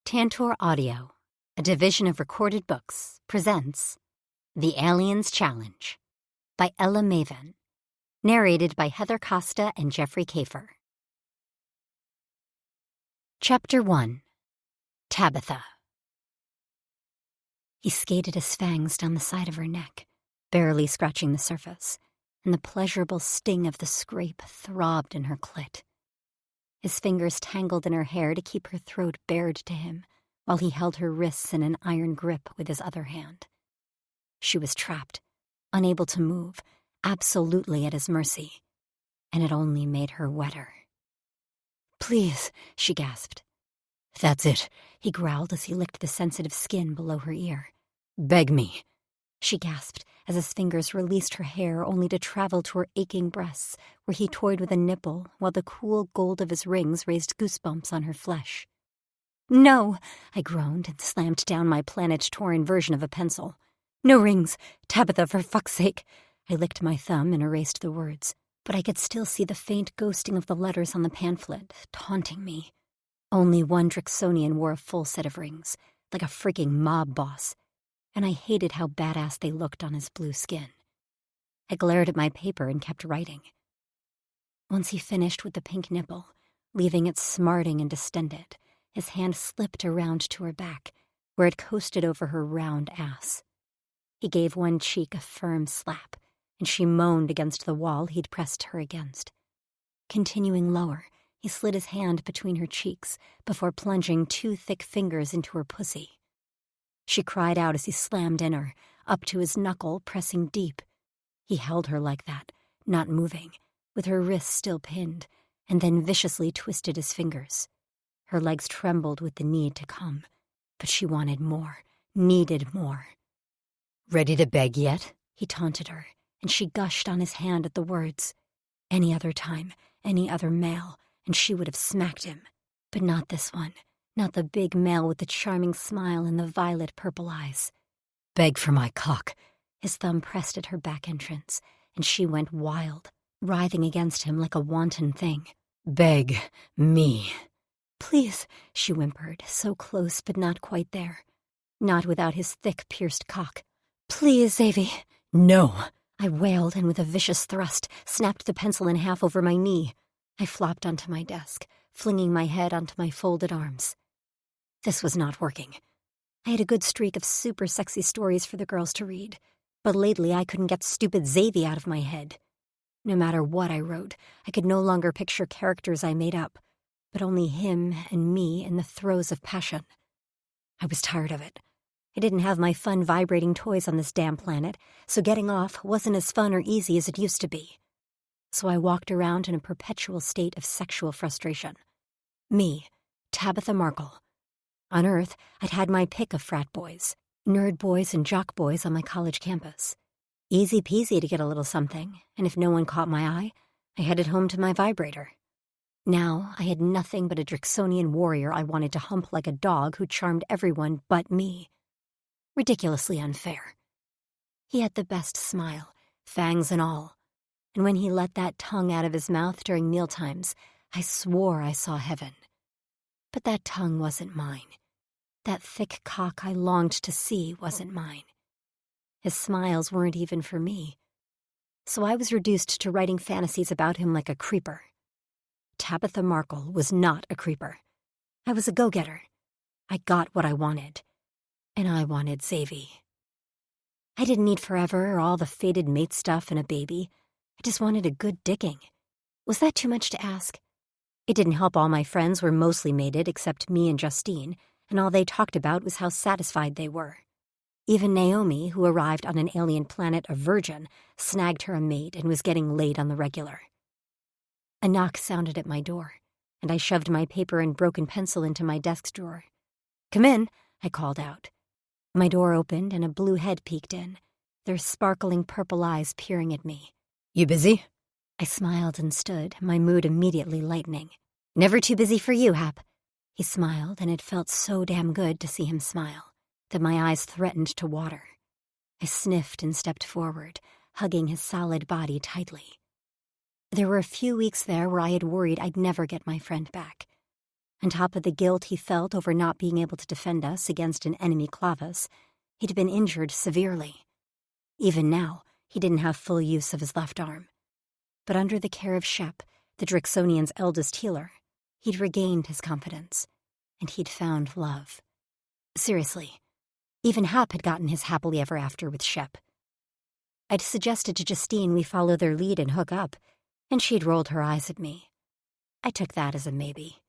Tantor Audio, a division of Recorded Books, presents The Aliens Challenge by Ella Maven, narrated by Heather Costa and Jeffrey Kafer. Chapter 1. Tabitha. He skated his fangs down the side of her neck, barely scratching the surface, and the pleasurable sting of the scrape throbbed in her clit. His fingers tangled in her hair to keep her throat bared to him, while he held her wrists in an iron grip with his other hand. She was trapped, unable to move, absolutely at his mercy, and it only made her wetter. "Please," she gasped. "That's it," he growled as he licked the sensitive skin below her ear. "Beg me," she gasped as his fingers released her hair only to travel to her aching breasts, where he toyed with a nipple while the cool gold of his rings raised goosebumps on her flesh. "No," I groaned and slammed down my planet-torn version of a pencil. "No rings, Tabitha, for fuck's sake." I licked my thumb and erased the words, but I could still see the faint ghosting of the letters on the pamphlet, taunting me. Only one Drixonian wore a full set of rings, like a freaking mob boss, and I hated how badass they looked on his blue skin. I glared at my paper and kept writing. Once he finished with the pink nipple, leaving it smarting and distended, his hand slipped around to her back, where it coasted over her round ass. He gave one cheek a firm slap, and she moaned against the wall he'd pressed her against. Continuing lower, he slid his hand between her cheeks before plunging two thick fingers into her pussy. She cried out as he slammed in her, up to his knuckle, pressing deep. He held her like that, not moving, with her wrists still pinned, and then viciously twisted his fingers. Her legs trembled with the need to come, but she wanted more, needed more. "Ready to beg yet?" he taunted her, and she gushed on his hand at the words. Any other time, any other male, and she would have smacked him, but not this one. Not the big male with the charming smile and the violet-purple eyes. "Beg for my cock." His thumb pressed at her back entrance, and she went wild, writhing against him like a wanton thing. "Beg me." "Please," she whimpered, so close but not quite there. Not without his thick, pierced cock. "Please, Zavy." "No." I wailed, and with a vicious thrust, snapped the pencil in half over my knee. I flopped onto my desk, flinging my head onto my folded arms. This was not working. I had a good streak of super sexy stories for the girls to read, but lately I couldn't get stupid Zavy out of my head. No matter what I wrote, I could no longer picture characters I made up, but only him and me in the throes of passion. I was tired of it. I didn't have my fun vibrating toys on this damn planet, so getting off wasn't as fun or easy as it used to be. So I walked around in a perpetual state of sexual frustration. Me, Tabitha Markle. On Earth, I'd had my pick of frat boys, nerd boys and jock boys on my college campus. Easy peasy to get a little something, and if no one caught my eye, I headed home to my vibrator. Now I had nothing but a Drixonian warrior I wanted to hump like a dog who charmed everyone but me. Ridiculously unfair. He had the best smile, fangs and all, and when he let that tongue out of his mouth during mealtimes, I swore I saw heaven. But that tongue wasn't mine. That thick cock I longed to see wasn't mine. His smiles weren't even for me. So I was reduced to writing fantasies about him like a creeper. Tabitha Markle was not a creeper. I was a go-getter. I got what I wanted. And I wanted Zavy. I didn't need forever or all the fated mate stuff and a baby. I just wanted a good dicking. Was that too much to ask? It didn't help all my friends were mostly mated except me and Justine, and all they talked about was how satisfied they were. Even Naomi, who arrived on an alien planet a virgin, snagged her a mate and was getting laid on the regular. A knock sounded at my door, and I shoved my paper and broken pencil into my desk drawer. "Come in," I called out. My door opened and a blue head peeked in, their sparkling purple eyes peering at me. "You busy?" I smiled and stood, my mood immediately lightening. "Never too busy for you, Hap." He smiled, and it felt so damn good to see him smile that my eyes threatened to water. I sniffed and stepped forward, hugging his solid body tightly. There were a few weeks there where I had worried I'd never get my friend back. On top of the guilt he felt over not being able to defend us against an enemy Clavus, he'd been injured severely. Even now, he didn't have full use of his left arm. But under the care of Shep, the Drixonian's eldest healer, he'd regained his confidence, and he'd found love. Seriously, even Hap had gotten his happily ever after with Shep. I'd suggested to Justine we follow their lead and hook up, and she'd rolled her eyes at me. I took that as a maybe.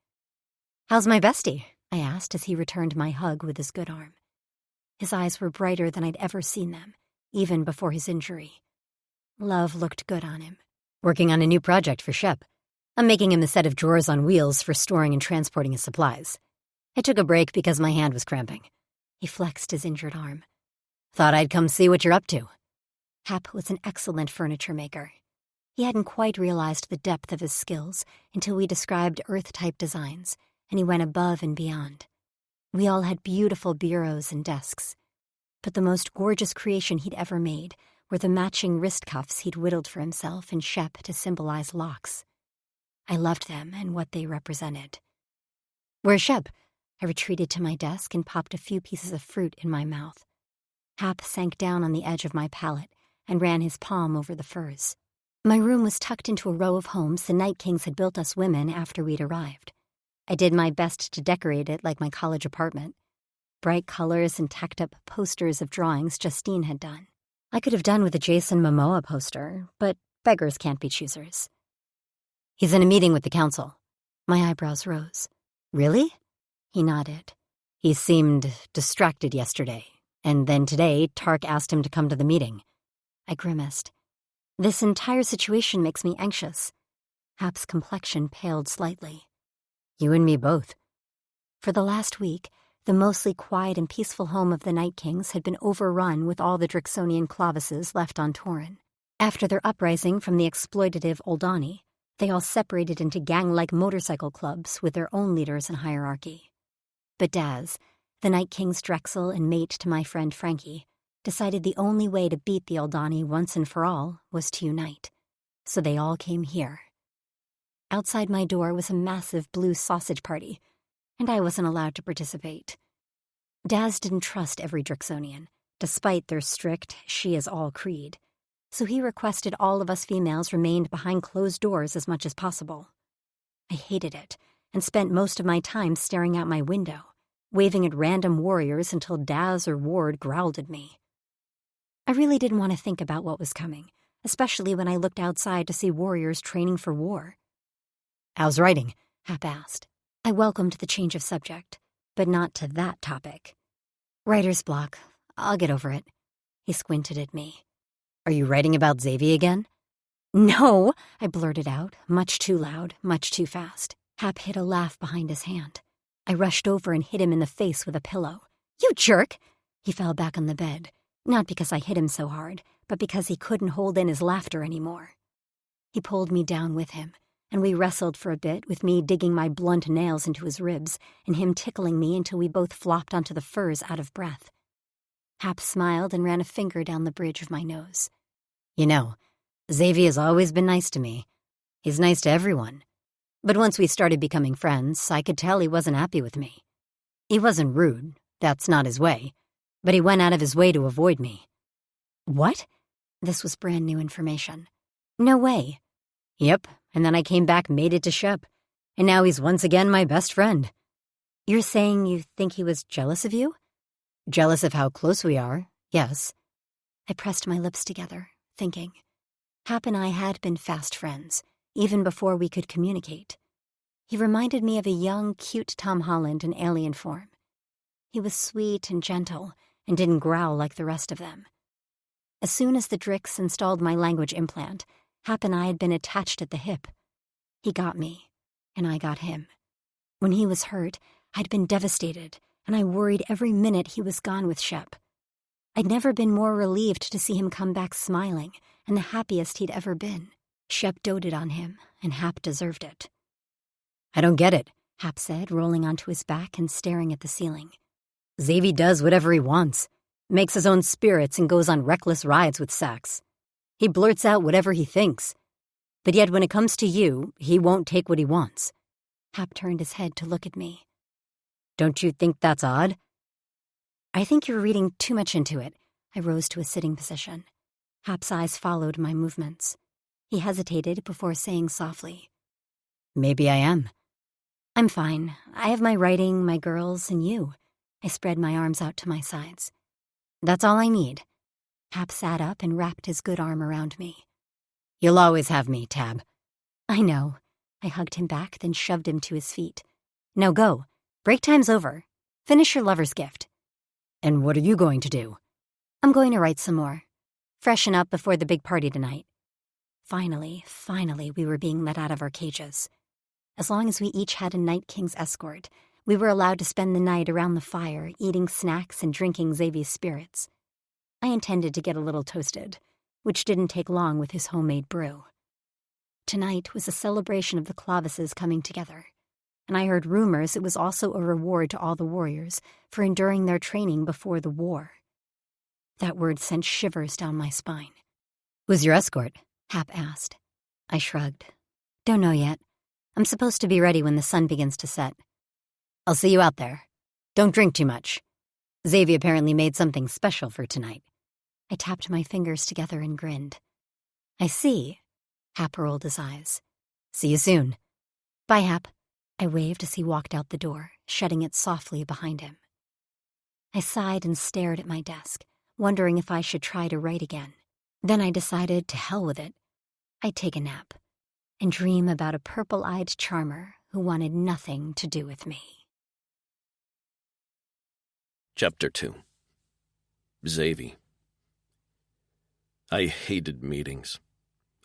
"How's my bestie?" I asked as he returned my hug with his good arm. His eyes were brighter than I'd ever seen them, even before his injury. Love looked good on him. "Working on a new project for Shep. I'm making him a set of drawers on wheels for storing and transporting his supplies. I took a break because my hand was cramping." He flexed his injured arm. "Thought I'd come see what you're up to." Hap was an excellent furniture maker. He hadn't quite realized the depth of his skills until we described Earth-type designs, and he went above and beyond. We all had beautiful bureaus and desks, but the most gorgeous creation he'd ever made were the matching wrist cuffs he'd whittled for himself and Shep to symbolize locks. I loved them and what they represented. "Where's Shep?" I retreated to my desk and popped a few pieces of fruit in my mouth. Hap sank down on the edge of my pallet and ran his palm over the furs. My room was tucked into a row of homes the Night Kings had built us women after we'd arrived. I did my best to decorate it like my college apartment. Bright colors and tacked up posters of drawings Justine had done. I could have done with a Jason Momoa poster, but beggars can't be choosers. "He's in a meeting with the council." My eyebrows rose. "Really?" He nodded. "He seemed distracted yesterday, and then today Tark asked him to come to the meeting." I grimaced. "This entire situation makes me anxious." Hap's complexion paled slightly. "You and me both." For the last week, the mostly quiet and peaceful home of the Night Kings had been overrun with all the Drixonian Clavises left on Tauren. After their uprising from the exploitative Oldani, they all separated into gang-like motorcycle clubs with their own leaders and hierarchy. But Daz, the Night King's Drexel and mate to my friend Frankie, decided the only way to beat the Oldani once and for all was to unite. So they all came here. Outside my door was a massive blue sausage party, and I wasn't allowed to participate. Daz didn't trust every Drixonian, despite their strict she-is-all creed, so he requested all of us females remained behind closed doors as much as possible. I hated it, and spent most of my time staring out my window, waving at random warriors until Daz or Ward growled at me. I really didn't want to think about what was coming, especially when I looked outside to see warriors training for war. "How's writing?" Hap asked. I welcomed the change of subject, but not to that topic. "Writer's block. I'll get over it." He squinted at me. "Are you writing about Xavier again?" "No," I blurted out, much too loud, much too fast. Hap hid a laugh behind his hand. I rushed over and hit him in the face with a pillow. "You jerk!" He fell back on the bed, not because I hit him so hard, but because he couldn't hold in his laughter anymore. He pulled me down with him, and we wrestled for a bit with me digging my blunt nails into his ribs and him tickling me until we both flopped onto the furs out of breath. Hap smiled and ran a finger down the bridge of my nose. "You know, Xavier's always been nice to me. He's nice to everyone. But once we started becoming friends, I could tell he wasn't happy with me. He wasn't rude, that's not his way, but he went out of his way to avoid me." "What?" This was brand new information. "No way." "Yep, and then I came back, made it to Shep, and now he's once again my best friend." "You're saying you think he was jealous of you?" "Jealous of how close we are, yes." I pressed my lips together, thinking. Hap and I had been fast friends, even before we could communicate. He reminded me of a young, cute Tom Holland in alien form. He was sweet and gentle, and didn't growl like the rest of them. As soon as the Drix installed my language implant, Hap and I had been attached at the hip. He got me, and I got him. When he was hurt, I'd been devastated, and I worried every minute he was gone with Shep. I'd never been more relieved to see him come back smiling, and the happiest he'd ever been. Shep doted on him, and Hap deserved it. "I don't get it," Hap said, rolling onto his back and staring at the ceiling. "Xavier does whatever he wants, makes his own spirits and goes on reckless rides with Sax. He blurts out whatever he thinks. But yet when it comes to you, he won't take what he wants. Hap turned his head to look at me. "Don't you think that's odd?" "I think you're reading too much into it." I rose to a sitting position. Hap's eyes followed my movements. He hesitated before saying softly, "Maybe I am." "I'm fine. I have my writing, my girls, and you." I spread my arms out to my sides. "That's all I need." Hap sat up and wrapped his good arm around me. "You'll always have me, Tab." "I know." I hugged him back, then shoved him to his feet. "Now go. Break time's over. Finish your lover's gift." "And what are you going to do?" "I'm going to write some more. Freshen up before the big party tonight." Finally, we were being let out of our cages. As long as we each had a Night King's escort, we were allowed to spend the night around the fire, eating snacks and drinking Xavier's spirits. I intended to get a little toasted, which didn't take long with his homemade brew. Tonight was a celebration of the Clavises coming together, and I heard rumors it was also a reward to all the warriors for enduring their training before the war. That word sent shivers down my spine. "Who's your escort?" Hap asked. I shrugged. "Don't know yet. I'm supposed to be ready when the sun begins to set." "I'll see you out there. Don't drink too much. Xavier apparently made something special for tonight." I tapped my fingers together and grinned. "I see." Hap rolled his eyes. "See you soon." "Bye, Hap." I waved as he walked out the door, shutting it softly behind him. I sighed and stared at my desk, wondering if I should try to write again. Then I decided to hell with it. I'd take a nap and dream about a purple-eyed charmer who wanted nothing to do with me. Chapter 2. Xavier. I hated meetings.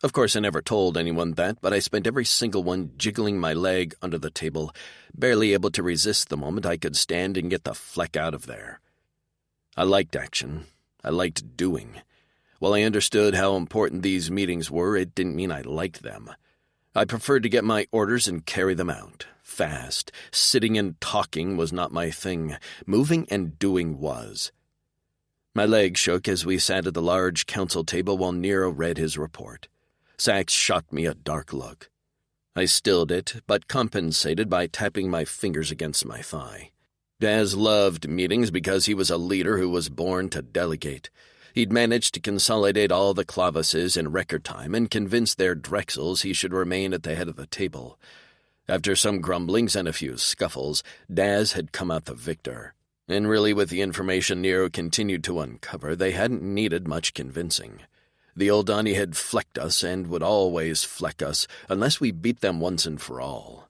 Of course, I never told anyone that, but I spent every single one jiggling my leg under the table, barely able to resist the moment I could stand and get the fleck out of there. I liked action. I liked doing. While I understood how important these meetings were, it didn't mean I liked them. I preferred to get my orders and carry them out, fast. Sitting and talking was not my thing. Moving and doing was. My legs shook as we sat at the large council table while Nero read his report. Sax shot me a dark look. I stilled it, but compensated by tapping my fingers against my thigh. Daz loved meetings because he was a leader who was born to delegate. He'd managed to consolidate all the Clavises in record time and convince their Drexels he should remain at the head of the table. After some grumblings and a few scuffles, Daz had come out the victor. And really, with the information Nero continued to uncover, they hadn't needed much convincing. The Oldani had flecked us and would always fleck us unless we beat them once and for all.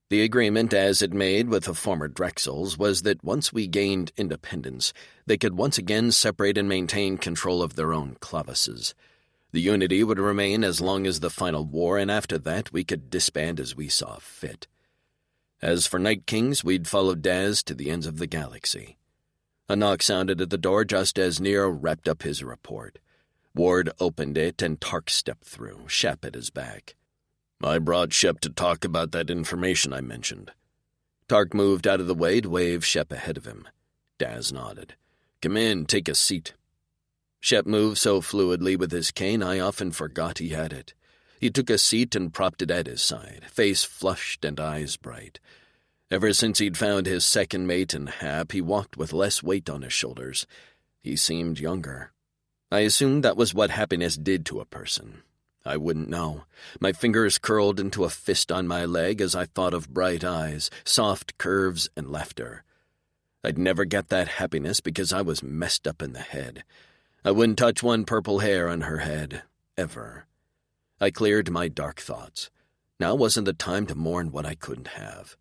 The agreement, as it made with the former Drexels, was that once we gained independence, they could once again separate and maintain control of their own Clavises. The unity would remain as long as the final war, and after that we could disband as we saw fit. As for Night Kings, we'd follow Daz to the ends of the galaxy. A knock sounded at the door just as Nero wrapped up his report. Ward opened it, and Tark stepped through, Shep at his back. "I brought Shep to talk about that information I mentioned." Tark moved out of the way to wave Shep ahead of him. Daz nodded. "Come in, take a seat." Shep moved so fluidly with his cane I often forgot he had it. He took a seat and propped it at his side, face flushed and eyes bright. Ever since he'd found his second mate in Hap, he walked with less weight on his shoulders. He seemed younger. I assumed that was what happiness did to a person. I wouldn't know. My fingers curled into a fist on my leg as I thought of bright eyes, soft curves, and laughter. I'd never get that happiness because I was messed up in the head. I wouldn't touch one purple hair on her head, ever. I cleared my dark thoughts. Now wasn't the time to mourn what I couldn't have.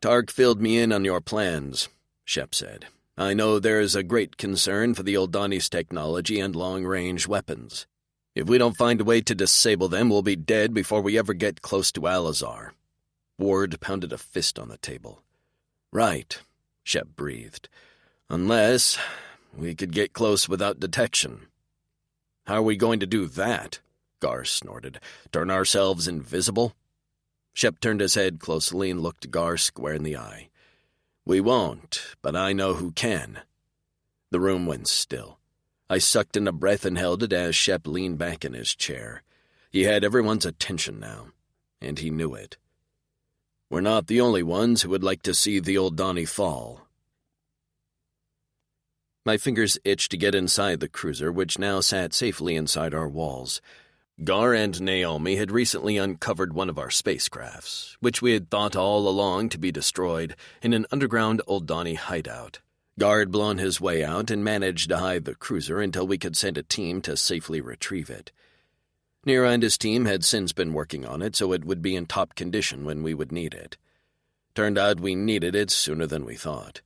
"Tark filled me in on your plans," Shep said. "I know there is a great concern for the Oldani's technology and long-range weapons. If we don't find a way to disable them, we'll be dead before we ever get close to Alazar." Ward pounded a fist on the table. "Right," Shep breathed. "Unless we could get close without detection." "How are we going to do that?" Gar snorted. "Turn ourselves invisible?" Shep turned his head closely and looked Gar square in the eye. "We won't, but I know who can." The room went still. I sucked in a breath and held it as Shep leaned back in his chair. He had everyone's attention now, and he knew it. We're not the only ones who would like to see the old Donnie fall. My fingers itched to get inside the cruiser, which now sat safely inside our walls. Gar and Naomi had recently uncovered one of our spacecrafts, which we had thought all along to be destroyed, in an underground Old Donnie hideout. Gar had blown his way out and managed to hide the cruiser until we could send a team to safely retrieve it. Nira and his team had since been working on it, so it would be in top condition when we would need it. Turned out we needed it sooner than we thought,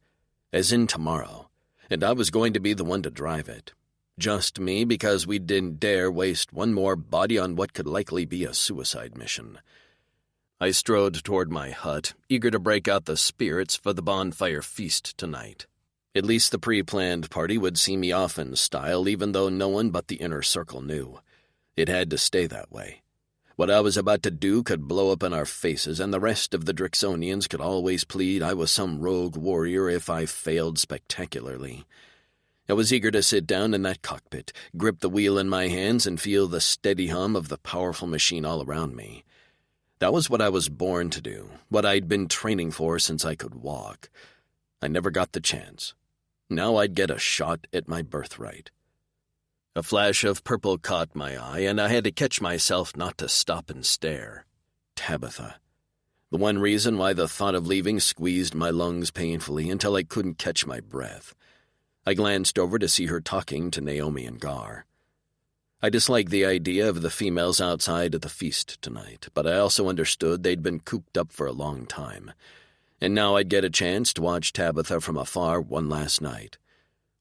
as in tomorrow, and I was going to be the one to drive it. Just me, because we didn't dare waste one more body on what could likely be a suicide mission. I strode toward my hut, eager to break out the spirits for the bonfire feast tonight. At least the pre-planned party would see me off in style, even though no one but the inner circle knew. It had to stay that way. What I was about to do could blow up in our faces, and the rest of the Drixonians could always plead I was some rogue warrior if I failed spectacularly. I was eager to sit down in that cockpit, grip the wheel in my hands, and feel the steady hum of the powerful machine all around me. That was what I was born to do, what I'd been training for since I could walk. I never got the chance. Now I'd get a shot at my birthright. A flash of purple caught my eye, and I had to catch myself not to stop and stare. Tabitha. The one reason why the thought of leaving squeezed my lungs painfully until I couldn't catch my breath. I glanced over to see her talking to Naomi and Gar. I disliked the idea of the females outside at the feast tonight, but I also understood they'd been cooped up for a long time, and now I'd get a chance to watch Tabitha from afar one last night.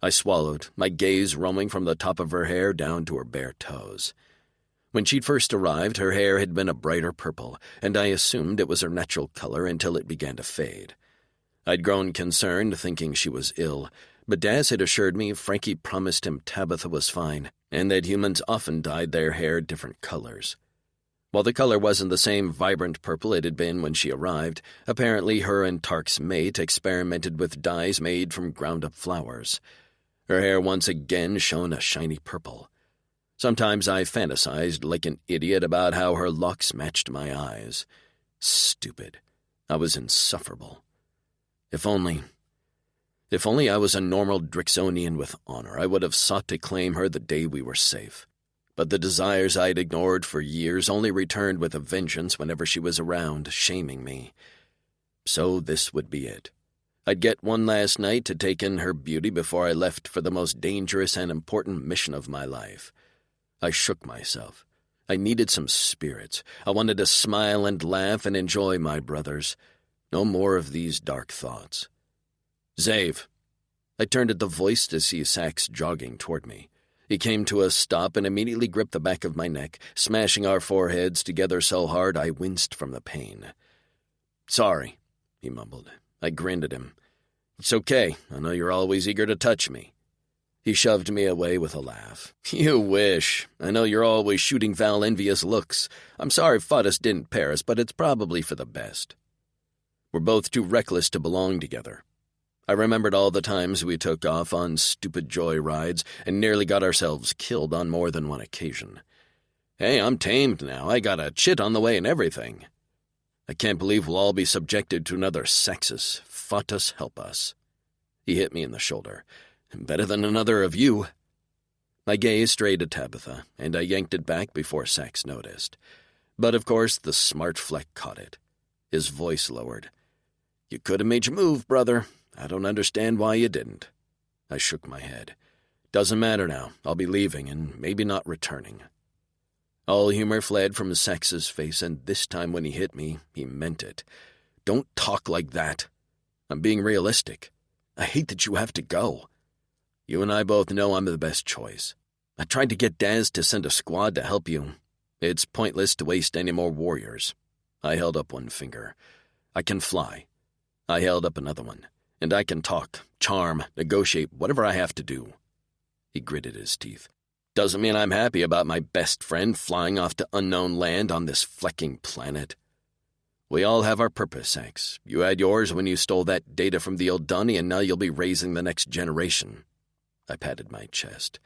I swallowed, my gaze roaming from the top of her hair down to her bare toes. When she'd first arrived, her hair had been a brighter purple, and I assumed it was her natural color until it began to fade. I'd grown concerned, thinking she was ill, but Daz had assured me Frankie promised him Tabitha was fine, and that humans often dyed their hair different colors. While the color wasn't the same vibrant purple it had been when she arrived, apparently her and Tark's mate experimented with dyes made from ground-up flowers. Her hair once again shone a shiny purple. Sometimes I fantasized like an idiot about how her locks matched my eyes. Stupid. I was insufferable. If only I was a normal Drixonian with honor, I would have sought to claim her the day we were safe. But the desires I'd ignored for years only returned with a vengeance whenever she was around, shaming me. So this would be it. I'd get one last night to take in her beauty before I left for the most dangerous and important mission of my life. I shook myself. I needed some spirits. I wanted to smile and laugh and enjoy my brothers. No more of these dark thoughts. Zave. I turned at the voice to see Sax jogging toward me. He came to a stop and immediately gripped the back of my neck, smashing our foreheads together so hard I winced from the pain. Sorry, he mumbled. I grinned at him. It's okay. I know you're always eager to touch me. He shoved me away with a laugh. You wish. I know you're always shooting Val envious looks. I'm sorry Fudus didn't pair us, but it's probably for the best. We're both too reckless to belong together. I remembered all the times we took off on stupid joy rides and nearly got ourselves killed on more than one occasion. Hey, I'm tamed now. I got a chit on the way and everything. I can't believe we'll all be subjected to another sexus. Fatus help us. He hit me in the shoulder. Better than another of you. My gaze strayed to Tabitha, and I yanked it back before Sax noticed. But of course the smart fleck caught it. His voice lowered. You could have made your move, brother. I don't understand why you didn't. I shook my head. Doesn't matter now. I'll be leaving and maybe not returning. All humor fled from Sax's face, and this time when he hit me, he meant it. Don't talk like that. I'm being realistic. I hate that you have to go. You and I both know I'm the best choice. I tried to get Daz to send a squad to help you. It's pointless to waste any more warriors. I held up one finger. I can fly. I held up another one. And I can talk, charm, negotiate, whatever I have to do. He gritted his teeth. Doesn't mean I'm happy about my best friend flying off to unknown land on this flecking planet. We all have our purpose, Sax. You had yours when you stole that data from the old Donnie, and now you'll be raising the next generation. I patted my chest.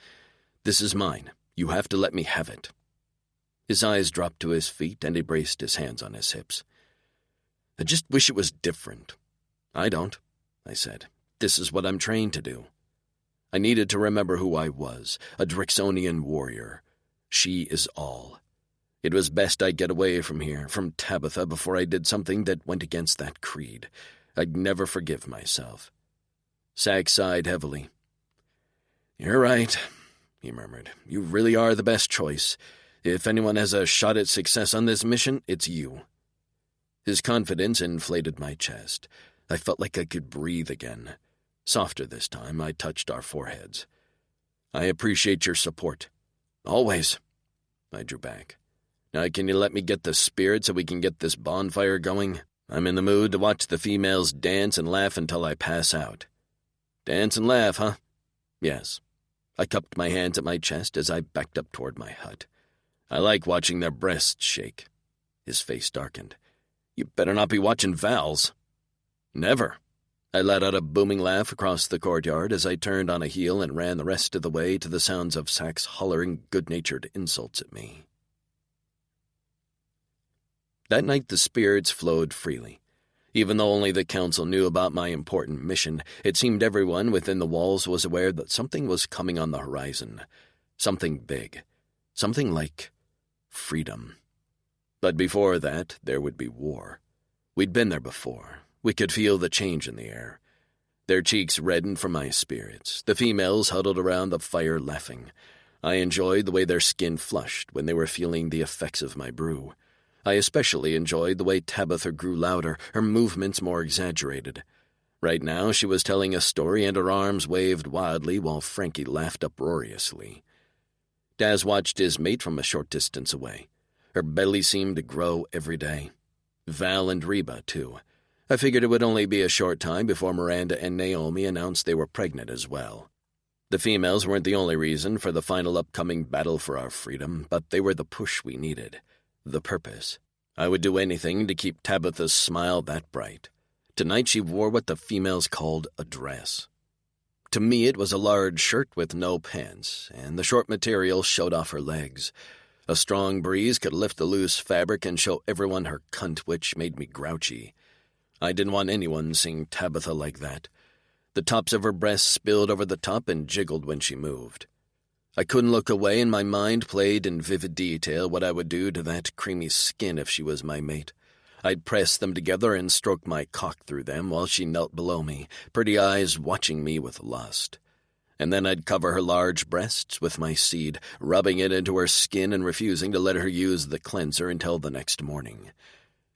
This is mine. You have to let me have it. His eyes dropped to his feet, and he braced his hands on his hips. I just wish it was different. I don't, I said. This is what I'm trained to do. I needed to remember who I was, a Drixonian warrior. She is all. It was best I get away from here, from Tabitha, before I did something that went against that creed. I'd never forgive myself. Sax sighed heavily. You're right, he murmured. You really are the best choice. If anyone has a shot at success on this mission, it's you. His confidence inflated my chest. I felt like I could breathe again. Softer this time, I touched our foreheads. I appreciate your support. Always. I drew back. Now can you let me get the spirit so we can get this bonfire going? I'm in the mood to watch the females dance and laugh until I pass out. Dance and laugh, huh? Yes. I cupped my hands at my chest as I backed up toward my hut. I like watching their breasts shake. His face darkened. You better not be watching Val's. Never. I let out a booming laugh across the courtyard as I turned on a heel and ran the rest of the way to the sounds of Sax hollering good-natured insults at me. That night the spirits flowed freely. Even though only the council knew about my important mission, it seemed everyone within the walls was aware that something was coming on the horizon. Something big. Something like freedom. But before that, there would be war. We'd been there before. We could feel the change in the air. Their cheeks reddened from my spirits. The females huddled around the fire laughing. I enjoyed the way their skin flushed when they were feeling the effects of my brew. I especially enjoyed the way Tabitha grew louder, her movements more exaggerated. Right now she was telling a story and her arms waved wildly while Frankie laughed uproariously. Daz watched his mate from a short distance away. Her belly seemed to grow every day. Val and Reba, too. I figured it would only be a short time before Miranda and Naomi announced they were pregnant as well. The females weren't the only reason for the final upcoming battle for our freedom, but they were the push we needed. The purpose. I would do anything to keep Tabitha's smile that bright. Tonight she wore what the females called a dress. To me it was a large shirt with no pants, and the short material showed off her legs. A strong breeze could lift the loose fabric and show everyone her cunt, which made me grouchy. I didn't want anyone seeing Tabitha like that. The tops of her breasts spilled over the top and jiggled when she moved. I couldn't look away, and my mind played in vivid detail what I would do to that creamy skin if she was my mate. I'd press them together and stroke my cock through them while she knelt below me, pretty eyes watching me with lust. And then I'd cover her large breasts with my seed, rubbing it into her skin and refusing to let her use the cleanser until the next morning.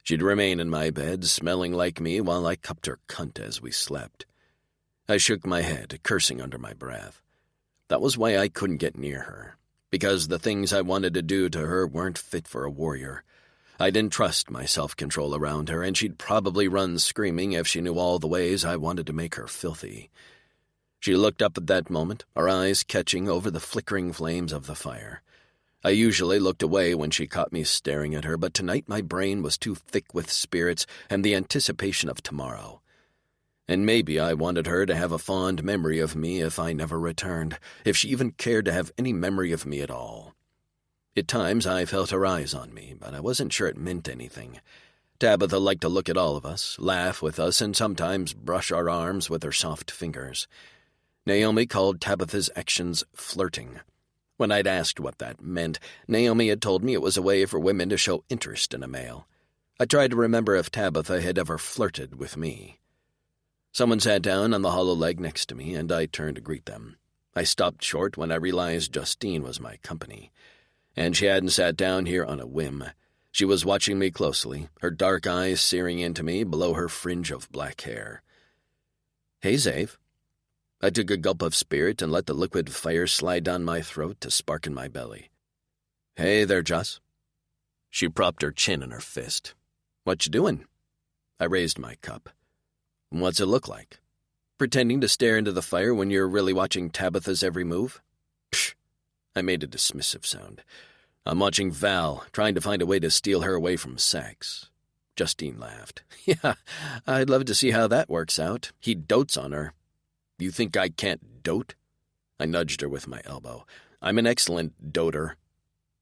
She'd remain in my bed, smelling like me, while I cupped her cunt as we slept. I shook my head, cursing under my breath. That was why I couldn't get near her, because the things I wanted to do to her weren't fit for a warrior. I didn't trust my self-control around her, and she'd probably run screaming if she knew all the ways I wanted to make her filthy. She looked up at that moment, her eyes catching over the flickering flames of the fire. I usually looked away when she caught me staring at her, but tonight my brain was too thick with spirits and the anticipation of tomorrow. And maybe I wanted her to have a fond memory of me if I never returned, if she even cared to have any memory of me at all. At times I felt her eyes on me, but I wasn't sure it meant anything. Tabitha liked to look at all of us, laugh with us, and sometimes brush our arms with her soft fingers. Naomi called Tabitha's actions flirting. When I'd asked what that meant, Naomi had told me it was a way for women to show interest in a male. I tried to remember if Tabitha had ever flirted with me. Someone sat down on the hollow leg next to me, and I turned to greet them. I stopped short when I realized Justine was my company. And she hadn't sat down here on a whim. She was watching me closely, her dark eyes searing into me below her fringe of black hair. "Hey, Zave." I took a gulp of spirit and let the liquid fire slide down my throat to spark in my belly. "Hey there, Joss." She propped her chin in her fist. "What you doing?" I raised my cup. "What's it look like? Pretending to stare into the fire when you're really watching Tabitha's every move?" Psh! I made a dismissive sound. "I'm watching Val, trying to find a way to steal her away from Sax." Justine laughed. "Yeah, I'd love to see how that works out. He dotes on her." "You think I can't dote?" I nudged her with my elbow. "I'm an excellent doter."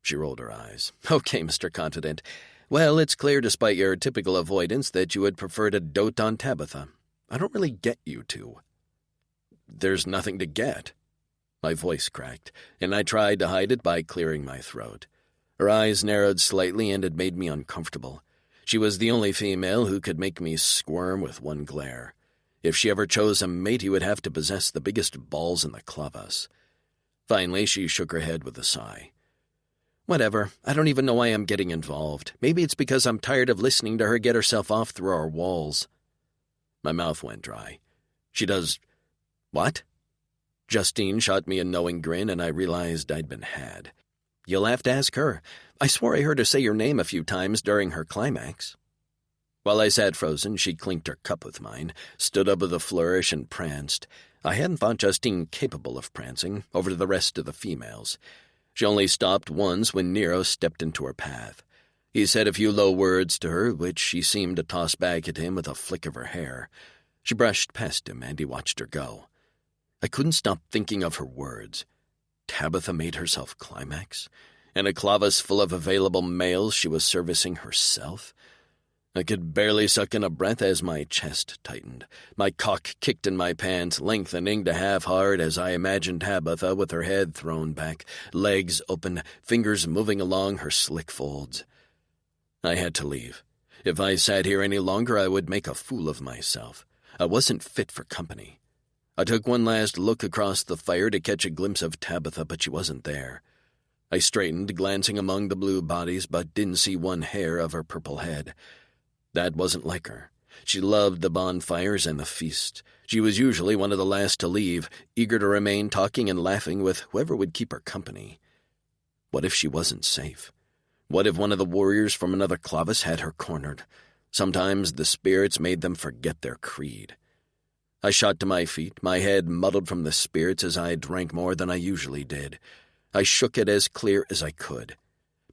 She rolled her eyes. "Okay, Mr. Confident. Well, it's clear despite your typical avoidance that you would prefer to dote on Tabitha. I don't really get you two. There's nothing to get. My voice cracked, and I tried to hide it by clearing my throat. Her eyes narrowed slightly, and it made me uncomfortable. She was the only female who could make me squirm with one glare. If she ever chose a mate, he would have to possess the biggest balls in the clavas. Finally, she shook her head with a sigh. Whatever, I don't even know why I'm getting involved. Maybe it's because I'm tired of listening to her get herself off through our walls. My mouth went dry. She does... what? Justine shot me a knowing grin, and I realized I'd been had. You'll have to ask her. I swore I heard her say your name a few times during her climax. While I sat frozen, she clinked her cup with mine, stood up with a flourish, and pranced. I hadn't thought Justine capable of prancing, over to the rest of the females. She only stopped once when Nero stepped into her path. He said a few low words to her, which she seemed to toss back at him with a flick of her hair. She brushed past him, and he watched her go. I couldn't stop thinking of her words. Tabitha made herself climax? In a clavas full of available males she was servicing herself? I could barely suck in a breath as my chest tightened. My cock kicked in my pants, lengthening to half hard as I imagined Tabitha with her head thrown back, legs open, fingers moving along her slick folds. I had to leave. If I sat here any longer, I would make a fool of myself. I wasn't fit for company. I took one last look across the fire to catch a glimpse of Tabitha, but she wasn't there. I straightened, glancing among the blue bodies, but didn't see one hair of her purple head. That wasn't like her. She loved the bonfires and the feast. She was usually one of the last to leave, eager to remain talking and laughing with whoever would keep her company. What if she wasn't safe? What if one of the warriors from another clavas had her cornered? Sometimes the spirits made them forget their creed. I shot to my feet, my head muddled from the spirits as I drank more than I usually did. I shook it as clear as I could.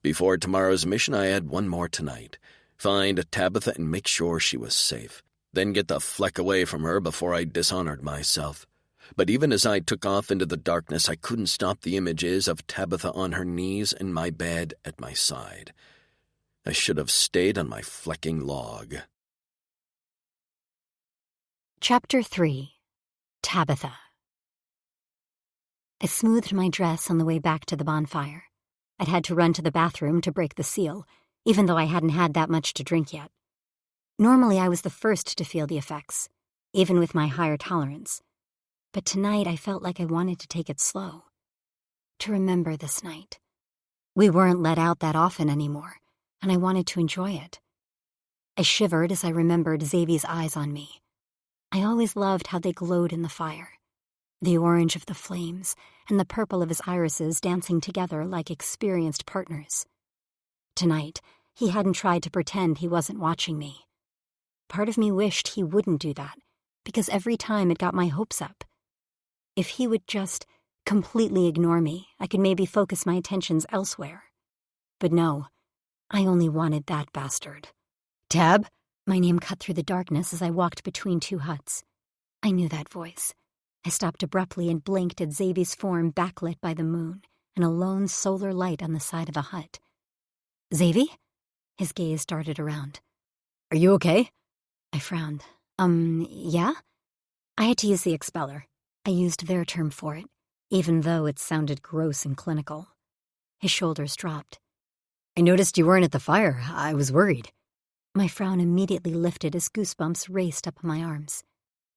Before tomorrow's mission, I had one more tonight. Find Tabitha and make sure she was safe. Then get the fleck away from her before I dishonored myself. But even as I took off into the darkness, I couldn't stop the images of Tabitha on her knees in my bed at my side. I should have stayed on my flecking log. Chapter 3. Tabitha. I smoothed my dress on the way back to the bonfire. I'd had to run to the bathroom to break the seal, even though I hadn't had that much to drink yet. Normally, I was the first to feel the effects, even with my higher tolerance. But tonight, I felt like I wanted to take it slow. To remember this night. We weren't let out that often anymore, and I wanted to enjoy it. I shivered as I remembered Xavier's eyes on me. I always loved how they glowed in the fire. The orange of the flames and the purple of his irises dancing together like experienced partners. Tonight, he hadn't tried to pretend he wasn't watching me. Part of me wished he wouldn't do that, because every time it got my hopes up. If he would just completely ignore me, I could maybe focus my attentions elsewhere. But no, I only wanted that bastard. Tab? My name cut through the darkness as I walked between two huts. I knew that voice. I stopped abruptly and blinked at Xavier's form backlit by the moon and a lone solar light on the side of a hut. Xavier? His gaze darted around. Are you okay? I frowned. Yeah? I had to use the expeller. I used their term for it, even though it sounded gross and clinical. His shoulders dropped. I noticed you weren't at the fire. I was worried. My frown immediately lifted as goosebumps raced up my arms.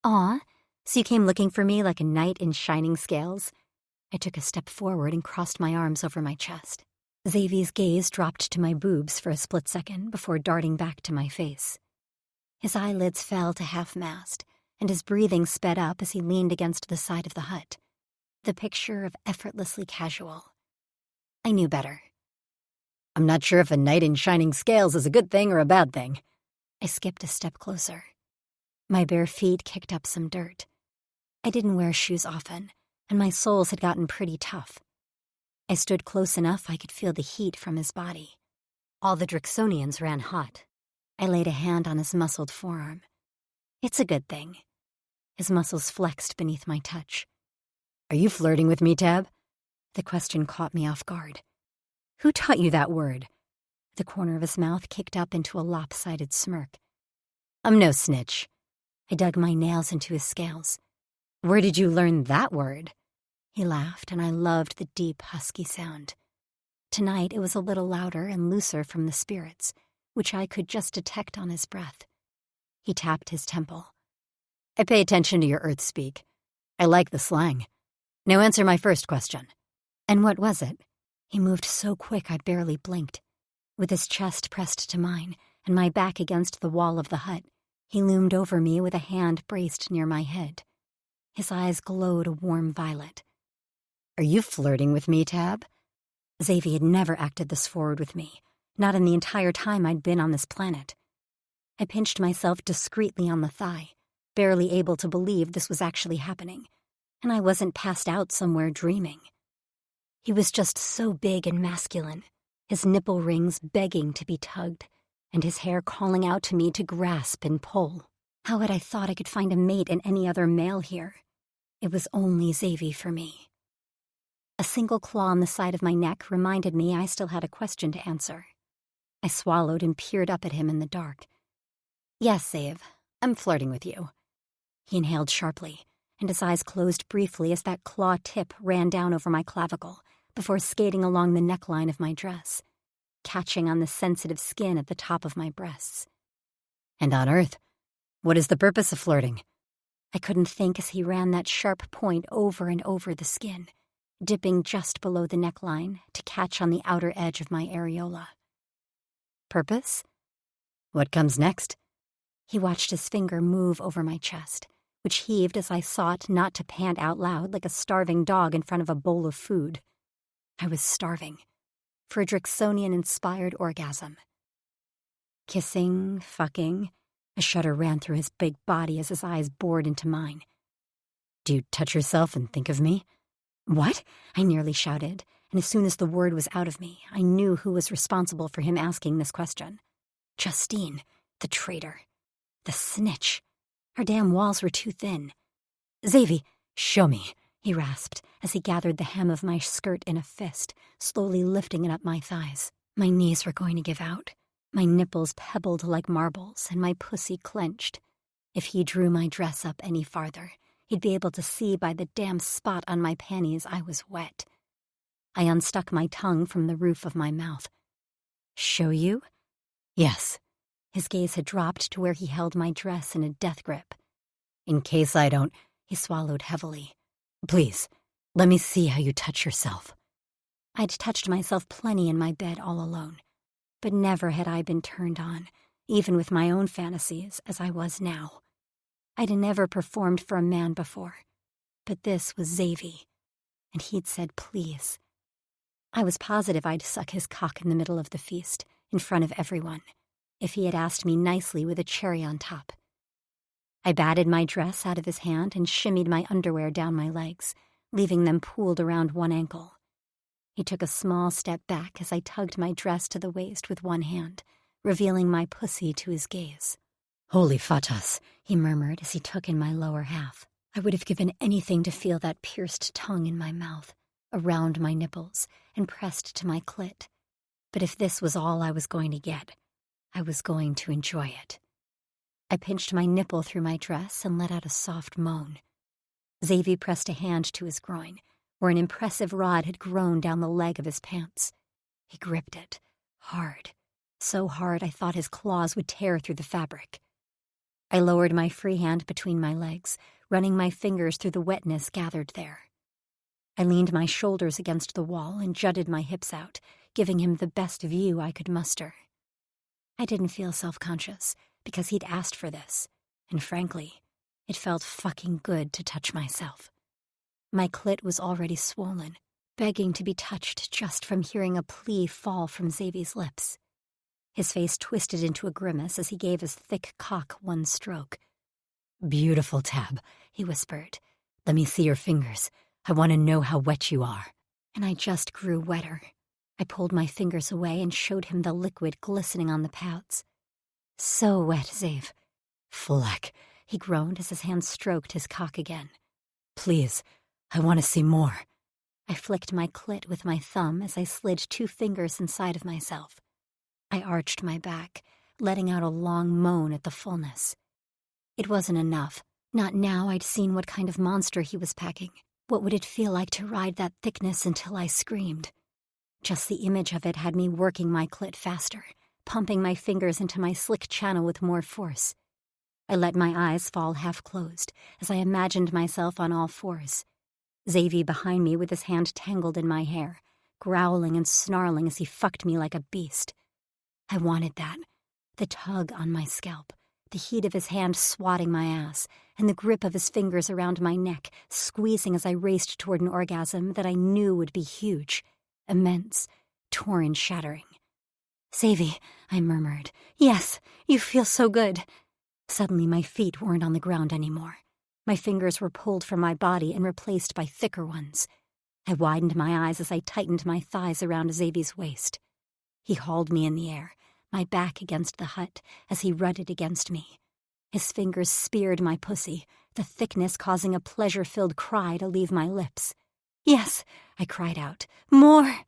Aw, so you came looking for me like a knight in shining scales? I took a step forward and crossed my arms over my chest. Xavier's gaze dropped to my boobs for a split second before darting back to my face. His eyelids fell to half-mast, and his breathing sped up as he leaned against the side of the hut. The picture of effortlessly casual. I knew better. I'm not sure if a knight in shining scales is a good thing or a bad thing. I skipped a step closer. My bare feet kicked up some dirt. I didn't wear shoes often, and my soles had gotten pretty tough. I stood close enough I could feel the heat from his body. All the Drixonians ran hot. I laid a hand on his muscled forearm. It's a good thing. His muscles flexed beneath my touch. Are you flirting with me, Tab? The question caught me off guard. Who taught you that word? The corner of his mouth kicked up into a lopsided smirk. "I'm no snitch." I dug my nails into his scales. "Where did you learn that word?" He laughed, and I loved the deep, husky sound. Tonight it was a little louder and looser from the spirits, which I could just detect on his breath. He tapped his temple. "I pay attention to your earth speak. I like the slang. Now answer my first question." "And what was it?" He moved so quick I barely blinked. With his chest pressed to mine and my back against the wall of the hut, he loomed over me with a hand braced near my head. His eyes glowed a warm violet. "Are you flirting with me, Tab?" Xavier had never acted this forward with me, not in the entire time I'd been on this planet. I pinched myself discreetly on the thigh, barely able to believe this was actually happening, and I wasn't passed out somewhere dreaming. He was just so big and masculine, his nipple rings begging to be tugged, and his hair calling out to me to grasp and pull. How had I thought I could find a mate in any other male here? It was only Xavier for me. A single claw on the side of my neck reminded me I still had a question to answer. I swallowed and peered up at him in the dark. "Yes, Xav, I'm flirting with you." He inhaled sharply, and his eyes closed briefly as that claw tip ran down over my clavicle before skating along the neckline of my dress, catching on the sensitive skin at the top of my breasts. "And on Earth, what is the purpose of flirting?" I couldn't think as he ran that sharp point over and over the skin, dipping just below the neckline to catch on the outer edge of my areola. "Purpose? What comes next?" He watched his finger move over my chest, which heaved as I sought not to pant out loud like a starving dog in front of a bowl of food. I was starving for a Drixonian-inspired orgasm. Kissing, fucking. A shudder ran through his big body as his eyes bored into mine. "Do you touch yourself and think of me?" "What?" I nearly shouted, and as soon as the word was out of me, I knew who was responsible for him asking this question. Justine, the traitor. The snitch. Her damn walls were too thin. "Xavier, show me," he rasped as he gathered the hem of my skirt in a fist, slowly lifting it up my thighs. My knees were going to give out. My nipples pebbled like marbles, and my pussy clenched. If he drew my dress up any farther, he'd be able to see by the damn spot on my panties I was wet. I unstuck my tongue from the roof of my mouth. "Show you?" "Yes." His gaze had dropped to where he held my dress in a death grip. "In case I don't," he swallowed heavily. "Please, let me see how you touch yourself." I'd touched myself plenty in my bed all alone, but never had I been turned on, even with my own fantasies, as I was now. I'd never performed for a man before, but this was Xavier, and he'd said please. I was positive I'd suck his cock in the middle of the feast, in front of everyone, if he had asked me nicely with a cherry on top. I batted my dress out of his hand and shimmied my underwear down my legs, leaving them pooled around one ankle. He took a small step back as I tugged my dress to the waist with one hand, revealing my pussy to his gaze. "Holy fatas," he murmured as he took in my lower half. I would have given anything to feel that pierced tongue in my mouth, around my nipples, and pressed to my clit. But if this was all I was going to get, I was going to enjoy it. I pinched my nipple through my dress and let out a soft moan. Xavier pressed a hand to his groin, where an impressive rod had grown down the leg of his pants. He gripped it, hard, so hard I thought his claws would tear through the fabric. I lowered my free hand between my legs, running my fingers through the wetness gathered there. I leaned my shoulders against the wall and jutted my hips out, giving him the best view I could muster. I didn't feel self-conscious, because he'd asked for this, and frankly, it felt fucking good to touch myself. My clit was already swollen, begging to be touched just from hearing a plea fall from Xavier's lips. His face twisted into a grimace as he gave his thick cock one stroke. "Beautiful, Tab," he whispered. "Let me see your fingers. I want to know how wet you are." And I just grew wetter. I pulled my fingers away and showed him the liquid glistening on the pouts. "So wet, Xav." "Fleck," he groaned as his hand stroked his cock again. "Please, I want to see more." I flicked my clit with my thumb as I slid 2 fingers inside of myself. I arched my back, letting out a long moan at the fullness. It wasn't enough. Not now I'd seen what kind of monster he was packing. What would it feel like to ride that thickness until I screamed? Just the image of it had me working my clit faster, pumping my fingers into my slick channel with more force. I let my eyes fall half-closed as I imagined myself on all fours. Xavier behind me with his hand tangled in my hair, growling and snarling as he fucked me like a beast. I wanted that. The tug on my scalp, the heat of his hand swatting my ass, and the grip of his fingers around my neck, squeezing as I raced toward an orgasm that I knew would be huge, immense, torn and shattering. "Xavier," I murmured. "Yes, you feel so good." Suddenly my feet weren't on the ground anymore. My fingers were pulled from my body and replaced by thicker ones. I widened my eyes as I tightened my thighs around Xavier's waist. He hauled me in the air, my back against the hut, as he rutted against me. His fingers speared my pussy, the thickness causing a pleasure-filled cry to leave my lips. "Yes," I cried out. "More!"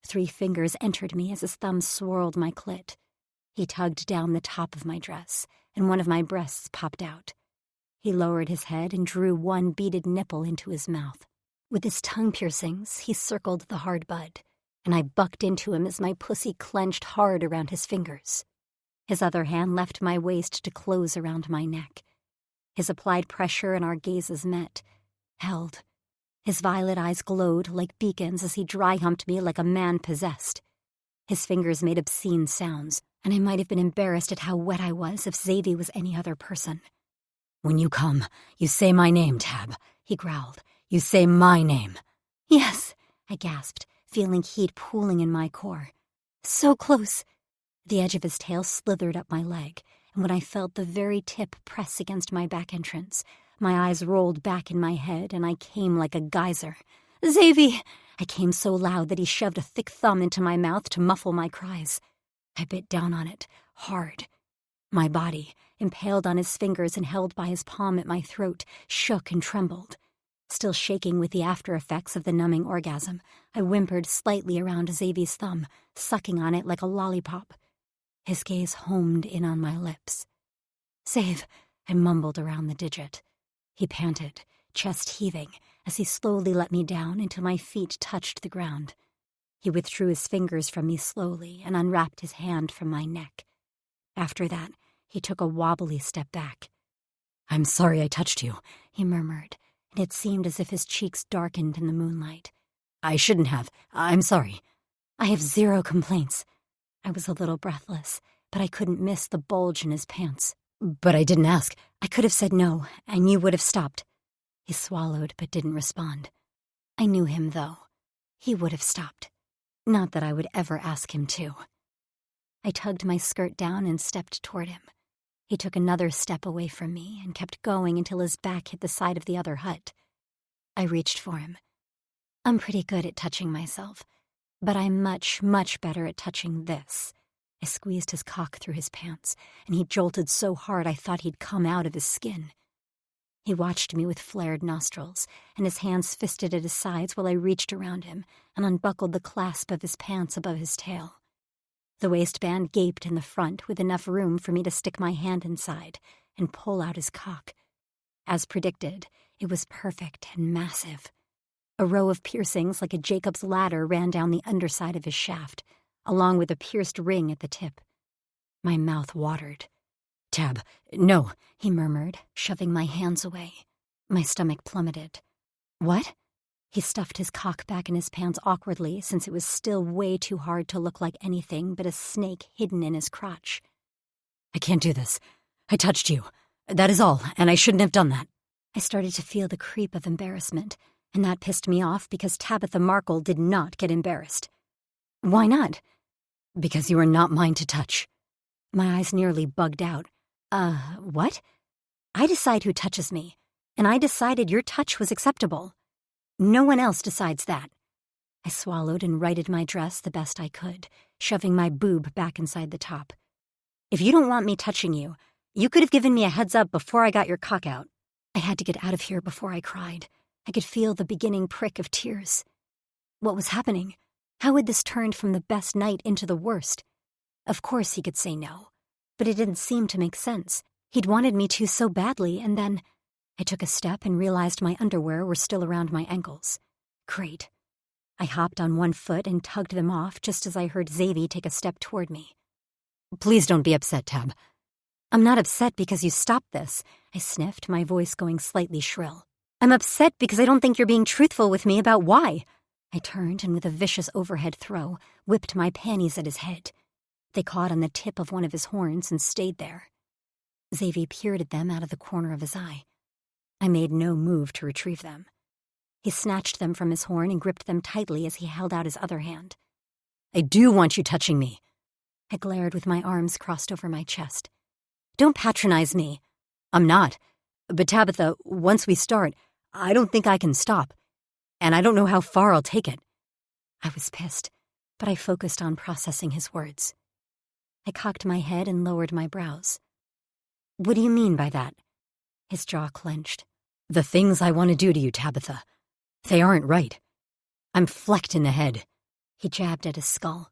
3 fingers entered me as his thumb swirled my clit. He tugged down the top of my dress, and one of my breasts popped out. He lowered his head and drew one beaded nipple into his mouth. With his tongue piercings, he circled the hard bud, and I bucked into him as my pussy clenched hard around his fingers. His other hand left my waist to close around my neck. His applied pressure and our gazes met, held. His violet eyes glowed like beacons as he dry-humped me like a man possessed. His fingers made obscene sounds, and I might have been embarrassed at how wet I was if Xavier was any other person. "When you come, you say my name, Tab," he growled. "You say my name." "Yes," I gasped, feeling heat pooling in my core. "So close." The edge of his tail slithered up my leg, and when I felt the very tip press against my back entrance, my eyes rolled back in my head and I came like a geyser. "Xavier!" I came so loud that he shoved a thick thumb into my mouth to muffle my cries. I bit down on it, hard. My body, impaled on his fingers and held by his palm at my throat, shook and trembled. Still shaking with the after-effects of the numbing orgasm, I whimpered slightly around Xavier's thumb, sucking on it like a lollipop. His gaze homed in on my lips. "Save," I mumbled around the digit. He panted, chest heaving, as he slowly let me down until my feet touched the ground. He withdrew his fingers from me slowly and unwrapped his hand from my neck. After that, he took a wobbly step back. "I'm sorry I touched you," he murmured, and it seemed as if his cheeks darkened in the moonlight. "I shouldn't have. I'm sorry." "I have 0 complaints." I was a little breathless, but I couldn't miss the bulge in his pants. "But I didn't ask." "I could have said no, and you would have stopped." He swallowed but didn't respond. I knew him, though. He would have stopped. Not that I would ever ask him to. I tugged my skirt down and stepped toward him. He took another step away from me and kept going until his back hit the side of the other hut. I reached for him. I'm pretty good at touching myself, but I'm much, much better at touching this. I squeezed his cock through his pants, and he jolted so hard I thought he'd come out of his skin. He watched me with flared nostrils, and his hands fisted at his sides while I reached around him and unbuckled the clasp of his pants above his tail. The waistband gaped in the front with enough room for me to stick my hand inside and pull out his cock. As predicted, it was perfect and massive. A row of piercings like a Jacob's ladder ran down the underside of his shaft, along with a pierced ring at the tip. My mouth watered. "Tab, no," he murmured, shoving my hands away. My stomach plummeted. "What?" He stuffed his cock back in his pants awkwardly since it was still way too hard to look like anything but a snake hidden in his crotch. "I can't do this. I touched you. That is all, and I shouldn't have done that." I started to feel the creep of embarrassment, and that pissed me off because Tabitha Markle did not get embarrassed. "Why not?" "Because you are not mine to touch." My eyes nearly bugged out. What?" "I decide who touches me, and I decided your touch was acceptable. No one else decides that." I swallowed and righted my dress the best I could, shoving my boob back inside the top. "If you don't want me touching you, you could have given me a heads up before I got your cock out." I had to get out of here before I cried. I could feel the beginning prick of tears. What was happening? How had this turned from the best night into the worst? Of course he could say no, but it didn't seem to make sense. He'd wanted me to so badly, and then I took a step and realized my underwear were still around my ankles. Great. I hopped on one foot and tugged them off just as I heard Xavier take a step toward me. Please don't be upset, Tab. I'm not upset because you stopped this, I sniffed, my voice going slightly shrill. I'm upset because I don't think you're being truthful with me about why. I turned and with a vicious overhead throw, whipped my panties at his head. They caught on the tip of one of his horns and stayed there. Xavier peered at them out of the corner of his eye. I made no move to retrieve them. He snatched them from his horn and gripped them tightly as he held out his other hand. I do want you touching me. I glared with my arms crossed over my chest. Don't patronize me. I'm not. But Tabitha, once we start, I don't think I can stop. And I don't know how far I'll take it. I was pissed, but I focused on processing his words. I cocked my head and lowered my brows. What do you mean by that? His jaw clenched. The things I want to do to you, Tabitha. They aren't right. I'm flecked in the head. He jabbed at his skull.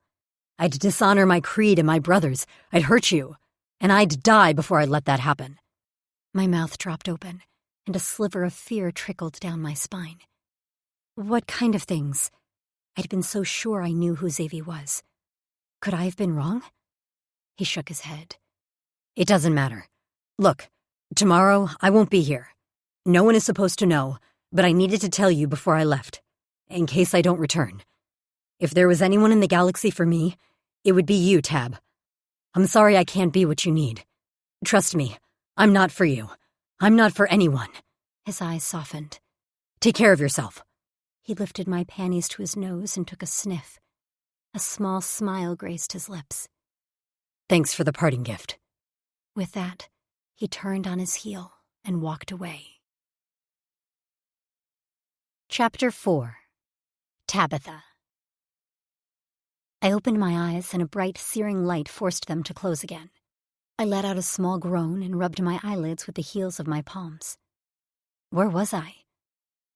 I'd dishonor my creed and my brothers. I'd hurt you. And I'd die before I'd let that happen. My mouth dropped open, and a sliver of fear trickled down my spine. What kind of things? I'd been so sure I knew who Xavier was. Could I have been wrong? He shook his head. It doesn't matter. Look, tomorrow I won't be here. No one is supposed to know, but I needed to tell you before I left, in case I don't return. If there was anyone in the galaxy for me, it would be you, Tab. I'm sorry I can't be what you need. Trust me, I'm not for you. I'm not for anyone. His eyes softened. Take care of yourself. He lifted my panties to his nose and took a sniff. A small smile graced his lips. Thanks for the parting gift. With that, he turned on his heel and walked away. Chapter 4. Tabitha. I opened my eyes and a bright, searing light forced them to close again. I let out a small groan and rubbed my eyelids with the heels of my palms. Where was I?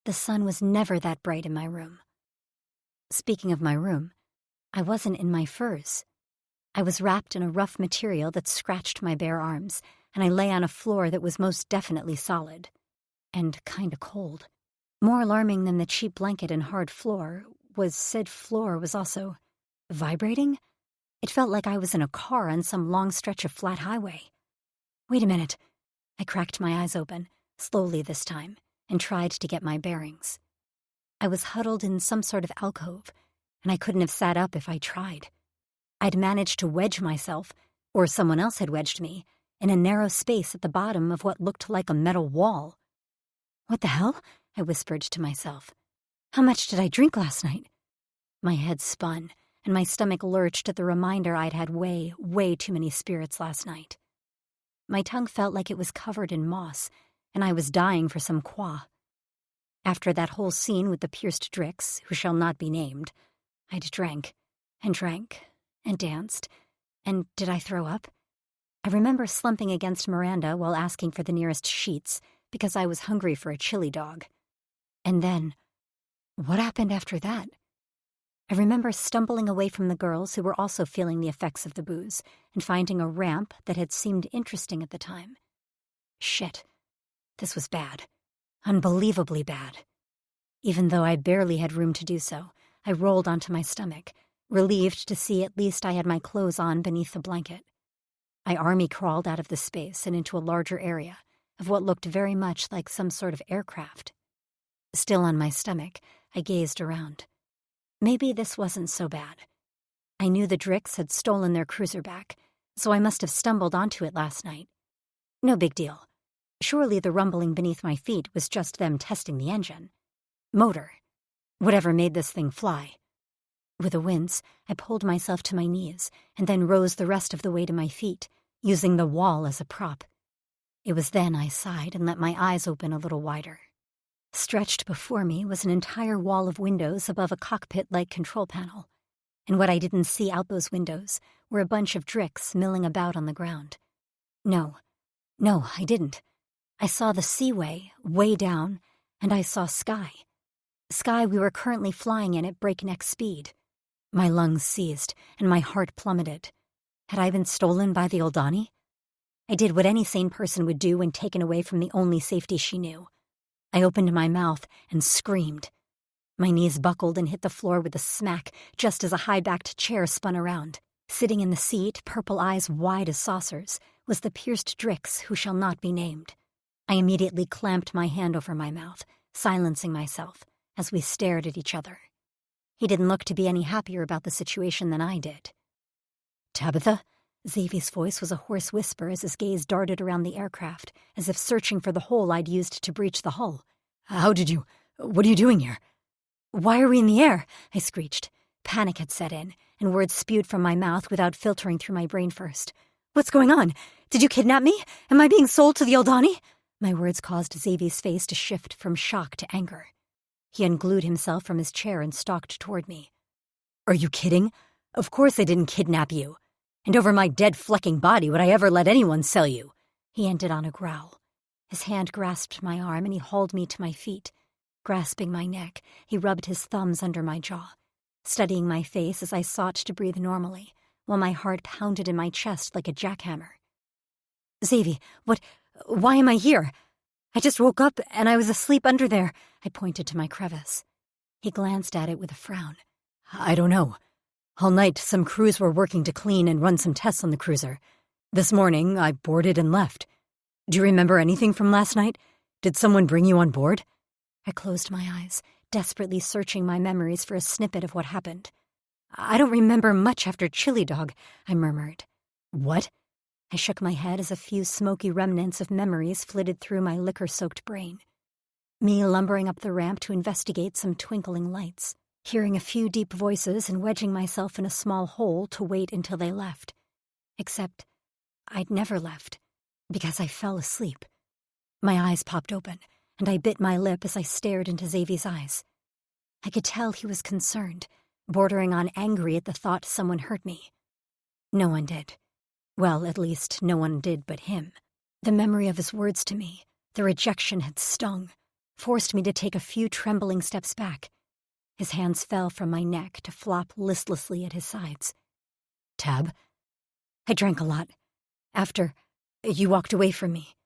The sun was never that bright in my room. Speaking of my room, I wasn't in my furs. I was wrapped in a rough material that scratched my bare arms, and I lay on a floor that was most definitely solid. And kinda cold. More alarming than the cheap blanket and hard floor was said floor was also vibrating. It felt like I was in a car on some long stretch of flat highway. Wait a minute. I cracked my eyes open, slowly this time, and tried to get my bearings. I was huddled in some sort of alcove, and I couldn't have sat up if I tried. I'd managed to wedge myself, or someone else had wedged me, in a narrow space at the bottom of what looked like a metal wall. What the hell? I whispered to myself. How much did I drink last night? My head spun, and my stomach lurched at the reminder I'd had way, way too many spirits last night. My tongue felt like it was covered in moss, and I was dying for some qua. After that whole scene with the pierced Drix, who shall not be named, I'd drank, and danced, and did I throw up? I remember slumping against Miranda while asking for the nearest sheets, because I was hungry for a chili dog. And then, what happened after that? I remember stumbling away from the girls who were also feeling the effects of the booze and finding a ramp that had seemed interesting at the time. Shit. This was bad. Unbelievably bad. Even though I barely had room to do so, I rolled onto my stomach, relieved to see at least I had my clothes on beneath the blanket. I army crawled out of the space and into a larger area of what looked very much like some sort of aircraft. Still on my stomach, I gazed around. Maybe this wasn't so bad. I knew the Drix had stolen their cruiser back, so I must have stumbled onto it last night. No big deal. Surely the rumbling beneath my feet was just them testing the engine. Motor. Whatever made this thing fly. With a wince, I pulled myself to my knees and then rose the rest of the way to my feet, using the wall as a prop. It was then I sighed and let my eyes open a little wider. Stretched before me was an entire wall of windows above a cockpit-like control panel, and what I didn't see out those windows were a bunch of Drix milling about on the ground. No, I didn't. I saw the seaway, way down, and I saw sky. Sky we were currently flying in at breakneck speed. My lungs seized, and my heart plummeted. Had I been stolen by the Oldani? I did what any sane person would do when taken away from the only safety she knew. I opened my mouth and screamed. My knees buckled and hit the floor with a smack just as a high-backed chair spun around. Sitting in the seat, purple eyes wide as saucers, was the pierced Drix who shall not be named. I immediately clamped my hand over my mouth, silencing myself, as we stared at each other. He didn't look to be any happier about the situation than I did. "Tabitha?" Xavier's voice was a hoarse whisper as his gaze darted around the aircraft, as if searching for the hole I'd used to breach the hull. What are you doing here?" "Why are we in the air?" I screeched. Panic had set in, and words spewed from my mouth without filtering through my brain first. "What's going on? Did you kidnap me? Am I being sold to the Oldani?" My words caused Xavier's face to shift from shock to anger. He unglued himself from his chair and stalked toward me. "Are you kidding? Of course I didn't kidnap you. And over my dead flecking body would I ever let anyone sell you?" He ended on a growl. His hand grasped my arm and he hauled me to my feet. Grasping my neck, he rubbed his thumbs under my jaw, studying my face as I sought to breathe normally, while my heart pounded in my chest like a jackhammer. "Xavier, why am I here? I just woke up and I was asleep under there." I pointed to my crevice. He glanced at it with a frown. "I don't know. All night, some crews were working to clean and run some tests on the cruiser. This morning, I boarded and left. Do you remember anything from last night? Did someone bring you on board?" I closed my eyes, desperately searching my memories for a snippet of what happened. "I don't remember much after Chili Dog," I murmured. "What?" I shook my head as a few smoky remnants of memories flitted through my liquor-soaked brain. Me lumbering up the ramp to investigate some twinkling lights, hearing a few deep voices and wedging myself in a small hole to wait until they left. Except I'd never left, because I fell asleep. My eyes popped open, and I bit my lip as I stared into Xavier's eyes. I could tell he was concerned, bordering on angry at the thought someone hurt me. No one did. Well, at least no one did but him. The memory of his words to me, the rejection had stung, forced me to take a few trembling steps back. His hands fell from my neck to flop listlessly at his sides. "Tab?" "I drank a lot. After you walked away from me.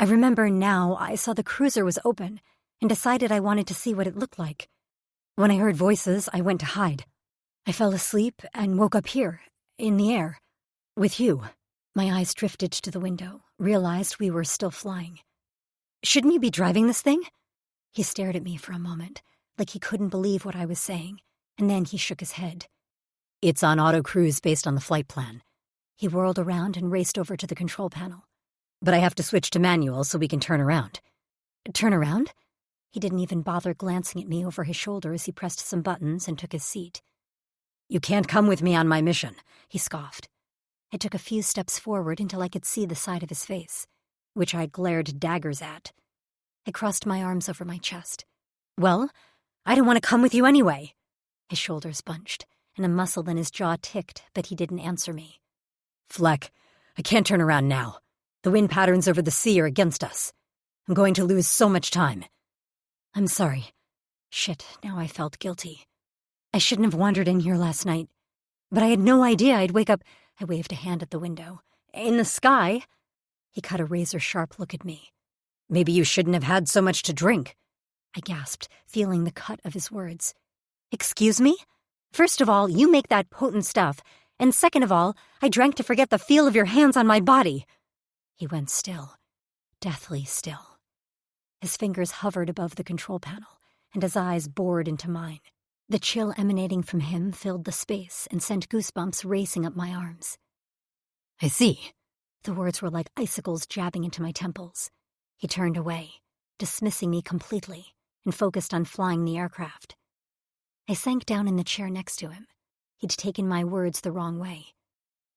I remember now I saw the cruiser was open and decided I wanted to see what it looked like. When I heard voices, I went to hide. I fell asleep and woke up here, in the air, with you." My eyes drifted to the window, realized we were still flying. "Shouldn't you be driving this thing?" He stared at me for a moment, like he couldn't believe what I was saying, and then he shook his head. "It's on auto cruise based on the flight plan." He whirled around and raced over to the control panel. "But I have to switch to manual so we can turn around." "Turn around?" He didn't even bother glancing at me over his shoulder as he pressed some buttons and took his seat. "You can't come with me on my mission," he scoffed. I took a few steps forward until I could see the side of his face, which I glared daggers at. I crossed my arms over my chest. "Well, I don't want to come with you anyway." His shoulders bunched, and a muscle in his jaw ticked, but he didn't answer me. "Fleck, I can't turn around now. The wind patterns over the sea are against us. I'm going to lose so much time." "I'm sorry." Shit, now I felt guilty. I shouldn't have wandered in here last night. But I had no idea I'd wake up. I waved a hand at the window. "In the sky?" He cut a razor-sharp look at me. "Maybe you shouldn't have had so much to drink." I gasped, feeling the cut of his words. "Excuse me? First of all, you make that potent stuff, and second of all, I drank to forget the feel of your hands on my body." He went still, deathly still. His fingers hovered above the control panel, and his eyes bored into mine. The chill emanating from him filled the space and sent goosebumps racing up my arms. "I see." The words were like icicles jabbing into my temples. He turned away, dismissing me completely, and focused on flying the aircraft. I sank down in the chair next to him. He'd taken my words the wrong way.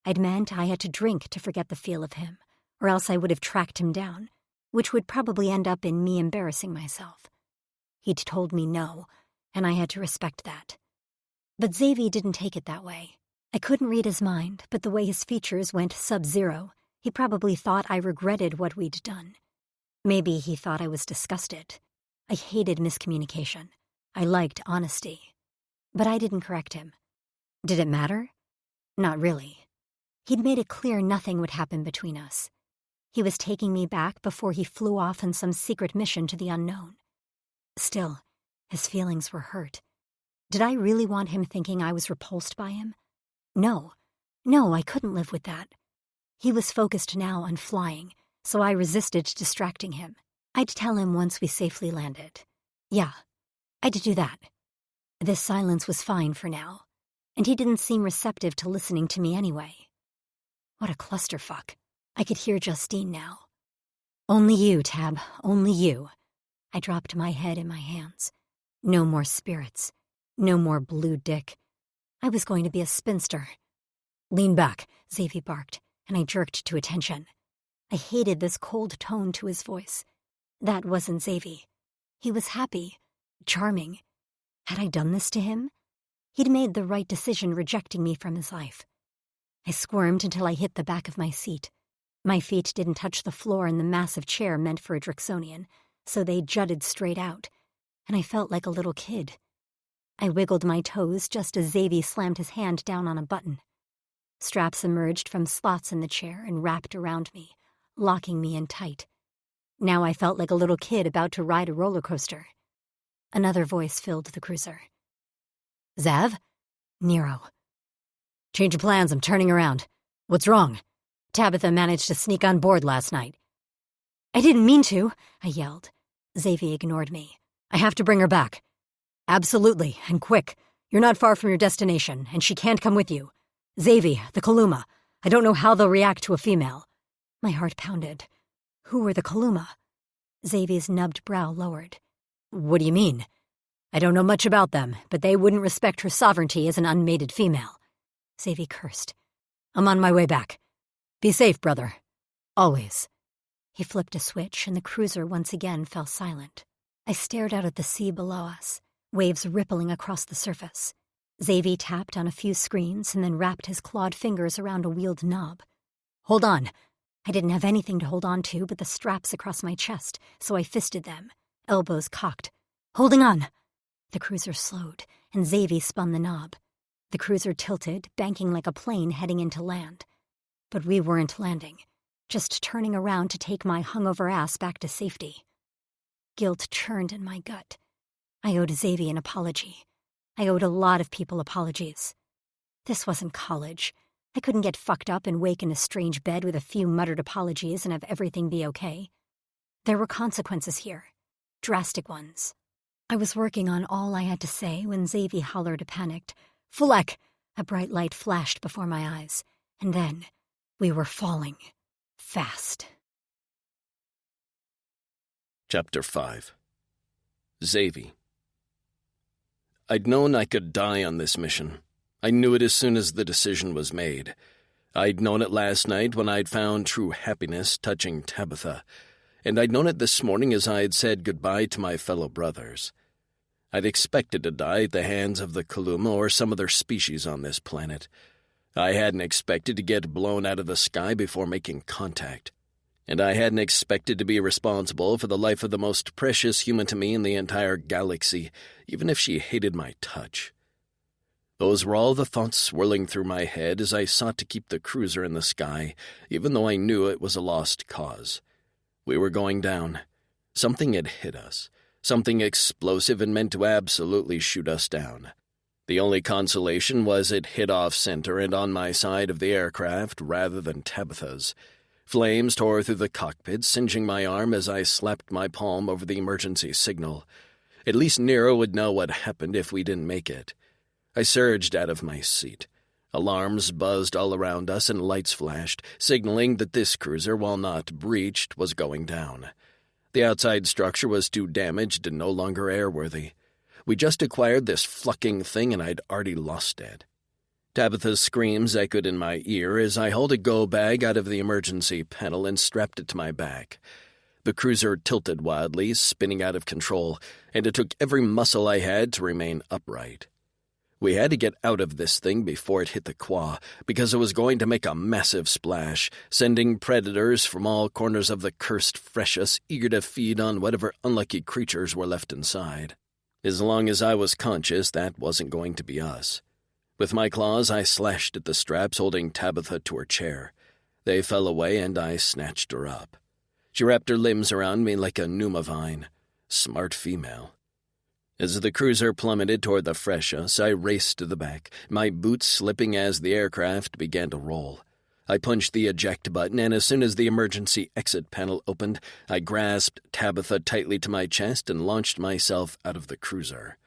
I'd meant I had to drink to forget the feel of him, or else I would have tracked him down, which would probably end up in me embarrassing myself. He'd told me no, and I had to respect that. But Xavier didn't take it that way. I couldn't read his mind, but the way his features went sub-zero, he probably thought I regretted what we'd done. Maybe he thought I was disgusted. I hated miscommunication. I liked honesty. But I didn't correct him. Did it matter? Not really. He'd made it clear nothing would happen between us. He was taking me back before he flew off on some secret mission to the unknown. Still, his feelings were hurt. Did I really want him thinking I was repulsed by him? No, I couldn't live with that. He was focused now on flying, so I resisted distracting him. I'd tell him once we safely landed. Yeah, I'd do that. This silence was fine for now, and he didn't seem receptive to listening to me anyway. What a clusterfuck. I could hear Justine now. Only you, Tab, only you. I dropped my head in my hands. No more spirits. No more blue dick. I was going to be a spinster. Lean back, Xavier barked, and I jerked to attention. I hated this cold tone to his voice. That wasn't Xavier. He was happy, charming. Had I done this to him? He'd made the right decision rejecting me from his life. I squirmed until I hit the back of my seat. My feet didn't touch the floor in the massive chair meant for a Drixonian, so they jutted straight out, and I felt like a little kid. I wiggled my toes just as Xavier slammed his hand down on a button. Straps emerged from slots in the chair and wrapped around me, locking me in tight. Now I felt like a little kid about to ride a roller coaster. Another voice filled the cruiser. Zav? Nero. Change of plans, I'm turning around. What's wrong? Tabitha managed to sneak on board last night. I didn't mean to, I yelled. Xavier ignored me. I have to bring her back. Absolutely, and quick. You're not far from your destination, and she can't come with you. Xavier, the Kaluma. I don't know how they'll react to a female. My heart pounded. Who were the Kaluma? Xavier's nubbed brow lowered. What do you mean? I don't know much about them, but they wouldn't respect her sovereignty as an unmated female. Xavier cursed. I'm on my way back. Be safe, brother. Always. He flipped a switch, and the cruiser once again fell silent. I stared out at the sea below us, waves rippling across the surface. Xavier tapped on a few screens and then wrapped his clawed fingers around a wheeled knob. Hold on. I didn't have anything to hold on to but the straps across my chest, so I fisted them, elbows cocked. Holding on. The cruiser slowed, and Xavier spun the knob. The cruiser tilted, banking like a plane heading into land. But we weren't landing, just turning around to take my hungover ass back to safety. Guilt churned in my gut. I owed Xavier an apology. I owed a lot of people apologies. This wasn't college. I couldn't get fucked up and wake in a strange bed with a few muttered apologies and have everything be okay. There were consequences here. Drastic ones. I was working on all I had to say when Xavier hollered panicked, Fulek! A bright light flashed before my eyes, and then we were falling. Fast. Chapter 5. Xavier. I'd known I could die on this mission. I knew it as soon as the decision was made. I'd known it last night when I'd found true happiness touching Tabitha, and I'd known it this morning as I had said goodbye to my fellow brothers. I'd expected to die at the hands of the Kaluma or some other species on this planet. I hadn't expected to get blown out of the sky before making contact. And I hadn't expected to be responsible for the life of the most precious human to me in the entire galaxy, even if she hated my touch. Those were all the thoughts swirling through my head as I sought to keep the cruiser in the sky, even though I knew it was a lost cause. We were going down. Something had hit us. Something explosive and meant to absolutely shoot us down. The only consolation was it hit off-center and on my side of the aircraft rather than Tabitha's. Flames tore through the cockpit, singeing my arm as I slapped my palm over the emergency signal. At least Nero would know what happened if we didn't make it. I surged out of my seat. Alarms buzzed all around us and lights flashed, signaling that this cruiser, while not breached, was going down. The outside structure was too damaged and no longer airworthy. We just acquired this fucking thing and I'd already lost it. Tabitha's screams echoed in my ear as I hauled a go bag out of the emergency panel and strapped it to my back. The cruiser tilted wildly, spinning out of control, and it took every muscle I had to remain upright. We had to get out of this thing before it hit the quah, because it was going to make a massive splash, sending predators from all corners of the cursed freshus eager to feed on whatever unlucky creatures were left inside. As long as I was conscious, that wasn't going to be us. With my claws, I slashed at the straps holding Tabitha to her chair. They fell away, and I snatched her up. She wrapped her limbs around me like a pneuma vine. Smart female. As the cruiser plummeted toward the Freshus, I raced to the back, my boots slipping as the aircraft began to roll. I punched the eject button, and as soon as the emergency exit panel opened, I grasped Tabitha tightly to my chest and launched myself out of the cruiser.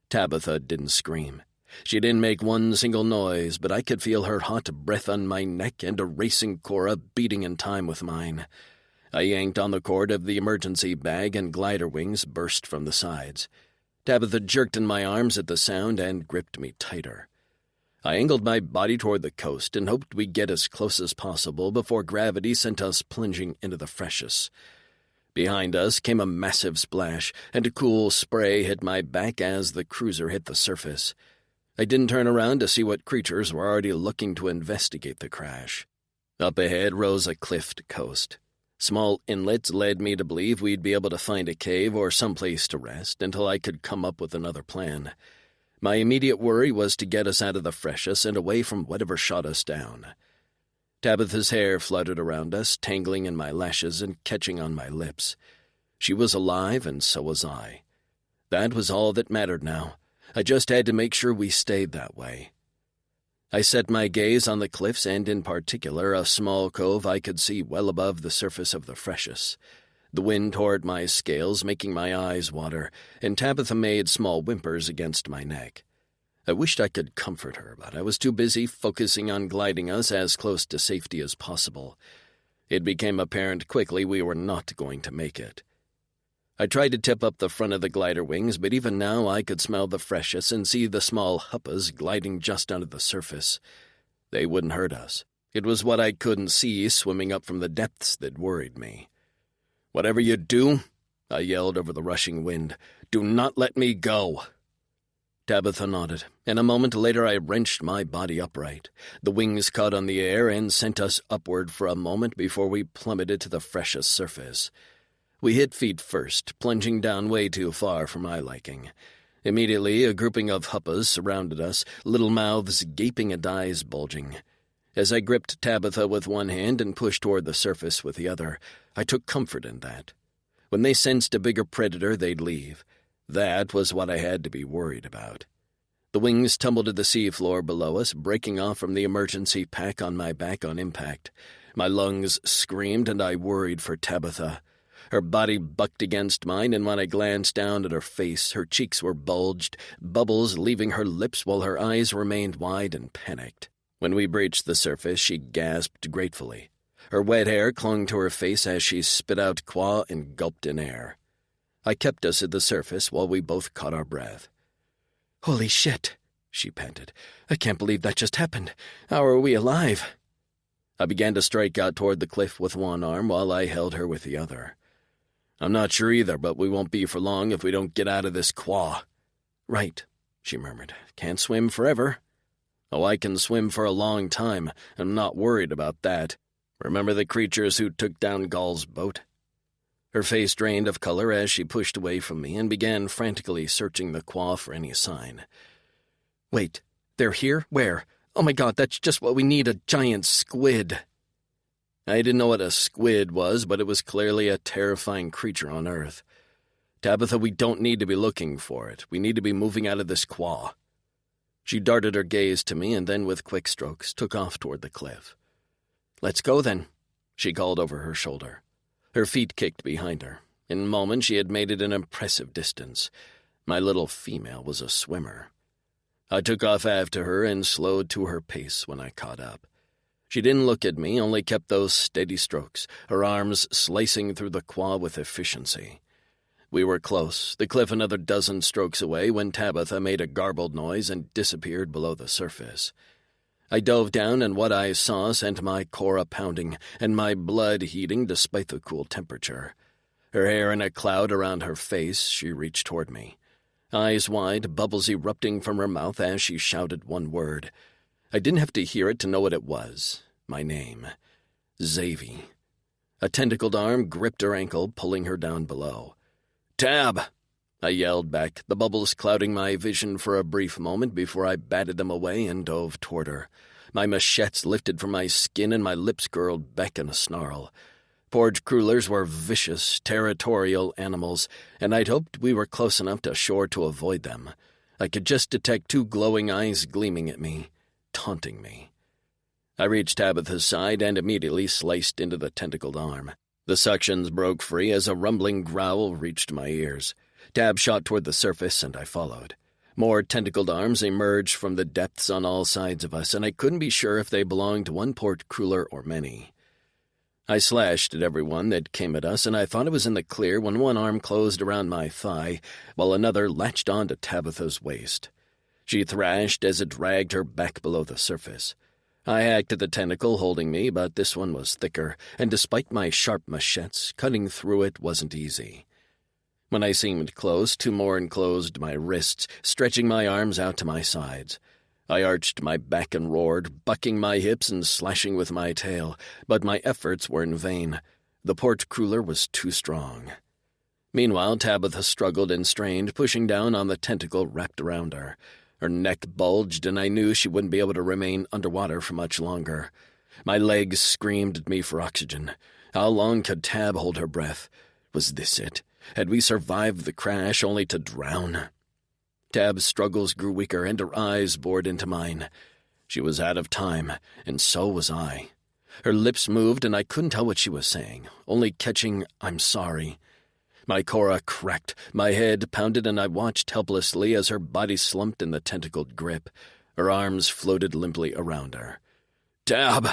Tabitha didn't scream. She didn't make one single noise, but I could feel her hot breath on my neck and a racing Cora beating in time with mine. I yanked on the cord of the emergency bag, and glider wings burst from the sides. Tabitha jerked in my arms at the sound and gripped me tighter. I angled my body toward the coast and hoped we'd get as close as possible before gravity sent us plunging into the Freshus. Behind us came a massive splash, and a cool spray hit my back as the cruiser hit the surface. I didn't turn around to see what creatures were already looking to investigate the crash. Up ahead rose a cliffed coast. Small inlets led me to believe we'd be able to find a cave or someplace to rest until I could come up with another plan. My immediate worry was to get us out of the Freshus and away from whatever shot us down. Tabitha's hair fluttered around us, tangling in my lashes and catching on my lips. She was alive, and so was I. That was all that mattered now. I just had to make sure we stayed that way. I set my gaze on the cliffs and, in particular, a small cove I could see well above the surface of the Freshus. The wind tore at my scales, making my eyes water, and Tabitha made small whimpers against my neck. I wished I could comfort her, but I was too busy focusing on gliding us as close to safety as possible. It became apparent quickly we were not going to make it. I tried to tip up the front of the glider wings, but even now I could smell the Freshus and see the small huppas gliding just under the surface. They wouldn't hurt us. It was what I couldn't see swimming up from the depths that worried me. "Whatever you do," I yelled over the rushing wind, "do not let me go." Tabitha nodded, and a moment later I wrenched my body upright. The wings caught on the air and sent us upward for a moment before we plummeted to the Freshus surface. We hit feet first, plunging down way too far for my liking. Immediately, a grouping of huppas surrounded us, little mouths gaping and eyes bulging. As I gripped Tabitha with one hand and pushed toward the surface with the other, I took comfort in that. When they sensed a bigger predator, they'd leave. That was what I had to be worried about. The wings tumbled to the seafloor below us, breaking off from the emergency pack on my back on impact. My lungs screamed, and I worried for Tabitha. Her body bucked against mine, and when I glanced down at her face, her cheeks were bulged, bubbles leaving her lips while her eyes remained wide and panicked. When we breached the surface, she gasped gratefully. Her wet hair clung to her face as she spit out quah and gulped in air. I kept us at the surface while we both caught our breath. "Holy shit," she panted. "I can't believe that just happened. How are we alive?" I began to strike out toward the cliff with one arm while I held her with the other. "I'm not sure either, but we won't be for long if we don't get out of this quah." "Right," she murmured. "Can't swim forever." "Oh, I can swim for a long time. I'm not worried about that. Remember the creatures who took down Gall's boat?" Her face drained of color as she pushed away from me and began frantically searching the quah for any sign. "Wait, they're here? Where? Oh my God, that's just what we need, a giant squid." I didn't know what a squid was, but it was clearly a terrifying creature on Earth. "Tabitha, we don't need to be looking for it. We need to be moving out of this quah." She darted her gaze to me and then, with quick strokes, took off toward the cliff. "Let's go, then," she called over her shoulder. Her feet kicked behind her. In a moment, she had made it an impressive distance. My little female was a swimmer. I took off after her and slowed to her pace when I caught up. She didn't look at me, only kept those steady strokes, her arms slicing through the quah with efficiency. We were close, the cliff another dozen strokes away, when Tabitha made a garbled noise and disappeared below the surface. I dove down, and what I saw sent my core pounding and my blood heating despite the cool temperature. Her hair in a cloud around her face, she reached toward me. Eyes wide, bubbles erupting from her mouth as she shouted one word. I didn't have to hear it to know what it was. My name. Xavi. A tentacled arm gripped her ankle, pulling her down below. "Tab!" I yelled back, the bubbles clouding my vision for a brief moment before I batted them away and dove toward her. My machetes lifted from my skin and my lips curled back in a snarl. Porge crullers were vicious, territorial animals, and I'd hoped we were close enough to shore to avoid them. I could just detect two glowing eyes gleaming at me, taunting me. I reached Tabitha's side and immediately sliced into the tentacled arm. The suctions broke free as a rumbling growl reached my ears. Tab shot toward the surface, and I followed. More tentacled arms emerged from the depths on all sides of us, and I couldn't be sure if they belonged to one port cruller or many. I slashed at every one that came at us, and I thought I was in the clear when one arm closed around my thigh, while another latched on to Tabitha's waist. She thrashed as it dragged her back below the surface. I hacked at the tentacle holding me, but this one was thicker, and despite my sharp machetes, cutting through it wasn't easy. When I seemed close, two more enclosed my wrists, stretching my arms out to my sides. I arched my back and roared, bucking my hips and slashing with my tail, but my efforts were in vain. The port cruller was too strong. Meanwhile, Tabitha struggled and strained, pushing down on the tentacle wrapped around her. Her neck bulged, and I knew she wouldn't be able to remain underwater for much longer. My legs screamed at me for oxygen. How long could Tab hold her breath? Was this it? Had we survived the crash only to drown? Tab's struggles grew weaker, and her eyes bored into mine. She was out of time, and so was I. Her lips moved, and I couldn't tell what she was saying, only catching, "I'm sorry." My cora cracked, my head pounded, and I watched helplessly as her body slumped in the tentacled grip. Her arms floated limply around her. "Tab!"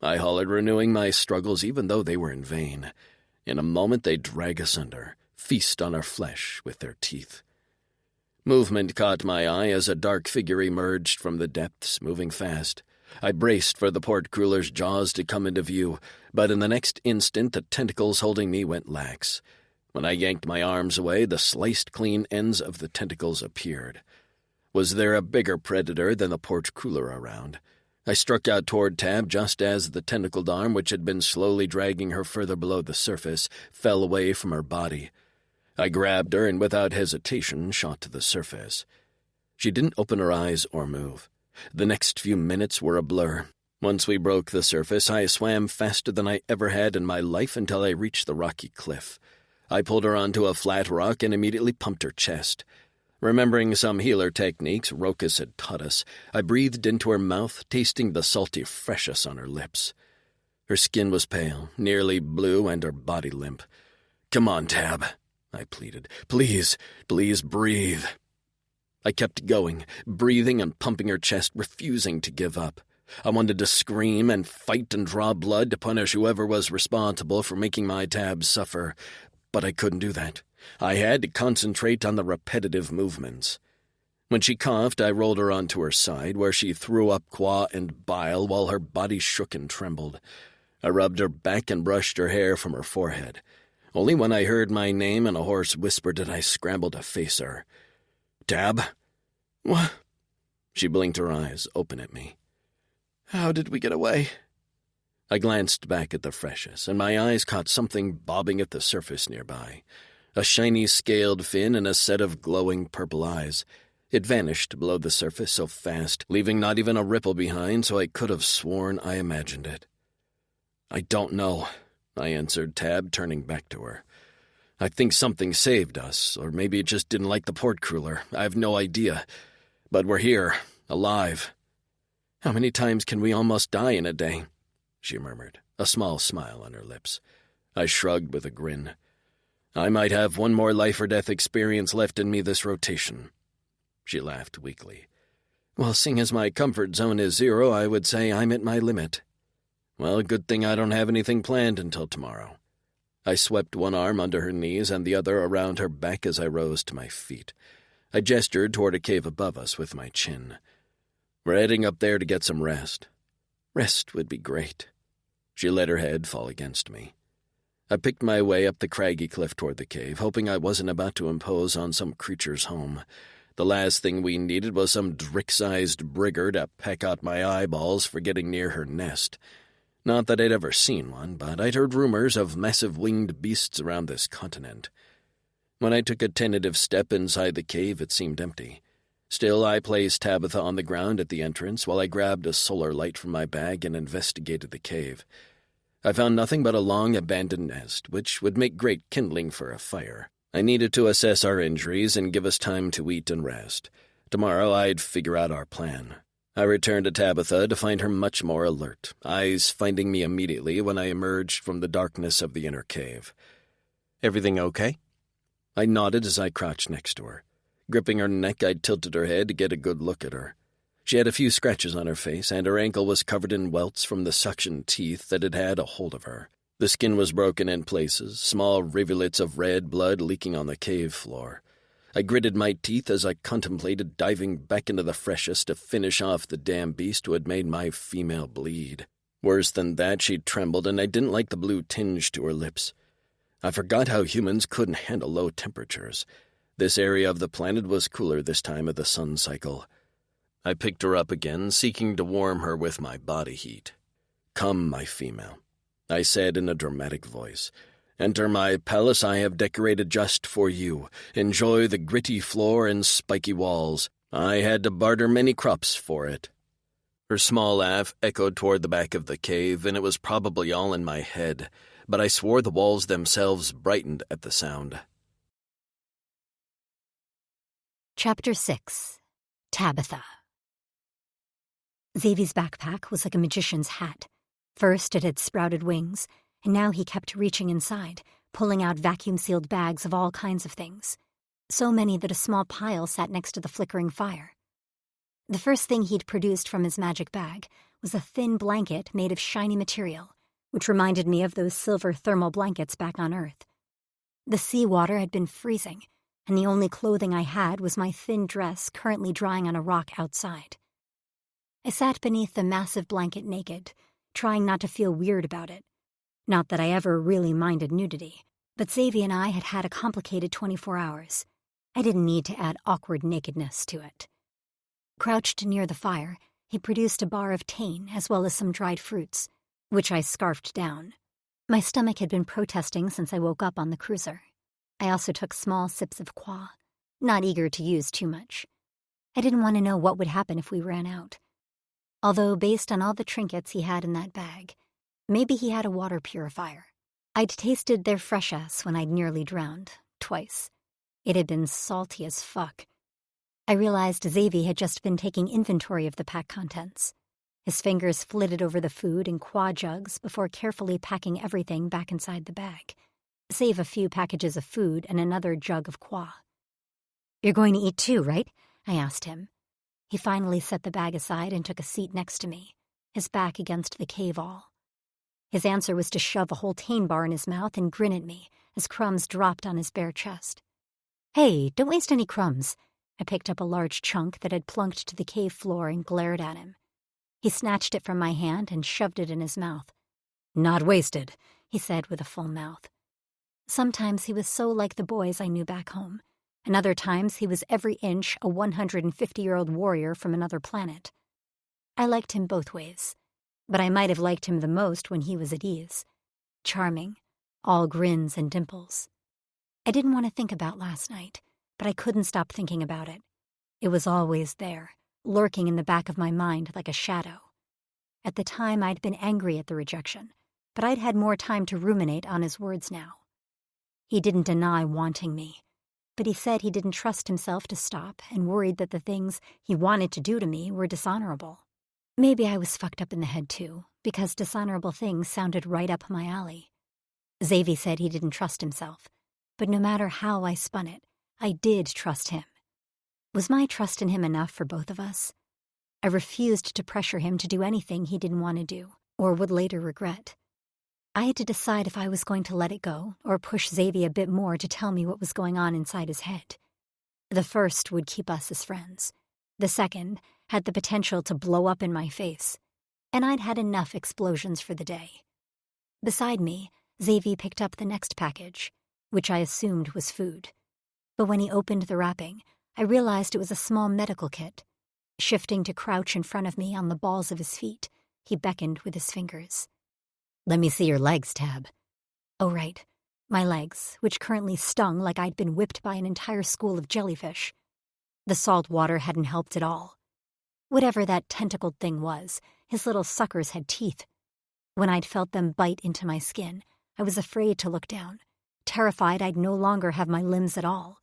I hollered, renewing my struggles even though they were in vain. In a moment they drag us under, feast on our flesh with their teeth. Movement caught my eye as a dark figure emerged from the depths, moving fast. I braced for the port cruller's jaws to come into view, but in the next instant the tentacles holding me went lax. When I yanked my arms away, the sliced-clean ends of the tentacles appeared. Was there a bigger predator than the port cruller around? I struck out toward Tab just as the tentacled arm, which had been slowly dragging her further below the surface, fell away from her body. I grabbed her and without hesitation shot to the surface. She didn't open her eyes or move. The next few minutes were a blur. Once we broke the surface, I swam faster than I ever had in my life until I reached the rocky cliff. I pulled her onto a flat rock and immediately pumped her chest. Remembering some healer techniques Rokus had taught us, I breathed into her mouth, tasting the salty freshness on her lips. Her skin was pale, nearly blue, and her body limp. "Come on, Tab," I pleaded. Please breathe." I kept going, breathing and pumping her chest, refusing to give up. I wanted to scream and fight and draw blood to punish whoever was responsible for making my Tab suffer, but I couldn't do that. I had to concentrate on the repetitive movements. When she coughed, I rolled her onto her side, where she threw up qua and bile while her body shook and trembled. I rubbed her back and brushed her hair from her forehead. Only when I heard my name in a hoarse whisper did I scramble to face her. "Tab?" "What?" She blinked her eyes, open at me. "How did we get away?" I glanced back at the freshness, and my eyes caught something bobbing at the surface nearby. A shiny scaled fin and a set of glowing purple eyes. It vanished below the surface so fast, leaving not even a ripple behind, so I could have sworn I imagined it. "I don't know," I answered, Tab turning back to her. "I think something saved us, or maybe it just didn't like the port cruller. I have no idea. But we're here, alive." "How many times can we almost die in a day?" she murmured, a small smile on her lips. I shrugged with a grin. "I might have one more life-or-death experience left in me this rotation." She laughed weakly. "Well, seeing as my comfort zone is 0, I would say I'm at my limit." "Well, good thing I don't have anything planned until tomorrow." I swept one arm under her knees and the other around her back as I rose to my feet. I gestured toward a cave above us with my chin. "We're heading up there to get some rest." "Rest would be great." She let her head fall against me. I picked my way up the craggy cliff toward the cave, hoping I wasn't about to impose on some creature's home. The last thing we needed was some drick-sized brigger to peck out my eyeballs for getting near her nest. Not that I'd ever seen one, but I'd heard rumors of massive winged beasts around this continent. When I took a tentative step inside the cave, it seemed empty. Still, I placed Tabitha on the ground at the entrance while I grabbed a solar light from my bag and investigated the cave. I found nothing but a long abandoned nest, which would make great kindling for a fire. I needed to assess our injuries and give us time to eat and rest. Tomorrow I'd figure out our plan. I returned to Tabitha to find her much more alert, eyes finding me immediately when I emerged from the darkness of the inner cave. "Everything okay?" I nodded as I crouched next to her. Gripping her neck, I tilted her head to get a good look at her. She had a few scratches on her face, and her ankle was covered in welts from the suction teeth that had had a hold of her. The skin was broken in places, small rivulets of red blood leaking on the cave floor. I gritted my teeth as I contemplated diving back into the freshest to finish off the damn beast who had made my female bleed. Worse than that, she trembled, and I didn't like the blue tinge to her lips. I forgot how humans couldn't handle low temperatures. This area of the planet was cooler this time of the sun cycle. I picked her up again, seeking to warm her with my body heat. "Come, my female," I said in a dramatic voice. "Enter my palace I have decorated just for you. Enjoy the gritty floor and spiky walls. I had to barter many crops for it." Her small laugh echoed toward the back of the cave, and it was probably all in my head, but I swore the walls themselves brightened at the sound. Chapter 6. Tabitha. Xavier's backpack was like a magician's hat. First it had sprouted wings, and now he kept reaching inside, pulling out vacuum-sealed bags of all kinds of things. So many that a small pile sat next to the flickering fire. The first thing he'd produced from his magic bag was a thin blanket made of shiny material, which reminded me of those silver thermal blankets back on Earth. The seawater had been freezing, and the only clothing I had was my thin dress currently drying on a rock outside. I sat beneath the massive blanket naked, trying not to feel weird about it. Not that I ever really minded nudity, but Xavier and I had had a complicated 24 hours. I didn't need to add awkward nakedness to it. Crouched near the fire, he produced a bar of tane as well as some dried fruits, which I scarfed down. My stomach had been protesting since I woke up on the cruiser. I also took small sips of qua, not eager to use too much. I didn't want to know what would happen if we ran out. Although, based on all the trinkets he had in that bag, maybe he had a water purifier. I'd tasted their freshness when I'd nearly drowned, twice. It had been salty as fuck. I realized Xavier had just been taking inventory of the pack contents. His fingers flitted over the food and qua jugs before carefully packing everything back inside the bag, save a few packages of food and another jug of qua. "You're going to eat too, right?" I asked him. He finally set the bag aside and took a seat next to me, his back against the cave wall. His answer was to shove a whole tane bar in his mouth and grin at me as crumbs dropped on his bare chest. "Hey, don't waste any crumbs." I picked up a large chunk that had plunked to the cave floor and glared at him. He snatched it from my hand and shoved it in his mouth. "Not wasted," he said with a full mouth. Sometimes he was so like the boys I knew back home, and other times he was every inch a 150-year-old warrior from another planet. I liked him both ways, but I might have liked him the most when he was at ease. Charming, all grins and dimples. I didn't want to think about last night, but I couldn't stop thinking about it. It was always there, lurking in the back of my mind like a shadow. At the time, I'd been angry at the rejection, but I'd had more time to ruminate on his words now. He didn't deny wanting me, but he said he didn't trust himself to stop and worried that the things he wanted to do to me were dishonorable. Maybe I was fucked up in the head too, because dishonorable things sounded right up my alley. Xavier said he didn't trust himself, but no matter how I spun it, I did trust him. Was my trust in him enough for both of us? I refused to pressure him to do anything he didn't want to do, or would later regret. I had to decide if I was going to let it go, or push Xavier a bit more to tell me what was going on inside his head. The first would keep us as friends. The second had the potential to blow up in my face, and I'd had enough explosions for the day. Beside me, Xavier picked up the next package, which I assumed was food. But when he opened the wrapping, I realized it was a small medical kit. Shifting to crouch in front of me on the balls of his feet, he beckoned with his fingers. "Let me see your legs, Tab." "Oh, right. My legs, which currently stung like I'd been whipped by an entire school of jellyfish. The salt water hadn't helped at all. Whatever that tentacled thing was, his little suckers had teeth. When I'd felt them bite into my skin, I was afraid to look down, terrified I'd no longer have my limbs at all.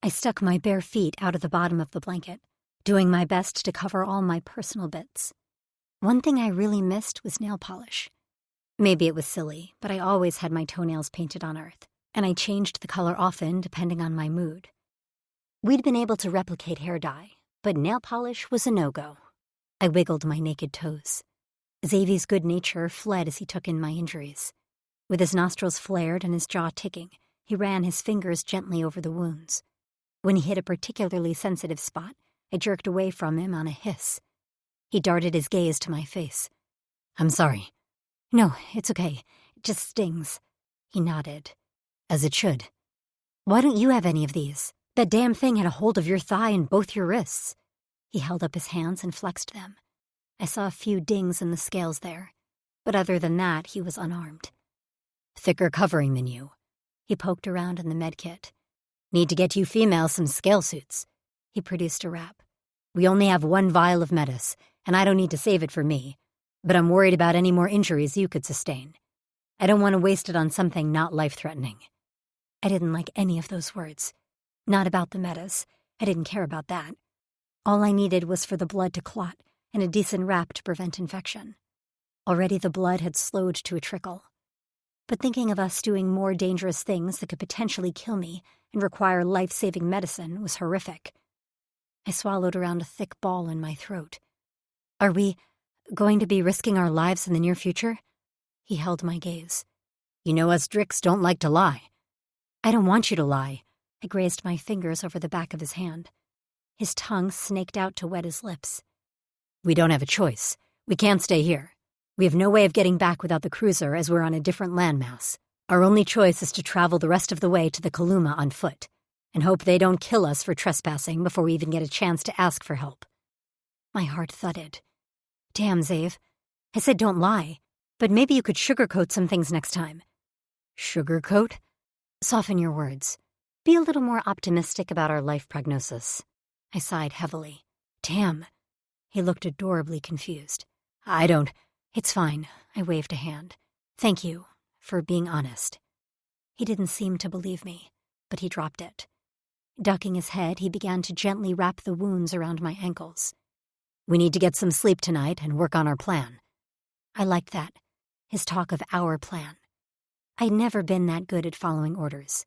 I stuck my bare feet out of the bottom of the blanket, doing my best to cover all my personal bits. One thing I really missed was nail polish. Maybe it was silly, but I always had my toenails painted on earth, and I changed the color often depending on my mood. We'd been able to replicate hair dye, but nail polish was a no-go. I wiggled my naked toes. Xavier's good nature fled as he took in my injuries. With his nostrils flared and his jaw ticking, he ran his fingers gently over the wounds. When he hit a particularly sensitive spot, I jerked away from him on a hiss. He darted his gaze to my face. "I'm sorry." "No, it's okay. It just stings." He nodded. "As it should. Why don't you have any of these? That damn thing had a hold of your thigh and both your wrists." He held up his hands and flexed them. I saw a few dings in the scales there, but other than that, he was unarmed. "Thicker covering than you." He poked around in the med kit. "Need to get you females some scale suits." He produced a wrap. "We only have one vial of Metis, and I don't need to save it for me, but I'm worried about any more injuries you could sustain. I don't want to waste it on something not life-threatening." I didn't like any of those words. Not about the Metis. I didn't care about that. All I needed was for the blood to clot and a decent wrap to prevent infection. Already the blood had slowed to a trickle. But thinking of us doing more dangerous things that could potentially kill me and require life-saving medicine was horrific. I swallowed around a thick ball in my throat. "Are we going to be risking our lives in the near future?" He held my gaze. "You know us Dricks don't like to lie." "I don't want you to lie." I grazed my fingers over the back of his hand. His tongue snaked out to wet his lips. "We don't have a choice. We can't stay here. We have no way of getting back without the cruiser as we're on a different landmass. Our only choice is to travel the rest of the way to the Kaluma on foot and hope they don't kill us for trespassing before we even get a chance to ask for help." My heart thudded. "Damn, Zave. I said don't lie, but maybe you could sugarcoat some things next time." "Sugarcoat?" "Soften your words. Be a little more optimistic about our life prognosis." I sighed heavily. "Damn." He looked adorably confused. It's fine." I waved a hand. "Thank you for being honest." He didn't seem to believe me, but he dropped it. Ducking his head, he began to gently wrap the wounds around my ankles. "We need to get some sleep tonight and work on our plan." I liked that, his talk of our plan. I'd never been that good at following orders.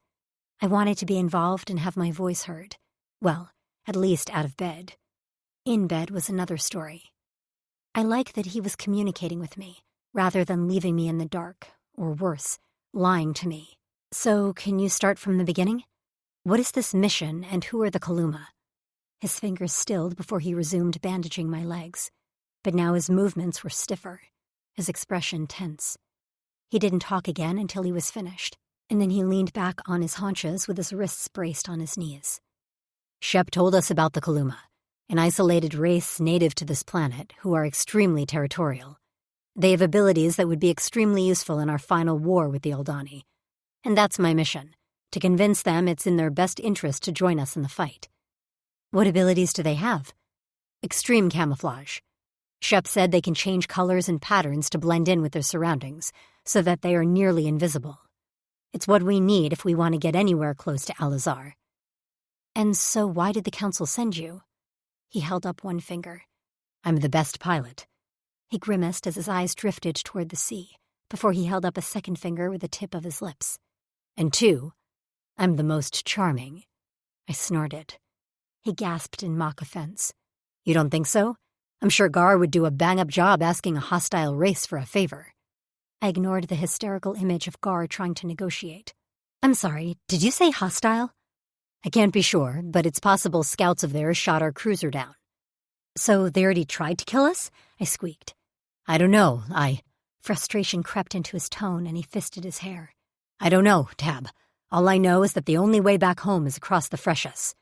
I wanted to be involved and have my voice heard. Well, at least out of bed. In bed was another story. I liked that he was communicating with me, rather than leaving me in the dark, or worse, lying to me. "So, can you start from the beginning? What is this mission, and who are the Kaluma?" His fingers stilled before he resumed bandaging my legs, but now his movements were stiffer, his expression tense. He didn't talk again until he was finished, and then he leaned back on his haunches with his wrists braced on his knees. "Shep told us about the Kaluma, an isolated race native to this planet who are extremely territorial. They have abilities that would be extremely useful in our final war with the Aldani. And that's my mission, to convince them it's in their best interest to join us in the fight." "What abilities do they have?" "Extreme camouflage. Shep said they can change colors and patterns to blend in with their surroundings, so that they are nearly invisible. It's what we need if we want to get anywhere close to Al-Azhar." "And so why did the Council send you?" He held up one finger. "I'm the best pilot." He grimaced as his eyes drifted toward the sea, before he held up a second finger with the tip of his lips. "And 2, I'm the most charming." I snorted. He gasped in mock offense. "You don't think so? I'm sure Gar would do a bang-up job asking a hostile race for a favor." I ignored the hysterical image of Gar trying to negotiate. "I'm sorry, did you say hostile?" "I can't be sure, but it's possible scouts of theirs shot our cruiser down." "So they already tried to kill us?" I squeaked. "I don't know, Frustration crept into his tone and he fisted his hair. "I don't know, Tab. All I know is that the only way back home is across the Freshus.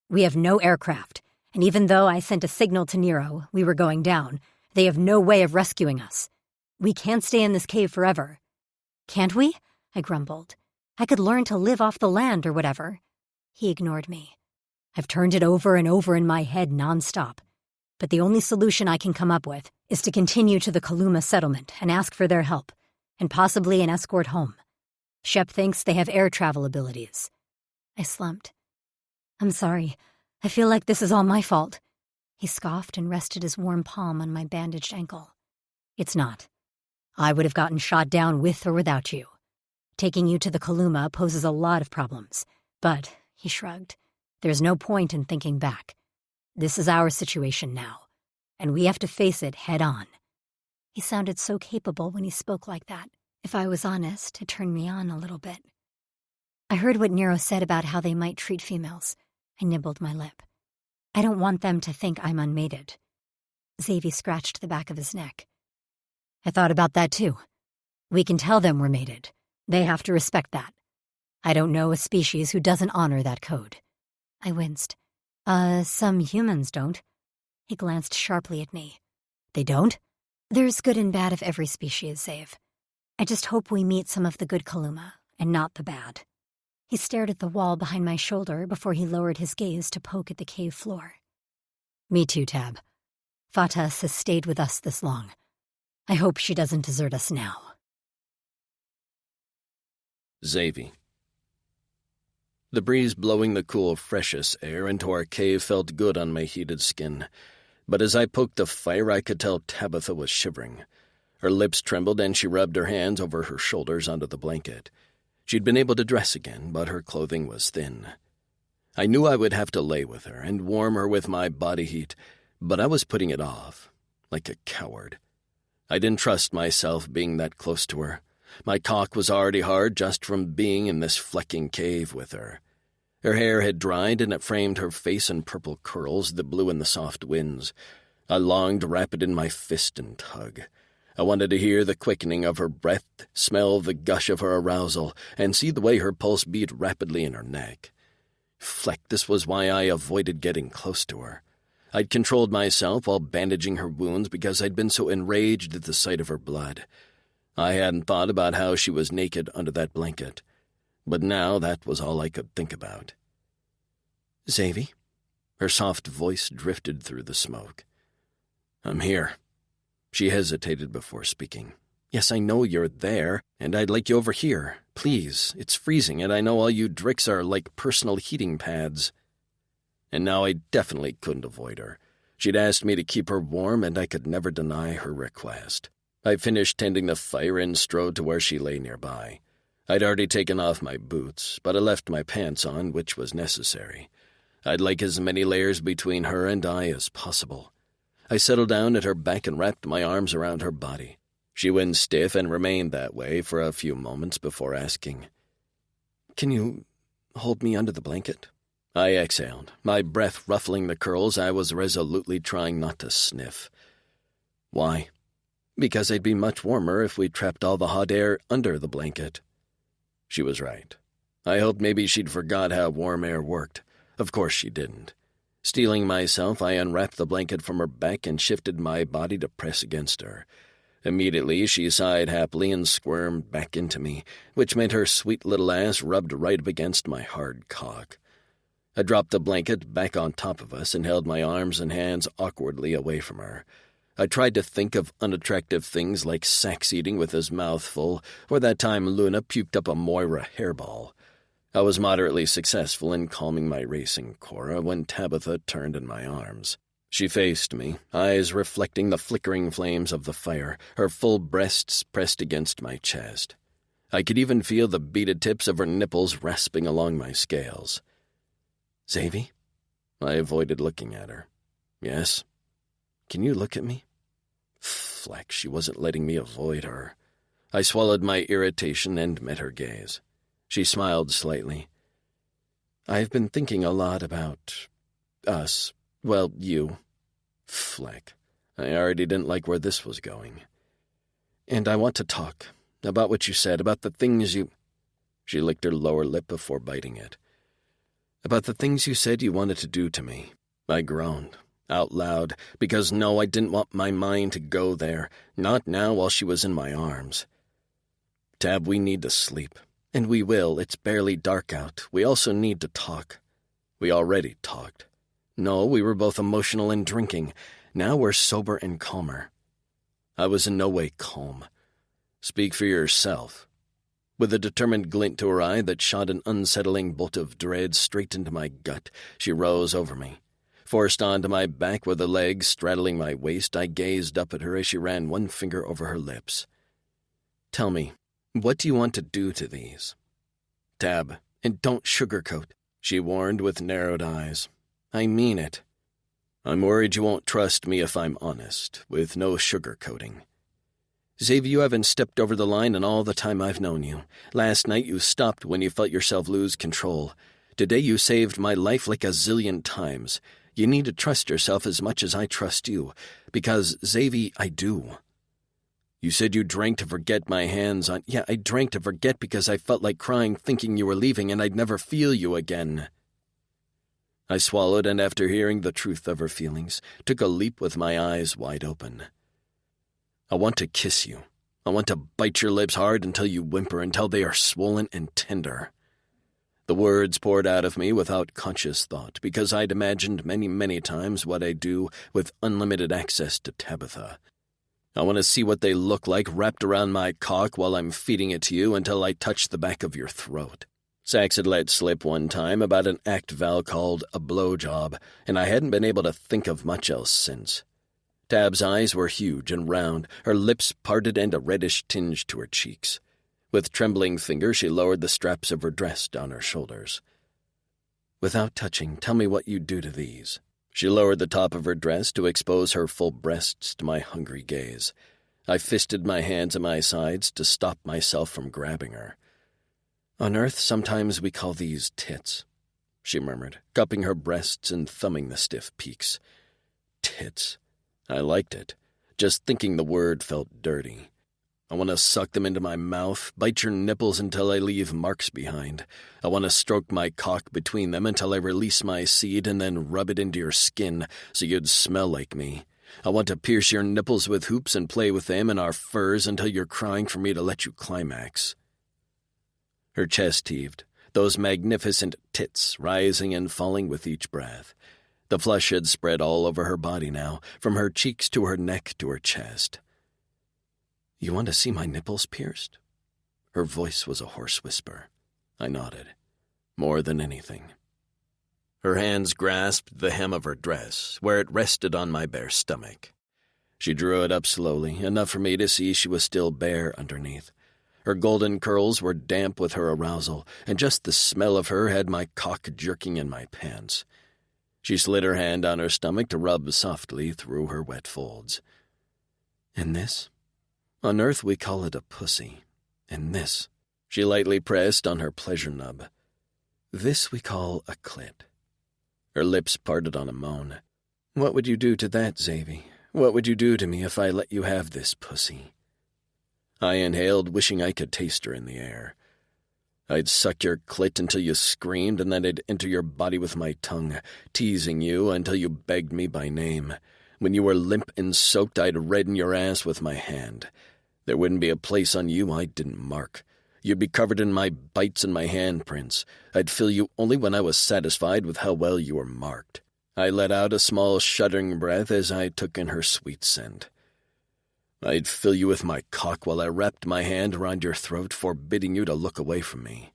We have no aircraft, and even though I sent a signal to Nero, we were going down, they have no way of rescuing us. We can't stay in this cave forever." "Can't we?" I grumbled. I could learn to live off the land or whatever. He ignored me. I've turned it over and over in my head nonstop, but the only solution I can come up with is to continue to the Kaluma settlement and ask for their help, and possibly an escort home. Shep thinks they have air travel abilities. I slumped. I'm sorry. I feel like this is all my fault. He scoffed and rested his warm palm on my bandaged ankle. It's not. I would have gotten shot down with or without you. Taking you to the Kaluma poses a lot of problems, but, he shrugged, there's no point in thinking back. This is our situation now, and we have to face it head on. He sounded so capable when he spoke like that. If I was honest, it turned me on a little bit. I heard what Nero said about how they might treat females. I nibbled my lip. I don't want them to think I'm unmated. Xavier scratched the back of his neck. I thought about that too. We can tell them we're mated. They have to respect that. I don't know a species who doesn't honor that code. I winced. Some humans don't. He glanced sharply at me. They don't? There's good and bad of every species, Xav. I just hope we meet some of the good Kaluma, and not the bad. He stared at the wall behind my shoulder before he lowered his gaze to poke at the cave floor. Me too, Tab. Fatas has stayed with us this long. I hope she doesn't desert us now. Xavi. The breeze blowing the cool, freshest air into our cave felt good on my heated skin, but as I poked the fire I could tell Tabitha was shivering. Her lips trembled and she rubbed her hands over her shoulders under the blanket. She'd been able to dress again, but her clothing was thin. I knew I would have to lay with her and warm her with my body heat, but I was putting it off, like a coward. I didn't trust myself being that close to her. My cock was already hard just from being in this flecking cave with her. Her hair had dried and it framed her face in purple curls that blew in the soft winds. I longed to wrap it in my fist and tug. I wanted to hear the quickening of her breath, smell the gush of her arousal, and see the way her pulse beat rapidly in her neck. Fleck, this was why I avoided getting close to her. I'd controlled myself while bandaging her wounds because I'd been so enraged at the sight of her blood. I hadn't thought about how she was naked under that blanket, but now that was all I could think about. Xavi? Her soft voice drifted through the smoke. I'm here. She hesitated before speaking. Yes, I know you're there, and I'd like you over here. Please, it's freezing, and I know all you dricks are like personal heating pads. And now I definitely couldn't avoid her. She'd asked me to keep her warm, and I could never deny her request. I finished tending the fire and strode to where she lay nearby. I'd already taken off my boots, but I left my pants on, which was necessary. I'd like as many layers between her and I as possible. I settled down at her back and wrapped my arms around her body. She went stiff and remained that way for a few moments before asking, Can you hold me under the blanket? I exhaled, my breath ruffling the curls I was resolutely trying not to sniff. Why? Because it'd be much warmer if we trapped all the hot air under the blanket. She was right. I hoped maybe she'd forgot how warm air worked. Of course she didn't. Steeling myself, I unwrapped the blanket from her back and shifted my body to press against her. Immediately, she sighed happily and squirmed back into me, which meant her sweet little ass rubbed right up against my hard cock. I dropped the blanket back on top of us and held my arms and hands awkwardly away from her. I tried to think of unattractive things like sax eating with his mouth full, or that time Luna puked up a Moira hairball. I was moderately successful in calming my racing Cora when Tabitha turned in my arms. She faced me, eyes reflecting the flickering flames of the fire, her full breasts pressed against my chest. I could even feel the beaded tips of her nipples rasping along my scales. Xavi? I avoided looking at her. Yes? Can you look at me? Fleck, she wasn't letting me avoid her. I swallowed my irritation and met her gaze. She smiled slightly. I've been thinking a lot about us. Well, you. Fleck. I already didn't like where this was going. And I want to talk about what you said, about the things you... She licked her lower lip before biting it. About the things you said you wanted to do to me. I groaned, out loud, because no, I didn't want my mind to go there, not now while she was in my arms. Tab, we need to sleep. And we will. It's barely dark out. We also need to talk. We already talked. No, we were both emotional and drinking. Now we're sober and calmer. I was in no way calm. Speak for yourself. With a determined glint to her eye that shot an unsettling bolt of dread straight into my gut, she rose over me. Forced onto my back with a leg straddling my waist, I gazed up at her as she ran one finger over her lips. Tell me, what do you want to do to these? Tab, and don't sugarcoat, she warned with narrowed eyes. I mean it. I'm worried you won't trust me if I'm honest, with no sugarcoating. Xavier, you haven't stepped over the line in all the time I've known you. Last night you stopped when you felt yourself lose control. Today you saved my life like a zillion times. You need to trust yourself as much as I trust you, because, Xavier, I do. You said you drank to forget my hands on— Yeah, I drank to forget because I felt like crying thinking you were leaving and I'd never feel you again. I swallowed, and after hearing the truth of her feelings, took a leap with my eyes wide open. I want to kiss you. I want to bite your lips hard until you whimper, until they are swollen and tender. The words poured out of me without conscious thought, because I'd imagined many, many times what I'd do with unlimited access to Tabitha. I want to see what they look like wrapped around my cock while I'm feeding it to you until I touch the back of your throat. Sax had let slip one time about an act Val called a blowjob, and I hadn't been able to think of much else since. Tab's eyes were huge and round, her lips parted and a reddish tinge to her cheeks. With trembling fingers, she lowered the straps of her dress down her shoulders. Without touching, tell me what you do to these. She lowered the top of her dress to expose her full breasts to my hungry gaze. I fisted my hands at my sides to stop myself from grabbing her. On Earth, sometimes we call these tits, she murmured, cupping her breasts and thumbing the stiff peaks. Tits. I liked it. Just thinking the word felt dirty. I want to suck them into my mouth, bite your nipples until I leave marks behind. I want to stroke my cock between them until I release my seed and then rub it into your skin so you'd smell like me. I want to pierce your nipples with hoops and play with them and our furs until you're crying for me to let you climax. Her chest heaved, those magnificent tits rising and falling with each breath. The flush had spread all over her body now, from her cheeks to her neck to her chest. You want to see my nipples pierced? Her voice was a hoarse whisper. I nodded. More than anything. Her hands grasped the hem of her dress, where it rested on my bare stomach. She drew it up slowly, enough for me to see she was still bare underneath. Her golden curls were damp with her arousal, and just the smell of her had my cock jerking in my pants. She slid her hand on her stomach to rub softly through her wet folds. And this? On Earth we call it a pussy. And this? She lightly pressed on her pleasure nub. This we call a clit. Her lips parted on a moan. What would you do to that, Xavier? What would you do to me if I let you have this pussy? I inhaled, wishing I could taste her in the air. I'd suck your clit until you screamed, and then I'd enter your body with my tongue, teasing you until you begged me by name. When you were limp and soaked, I'd redden your ass with my hand. There wouldn't be a place on you I didn't mark. You'd be covered in my bites and my handprints. I'd fill you only when I was satisfied with how well you were marked. I let out a small shuddering breath as I took in her sweet scent. I'd fill you with my cock while I wrapped my hand around your throat, forbidding you to look away from me.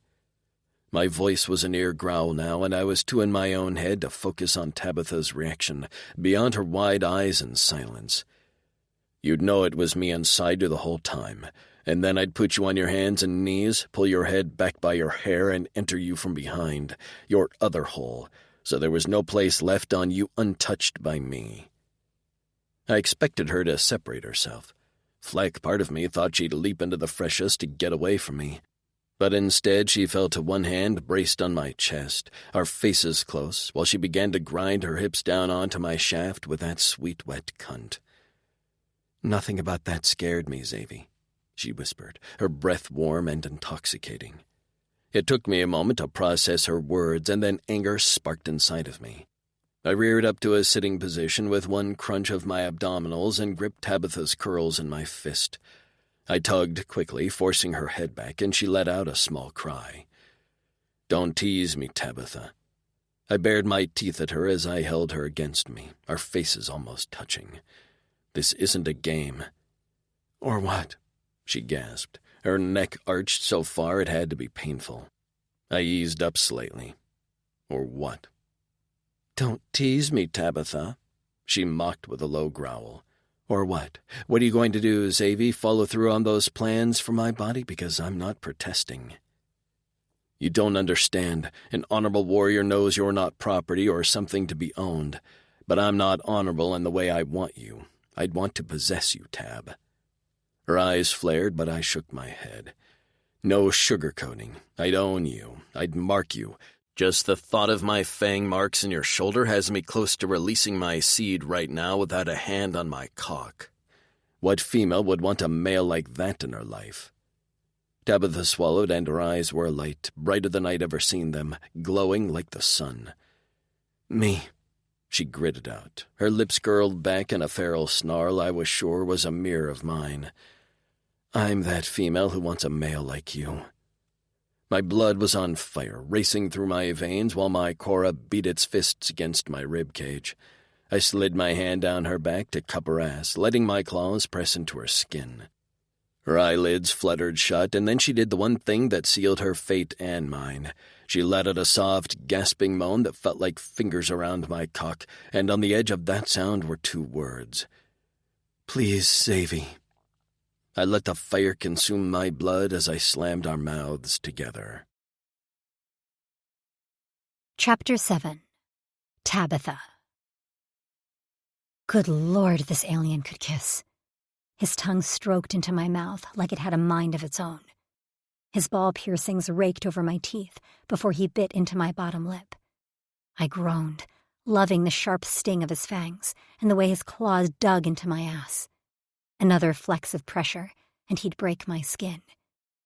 My voice was a near growl now, and I was too in my own head to focus on Tabitha's reaction, beyond her wide eyes and silence. You'd know it was me inside you the whole time, and then I'd put you on your hands and knees, pull your head back by your hair, and enter you from behind, your other hole, so there was no place left on you untouched by me. I expected her to separate herself. Fleck, part of me, thought she'd leap into the freshest to get away from me. But instead she fell to one hand braced on my chest, our faces close, while she began to grind her hips down onto my shaft with that sweet wet cunt. Nothing about that scared me, Xavier, she whispered, her breath warm and intoxicating. It took me a moment to process her words, and then anger sparked inside of me. I reared up to a sitting position with one crunch of my abdominals and gripped Tabitha's curls in my fist. I tugged quickly, forcing her head back, and she let out a small cry. "Don't tease me, Tabitha." I bared my teeth at her as I held her against me, our faces almost touching. "This isn't a game." "Or what?" she gasped, her neck arched so far it had to be painful. I eased up slightly. "Or what?" "Don't tease me, Tabitha," she mocked with a low growl. "Or what? What are you going to do, Xavi? Follow through on those plans for my body? Because I'm not protesting." "You don't understand. An honorable warrior knows you're not property or something to be owned. But I'm not honorable in the way I want you. I'd want to possess you, Tab." Her eyes flared, but I shook my head. "No sugarcoating. I'd own you. I'd mark you. Just the thought of my fang marks in your shoulder has me close to releasing my seed right now without a hand on my cock. What female would want a male like that in her life?" Tabitha swallowed, and her eyes were alight, brighter than I'd ever seen them, glowing like the sun. "Me," she gritted out, her lips curled back in a feral snarl I was sure was a mirror of mine. "I'm that female who wants a male like you." My blood was on fire, racing through my veins while my Cora beat its fists against my rib cage. I slid my hand down her back to cup her ass, letting my claws press into her skin. Her eyelids fluttered shut, and then she did the one thing that sealed her fate and mine. She let out a soft, gasping moan that felt like fingers around my cock, and on the edge of that sound were 2 words. "Please, Xavi." I let the fire consume my blood as I slammed our mouths together. Chapter 7. Tabitha. Good Lord, this alien could kiss. His tongue stroked into my mouth like it had a mind of its own. His ball piercings raked over my teeth before he bit into my bottom lip. I groaned, loving the sharp sting of his fangs and the way his claws dug into my ass. Another flex of pressure, and he'd break my skin.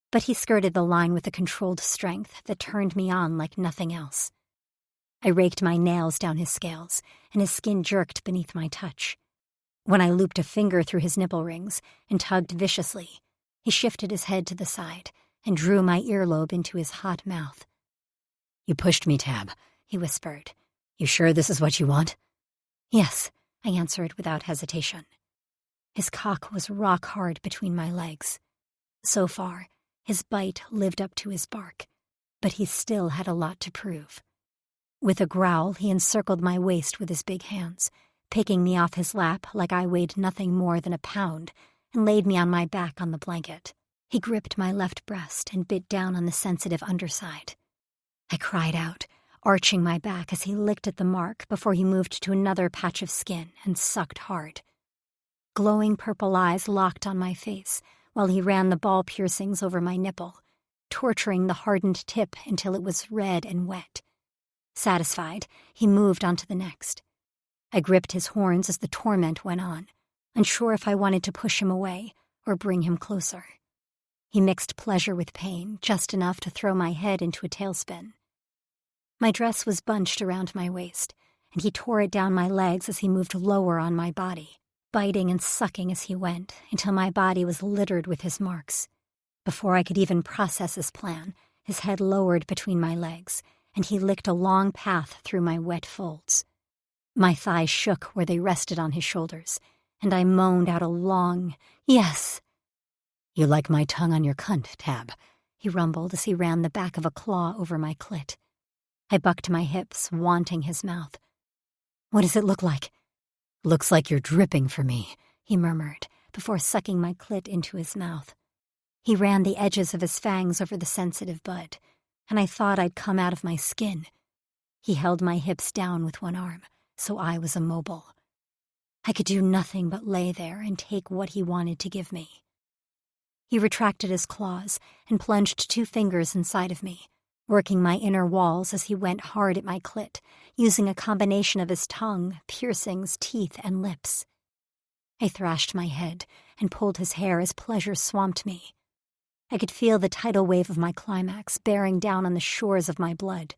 But he skirted the line with a controlled strength that turned me on like nothing else. I raked my nails down his scales, and his skin jerked beneath my touch. When I looped a finger through his nipple rings and tugged viciously, he shifted his head to the side and drew my earlobe into his hot mouth. "You pushed me, Tab," he whispered. "You sure this is what you want?" "Yes," I answered without hesitation. His cock was rock hard between my legs. So far, his bite lived up to his bark, but he still had a lot to prove. With a growl, he encircled my waist with his big hands, picking me off his lap like I weighed nothing more than a pound, and laid me on my back on the blanket. He gripped my left breast and bit down on the sensitive underside. I cried out, arching my back as he licked at the mark before he moved to another patch of skin and sucked hard. Glowing purple eyes locked on my face while he ran the ball piercings over my nipple, torturing the hardened tip until it was red and wet. Satisfied, he moved on to the next. I gripped his horns as the torment went on, unsure if I wanted to push him away or bring him closer. He mixed pleasure with pain, just enough to throw my head into a tailspin. My dress was bunched around my waist, and he tore it down my legs as he moved lower on my body, biting and sucking as he went, until my body was littered with his marks. Before I could even process his plan, his head lowered between my legs, and he licked a long path through my wet folds. My thighs shook where they rested on his shoulders, and I moaned out a long, "Yes." "You like my tongue on your cunt, Tab," he rumbled as he ran the back of a claw over my clit. I bucked my hips, wanting his mouth. "What does it look like?" "Looks like you're dripping for me," he murmured, before sucking my clit into his mouth. He ran the edges of his fangs over the sensitive bud, and I thought I'd come out of my skin. He held my hips down with one arm, so I was immobile. I could do nothing but lay there and take what he wanted to give me. He retracted his claws and plunged 2 fingers inside of me, working my inner walls as he went hard at my clit, using a combination of his tongue, piercings, teeth, and lips. I thrashed my head and pulled his hair as pleasure swamped me. I could feel the tidal wave of my climax bearing down on the shores of my blood.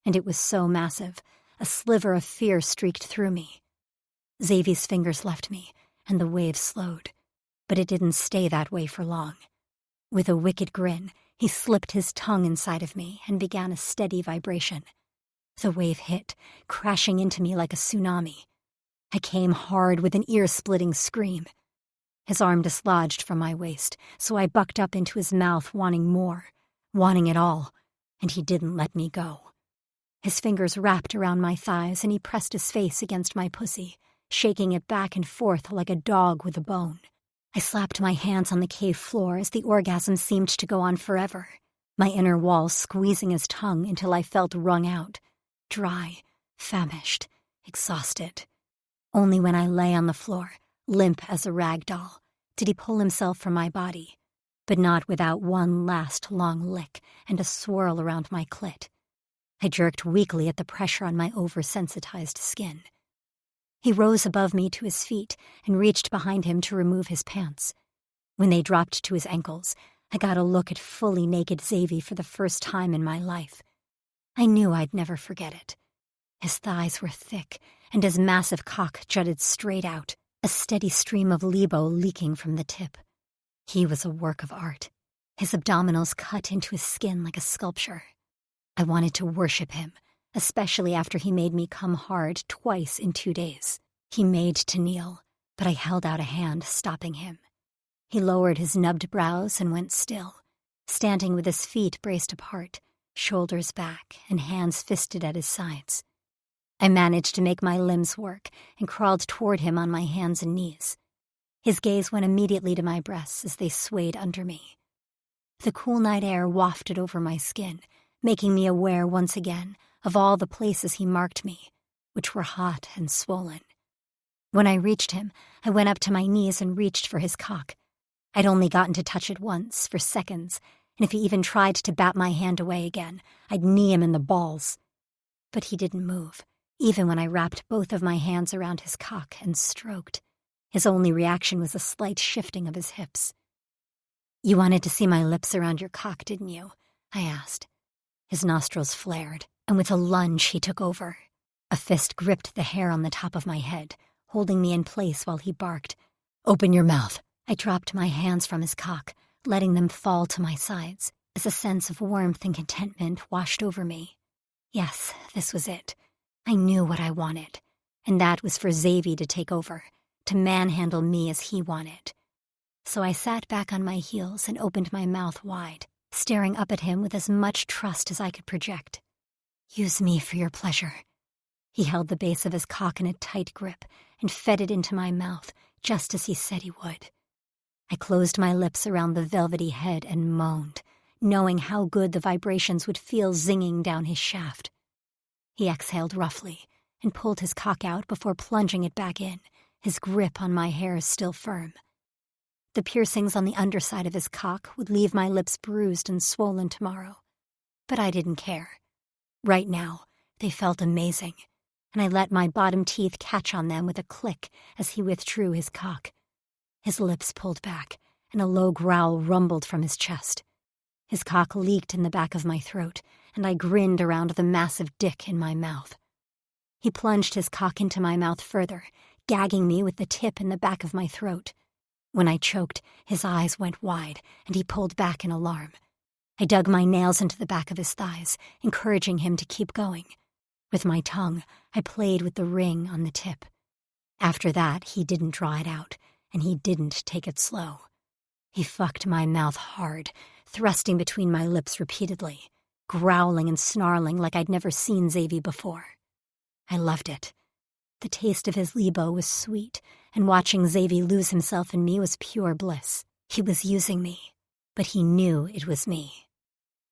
And it was so massive, a sliver of fear streaked through me. Xavi's fingers left me, and the wave slowed. But it didn't stay that way for long. With a wicked grin, he slipped his tongue inside of me and began a steady vibration. The wave hit, crashing into me like a tsunami. I came hard with an ear-splitting scream. His arm dislodged from my waist, so I bucked up into his mouth, wanting more, wanting it all, and he didn't let me go. His fingers wrapped around my thighs, and he pressed his face against my pussy, shaking it back and forth like a dog with a bone. I slapped my hands on the cave floor as the orgasm seemed to go on forever, my inner wall squeezing his tongue until I felt wrung out, dry, famished, exhausted. Only when I lay on the floor, limp as a rag doll, did he pull himself from my body, but not without one last long lick and a swirl around my clit. I jerked weakly at the pressure on my oversensitized skin. He rose above me to his feet and reached behind him to remove his pants. When they dropped to his ankles, I got a look at fully naked Xavi for the first time in my life. I knew I'd never forget it. His thighs were thick, and his massive cock jutted straight out, a steady stream of libo leaking from the tip. He was a work of art, his abdominals cut into his skin like a sculpture. I wanted to worship him, especially after he made me come hard twice in 2 days. He made to kneel, but I held out a hand, stopping him. He lowered his nubbed brows and went still, standing with his feet braced apart, shoulders back, and hands fisted at his sides. I managed to make my limbs work and crawled toward him on my hands and knees. His gaze went immediately to my breasts as they swayed under me. The cool night air wafted over my skin, making me aware once again of all the places he marked me, which were hot and swollen. When I reached him, I went up to my knees and reached for his cock. I'd only gotten to touch it once, for seconds, and if he even tried to bat my hand away again, I'd knee him in the balls. But he didn't move, even when I wrapped both of my hands around his cock and stroked. His only reaction was a slight shifting of his hips. "You wanted to see my lips around your cock, didn't you?" I asked. His nostrils flared, and with a lunge he took over. A fist gripped the hair on the top of my head, holding me in place while he barked, "Open your mouth." I dropped my hands from his cock, letting them fall to my sides, as a sense of warmth and contentment washed over me. Yes, this was it. I knew what I wanted, and that was for Xavi to take over, to manhandle me as he wanted. So I sat back on my heels and opened my mouth wide, staring up at him with as much trust as I could project. "Use me for your pleasure." He held the base of his cock in a tight grip and fed it into my mouth, just as he said he would. I closed my lips around the velvety head and moaned, knowing how good the vibrations would feel zinging down his shaft. He exhaled roughly and pulled his cock out before plunging it back in, his grip on my hair still firm. The piercings on the underside of his cock would leave my lips bruised and swollen tomorrow, but I didn't care. Right now, they felt amazing, and I let my bottom teeth catch on them with a click as he withdrew his cock. His lips pulled back, and a low growl rumbled from his chest. His cock leaked in the back of my throat, and I grinned around the massive dick in my mouth. He plunged his cock into my mouth further, gagging me with the tip in the back of my throat. When I choked, his eyes went wide, and he pulled back in alarm. I dug my nails into the back of his thighs, encouraging him to keep going. With my tongue, I played with the ring on the tip. After that, he didn't draw it out, and he didn't take it slow. He fucked my mouth hard, thrusting between my lips repeatedly, growling and snarling like I'd never seen Xavi before. I loved it. The taste of his libo was sweet, and watching Xavi lose himself in me was pure bliss. He was using me, but he knew it was me.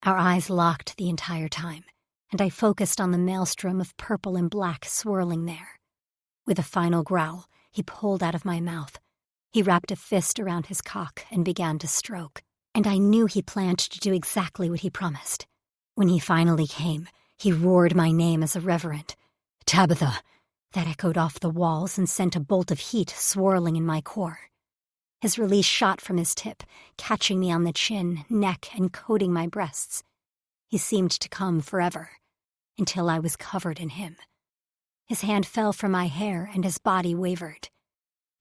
Our eyes locked the entire time, and I focused on the maelstrom of purple and black swirling there. With a final growl, he pulled out of my mouth. He wrapped a fist around his cock and began to stroke, and I knew he planned to do exactly what he promised. When he finally came, he roared my name as a reverent. "Tabitha!" That echoed off the walls and sent a bolt of heat swirling in my core. His release shot from his tip, catching me on the chin, neck, and coating my breasts. He seemed to come forever, until I was covered in him. His hand fell from my hair and his body wavered.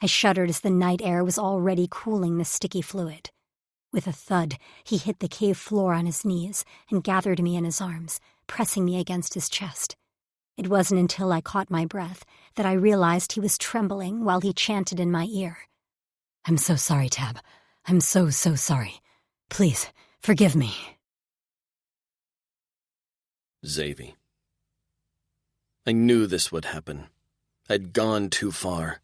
I shuddered as the night air was already cooling the sticky fluid. With a thud, he hit the cave floor on his knees and gathered me in his arms, pressing me against his chest. It wasn't until I caught my breath that I realized he was trembling while he chanted in my ear. "I'm so sorry, Tab. I'm so sorry. Please, forgive me." Xavi. I knew this would happen. I'd gone too far.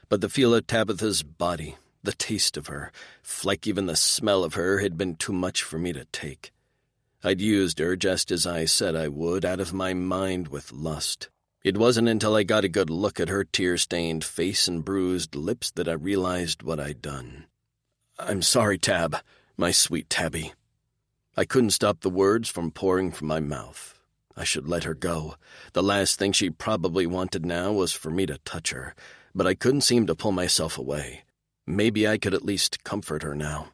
But the feel of Tabitha's body, the taste of her, fleck even the smell of her had been too much for me to take. I'd used her just as I said I would, out of my mind with lust. It wasn't until I got a good look at her tear-stained face and bruised lips that I realized what I'd done. "I'm sorry, Tab, my sweet Tabby." I couldn't stop the words from pouring from my mouth. I should let her go. The last thing she probably wanted now was for me to touch her, but I couldn't seem to pull myself away. Maybe I could at least comfort her now.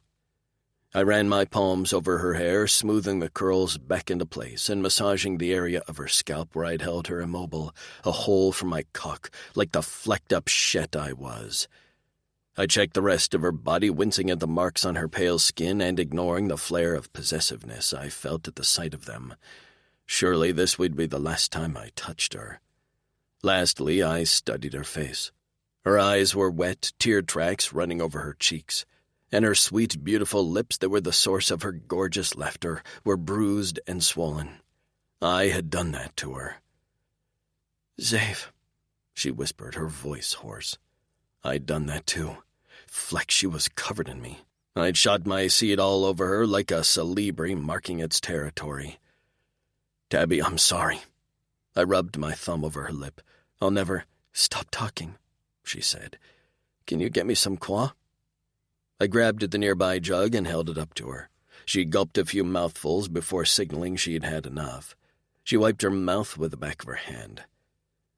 I ran my palms over her hair, smoothing the curls back into place and massaging the area of her scalp where I'd held her immobile, a hole for my cock, like the flecked-up shit I was. I checked the rest of her body, wincing at the marks on her pale skin and ignoring the flare of possessiveness I felt at the sight of them. Surely this would be the last time I touched her. Lastly, I studied her face. Her eyes were wet, tear tracks running over her cheeks, and her sweet, beautiful lips that were the source of her gorgeous laughter were bruised and swollen. I had done that to her. "Xav," she whispered, her voice hoarse. I'd done that too. Fleck, she was covered in me. I'd shot my seed all over her like a salibri marking its territory. "Tabby, I'm sorry." I rubbed my thumb over her lip. "I'll never—" "Stop talking," she said. "Can you get me some qua?" I grabbed at the nearby jug and held it up to her. She gulped a few mouthfuls before signaling she'd had enough. She wiped her mouth with the back of her hand.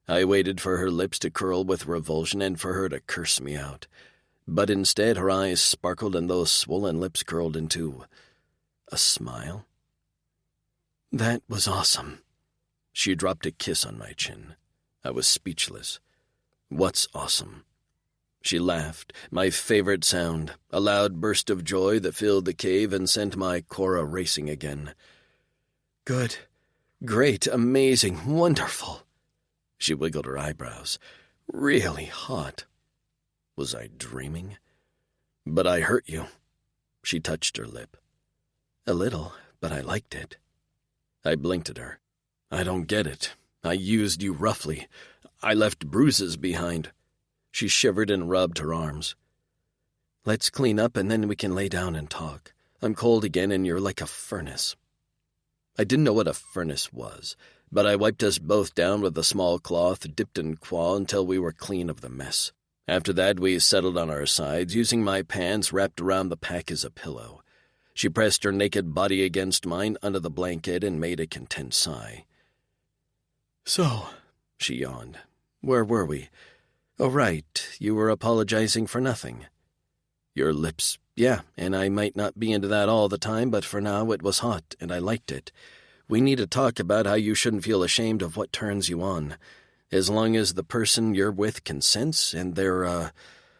I waited for her lips to curl with revulsion and for her to curse me out. But instead her eyes sparkled and those swollen lips curled into a smile. "That was awesome." She dropped a kiss on my chin. I was speechless. "What's awesome?" She laughed, my favorite sound, a loud burst of joy that filled the cave and sent my Cora racing again. "Good, great, amazing, wonderful." She wiggled her eyebrows. "Really hot." Was I dreaming? "But I hurt you." She touched her lip. "A little, but I liked it." I blinked at her. "I don't get it. I used you roughly. I left bruises behind." She shivered and rubbed her arms. "Let's clean up and then we can lay down and talk. I'm cold again and you're like a furnace." I didn't know what a furnace was, but I wiped us both down with a small cloth dipped in qua until we were clean of the mess. After that, we settled on our sides, using my pants wrapped around the pack as a pillow. She pressed her naked body against mine under the blanket and made a content sigh. "So," she yawned, "where were we? Oh, right, you were apologizing for nothing." "Your lips, yeah, and I might not be into that all the time, but for now it was hot, and I liked it. We need to talk about how you shouldn't feel ashamed of what turns you on. As long as the person you're with consents and they're,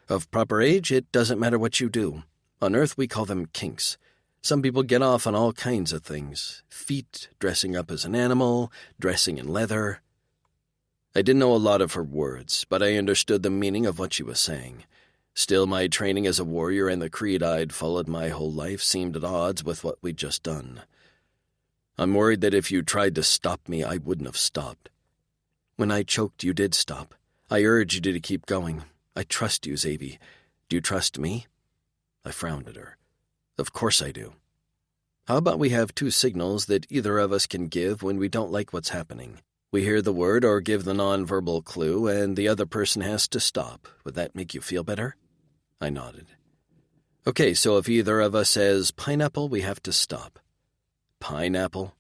of proper age, it doesn't matter what you do. On Earth, we call them kinks. Some people get off on all kinds of things. Feet, dressing up as an animal, dressing in leather." I didn't know a lot of her words, but I understood the meaning of what she was saying. Still, my training as a warrior and the creed I'd followed my whole life seemed at odds with what we'd just done. "I'm worried that if you tried to stop me, I wouldn't have stopped." "When I choked, you did stop. I urged you to keep going. I trust you, Xavi. Do you trust me?" I frowned at her. "Of course I do." "How about we have two signals that either of us can give when we don't like what's happening? We hear the word or give the nonverbal clue, and the other person has to stop. Would that make you feel better?" I nodded. "Okay, so if either of us says pineapple, we have to stop." "Pineapple?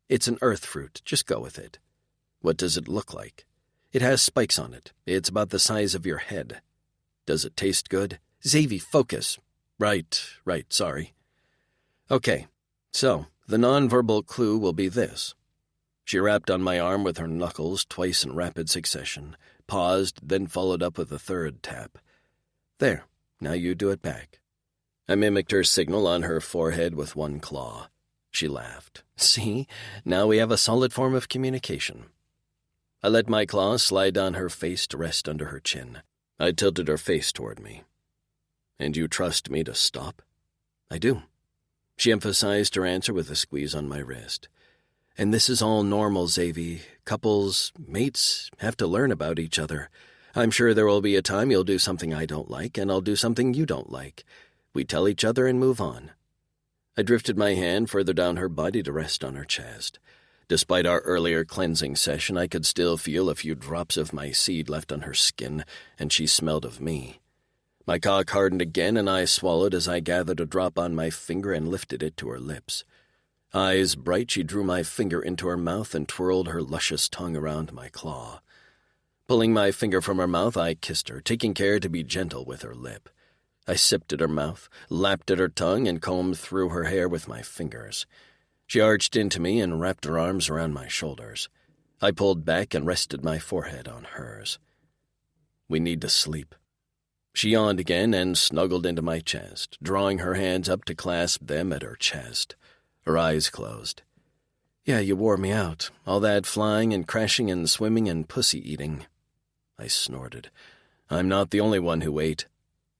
It's an earth fruit. Just go with it." "What does it look like?" "It has spikes on it. It's about the size of your head." "Does it taste good?" "Xavi, focus." Right, sorry." "Okay, so the nonverbal clue will be this." She rapped on my arm with her knuckles twice in rapid succession, paused, then followed up with a third tap. There, now you do it back. I mimicked her signal on her forehead with one claw. She laughed. See, now we have a solid form of communication. I let my claw slide down her face to rest under her chin. I tilted her face toward me. And you trust me to stop? I do. She emphasized her answer with a squeeze on my wrist. And this is all normal, Xavi. Couples, mates, have to learn about each other. I'm sure there will be a time you'll do something I don't like, and I'll do something you don't like. We tell each other and move on. I drifted my hand further down her body to rest on her chest. Despite our earlier cleansing session, I could still feel a few drops of my seed left on her skin, and she smelled of me. My cock hardened again, and I swallowed as I gathered a drop on my finger and lifted it to her lips. Eyes bright, she drew my finger into her mouth and twirled her luscious tongue around my claw. Pulling my finger from her mouth, I kissed her, taking care to be gentle with her lip. I sipped at her mouth, lapped at her tongue, and combed through her hair with my fingers. She arched into me and wrapped her arms around my shoulders. I pulled back and rested my forehead on hers. We need to sleep. She yawned again and snuggled into my chest, drawing her hands up to clasp them at her chest. Her eyes closed. Yeah, you wore me out. All that flying and crashing and swimming and pussy eating. I snorted. I'm not the only one who ate.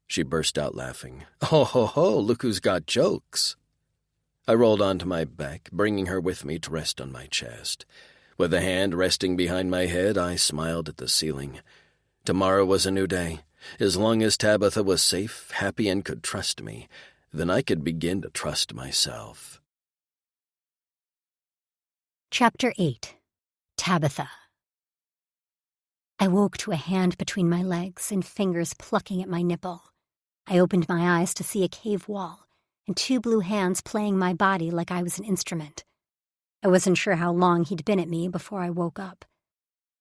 She burst out laughing. Oh, ho, ho, look who's got jokes. I rolled onto my back, bringing her with me to rest on my chest. With a hand resting behind my head, I smiled at the ceiling. Tomorrow was a new day. As long as Tabitha was safe, happy, and could trust me, then I could begin to trust myself. Chapter 8. Tabitha. I woke to a hand between my legs and fingers plucking at my nipple. I opened my eyes to see a cave wall and two blue hands playing my body like I was an instrument. I wasn't sure how long he'd been at me before I woke up.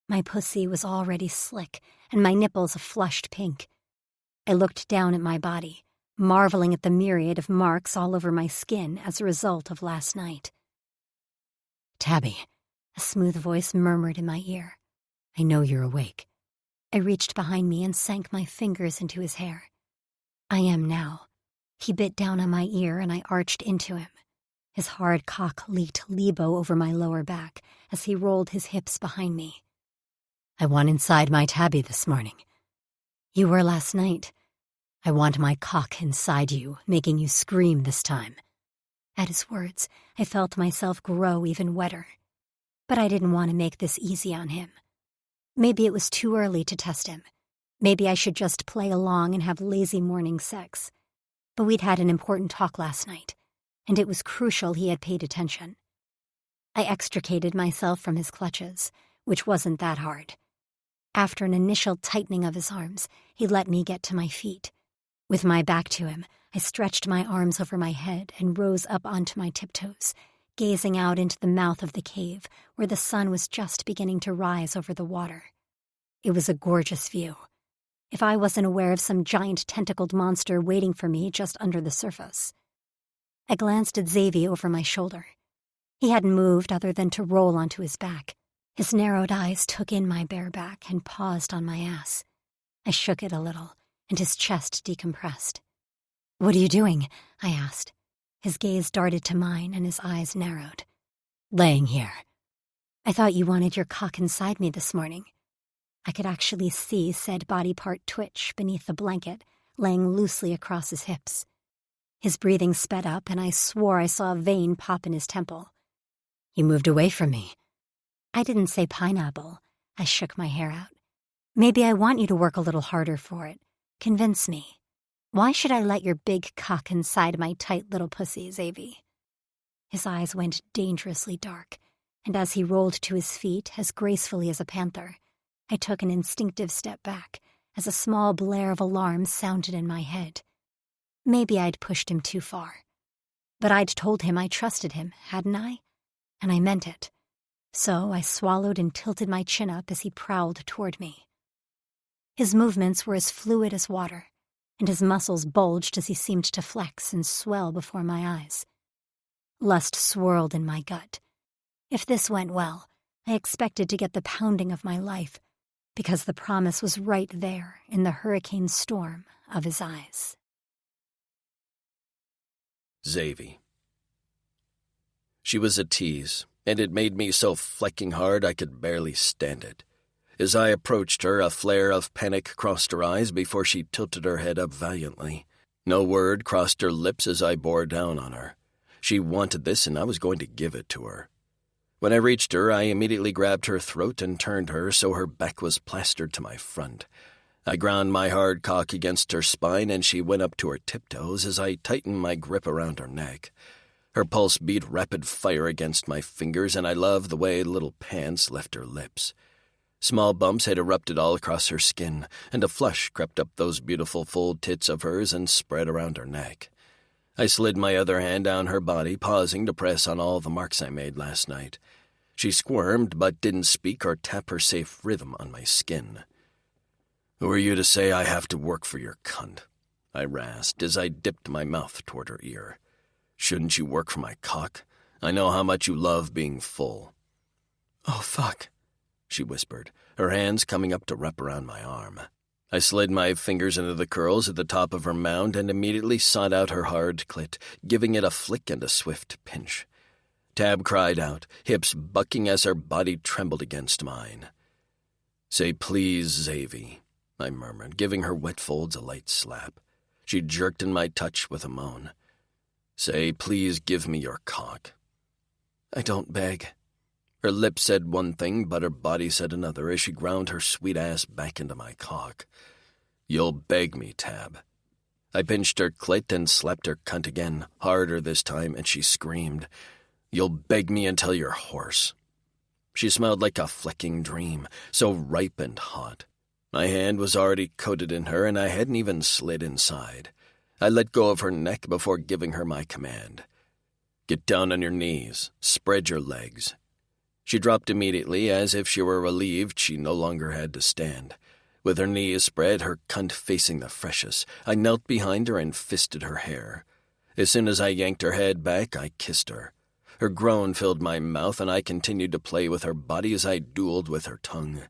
My pussy was already slick and my nipples a flushed pink. I looked down at my body, marveling at the myriad of marks all over my skin as a result of last night. Tabby, a smooth voice murmured in my ear. I know you're awake. I reached behind me and sank my fingers into his hair. I am now. He bit down on my ear and I arched into him. His hard cock leaked lebo over my lower back as he rolled his hips behind me. I want inside my Tabby this morning. You were last night. I want my cock inside you, making you scream this time. At his words, I felt myself grow even wetter. But I didn't want to make this easy on him. Maybe it was too early to test him. Maybe I should just play along and have lazy morning sex. But we'd had an important talk last night, and it was crucial he had paid attention. I extricated myself from his clutches, which wasn't that hard. After an initial tightening of his arms, he let me get to my feet. With my back to him, I stretched my arms over my head and rose up onto my tiptoes, gazing out into the mouth of the cave where the sun was just beginning to rise over the water. It was a gorgeous view. If I wasn't aware of some giant tentacled monster waiting for me just under the surface. I glanced at Xavier over my shoulder. He hadn't moved other than to roll onto his back. His narrowed eyes took in my bare back and paused on my ass. I shook it a little, and his chest decompressed. What are you doing? I asked. His gaze darted to mine, and his eyes narrowed. Laying here. I thought you wanted your cock inside me this morning. I could actually see said body part twitch beneath the blanket, laying loosely across his hips. His breathing sped up, and I swore I saw a vein pop in his temple. You moved away from me. I didn't say pineapple. I shook my hair out. Maybe I want you to work a little harder for it. Convince me. Why should I let your big cock inside my tight little pussy, Xavier? His eyes went dangerously dark, and as he rolled to his feet as gracefully as a panther, I took an instinctive step back as a small blare of alarm sounded in my head. Maybe I'd pushed him too far. But I'd told him I trusted him, hadn't I? And I meant it. So I swallowed and tilted my chin up as he prowled toward me. His movements were as fluid as water, and his muscles bulged as he seemed to flex and swell before my eyes. Lust swirled in my gut. If this went well, I expected to get the pounding of my life, because the promise was right there in the hurricane storm of his eyes. Xavi. She was a tease, and it made me so flecking hard I could barely stand it. As I approached her, a flare of panic crossed her eyes before she tilted her head up valiantly. No word crossed her lips as I bore down on her. She wanted this, and I was going to give it to her. When I reached her, I immediately grabbed her throat and turned her so her back was plastered to my front. I ground my hard cock against her spine, and she went up to her tiptoes as I tightened my grip around her neck. Her pulse beat rapid fire against my fingers, and I loved the way little pants left her lips. Small bumps had erupted all across her skin, and a flush crept up those beautiful full tits of hers and spread around her neck. I slid my other hand down her body, pausing to press on all the marks I made last night. She squirmed, but didn't speak or tap her safe rhythm on my skin. "Who are you to say I have to work for your cunt?" I rasped as I dipped my mouth toward her ear. "Shouldn't you work for my cock? I know how much you love being full." "Oh, fuck," she whispered, her hands coming up to wrap around my arm. I slid my fingers into the curls at the top of her mound and immediately sought out her hard clit, giving it a flick and a swift pinch. Tab cried out, hips bucking as her body trembled against mine. "Say please, Xavi," I murmured, giving her wet folds a light slap. She jerked in my touch with a moan. "Say, please give me your cock." "I don't beg." Her lips said one thing, but her body said another as she ground her sweet ass back into my cock. "You'll beg me, Tab." I pinched her clit and slapped her cunt again, harder this time, and she screamed, "You'll beg me until you're hoarse." She smelled like a flecking dream, so ripe and hot. My hand was already coated in her, and I hadn't even slid inside. I let go of her neck before giving her my command. "Get down on your knees. Spread your legs." She dropped immediately, as if she were relieved she no longer had to stand. With her knees spread, her cunt facing the freshest, I knelt behind her and fisted her hair. As soon as I yanked her head back, I kissed her. Her groan filled my mouth, and I continued to play with her body as I dueled with her tongue.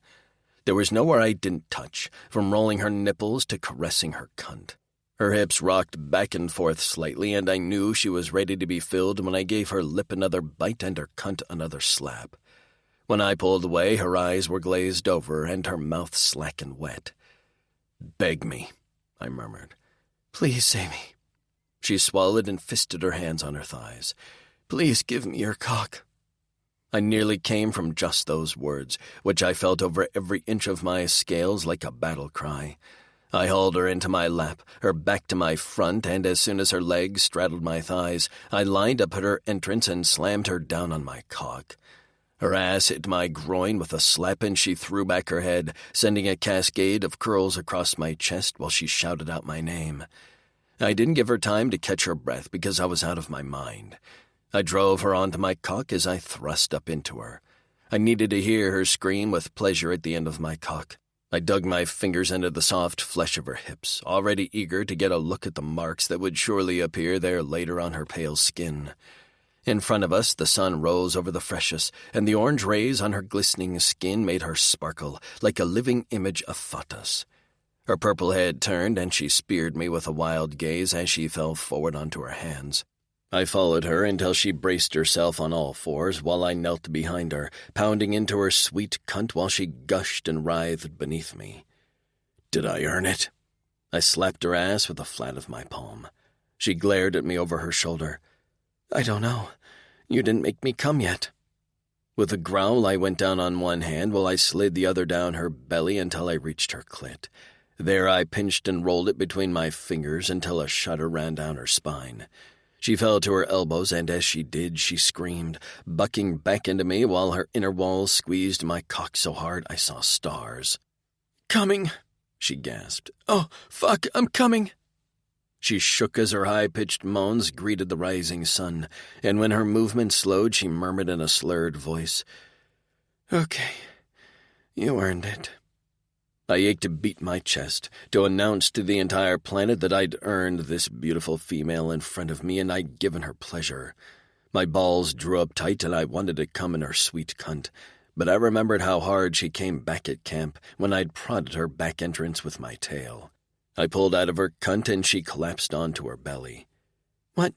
There was nowhere I didn't touch, from rolling her nipples to caressing her cunt. Her hips rocked back and forth slightly, and I knew she was ready to be filled when I gave her lip another bite and her cunt another slap. When I pulled away, her eyes were glazed over and her mouth slack and wet. "Beg me," I murmured. "Please, Sammy." She swallowed and fisted her hands on her thighs. "Please give me your cock." I nearly came from just those words, which I felt over every inch of my scales like a battle cry. I hauled her into my lap, her back to my front, and as soon as her legs straddled my thighs, I lined up at her entrance and slammed her down on my cock. Her ass hit my groin with a slap, and she threw back her head, sending a cascade of curls across my chest while she shouted out my name. I didn't give her time to catch her breath because I was out of my mind. I drove her onto my cock as I thrust up into her. I needed to hear her scream with pleasure at the end of my cock. I dug my fingers into the soft flesh of her hips, already eager to get a look at the marks that would surely appear there later on her pale skin. In front of us, the sun rose over the freshest, and the orange rays on her glistening skin made her sparkle like a living image of Fatas. Her purple head turned, and she speared me with a wild gaze as she fell forward onto her hands. I followed her until she braced herself on all fours while I knelt behind her, pounding into her sweet cunt while she gushed and writhed beneath me. Did I earn it? I slapped her ass with the flat of my palm. She glared at me over her shoulder. I don't know. You didn't make me come yet. With a growl, I went down on one hand while I slid the other down her belly until I reached her clit. There I pinched and rolled it between my fingers until a shudder ran down her spine. She fell to her elbows, and as she did, she screamed, bucking back into me while her inner walls squeezed my cock so hard I saw stars. "Coming," she gasped. "Oh, fuck, I'm coming." She shook as her high-pitched moans greeted the rising sun, and when her movement slowed, she murmured in a slurred voice, "Okay, you earned it." I ached to beat my chest, to announce to the entire planet that I'd earned this beautiful female in front of me and I'd given her pleasure. My balls drew up tight and I wanted to come in her sweet cunt, but I remembered how hard she came back at camp when I'd prodded her back entrance with my tail. I pulled out of her cunt and she collapsed onto her belly. What?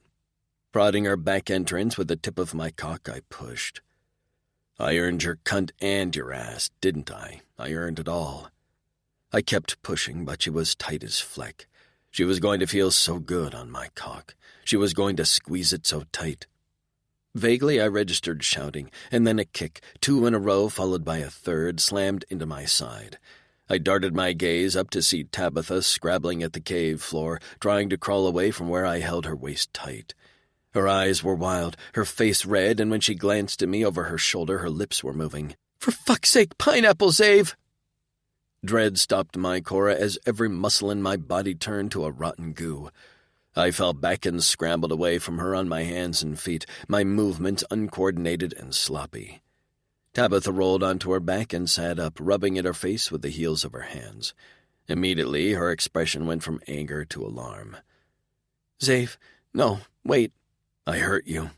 Prodding her back entrance with the tip of my cock, I pushed. I earned your cunt and your ass, didn't I? I earned it all. I kept pushing, but she was tight as fleck. She was going to feel so good on my cock. She was going to squeeze it so tight. Vaguely, I registered shouting, and then a kick, 2 in a row followed by a third, slammed into my side. I darted my gaze up to see Tabitha scrabbling at the cave floor, trying to crawl away from where I held her waist tight. Her eyes were wild, her face red, and when she glanced at me over her shoulder, her lips were moving. "For fuck's sake, pineapple, Zave!" Dread stopped my Cora as every muscle in my body turned to a rotten goo. I fell back and scrambled away from her on my hands and feet, my movements uncoordinated and sloppy. Tabitha rolled onto her back and sat up, rubbing at her face with the heels of her hands. Immediately, her expression went from anger to alarm. "Zave, no, wait. I hurt you."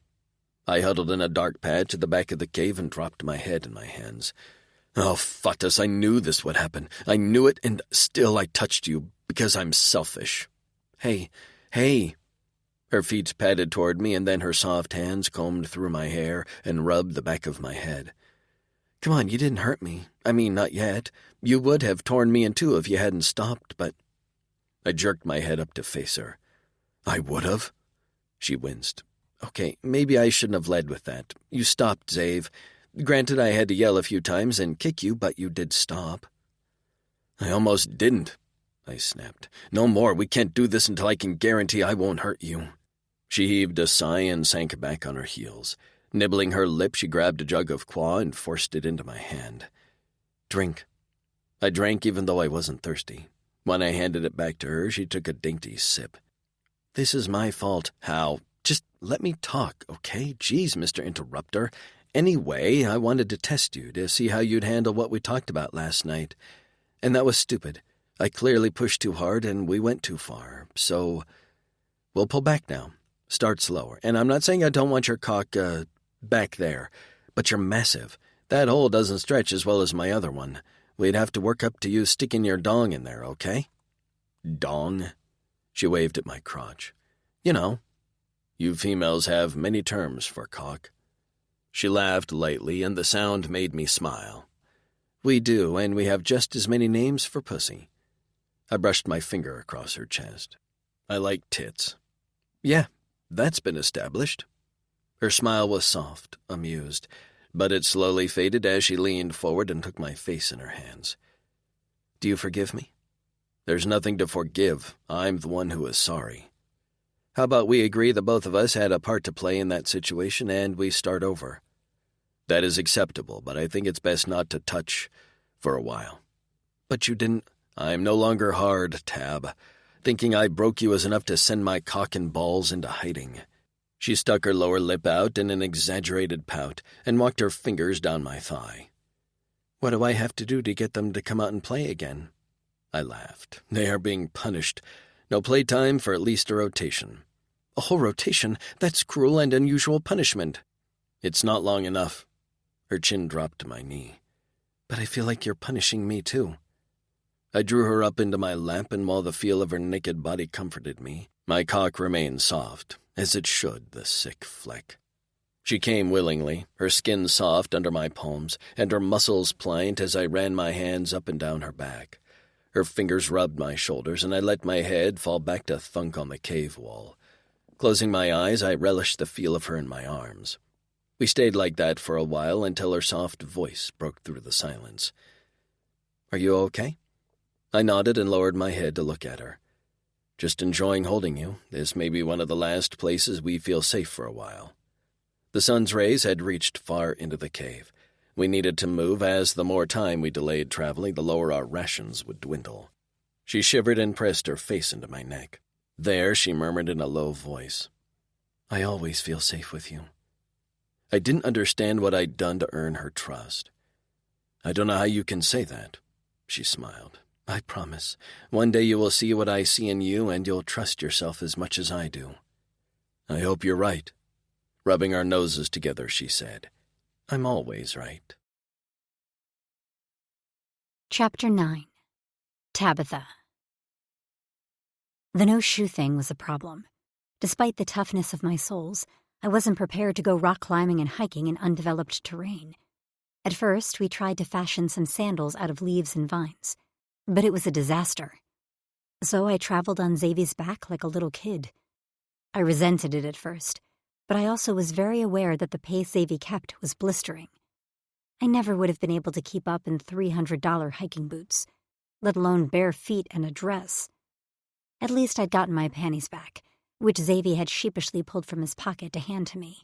I huddled in a dark patch at the back of the cave and dropped my head in my hands. "Oh, Fatus, I knew this would happen. I knew it, and still I touched you, because I'm selfish. Hey. Her feet padded toward me, and then her soft hands combed through my hair and rubbed the back of my head. "Come on, you didn't hurt me. I mean, not yet. You would have torn me in two if you hadn't stopped, but—" I jerked my head up to face her. "I would have?" She winced. "Okay, maybe I shouldn't have led with that. You stopped, Zave. Granted, I had to yell a few times and kick you, but you did stop." "I almost didn't," I snapped. "No more. We can't do this until I can guarantee I won't hurt you." She heaved a sigh and sank back on her heels. Nibbling her lip, she grabbed a jug of Qua and forced it into my hand. "Drink." I drank even though I wasn't thirsty. When I handed it back to her, she took a dainty sip. "This is my fault." "How? Just let me talk, okay? Geez, Mr. Interrupter. Anyway, I wanted to test you, to see how you'd handle what we talked about last night. And that was stupid. I clearly pushed too hard and we went too far. So, we'll pull back now. Start slower. And I'm not saying I don't want your cock, back there. But you're massive. That hole doesn't stretch as well as my other one. We'd have to work up to you sticking your dong in there, okay?" "Dong?" She waved at my crotch. "You know. You females have many terms for cock." She laughed lightly, and the sound made me smile. "We do, and we have just as many names for pussy." I brushed my finger across her chest. "I like tits." "Yeah, that's been established." Her smile was soft, amused, but it slowly faded as she leaned forward and took my face in her hands. "Do you forgive me?" "There's nothing to forgive. I'm the one who is sorry." "How about we agree that both of us had a part to play in that situation and we start over?" "That is acceptable, but I think it's best not to touch for a while." "But you didn't—" "I'm no longer hard, Tab. Thinking I broke you is enough to send my cock and balls into hiding." She stuck her lower lip out in an exaggerated pout and walked her fingers down my thigh. "What do I have to do to get them to come out and play again?" I laughed. "They are being punished. No playtime for at least a rotation." "A whole rotation? That's cruel and unusual punishment." "It's not long enough." Her chin dropped to my knee. "But I feel like you're punishing me, too." I drew her up into my lap, and while the feel of her naked body comforted me, my cock remained soft, as it should, the sick fleck. She came willingly, her skin soft under my palms, and her muscles pliant as I ran my hands up and down her back. Her fingers rubbed my shoulders, and I let my head fall back to thunk on the cave wall. Closing my eyes, I relished the feel of her in my arms. We stayed like that for a while until her soft voice broke through the silence. "Are you okay?" I nodded and lowered my head to look at her. "Just enjoying holding you. This may be one of the last places we feel safe for a while." The sun's rays had reached far into the cave. We needed to move, as the more time we delayed traveling, the lower our rations would dwindle. She shivered and pressed her face into my neck. There, she murmured in a low voice, "I always feel safe with you." I didn't understand what I'd done to earn her trust. "I don't know how you can say that," she smiled. "I promise. One day you will see what I see in you, and you'll trust yourself as much as I do." "I hope you're right." Rubbing our noses together, she said, "I'm always right." Chapter 9. Tabitha. The no-shoe thing was a problem. Despite the toughness of my soles, I wasn't prepared to go rock climbing and hiking in undeveloped terrain. At first, we tried to fashion some sandals out of leaves and vines, but it was a disaster. So I traveled on Xavier's back like a little kid. I resented it at first, but I also was very aware that the pace Xavier kept was blistering. I never would have been able to keep up in $300 hiking boots, let alone bare feet and a dress. At least I'd gotten my panties back, which Xavier had sheepishly pulled from his pocket to hand to me.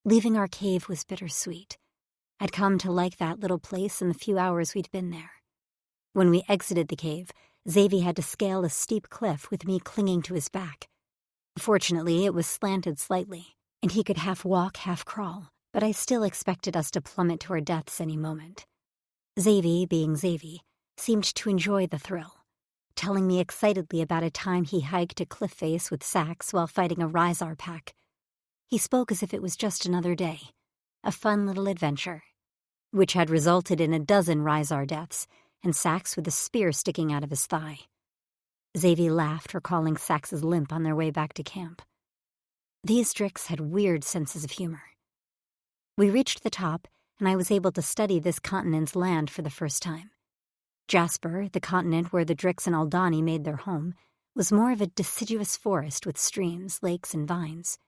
Leaving our cave was bittersweet. I'd come to like that little place in the few hours we'd been there. When we exited the cave, Xavier had to scale a steep cliff with me clinging to his back. Fortunately, it was slanted slightly, and he could half walk, half crawl, but I still expected us to plummet to our deaths any moment. Xavier, being Xavier, seemed to enjoy the thrill, telling me excitedly about a time he hiked a cliff face with Sax while fighting a Rhizar pack. He spoke as if it was just another day, a fun little adventure, which had resulted in 12 Rhizar deaths and Sax with a spear sticking out of his thigh. Xavier laughed, recalling Sax's limp on their way back to camp. These Dricks had weird senses of humor. We reached the top, and I was able to study this continent's land for the first time. Jasper, the continent where the Dricks and Aldani made their home, was more of a deciduous forest with streams, lakes, and vines.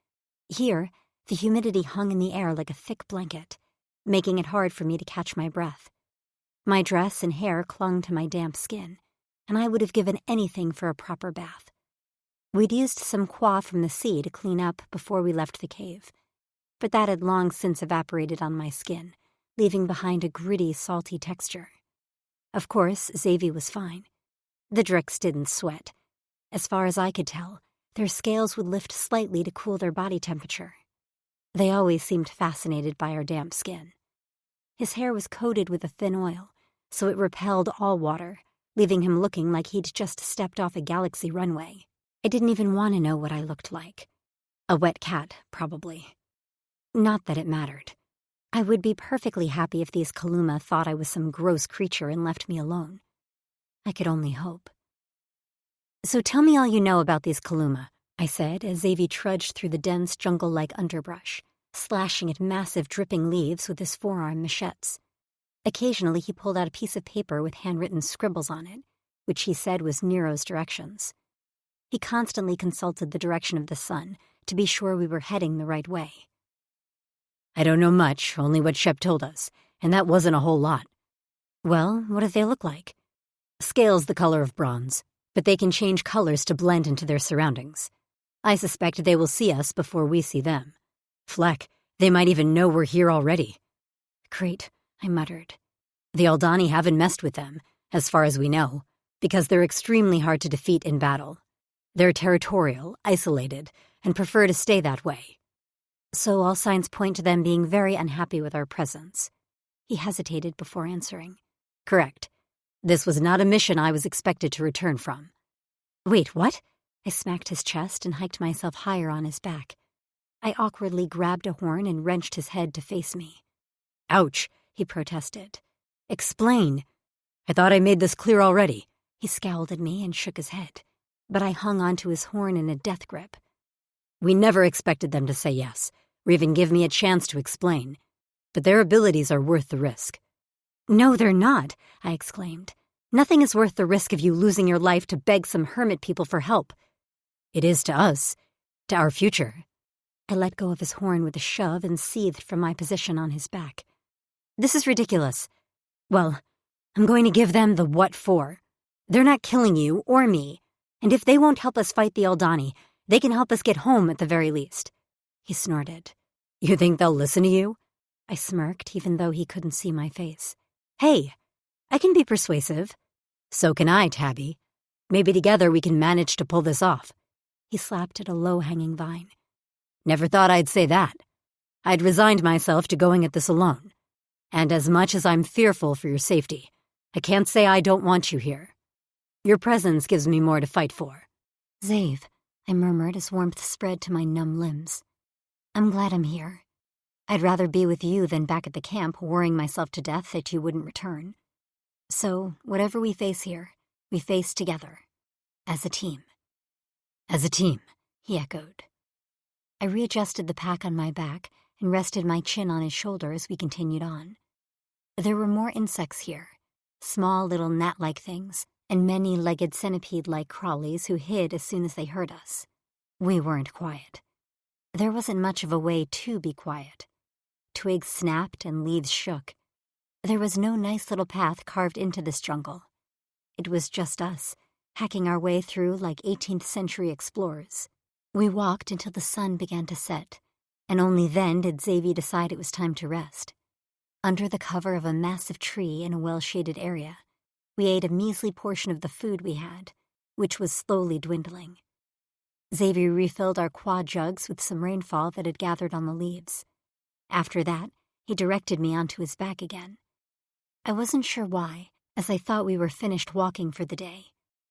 Here, the humidity hung in the air like a thick blanket, making it hard for me to catch my breath. My dress and hair clung to my damp skin, and I would have given anything for a proper bath. We'd used some qua from the sea to clean up before we left the cave, but that had long since evaporated on my skin, leaving behind a gritty, salty texture. Of course, Xavier was fine. The Dricks didn't sweat. As far as I could tell, their scales would lift slightly to cool their body temperature. They always seemed fascinated by our damp skin. His hair was coated with a thin oil, so it repelled all water, leaving him looking like he'd just stepped off a galaxy runway. I didn't even want to know what I looked like. A wet cat, probably. Not that it mattered. I would be perfectly happy if these Kaluma thought I was some gross creature and left me alone. I could only hope. "So tell me all you know about these Kaluma," I said as Xavier trudged through the dense jungle-like underbrush, slashing at massive dripping leaves with his forearm machetes. Occasionally he pulled out a piece of paper with handwritten scribbles on it, which he said was Nero's directions. He constantly consulted the direction of the sun to be sure we were heading the right way. "I don't know much, only what Shep told us, and that wasn't a whole lot." "Well, what do they look like?" "Scale's the color of bronze, but they can change colors to blend into their surroundings. I suspect they will see us before we see them. Fleck, they might even know we're here already." "Great," I muttered. "The Aldani haven't messed with them, as far as we know, because they're extremely hard to defeat in battle. They're territorial, isolated, and prefer to stay that way. So all signs point to them being very unhappy with our presence." He hesitated before answering. "Correct. This was not a mission I was expected to return from." "Wait, what?" I smacked his chest and hiked myself higher on his back. I awkwardly grabbed a horn and wrenched his head to face me. "Ouch," he protested. "Explain." "I thought I made this clear already." He scowled at me and shook his head, but I hung onto his horn in a death grip. "We never expected them to say yes, or even give me a chance to explain. But their abilities are worth the risk." "No, they're not," I exclaimed. "Nothing is worth the risk of you losing your life to beg some hermit people for help." "It is to us, to our future." I let go of his horn with a shove and seethed from my position on his back. "This is ridiculous. Well, I'm going to give them the what for. They're not killing you or me, and if they won't help us fight the Aldani, they can help us get home at the very least." He snorted. "You think they'll listen to you?" I smirked, even though he couldn't see my face. "Hey, I can be persuasive." "So can I, Tabby. Maybe together we can manage to pull this off." He slapped at a low-hanging vine. "Never thought I'd say that. I'd resigned myself to going at this alone. And as much as I'm fearful for your safety, I can't say I don't want you here. Your presence gives me more to fight for." "Zave," I murmured as warmth spread to my numb limbs. "I'm glad I'm here. I'd rather be with you than back at the camp worrying myself to death that you wouldn't return. So, whatever we face here, we face together, as a team." As a team, he echoed. I readjusted the pack on my back and rested my chin on his shoulder as we continued on. There were more insects here, small little gnat-like things, and many-legged centipede-like crawlies who hid as soon as they heard us. We weren't quiet. There wasn't much of a way to be quiet. Twigs snapped and leaves shook. There was no nice little path carved into this jungle. It was just us, hacking our way through like 18th century explorers. We walked until the sun began to set, and only then did Xavier decide it was time to rest. Under the cover of a massive tree in a well-shaded area, we ate a measly portion of the food we had, which was slowly dwindling. Xavier refilled our quad jugs with some rainfall that had gathered on the leaves. After that, he directed me onto his back again. I wasn't sure why, as I thought we were finished walking for the day,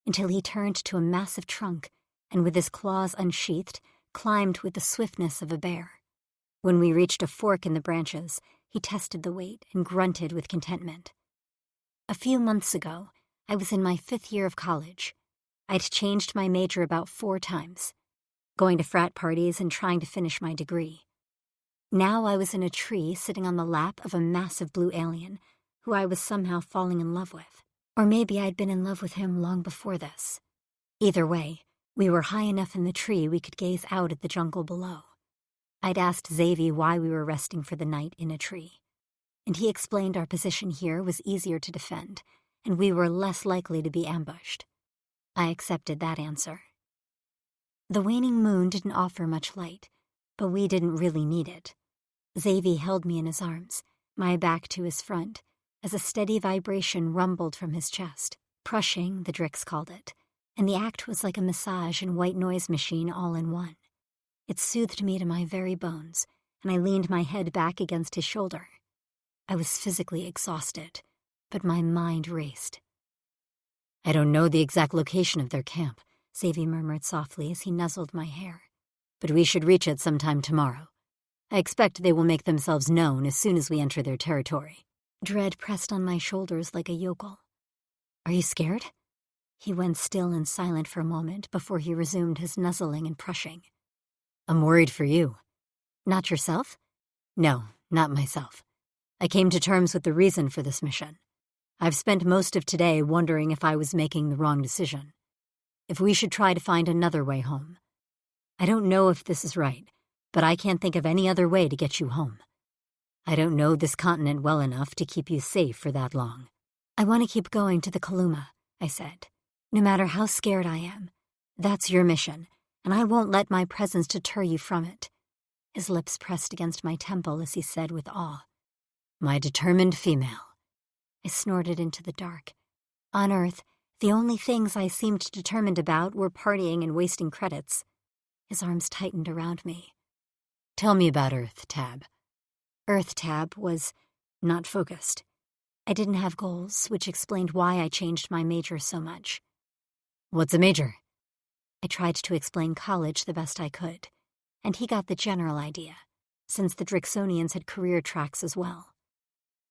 until he turned to a massive trunk and with his claws unsheathed, climbed with the swiftness of a bear. When we reached a fork in the branches, he tested the weight and grunted with contentment. A few months ago, I was in my 5th year of college. I'd changed my major about 4 times, going to frat parties and trying to finish my degree. Now I was in a tree sitting on the lap of a massive blue alien who I was somehow falling in love with. Or maybe I'd been in love with him long before this. Either way, we were high enough in the tree we could gaze out at the jungle below. I'd asked Xavier why we were resting for the night in a tree, and he explained our position here was easier to defend, and we were less likely to be ambushed. I accepted that answer. The waning moon didn't offer much light, but we didn't really need it. Xavier held me in his arms, my back to his front, as a steady vibration rumbled from his chest. Prushing, the Drix called it, and the act was like a massage and white noise machine all in one. It soothed me to my very bones, and I leaned my head back against his shoulder. I was physically exhausted, but my mind raced. "I don't know the exact location of their camp," Xavier murmured softly as he nuzzled my hair, "but we should reach it sometime tomorrow. I expect they will make themselves known as soon as we enter their territory." Dread pressed on my shoulders like a yokel. "Are you scared?" He went still and silent for a moment before he resumed his nuzzling and prushing. "I'm worried for you." "Not yourself?" "No, not myself. I came to terms with the reason for this mission. I've spent most of today wondering if I was making the wrong decision. If we should try to find another way home. I don't know if this is right, but I can't think of any other way to get you home. I don't know this continent well enough to keep you safe for that long." "I want to keep going to the Kaluma," I said. "No matter how scared I am. That's your mission, and I won't let my presence deter you from it." His lips pressed against my temple as he said with awe, "My determined female." I snorted into the dark. On Earth, the only things I seemed determined about were partying and wasting credits. His arms tightened around me. "Tell me about Earth, Tab." Earth Tab was not focused. I didn't have goals, which explained why I changed my major so much. "What's a major?" I tried to explain college the best I could, and he got the general idea, since the Drixonians had career tracks as well.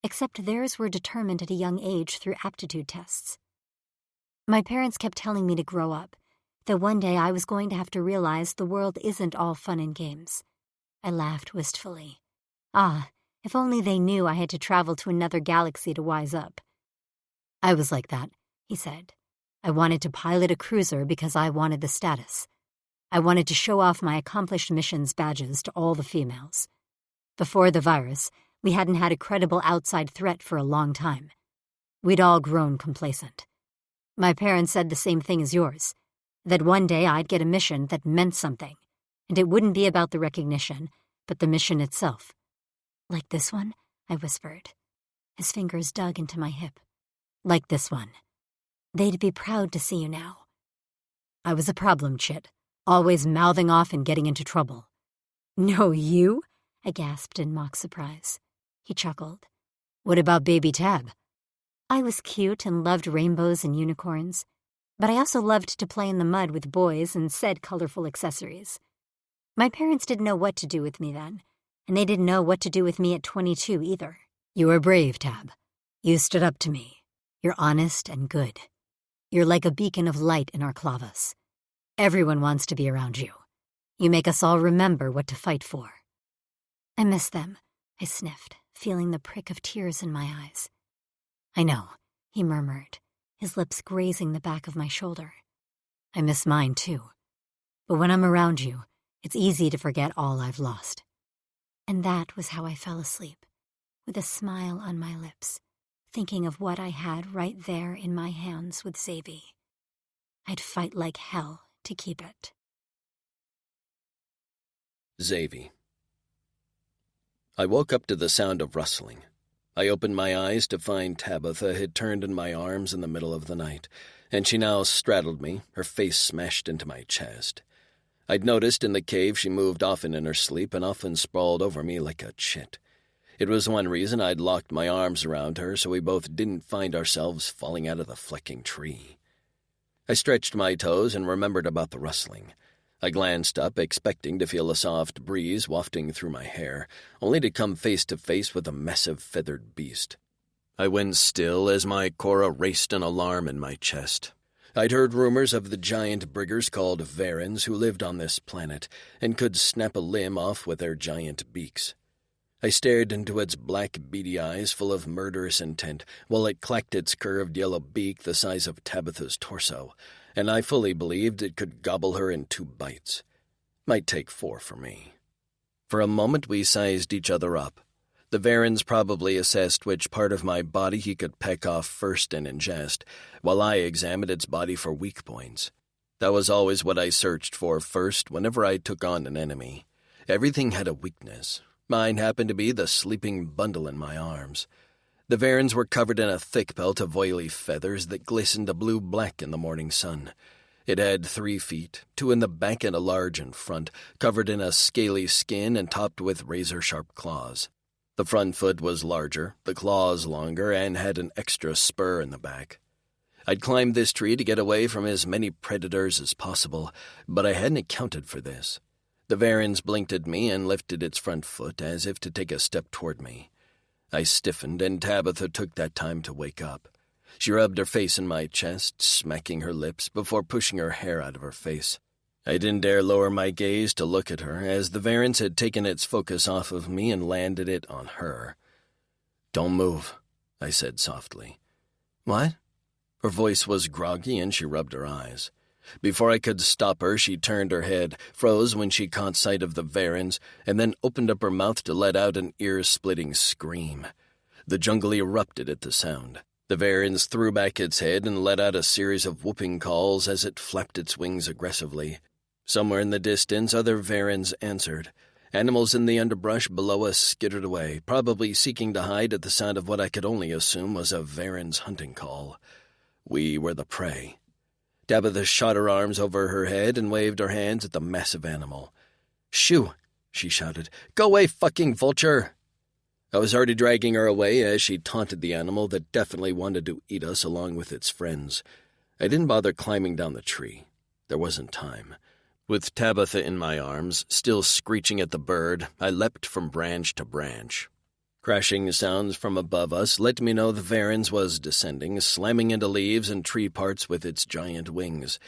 Except theirs were determined at a young age through aptitude tests. My parents kept telling me to grow up, that one day I was going to have to realize the world isn't all fun and games. I laughed wistfully. If only they knew I had to travel to another galaxy to wise up. "I was like that," he said. "I wanted to pilot a cruiser because I wanted the status. I wanted to show off my accomplished missions badges to all the females. Before the virus, we hadn't had a credible outside threat for a long time. We'd all grown complacent. My parents said the same thing as yours, that one day I'd get a mission that meant something, and it wouldn't be about the recognition, but the mission itself." "Like this one?" I whispered. His fingers dug into my hip. "Like this one. They'd be proud to see you now." "I was a problem, Chit, always mouthing off and getting into trouble." "No, you?" I gasped in mock surprise. He chuckled. "What about baby Tab?" I was cute and loved rainbows and unicorns, but I also loved to play in the mud with boys and said colorful accessories. My parents didn't know what to do with me then, and they didn't know what to do with me at 22 either. "You were brave, Tab. You stood up to me. You're honest and good. You're like a beacon of light in our clavas. Everyone wants to be around you. You make us all remember what to fight for." "I miss them," I sniffed, feeling the prick of tears in my eyes. "I know," he murmured, his lips grazing the back of my shoulder. "I miss mine, too. But when I'm around you, it's easy to forget all I've lost." And that was how I fell asleep, with a smile on my lips, thinking of what I had right there in my hands with Xavi. I'd fight like hell to keep it. Xavi. I woke up to the sound of rustling. I opened my eyes to find Tabitha had turned in my arms in the middle of the night, and she now straddled me, her face smashed into my chest. I'd noticed in the cave she moved often in her sleep and often sprawled over me like a chit. It was one reason I'd locked my arms around her so we both didn't find ourselves falling out of the flecking tree. I stretched my toes and remembered about the rustling. I glanced up, expecting to feel a soft breeze wafting through my hair, only to come face to face with a massive feathered beast. I went still as my Cora raced an alarm in my chest. I'd heard rumors of the giant briggers called Varens who lived on this planet and could snap a limb off with their giant beaks. I stared into its black, beady eyes full of murderous intent while it clacked its curved yellow beak the size of Tabitha's torso, and I fully believed it could gobble her in 2 bites. Might take 4 for me. For a moment we sized each other up. The Varens probably assessed which part of my body he could peck off first and ingest, while I examined its body for weak points. That was always what I searched for first whenever I took on an enemy. Everything had a weakness. Mine happened to be the sleeping bundle in my arms. The Varens were covered in a thick pelt of oily feathers that glistened a blue-black in the morning sun. It had 3 feet, 2 in the back and a large in front, covered in a scaly skin and topped with razor-sharp claws. The front foot was larger, the claws longer, and had an extra spur in the back. I'd climbed this tree to get away from as many predators as possible, but I hadn't accounted for this. The Varens blinked at me and lifted its front foot as if to take a step toward me. I stiffened, and Tabitha took that time to wake up. She rubbed her face in my chest, smacking her lips before pushing her hair out of her face. I didn't dare lower my gaze to look at her, as the Varens had taken its focus off of me and landed it on her. "Don't move," I said softly. "What?" Her voice was groggy, and she rubbed her eyes. Before I could stop her, she turned her head, froze when she caught sight of the Varens, and then opened up her mouth to let out an ear-splitting scream. The jungle erupted at the sound. The Varens threw back its head and let out a series of whooping calls as it flapped its wings aggressively. Somewhere in the distance, other Varens answered. Animals in the underbrush below us skittered away, probably seeking to hide at the sound of what I could only assume was a Varen's hunting call. We were the prey. Tabitha shot her arms over her head and waved her hands at the massive animal. "Shoo!" she shouted. "Go away, fucking vulture!" I was already dragging her away as she taunted the animal that definitely wanted to eat us along with its friends. I didn't bother climbing down the tree. There wasn't time. With Tabitha in my arms, still screeching at the bird, I leapt from branch to branch. Crashing sounds from above us let me know the Varens was descending, slamming into leaves and tree parts with its giant wings.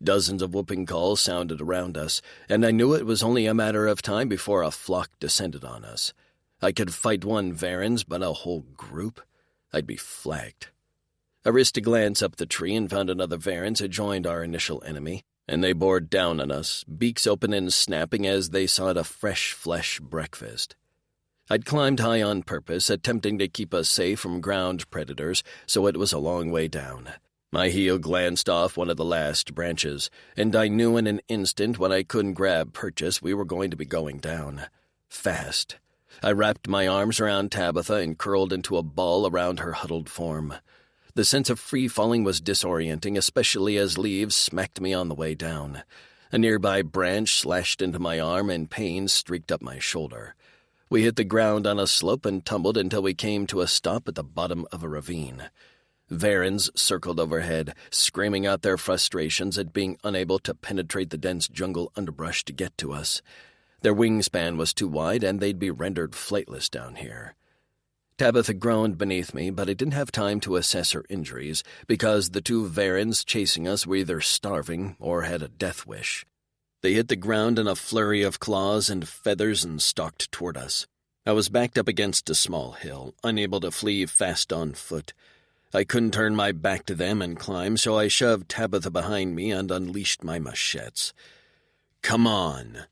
Dozens of whooping calls sounded around us, and I knew it was only a matter of time before a flock descended on us. I could fight one Varens, but a whole group? I'd be flagged. I risked a glance up the tree and found another Varens had joined our initial enemy, and they bore down on us, beaks open and snapping as they sought a fresh flesh breakfast. I'd climbed high on purpose, attempting to keep us safe from ground predators, so it was a long way down. My heel glanced off one of the last branches, and I knew in an instant when I couldn't grab purchase we were going to be going down. Fast. I wrapped my arms around Tabitha and curled into a ball around her huddled form. The sense of free falling was disorienting, especially as leaves smacked me on the way down. A nearby branch slashed into my arm and pain streaked up my shoulder. We hit the ground on a slope and tumbled until we came to a stop at the bottom of a ravine. Varens circled overhead, screaming out their frustrations at being unable to penetrate the dense jungle underbrush to get to us. Their wingspan was too wide, and they'd be rendered flightless down here. Tabitha groaned beneath me, but I didn't have time to assess her injuries because the two Varens chasing us were either starving or had a death wish. They hit the ground in a flurry of claws and feathers and stalked toward us. I was backed up against a small hill, unable to flee fast on foot. I couldn't turn my back to them and climb, so I shoved Tabitha behind me and unleashed my machetes. "Come on,"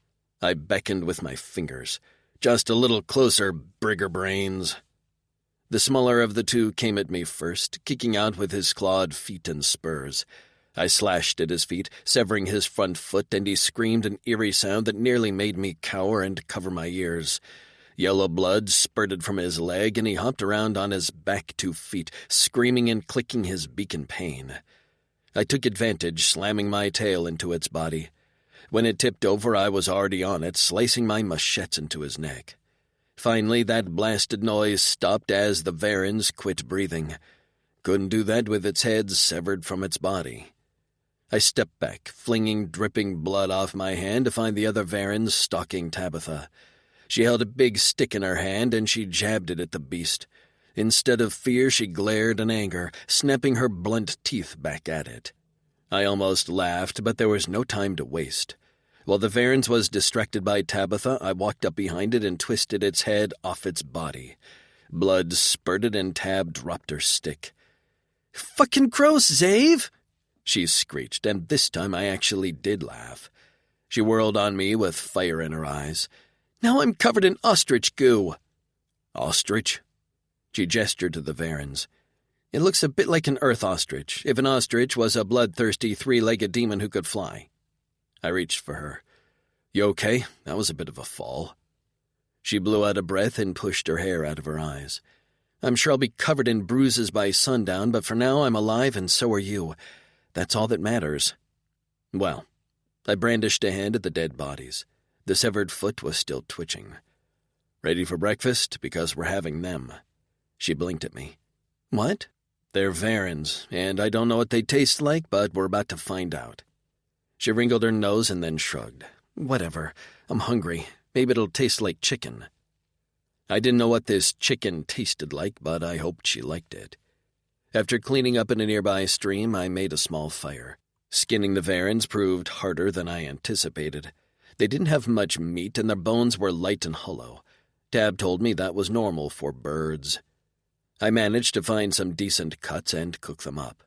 I beckoned with my fingers. "Just a little closer, brigger-brains." The smaller of the two came at me first, kicking out with his clawed feet and spurs. I slashed at his feet, severing his front foot, and he screamed an eerie sound that nearly made me cower and cover my ears. Yellow blood spurted from his leg, and he hopped around on his back 2 feet, screaming and clicking his beak in pain. I took advantage, slamming my tail into its body. When it tipped over, I was already on it, slicing my machetes into his neck. Finally, that blasted noise stopped as the Varens quit breathing. Couldn't do that with its head severed from its body. I stepped back, flinging dripping blood off my hand to find the other Varens stalking Tabitha. She held a big stick in her hand, and she jabbed it at the beast. Instead of fear, she glared in anger, snapping her blunt teeth back at it. I almost laughed, but there was no time to waste. While the Varens was distracted by Tabitha, I walked up behind it and twisted its head off its body. Blood spurted, and Tab dropped her stick. "Fucking gross, Zave!" she screeched, and this time I actually did laugh. She whirled on me with fire in her eyes. "Now I'm covered in ostrich goo." "Ostrich?" She gestured to the Varens. "It looks a bit like an earth ostrich, if an ostrich was a bloodthirsty 3-legged demon who could fly." I reached for her. "You okay? That was a bit of a fall." She blew out a breath and pushed her hair out of her eyes. "I'm sure I'll be covered in bruises by sundown, but for now I'm alive and so are you. That's all that matters." Well, I brandished a hand at the dead bodies. The severed foot was still twitching. "Ready for breakfast? Because we're having them." She blinked at me. "What?" "They're Varens, and I don't know what they taste like, but we're about to find out." She wrinkled her nose and then shrugged. "Whatever. I'm hungry. Maybe it'll taste like chicken." I didn't know what this chicken tasted like, but I hoped she liked it. After cleaning up in a nearby stream, I made a small fire. Skinning the Varens proved harder than I anticipated. They didn't have much meat, and their bones were light and hollow. Tab told me that was normal for birds. I managed to find some decent cuts and cook them up.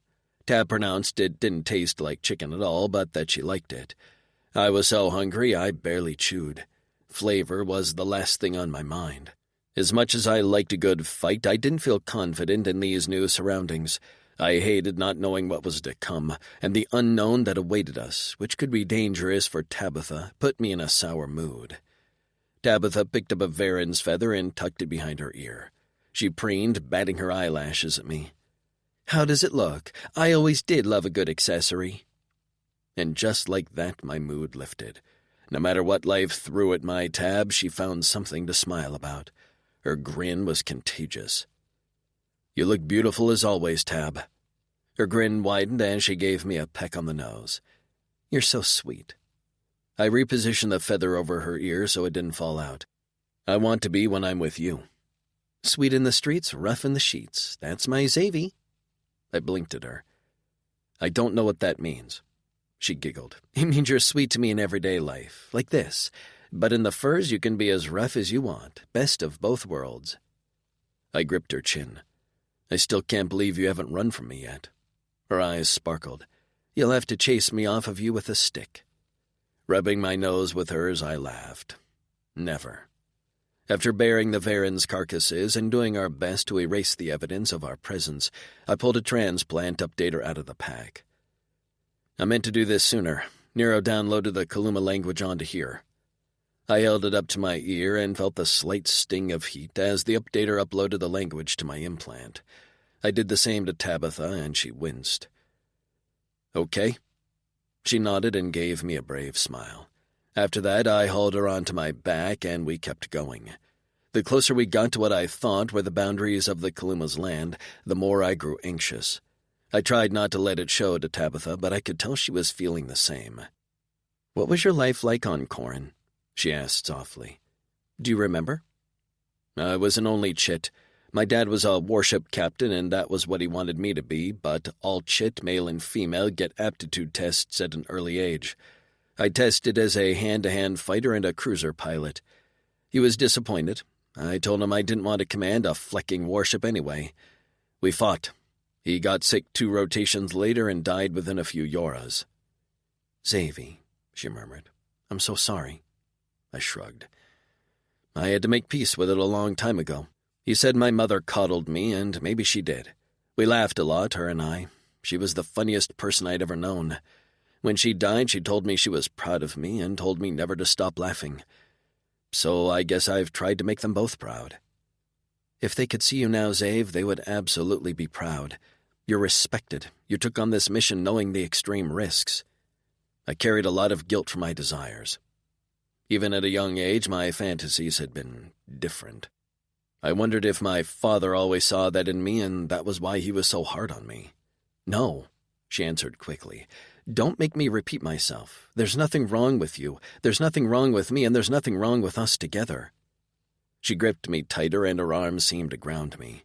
Tab pronounced it didn't taste like chicken at all, but that she liked it. I was so hungry I barely chewed. Flavor was the last thing on my mind. As much as I liked a good fight, I didn't feel confident in these new surroundings. I hated not knowing what was to come, and the unknown that awaited us, which could be dangerous for Tabitha, put me in a sour mood. Tabitha picked up a Varen's feather and tucked it behind her ear. She preened, batting her eyelashes at me. "How does it look? I always did love a good accessory." And just like that, my mood lifted. No matter what life threw at my Tab, she found something to smile about. Her grin was contagious. "You look beautiful as always, Tab." Her grin widened as she gave me a peck on the nose. "You're so sweet." I repositioned the feather over her ear so it didn't fall out. "I want to be when I'm with you." "Sweet in the streets, rough in the sheets. That's my Zavy." I blinked at her. "I don't know what that means." She giggled. "It means you're sweet to me in everyday life, like this. But in the furs you can be as rough as you want, best of both worlds." I gripped her chin. "I still can't believe you haven't run from me yet." Her eyes sparkled. "You'll have to chase me off of you with a stick." Rubbing my nose with hers, I laughed. Never. After burying the Varen's carcasses and doing our best to erase the evidence of our presence, I pulled a transplant updater out of the pack. I meant to do this sooner. Nero downloaded the Kaluma language onto here. I held it up to my ear and felt the slight sting of heat as the updater uploaded the language to my implant. I did the same to Tabitha, and she winced. "Okay?" She nodded and gave me a brave smile. After that, I hauled her onto my back, and we kept going. The closer we got to what I thought were the boundaries of the Kaluma's land, the more I grew anxious. I tried not to let it show to Tabitha, but I could tell she was feeling the same. "What was your life like on Corin?" she asked softly. "Do you remember?" "I was an only chit. My dad was a warship captain, and that was what he wanted me to be, but all chit, male and female, get aptitude tests at an early age. I tested as a hand-to-hand fighter and a cruiser pilot. He was disappointed. I told him I didn't want to command a flecking warship anyway. We fought. He got sick 2 rotations later and died within a few yoras. "Xavi," she murmured. "I'm so sorry." I shrugged. I had to make peace with it a long time ago. He said my mother coddled me, and maybe she did. We laughed a lot, her and I. She was the funniest person I'd ever known. When she died, she told me she was proud of me and told me never to stop laughing. So I guess I've tried to make them both proud. If they could see you now, Xav, they would absolutely be proud. You're respected. You took on this mission knowing the extreme risks. I carried a lot of guilt for my desires. Even at a young age, my fantasies had been different. I wondered if my father always saw that in me, and that was why he was so hard on me. "No," she answered quickly. "Don't make me repeat myself. There's nothing wrong with you. There's nothing wrong with me, and there's nothing wrong with us together." She gripped me tighter, and her arms seemed to ground me.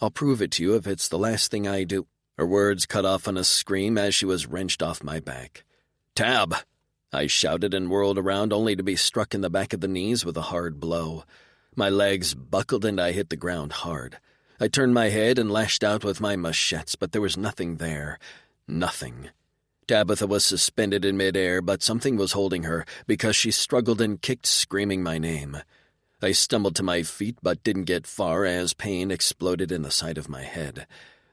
"I'll prove it to you if it's the last thing I do." Her words cut off on a scream as she was wrenched off my back. "Tab!" I shouted and whirled around, only to be struck in the back of the knees with a hard blow. My legs buckled and I hit the ground hard. I turned my head and lashed out with my machetes, but there was nothing there. Nothing. Tabitha was suspended in midair, but something was holding her, because she struggled and kicked, screaming my name. I stumbled to my feet, but didn't get far as pain exploded in the side of my head.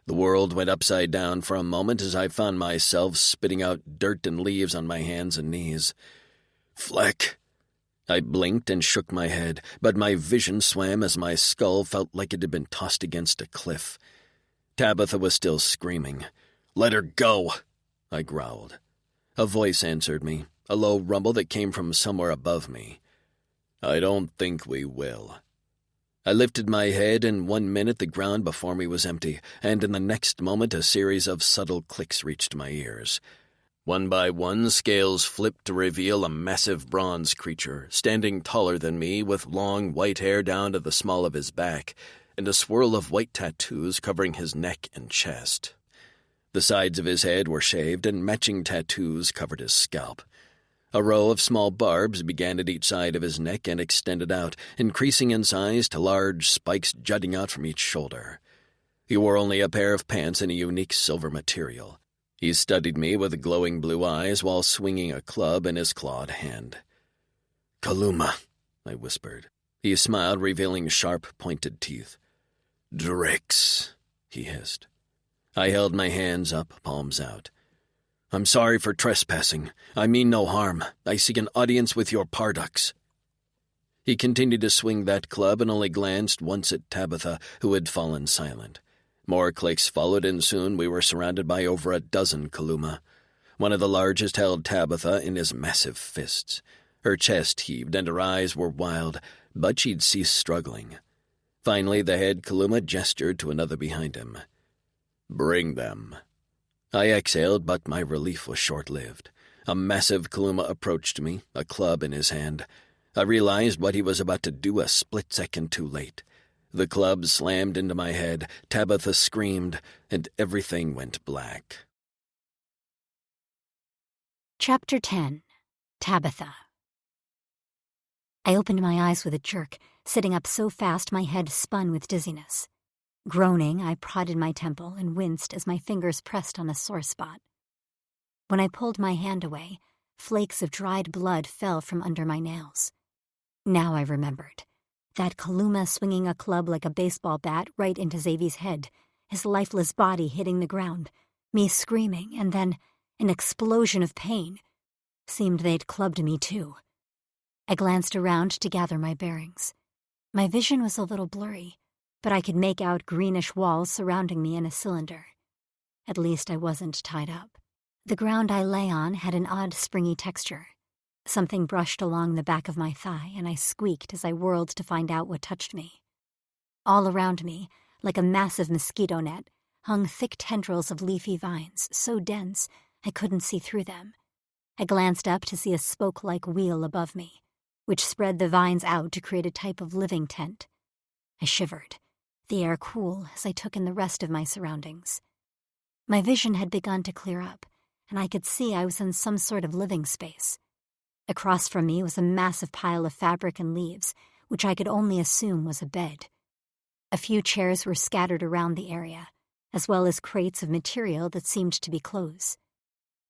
The world went upside down for a moment as I found myself spitting out dirt and leaves on my hands and knees. "Fleck!" I blinked and shook my head, but my vision swam as my skull felt like it had been tossed against a cliff. Tabitha was still screaming. "Let her go!" I growled. A voice answered me, a low rumble that came from somewhere above me. "I don't think we will." I lifted my head, and 1 minute the ground before me was empty, and in the next moment a series of subtle clicks reached my ears. One by one, scales flipped to reveal a massive bronze creature, standing taller than me, with long white hair down to the small of his back, and a swirl of white tattoos covering his neck and chest. The sides of his head were shaved, and matching tattoos covered his scalp. A row of small barbs began at each side of his neck and extended out, increasing in size to large spikes jutting out from each shoulder. He wore only a pair of pants in a unique silver material. He studied me with glowing blue eyes while swinging a club in his clawed hand. "Kaluma," I whispered. He smiled, revealing sharp, pointed teeth. "Drix," he hissed. I held my hands up, palms out. "I'm sorry for trespassing. I mean no harm. I seek an audience with your Pardux." He continued to swing that club and only glanced once at Tabitha, who had fallen silent. More clicks followed, and soon we were surrounded by over a dozen Kaluma. One of the largest held Tabitha in his massive fists. Her chest heaved and her eyes were wild, but she'd ceased struggling. Finally, the head Kaluma gestured to another behind him. "Bring them." I exhaled, but my relief was short-lived. A massive Kaluma approached me, a club in his hand. I realized what he was about to do a split second too late. The club slammed into my head, Tabitha screamed, and everything went black. Chapter 10. Tabitha. I opened my eyes with a jerk, sitting up so fast my head spun with dizziness. Groaning, I prodded my temple and winced as my fingers pressed on a sore spot. When I pulled my hand away, flakes of dried blood fell from under my nails. Now I remembered. That Kaluma swinging a club like a baseball bat right into Xavi's head, his lifeless body hitting the ground, me screaming, and then an explosion of pain. Seemed they'd clubbed me too. I glanced around to gather my bearings. My vision was a little blurry, but I could make out greenish walls surrounding me in a cylinder. At least I wasn't tied up. The ground I lay on had an odd springy texture. Something brushed along the back of my thigh, and I squeaked as I whirled to find out what touched me. All around me, like a massive mosquito net, hung thick tendrils of leafy vines, so dense I couldn't see through them. I glanced up to see a spoke-like wheel above me, which spread the vines out to create a type of living tent. I shivered. the air cool as I took in the rest of my surroundings. My vision had begun to clear up, and I could see I was in some sort of living space. Across from me was a massive pile of fabric and leaves, which I could only assume was a bed. A few chairs were scattered around the area, as well as crates of material that seemed to be clothes.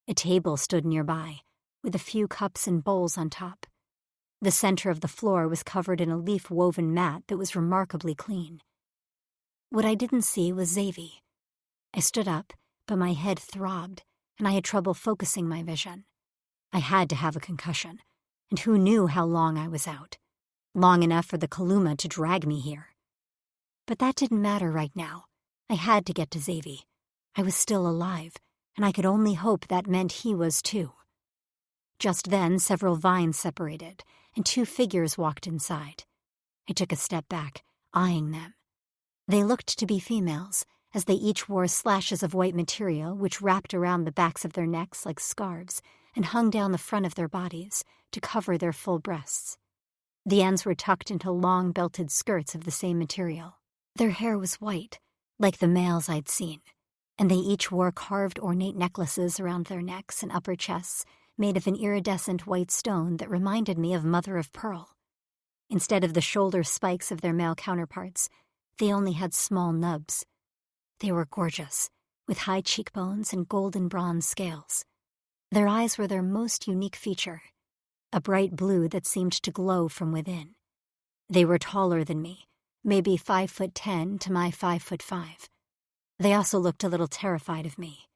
A table stood nearby, with a few cups and bowls on top. The center of the floor was covered in a leaf-woven mat that was remarkably clean. What I didn't see was Xavi. I stood up, but my head throbbed, and I had trouble focusing my vision. I had to have a concussion, and who knew how long I was out. Long enough for the Kaluma to drag me here. But that didn't matter right now. I had to get to Xavi. I was still alive, and I could only hope that meant he was too. Just then, several vines separated, and two figures walked inside. I took a step back, eyeing them. They looked to be females, as they each wore slashes of white material which wrapped around the backs of their necks like scarves and hung down the front of their bodies to cover their full breasts. The ends were tucked into long belted skirts of the same material. Their hair was white, like the males I'd seen, and they each wore carved ornate necklaces around their necks and upper chests made of an iridescent white stone that reminded me of mother of pearl. Instead of the shoulder spikes of their male counterparts, they only had small nubs. They were gorgeous, with high cheekbones and golden bronze scales. Their eyes were their most unique feature, a bright blue that seemed to glow from within. They were taller than me, maybe 5'10" to my 5'5". They also looked a little terrified of me.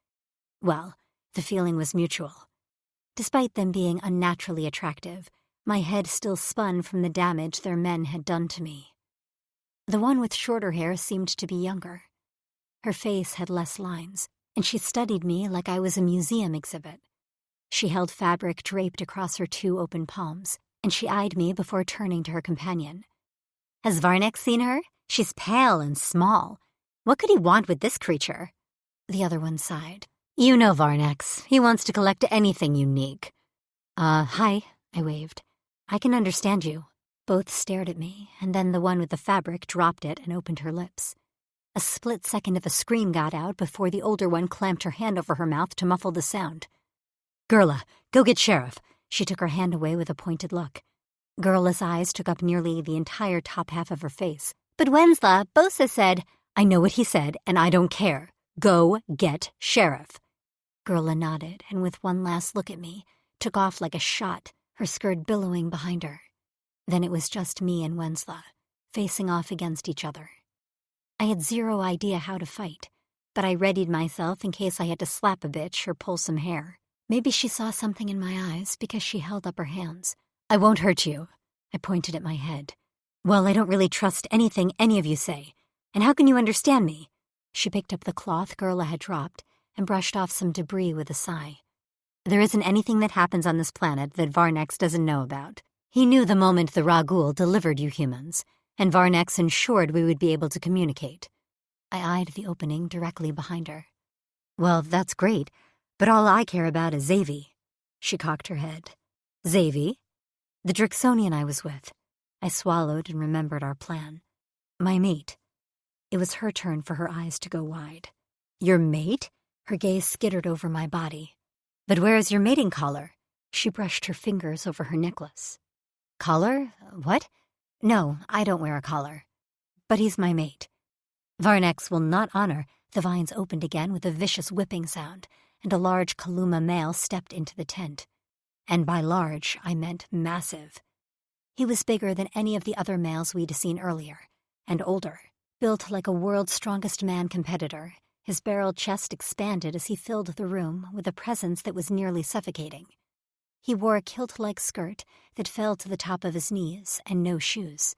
Well, the feeling was mutual. Despite them being unnaturally attractive, my head still spun from the damage their men had done to me. The one with shorter hair seemed to be younger. Her face had less lines, and she studied me like I was a museum exhibit. She held fabric draped across her two open palms, and she eyed me before turning to her companion. "Has Varnex seen her? She's pale and small. What could he want with this creature?" The other one sighed. "You know Varnex. He wants to collect anything unique." Hi," I waved. "I can understand you." Both stared at me, and then the one with the fabric dropped it and opened her lips. A split second of a scream got out before the older one clamped her hand over her mouth to muffle the sound. "Gerla, go get Sheriff." She took her hand away with a pointed look. Gerla's eyes took up nearly the entire top half of her face. "But Wensla, Bosa said—" "I know what he said, and I don't care. Go get Sheriff." Gerla nodded, and with one last look at me, took off like a shot, her skirt billowing behind her. Then it was just me and Wensla, facing off against each other. I had zero idea how to fight, but I readied myself in case I had to slap a bitch or pull some hair. Maybe she saw something in my eyes because she held up her hands. "I won't hurt you." I pointed at my head. "Well, I don't really trust anything any of you say. And how can you understand me?" She picked up the cloth Gerla had dropped and brushed off some debris with a sigh. "There isn't anything that happens on this planet that Varnex doesn't know about. He knew the moment the Ragul delivered you humans, and Varnex ensured we would be able to communicate." I eyed the opening directly behind her. "Well, that's great, but all I care about is Xavi." She cocked her head. "Xavi?" "The Drixonian I was with." I swallowed and remembered our plan. "My mate." It was her turn for her eyes to go wide. "Your mate?" Her gaze skittered over my body. "But where is your mating collar?" She brushed her fingers over her necklace. "Collar? What? No, I don't wear a collar. But he's my mate." "Varnex will not honor—" The vines opened again with a vicious whipping sound, and a large Kaluma male stepped into the tent. And by large, I meant massive. He was bigger than any of the other males we'd seen earlier, and older. Built like a world's strongest man competitor, his barreled chest expanded as he filled the room with a presence that was nearly suffocating. He wore a kilt-like skirt that fell to the top of his knees and no shoes.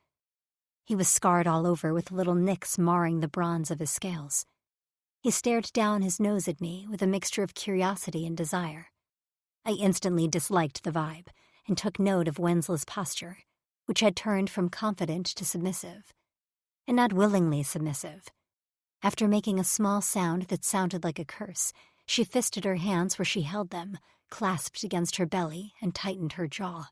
He was scarred all over with little nicks marring the bronze of his scales. He stared down his nose at me with a mixture of curiosity and desire. I instantly disliked the vibe and took note of Wensla's posture, which had turned from confident to submissive. And not willingly submissive. After making a small sound that sounded like a curse, she fisted her hands where she held them, clasped against her belly, and tightened her jaw.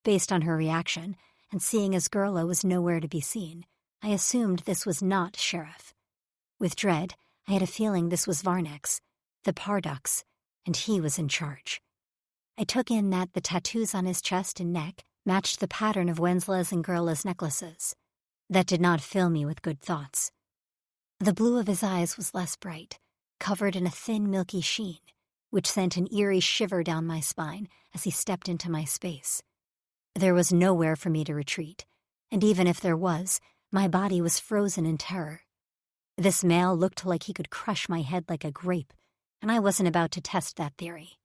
Based on her reaction, and seeing as Gerla was nowhere to be seen, I assumed this was not Sheriff. With dread, I had a feeling this was Varnex, the Pardux, and he was in charge. I took in that the tattoos on his chest and neck matched the pattern of Wensla's and Gerla's necklaces. That did not fill me with good thoughts. The blue of his eyes was less bright, covered in a thin, milky sheen, which sent an eerie shiver down my spine as he stepped into my space. There was nowhere for me to retreat, and even if there was, my body was frozen in terror. This male looked like he could crush my head like a grape, and I wasn't about to test that theory.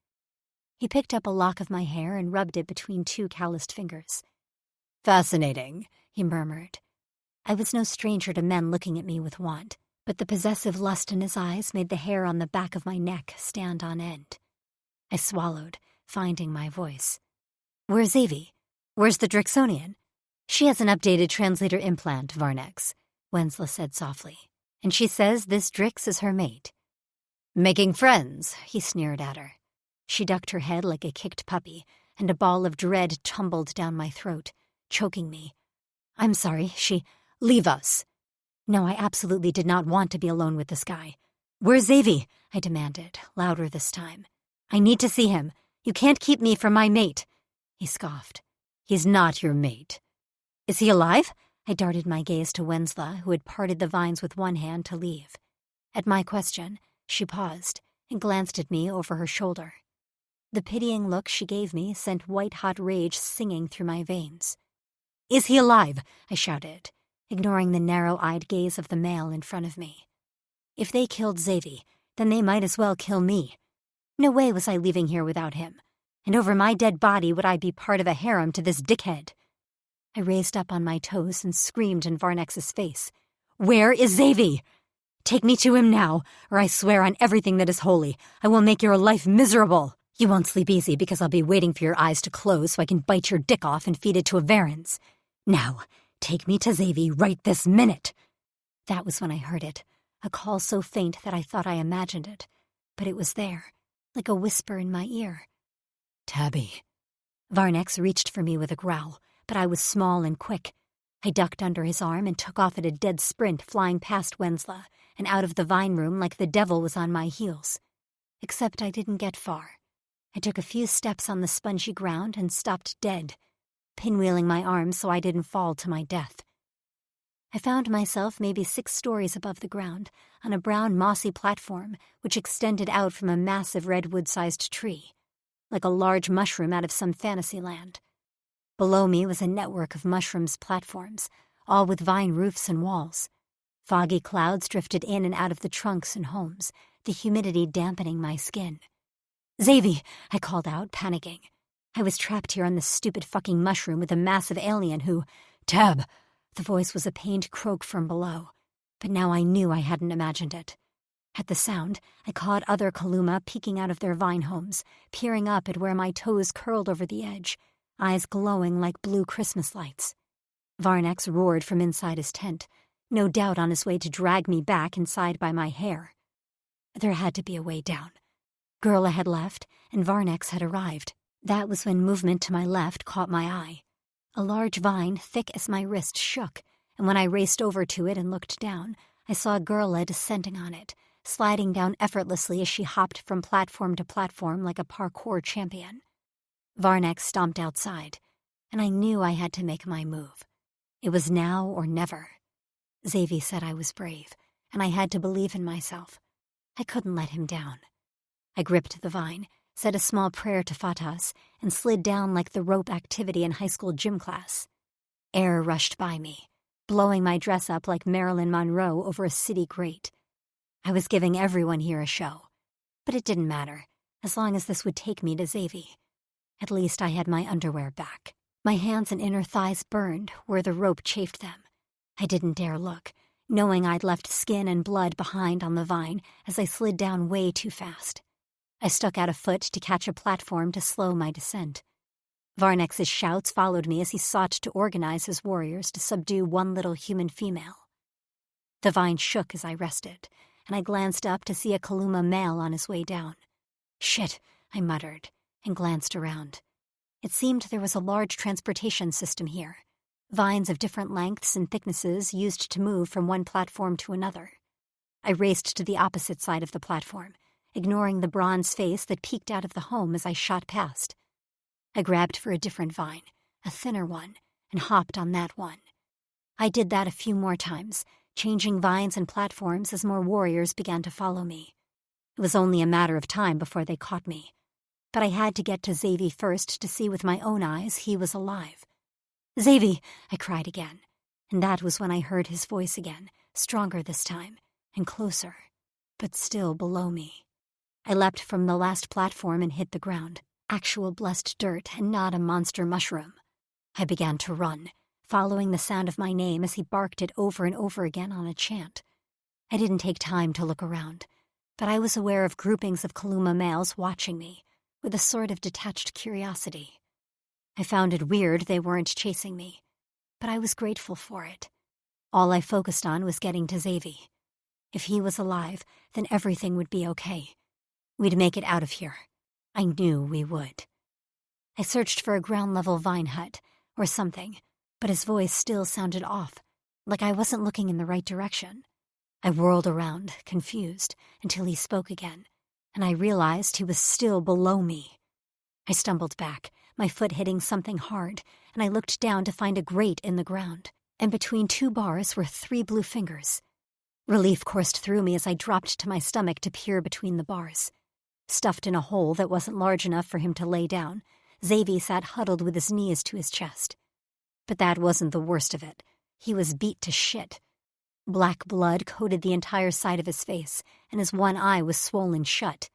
He picked up a lock of my hair and rubbed it between two calloused fingers. "Fascinating," he murmured. I was no stranger to men looking at me with want, but the possessive lust in his eyes made the hair on the back of my neck stand on end. I swallowed, finding my voice. "Where's Avi? Where's the Drixonian?" "She has an updated translator implant, Varnex," Wensla said softly, "and she says this Drix is her mate." "Making friends," he sneered at her. She ducked her head like a kicked puppy, and a ball of dread tumbled down my throat, choking me. "I'm sorry, Leave us." No, I absolutely did not want to be alone with this guy. "Where's Avi?" I demanded, louder this time. "I need to see him. You can't keep me from my mate." He scoffed. "He's not your mate." "Is he alive?" I darted my gaze to Wensla, who had parted the vines with one hand to leave. At my question, she paused and glanced at me over her shoulder. The pitying look she gave me sent white-hot rage singing through my veins. "Is he alive?" I shouted, ignoring the narrow-eyed gaze of the male in front of me. If they killed Xavi, then they might as well kill me. No way was I leaving here without him, and over my dead body would I be part of a harem to this dickhead. I raised up on my toes and screamed in Varnex's face. "Where is Xavi? Take me to him now, or I swear on everything that is holy, I will make your life miserable. You won't sleep easy because I'll be waiting for your eyes to close so I can bite your dick off and feed it to a Varens. Now, take me to Xavi right this minute." That was when I heard it, a call so faint that I thought I imagined it, but it was there, like a whisper in my ear. "Tabby." Varnex reached for me with a growl, but I was small and quick. I ducked under his arm and took off at a dead sprint, flying past Wensla and out of the vine room like the devil was on my heels. Except I didn't get far. I took a few steps on the spongy ground and stopped dead, pinwheeling my arms so I didn't fall to my death. I found myself maybe 6 stories above the ground, on a brown mossy platform which extended out from a massive redwood-sized tree, like a large mushroom out of some fantasy land. Below me was a network of mushrooms platforms, all with vine roofs and walls. Foggy clouds drifted in and out of the trunks and homes, the humidity dampening my skin. "Xavi!" I called out, panicking. I was trapped here on this stupid fucking mushroom with a massive alien who— "Tab!" The voice was a pained croak from below, but now I knew I hadn't imagined it. At the sound, I caught other Kaluma peeking out of their vine homes, peering up at where my toes curled over the edge, eyes glowing like blue Christmas lights. Varnex roared from inside his tent, no doubt on his way to drag me back inside by my hair. There had to be a way down. Gerla had left, and Varnex had arrived. That was when movement to my left caught my eye. A large vine, thick as my wrist, shook, and when I raced over to it and looked down, I saw Gerla descending on it, sliding down effortlessly as she hopped from platform to platform like a parkour champion. Varnex stomped outside, and I knew I had to make my move. It was now or never. Xavi said I was brave, and I had to believe in myself. I couldn't let him down. I gripped the vine, said a small prayer to Fatas, and slid down like the rope activity in high school gym class. Air rushed by me, blowing my dress up like Marilyn Monroe over a city grate. I was giving everyone here a show, but it didn't matter, as long as this would take me to Xavi. At least I had my underwear back. My hands and inner thighs burned where the rope chafed them. I didn't dare look, knowing I'd left skin and blood behind on the vine as I slid down way too fast. I stuck out a foot to catch a platform to slow my descent. Varnex's shouts followed me as he sought to organize his warriors to subdue one little human female. The vine shook as I rested, and I glanced up to see a Kaluma male on his way down. "Shit," I muttered, and glanced around. It seemed there was a large transportation system here. vines of different lengths and thicknesses used to move from one platform to another. I raced to the opposite side of the platform, ignoring the bronze face that peeked out of the home as I shot past. I grabbed for a different vine, a thinner one, and hopped on that one. I did that a few more times, changing vines and platforms as more warriors began to follow me. It was only a matter of time before they caught me. But I had to get to Xavi first to see with my own eyes he was alive. "Xavi!" I cried again, and that was when I heard his voice again, stronger this time, and closer, but still below me. I leapt from the last platform and hit the ground, actual blessed dirt and not a monster mushroom. I began to run, following the sound of my name as he barked it over and over again on a chant. I didn't take time to look around, but I was aware of groupings of Kaluma males watching me, with a sort of detached curiosity. I found it weird they weren't chasing me, but I was grateful for it. All I focused on was getting to Xavi. If he was alive, then everything would be okay. We'd make it out of here. I knew we would. I searched for a ground-level vine hut, or something, but his voice still sounded off, like I wasn't looking in the right direction. I whirled around, confused, until he spoke again, and I realized he was still below me. I stumbled back, my foot hitting something hard, and I looked down to find a grate in the ground, and between two bars were 3 blue fingers. Relief coursed through me as I dropped to my stomach to peer between the bars. Stuffed in a hole that wasn't large enough for him to lay down, Xavi sat huddled with his knees to his chest. But that wasn't the worst of it. He was beat to shit. Black blood coated the entire side of his face, and his one eye was swollen shut.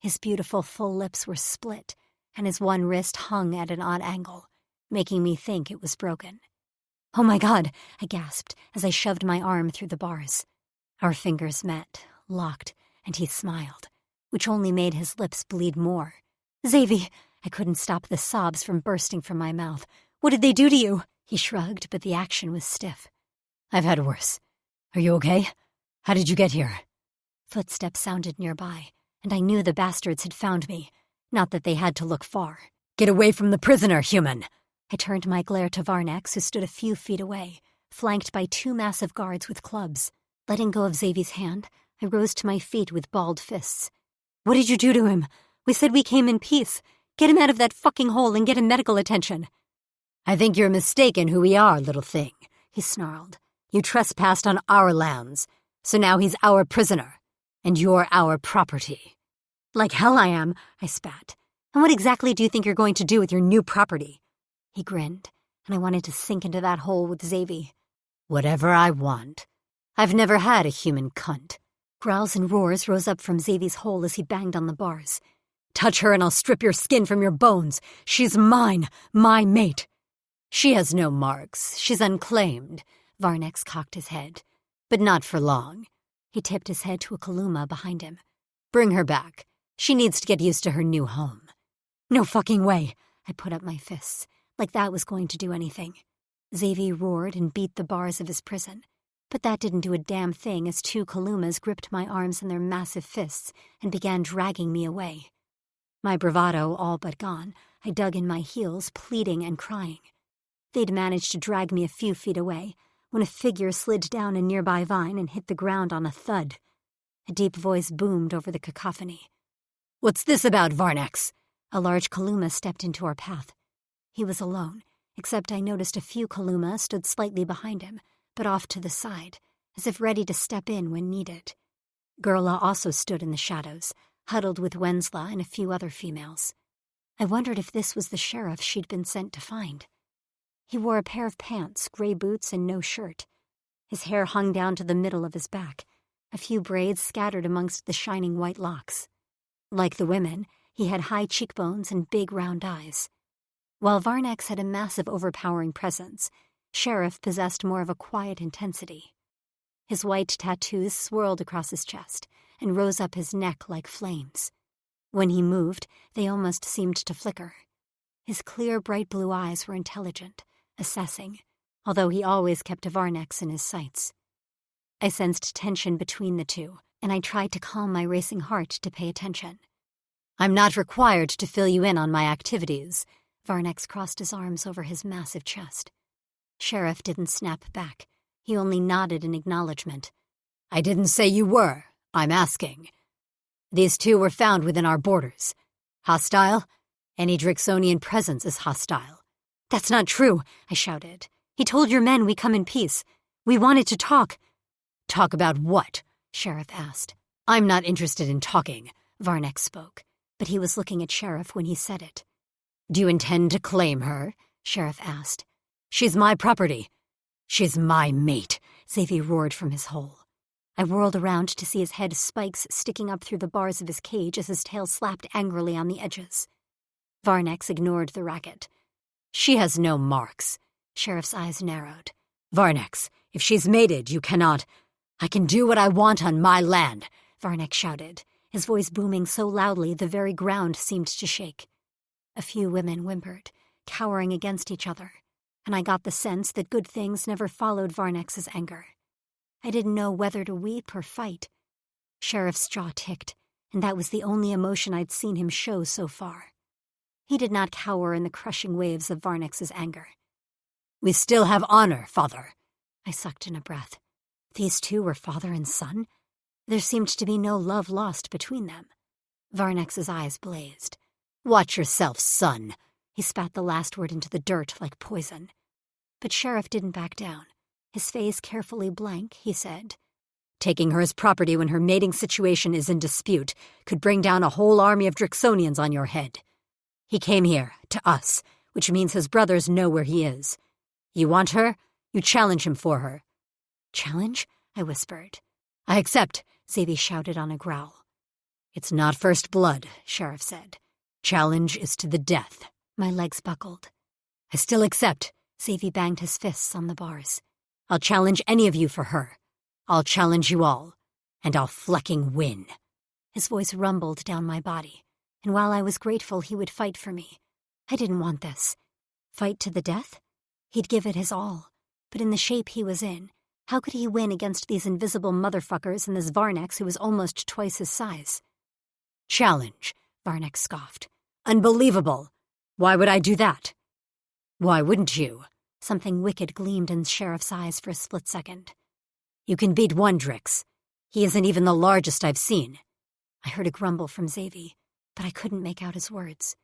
His beautiful full lips were split, and his one wrist hung at an odd angle, making me think it was broken. "Oh my God," I gasped as I shoved my arm through the bars. Our fingers met, locked, and he smiled, which only made his lips bleed more. "Xavi!" I couldn't stop the sobs from bursting from my mouth. "What did they do to you?" He shrugged, but the action was stiff. "I've had worse. Are you okay? How did you get here?" Footsteps sounded nearby, and I knew the bastards had found me. Not that they had to look far. "Get away from the prisoner, human!" I turned my glare to Varnex, who stood a few feet away, flanked by 2 massive guards with clubs. Letting go of Xavi's hand, I rose to my feet with balled fists. "What did you do to him? We said we came in peace. Get him out of that fucking hole and get him medical attention." "I think you're mistaken who we are, little thing," he snarled. "You trespassed on our lands, so now he's our prisoner, and you're our property." "Like hell I am," I spat. "And what exactly do you think you're going to do with your new property?" He grinned, and I wanted to sink into that hole with Xavi. "Whatever I want. I've never had a human cunt." Growls and roars rose up from Xavi's hole as he banged on the bars. "Touch her and I'll strip your skin from your bones. She's mine, my mate." "She has no marks. She's unclaimed." Varnex cocked his head. "But not for long." He tipped his head to a Kaluma behind him. "Bring her back. She needs to get used to her new home." "No fucking way." I put up my fists, like that was going to do anything. Xavi roared and beat the bars of his prison, but that didn't do a damn thing as 2 Kalumas gripped my arms in their massive fists and began dragging me away. My bravado all but gone, I dug in my heels, pleading and crying. They'd managed to drag me a few feet away when a figure slid down a nearby vine and hit the ground on a thud. A deep voice boomed over the cacophony. "What's this about, Varnex?" A large Kaluma stepped into our path. He was alone, except I noticed a few Kaluma stood slightly behind him, but off to the side, as if ready to step in when needed. Gerla also stood in the shadows, huddled with Wensla and a few other females. I wondered if this was the sheriff she'd been sent to find. He wore a pair of pants, gray boots, and no shirt. His hair hung down to the middle of his back, a few braids scattered amongst the shining white locks. Like the women, he had high cheekbones and big round eyes. While Varnex had a massive overpowering presence, Sheriff possessed more of a quiet intensity. His white tattoos swirled across his chest and rose up his neck like flames. When he moved, they almost seemed to flicker. His clear, bright blue eyes were intelligent, assessing, although he always kept Varnex in his sights. I sensed tension between the two, and I tried to calm my racing heart to pay attention. "I'm not required to fill you in on my activities." Varnex crossed his arms over his massive chest. Sheriff didn't snap back. He only nodded in acknowledgement. I didn't say you were. I'm asking. These two were found within our borders. Hostile? Any Drixonian presence is hostile. That's not true, I shouted. He told your men we come in peace. We wanted to talk. Talk about what? Sheriff asked. I'm not interested in talking, Varnex spoke, but he was looking at Sheriff when he said it. Do you intend to claim her? Sheriff asked. She's my property. She's my mate, Xavier roared from his hole. I whirled around to see his head spikes sticking up through the bars of his cage as his tail slapped angrily on the edges. Varnex ignored the racket. She has no marks. Sheriff's eyes narrowed. Varnex, if she's mated, you cannot. I can do what I want on my land, Varnex shouted, his voice booming so loudly the very ground seemed to shake. A few women whimpered, cowering against each other, and I got the sense that good things never followed Varnex's anger. I didn't know whether to weep or fight. Sheriff's jaw ticked, and that was the only emotion I'd seen him show so far. He did not cower in the crushing waves of Varnex's anger. We still have honor, father. I sucked in a breath. These two were father and son? There seemed to be no love lost between them. Varnex's eyes blazed. Watch yourself, son. He spat the last word into the dirt like poison. But Sheriff didn't back down. His face carefully blank, he said, Taking her as property when her mating situation is in dispute could bring down a whole army of Drixonians on your head. He came here, to us, which means his brothers know where he is. You want her? You challenge him for her. Challenge? I whispered. I accept, Xavier shouted on a growl. It's not first blood, Sheriff said. Challenge is to the death. My legs buckled. I still accept. Xavier banged his fists on the bars. I'll challenge any of you for her. I'll challenge you all, and I'll flecking win. His voice rumbled down my body, and while I was grateful he would fight for me, I didn't want this. Fight to the death? He'd give it his all, but in the shape he was in, how could he win against these invisible motherfuckers and this Varnex who was almost twice his size? Challenge, Varnex scoffed. Unbelievable. Why would I do that? Why wouldn't you? Something wicked gleamed in the Sheriff's eyes for a split second. You can beat one Drix. He isn't even the largest I've seen. I heard a grumble from Xavier, but I couldn't make out his words.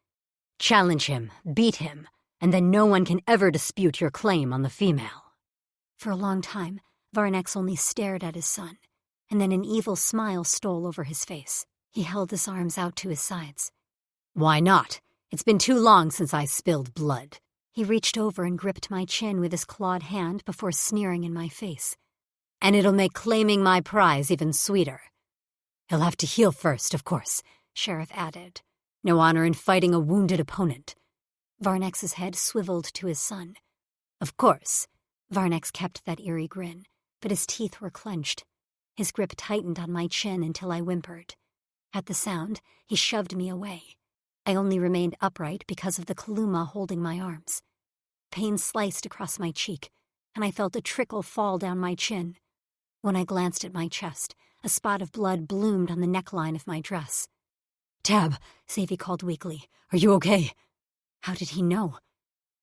Challenge him, beat him, and then no one can ever dispute your claim on the female. For a long time, Varnex only stared at his son, and then an evil smile stole over his face. He held his arms out to his sides. Why not? It's been too long since I spilled blood. He reached over and gripped my chin with his clawed hand before sneering in my face. And it'll make claiming my prize even sweeter. He'll have to heal first, of course, Sheriff added. No honor in fighting a wounded opponent. Varnex's head swiveled to his son. Of course. Varnex kept that eerie grin, but his teeth were clenched. His grip tightened on my chin until I whimpered. At the sound, he shoved me away. I only remained upright because of the Kaluma holding my arms. Pain sliced across my cheek, and I felt a trickle fall down my chin. When I glanced at my chest, a spot of blood bloomed on the neckline of my dress. Tab, Xavier called weakly. Are you okay? How did he know?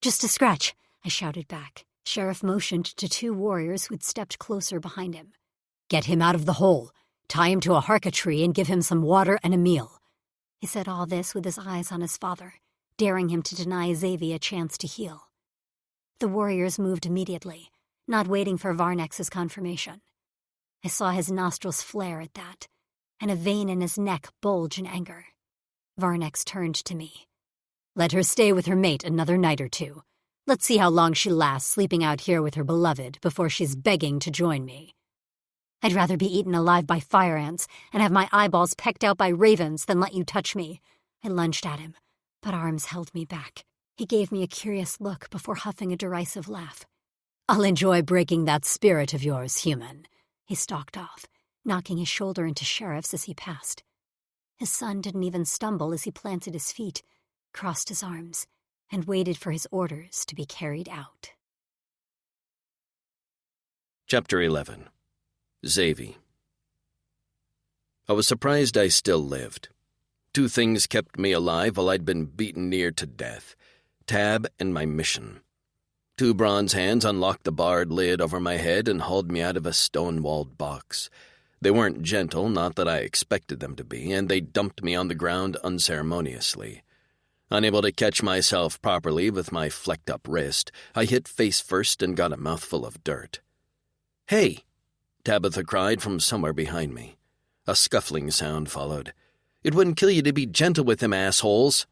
Just a scratch, I shouted back. Sheriff motioned to two warriors who'd stepped closer behind him. Get him out of the hole. Tie him to a harka tree and give him some water and a meal. He said all this with his eyes on his father, daring him to deny Xavier a chance to heal. The warriors moved immediately, not waiting for Varnex's confirmation. I saw his nostrils flare at that, and a vein in his neck bulge in anger. Varnex turned to me. Let her stay with her mate another night or two. Let's see how long she lasts sleeping out here with her beloved before she's begging to join me. I'd rather be eaten alive by fire ants and have my eyeballs pecked out by ravens than let you touch me. I lunged at him, but arms held me back. He gave me a curious look before huffing a derisive laugh. I'll enjoy breaking that spirit of yours, human. He stalked off, knocking his shoulder into Sheriff's as he passed. His son didn't even stumble as he planted his feet, crossed his arms, and waited for his orders to be carried out. Chapter 11. Xavier. I was surprised I still lived. Two things kept me alive while I'd been beaten near to death: Tab and my mission. Two bronze hands unlocked the barred lid over my head and hauled me out of a stone-walled box. They weren't gentle, not that I expected them to be, and they dumped me on the ground unceremoniously. Unable to catch myself properly with my flecked-up wrist, I hit face first and got a mouthful of dirt. "Hey!" Tabitha cried from somewhere behind me. A scuffling sound followed. "It wouldn't kill you to be gentle with him, assholes."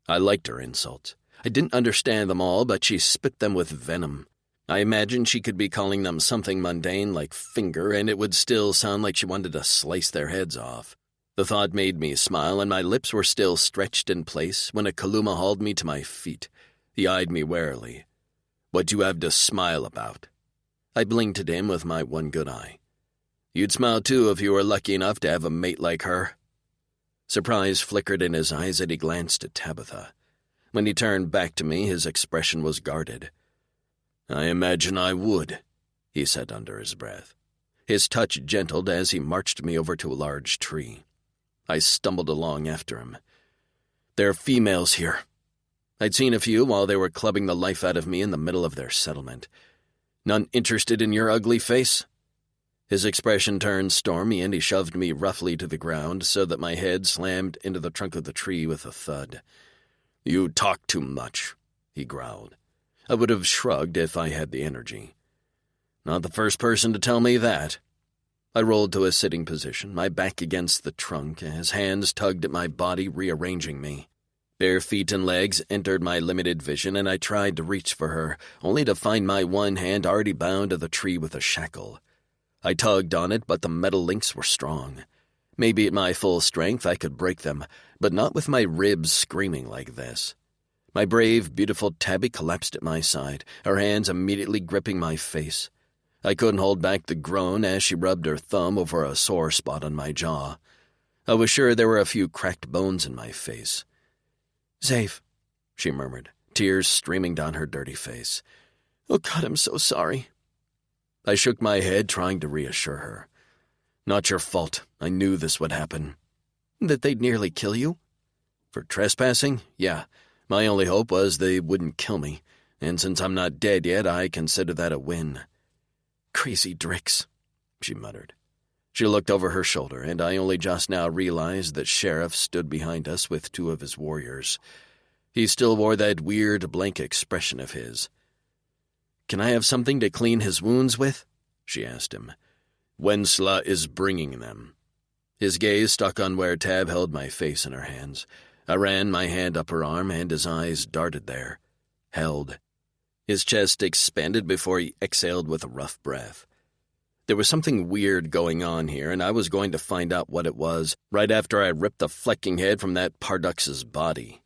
I liked her insults. I didn't understand them all, but she spit them with venom. I imagined she could be calling them something mundane like finger, and it would still sound like she wanted to slice their heads off. The thought made me smile, and my lips were still stretched in place when a Kaluma hauled me to my feet. He eyed me warily. "What do you have to smile about?" I blinked at him with my one good eye. "You'd smile too if you were lucky enough to have a mate like her." Surprise flickered in his eyes as he glanced at Tabitha. When he turned back to me, his expression was guarded. "I imagine I would," he said under his breath. His touch gentled as he marched me over to a large tree. I stumbled along after him. "There are females here." I'd seen a few while they were clubbing the life out of me in the middle of their settlement. "None interested in your ugly face?" His expression turned stormy, and he shoved me roughly to the ground so that my head slammed into the trunk of the tree with a thud. "You talk too much," he growled. I would have shrugged if I had the energy. "Not the first person to tell me that." I rolled to a sitting position, my back against the trunk, as hands tugged at my body, rearranging me. Bare feet and legs entered my limited vision, and I tried to reach for her, only to find my one hand already bound to the tree with a shackle. I tugged on it, but the metal links were strong. Maybe at my full strength I could break them, but not with my ribs screaming like this. My brave, beautiful Tabby collapsed at my side, her hands immediately gripping my face. I couldn't hold back the groan as she rubbed her thumb over a sore spot on my jaw. I was sure there were a few cracked bones in my face. "Zafe," she murmured, tears streaming down her dirty face. "Oh God, I'm so sorry." I shook my head, trying to reassure her. "Not your fault. I knew this would happen." "That they'd nearly kill you?" "For trespassing? Yeah. My only hope was they wouldn't kill me, and since I'm not dead yet, I consider that a win." "Crazy Drix," she muttered. She looked over her shoulder, and I only just now realized that Sheriff stood behind us with two of his warriors. He still wore that weird, blank expression of his. "Can I have something to clean his wounds with?" she asked him. "Wensla is bringing them." His gaze stuck on where Tab held my face in her hands. I ran my hand up her arm, and his eyes darted there. Held. His chest expanded before he exhaled with a rough breath. There was something weird going on here, and I was going to find out what it was right after I ripped the flecking head from that Pardux's body.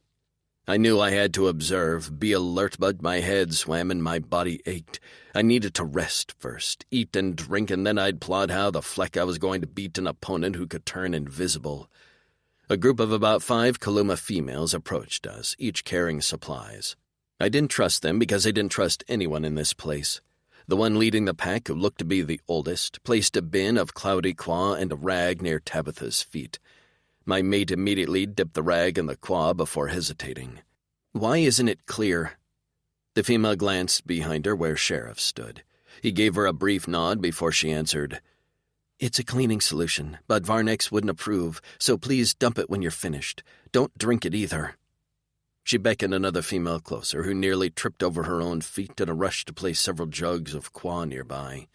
I knew I had to observe, be alert, but my head swam and my body ached. I needed to rest first, eat and drink, and then I'd plot how the fleck I was going to beat an opponent who could turn invisible. A group of about 5 Kaluma females approached us, each carrying supplies. I didn't trust them because I didn't trust anyone in this place. The one leading the pack, who looked to be the oldest, placed a bin of cloudy qua and a rag near Tabitha's feet. My mate immediately dipped the rag in the qua before hesitating. "Why isn't it clear?" The female glanced behind her where Sheriff stood. He gave her a brief nod before she answered, "It's a cleaning solution, but Varnex wouldn't approve, so please dump it when you're finished. Don't drink it either." She beckoned another female closer, who nearly tripped over her own feet in a rush to place several jugs of qua nearby.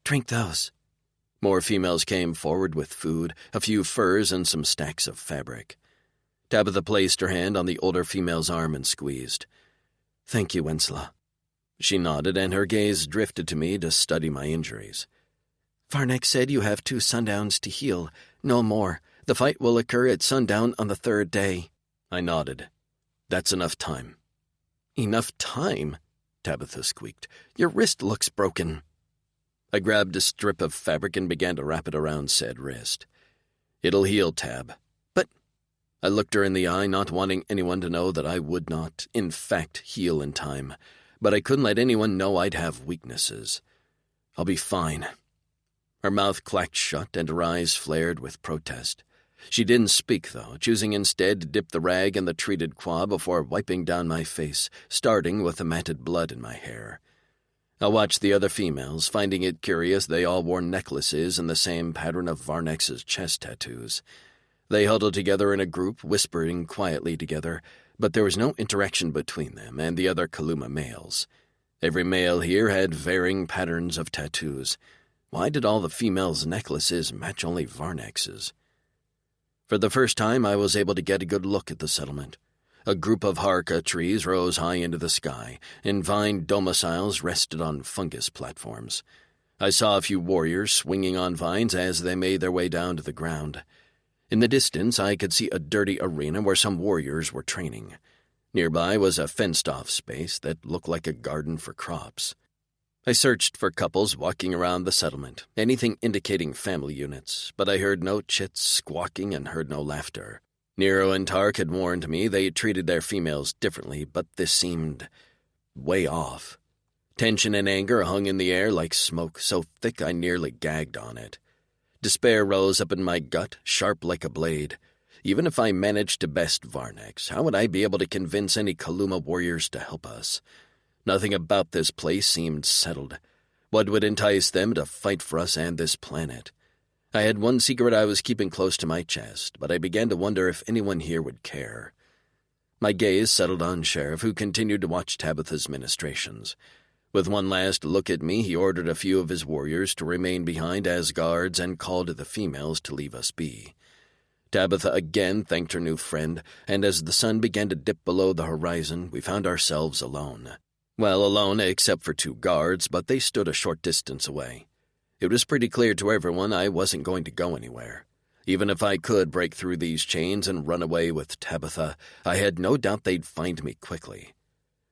"Drink those." More females came forward with food, a few furs, and some stacks of fabric. Tabitha placed her hand on the older female's arm and squeezed. "Thank you, Wensla." She nodded, and her gaze drifted to me to study my injuries. "Varnex said you have 2 sundowns to heal, no more. The fight will occur at sundown on the 3rd day." I nodded. "That's enough time." "Enough time?" Tabitha squeaked. "Your wrist looks broken." I grabbed a strip of fabric and began to wrap it around said wrist. "It'll heal, Tab." "But—" I looked her in the eye, not wanting anyone to know that I would not, in fact, heal in time, but I couldn't let anyone know I'd have weaknesses. "I'll be fine." Her mouth clacked shut and her eyes flared with protest. She didn't speak, though, choosing instead to dip the rag in the treated qua before wiping down my face, starting with the matted blood in my hair. I watched the other females, finding it curious they all wore necklaces in the same pattern of Varnex's chest tattoos. They huddled together in a group, whispering quietly together, but there was no interaction between them and the other Kaluma males. Every male here had varying patterns of tattoos. Why did all the females' necklaces match only Varnex's? For the first time, I was able to get a good look at the settlement. A group of harka trees rose high into the sky, and vine domiciles rested on fungus platforms. I saw a few warriors swinging on vines as they made their way down to the ground. In the distance, I could see a dirty arena where some warriors were training. Nearby was a fenced-off space that looked like a garden for crops. I searched for couples walking around the settlement, anything indicating family units, but I heard no chits squawking and heard no laughter. Nero and Tark had warned me they treated their females differently, but this seemed way off. Tension and anger hung in the air like smoke, so thick I nearly gagged on it. Despair rose up in my gut, sharp like a blade. Even if I managed to best Varnex, how would I be able to convince any Kaluma warriors to help us? Nothing about this place seemed settled. What would entice them to fight for us and this planet? I had one secret I was keeping close to my chest, but I began to wonder if anyone here would care. My gaze settled on Sheriff, who continued to watch Tabitha's ministrations. With one last look at me, he ordered a few of his warriors to remain behind as guards and called to the females to leave us be. Tabitha again thanked her new friend, and as the sun began to dip below the horizon, we found ourselves alone. Well, alone except for 2 guards, but they stood a short distance away. It was pretty clear to everyone I wasn't going to go anywhere. Even if I could break through these chains and run away with Tabitha, I had no doubt they'd find me quickly.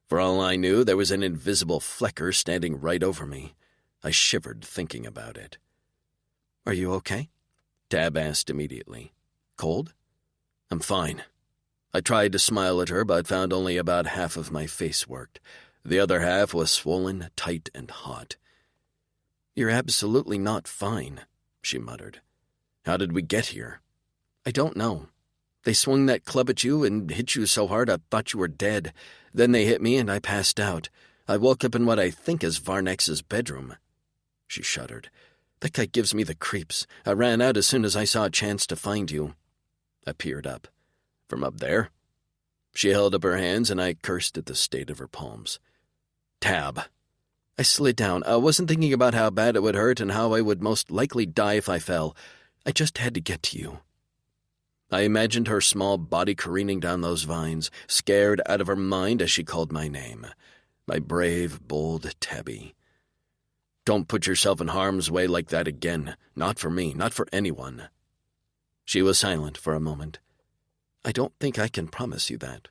For all I knew, there was an invisible Flecker standing right over me. I shivered thinking about it. "Are you okay?" Tab asked immediately. "Cold?" "I'm fine." I tried to smile at her, but found only about half of my face worked. The other half was swollen, tight, and hot. "You're absolutely not fine," she muttered. "How did we get here?" "I don't know. They swung that club at you and hit you so hard I thought you were dead. Then they hit me and I passed out. I woke up in what I think is Varnex's bedroom." She shuddered. "That guy gives me the creeps. I ran out as soon as I saw a chance to find you." I peered up. "From up there?" She held up her hands and I cursed at the state of her palms. "Tab." I slid down. I wasn't thinking about how bad it would hurt and how I would most likely die if I fell. I just had to get to you. I imagined her small body careening down those vines, scared out of her mind as she called my name. My brave, bold Tabby. "Don't put yourself in harm's way like that again. Not for me, not for anyone." She was silent for a moment. "I don't think I can promise you that."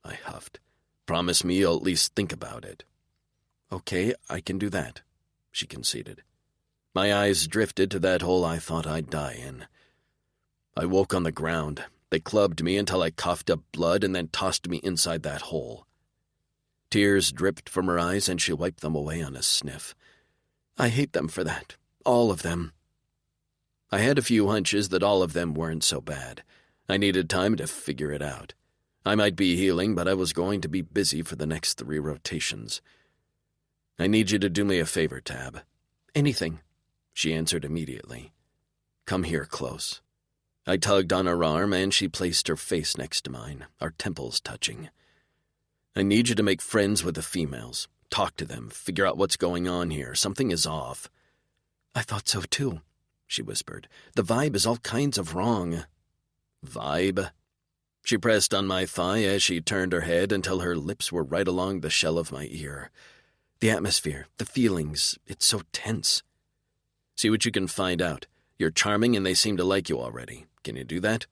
I huffed. "Promise me you'll at least think about it." "Okay, I can do that," she conceded. My eyes drifted to that hole I thought I'd die in. I woke on the ground. They clubbed me until I coughed up blood and then tossed me inside that hole. Tears dripped from her eyes and she wiped them away on a sniff. "I hate them for that. All of them." I had a few hunches that all of them weren't so bad. I needed time to figure it out. I might be healing, but I was going to be busy for the next 3 rotations. "I need you to do me a favor, Tab." "Anything," she answered immediately. "Come here close." I tugged on her arm, and she placed her face next to mine, our temples touching. "I need you to make friends with the females. Talk to them, figure out what's going on here. Something is off." "I thought so too," she whispered. "The vibe is all kinds of wrong." "Vibe?" She pressed on my thigh as she turned her head until her lips were right along the shell of my ear. "The atmosphere, the feelings, it's so tense." "See what you can find out. You're charming and they seem to like you already. Can you do that?"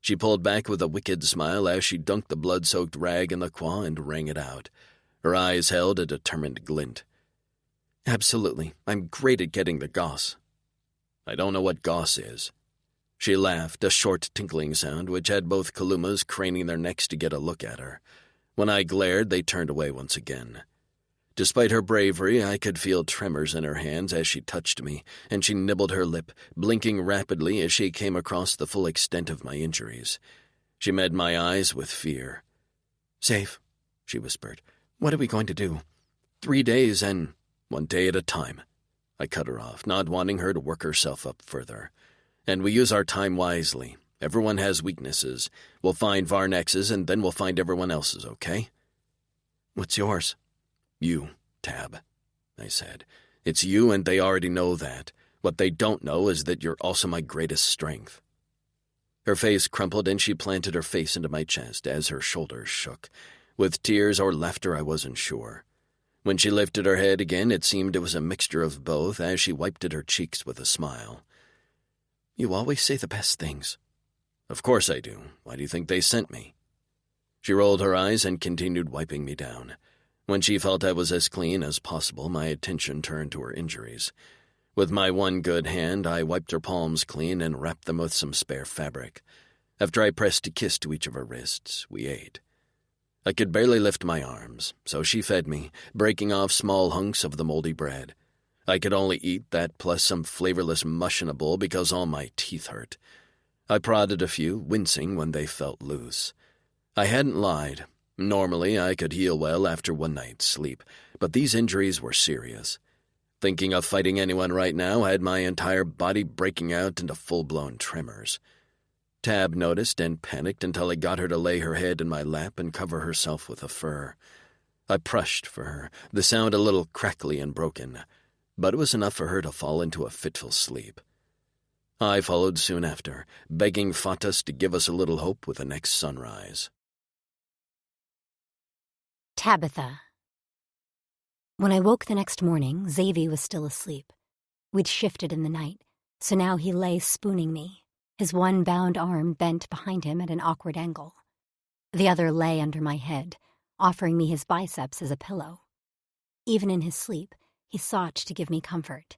She pulled back with a wicked smile as she dunked the blood-soaked rag in the qua and wrung it out. Her eyes held a determined glint. "Absolutely. I'm great at getting the goss." "I don't know what goss is." She laughed, a short tinkling sound which had both Kalumas craning their necks to get a look at her. When I glared, they turned away once again. Despite her bravery, I could feel tremors in her hands as she touched me, and she nibbled her lip, blinking rapidly as she came across the full extent of my injuries. She met my eyes with fear. "Safe," she whispered. "What are we going to do?" 3 days and 1 day at a time. I cut her off, not wanting her to work herself up further. "And we use our time wisely. Everyone has weaknesses. We'll find Varnex's and then we'll find everyone else's, okay?" "What's yours?" "You, Tab," I said. "It's you, and they already know that. What they don't know is that you're also my greatest strength." Her face crumpled and she planted her face into my chest as her shoulders shook. With tears or laughter, I wasn't sure. When she lifted her head again, it seemed it was a mixture of both as she wiped at her cheeks with a smile. "You always say the best things." "Of course I do. Why do you think they sent me?" She rolled her eyes and continued wiping me down. When she felt I was as clean as possible, my attention turned to her injuries. With my one good hand, I wiped her palms clean and wrapped them with some spare fabric. After I pressed a kiss to each of her wrists, we ate. I could barely lift my arms, so she fed me, breaking off small hunks of the moldy bread. I could only eat that plus some flavorless mush in a bowl because all my teeth hurt. I prodded a few, wincing when they felt loose. I hadn't lied. Normally, I could heal well after one night's sleep, but these injuries were serious. Thinking of fighting anyone right now had my entire body breaking out into full-blown tremors. Tab noticed and panicked until I got her to lay her head in my lap and cover herself with a fur. I prushed for her, the sound a little crackly and broken, but it was enough for her to fall into a fitful sleep. I followed soon after, begging Fatas to give us a little hope with the next sunrise. Tabitha. When I woke the next morning, Xavier was still asleep. We'd shifted in the night, so now he lay spooning me, his one bound arm bent behind him at an awkward angle. The other lay under my head, offering me his biceps as a pillow. Even in his sleep, he sought to give me comfort.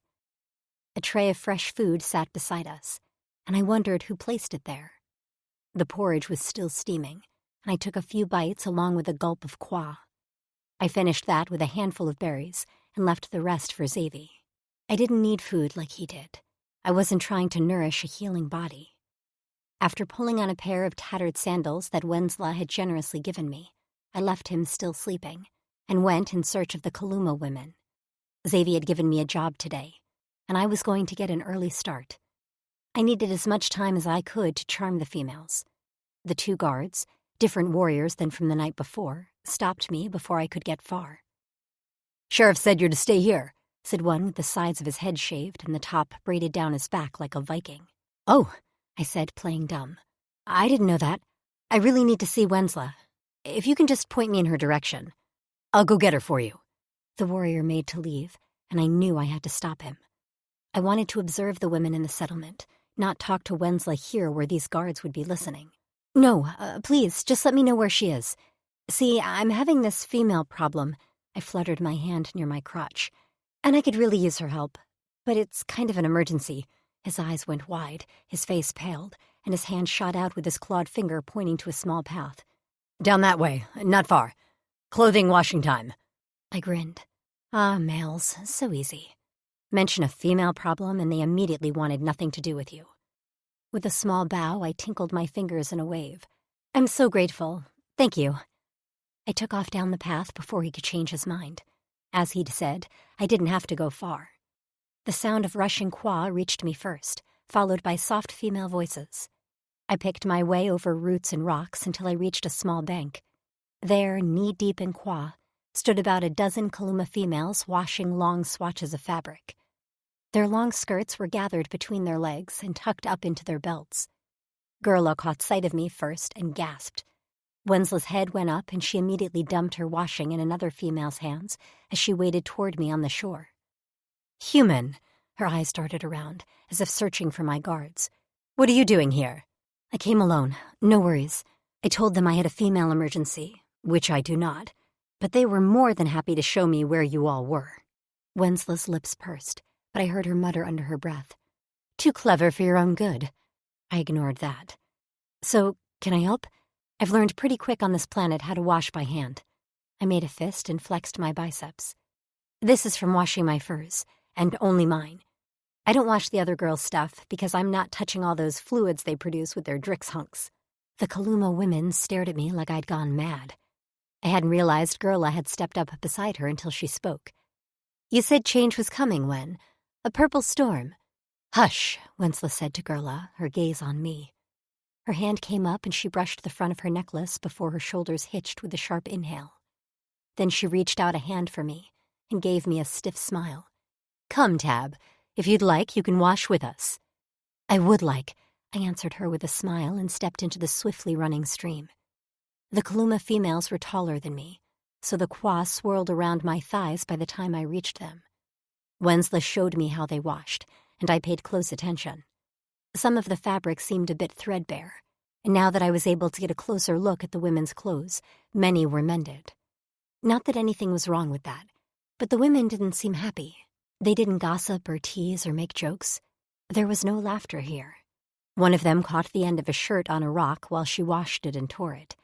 A tray of fresh food sat beside us, and I wondered who placed it there. The porridge was still steaming, and I took a few bites along with a gulp of qua. I finished that with a handful of berries and left the rest for Xavier. I didn't need food like he did. I wasn't trying to nourish a healing body. After pulling on a pair of tattered sandals that Wensla had generously given me, I left him still sleeping and went in search of the Kaluma women. Xavier had given me a job today, and I was going to get an early start. I needed as much time as I could to charm the females. The 2 guards, different warriors than from the night before, stopped me before I could get far. "Sheriff said you're to stay here," said one with the sides of his head shaved and the top braided down his back like a Viking. "Oh," I said, playing dumb. "I didn't know that. I really need to see Wensla. If you can just point me in her direction." "I'll go get her for you." The warrior made to leave, and I knew I had to stop him. I wanted to observe the women in the settlement, not talk to Wensla here where these guards would be listening. "No, please, just let me know where she is. See, I'm having this female problem." I fluttered my hand near my crotch. "And I could really use her help. But it's kind of an emergency." His eyes went wide, his face paled, and his hand shot out with his clawed finger pointing to a small path. "Down that way, not far. Clothing washing time." I grinned. Ah, males, so easy. Mention a female problem and they immediately wanted nothing to do with you. With a small bow, I tinkled my fingers in a wave. "I'm so grateful. Thank you." I took off down the path before he could change his mind. As he'd said, I didn't have to go far. The sound of rushing qua reached me first, followed by soft female voices. I picked my way over roots and rocks until I reached a small bank. There, knee-deep in qua, stood about a dozen Kaluma females washing long swatches of fabric. Their long skirts were gathered between their legs and tucked up into their belts. Gerla caught sight of me first and gasped. Wensla's head went up and she immediately dumped her washing in another female's hands as she waded toward me on the shore. "Human!" Her eyes darted around, as if searching for my guards. "What are you doing here?" "I came alone. No worries. I told them I had a female emergency, which I do not, but they were more than happy to show me where you all were." Wensla's lips pursed, but I heard her mutter under her breath. "Too clever for your own good." I ignored that. "So, can I help? I've learned pretty quick on this planet how to wash by hand." I made a fist and flexed my biceps. This is from washing my furs, and only mine. I don't wash the other girls' stuff because I'm not touching all those fluids they produce with their Drix hunks. The Kaluma women stared at me like I'd gone mad. I hadn't realized Gerla had stepped up beside her until she spoke. You said change was coming when? A purple storm. Hush, Wensla said to Gerla, her gaze on me. Her hand came up and she brushed the front of her necklace before her shoulders hitched with a sharp inhale. Then she reached out a hand for me and gave me a stiff smile. Come, Tab. If you'd like, you can wash with us. I would like, I answered her with a smile and stepped into the swiftly running stream. The Kaluma females were taller than me, so the kwa swirled around my thighs by the time I reached them. Wensla showed me how they washed, and I paid close attention. Some of the fabric seemed a bit threadbare, and now that I was able to get a closer look at the women's clothes, many were mended. Not that anything was wrong with that, but the women didn't seem happy. They didn't gossip or tease or make jokes. There was no laughter here. One of them caught the end of a shirt on a rock while she washed it and tore it.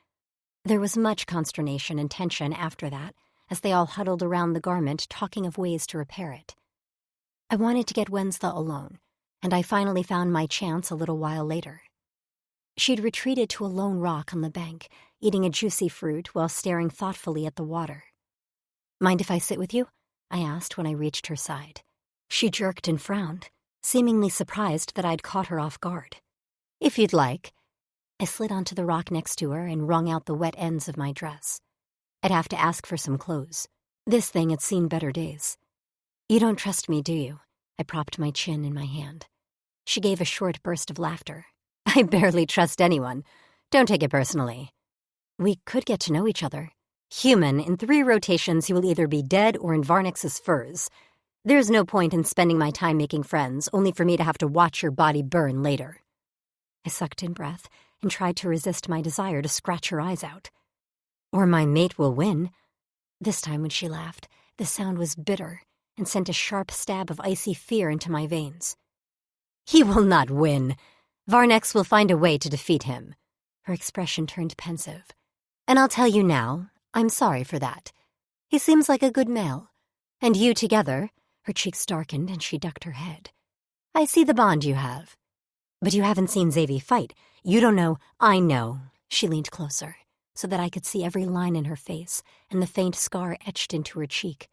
There was much consternation and tension after that, as they all huddled around the garment talking of ways to repair it. I wanted to get Wensla alone, and I finally found my chance a little while later. She'd retreated to a lone rock on the bank, eating a juicy fruit while staring thoughtfully at the water. Mind if I sit with you? I asked when I reached her side. She jerked and frowned, seemingly surprised that I'd caught her off guard. If you'd like. I slid onto the rock next to her and wrung out the wet ends of my dress. I'd have to ask for some clothes. This thing had seen better days. You don't trust me, do you? I propped my chin in my hand. She gave a short burst of laughter. I barely trust anyone. Don't take it personally. We could get to know each other. Human, in 3 rotations you will either be dead or in Varnix's furs. There's no point in spending my time making friends, only for me to have to watch your body burn later. I sucked in breath and tried to resist my desire to scratch her eyes out. Or my mate will win. This time when she laughed, the sound was bitter and sent a sharp stab of icy fear into my veins. He will not win. Varnex will find a way to defeat him. Her expression turned pensive. And I'll tell you now, I'm sorry for that. He seems like a good male. And you together, her cheeks darkened and she ducked her head. I see the bond you have. But you haven't seen Xavi fight. You don't know. I know. She leaned closer, so that I could see every line in her face and the faint scar etched into her cheek.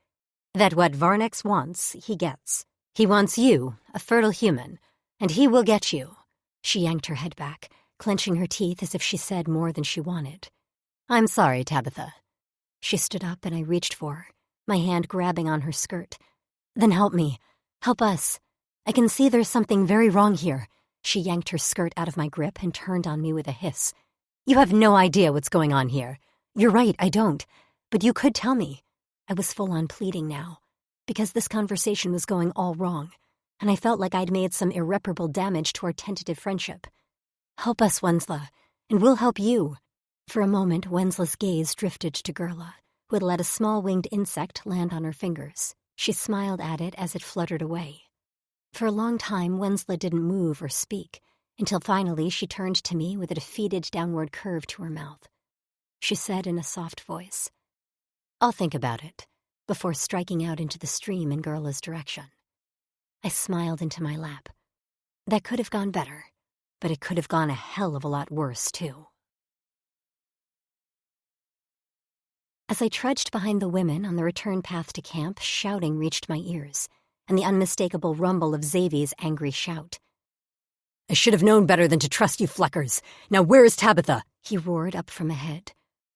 That what Varnex wants, he gets. He wants you, a fertile human, and he will get you. She yanked her head back, clenching her teeth as if she said more than she wanted. I'm sorry, Tabitha. She stood up and I reached for her, my hand grabbing on her skirt. Then help me. Help us. I can see there's something very wrong here. She yanked her skirt out of my grip and turned on me with a hiss. You have no idea what's going on here. You're right, I don't. But you could tell me. I was full on pleading now, because this conversation was going all wrong, and I felt like I'd made some irreparable damage to our tentative friendship. Help us, Wensla, and we'll help you. For a moment, Wensla's gaze drifted to Gerla, who had let a small winged insect land on her fingers. She smiled at it as it fluttered away. For a long time, Wensla didn't move or speak, until finally she turned to me with a defeated downward curve to her mouth. She said in a soft voice, I'll think about it, before striking out into the stream in Gerla's direction. I smiled into my lap. That could have gone better, but it could have gone a hell of a lot worse, too. As I trudged behind the women on the return path to camp, shouting reached my ears, and the unmistakable rumble of Xavi's angry shout. I should have known better than to trust you Fleckers. Now where is Tabitha? He roared up from ahead.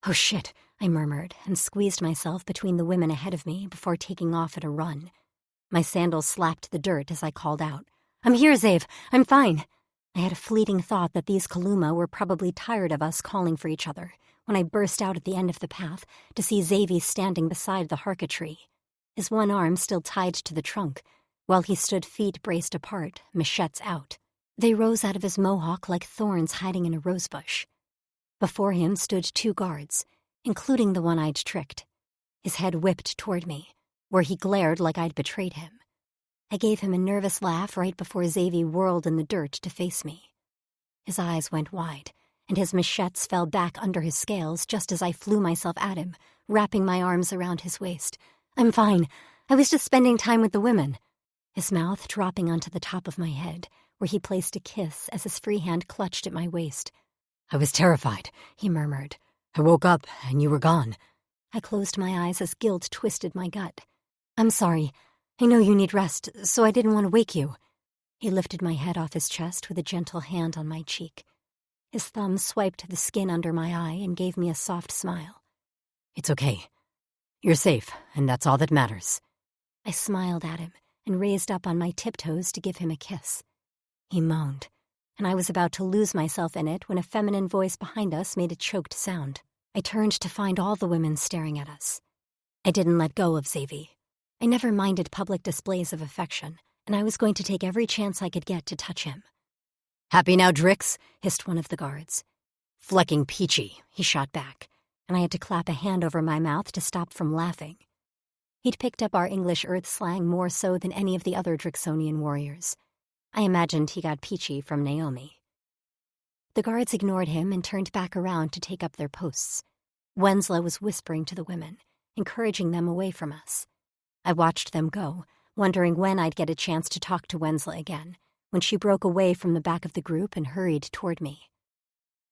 Oh shit, I murmured, and squeezed myself between the women ahead of me before taking off at a run. My sandals slapped the dirt as I called out. I'm here, Xav. I'm fine. I had a fleeting thought that these Kaluma were probably tired of us calling for each other when I burst out at the end of the path to see Xavi standing beside the harka tree, his one arm still tied to the trunk, while he stood feet braced apart, machetes out. They rose out of his mohawk like thorns hiding in a rosebush. Before him stood 2 guards, including the one I'd tricked. His head whipped toward me, where he glared like I'd betrayed him. I gave him a nervous laugh right before Xavi whirled in the dirt to face me. His eyes went wide, and his machetes fell back under his scales just as I flew myself at him, wrapping my arms around his waist. I'm fine. I was just spending time with the women. His mouth dropping onto the top of my head, where he placed a kiss as his free hand clutched at my waist. I was terrified, he murmured. I woke up and you were gone. I closed my eyes as guilt twisted my gut. I'm sorry. I know you need rest, so I didn't want to wake you. He lifted my head off his chest with a gentle hand on my cheek. His thumb swiped the skin under my eye and gave me a soft smile. It's okay. You're safe, and that's all that matters. I smiled at him and raised up on my tiptoes to give him a kiss. He moaned, and I was about to lose myself in it when a feminine voice behind us made a choked sound. I turned to find all the women staring at us. I didn't let go of Xavi. I never minded public displays of affection, and I was going to take every chance I could get to touch him. Happy now, Drix? Hissed one of the guards. Flecking peachy, he shot back, and I had to clap a hand over my mouth to stop from laughing. He'd picked up our English Earth slang more so than any of the other Drixonian warriors. I imagined he got peachy from Naomi. The guards ignored him and turned back around to take up their posts. Wensla was whispering to the women, encouraging them away from us. I watched them go, wondering when I'd get a chance to talk to Wensla again, when she broke away from the back of the group and hurried toward me.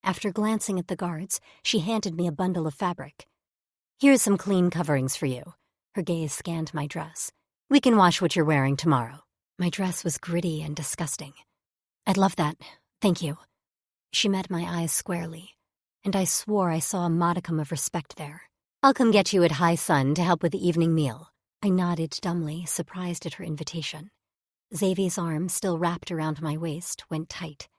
After glancing at the guards, she handed me a bundle of fabric. Here's some clean coverings for you. Her gaze scanned my dress. We can wash what you're wearing tomorrow. My dress was gritty and disgusting. I'd love that. Thank you. She met my eyes squarely, and I swore I saw a modicum of respect there. I'll come get you at high sun to help with the evening meal. I nodded dumbly, surprised at her invitation. Xavi's arm, still wrapped around my waist, went tight.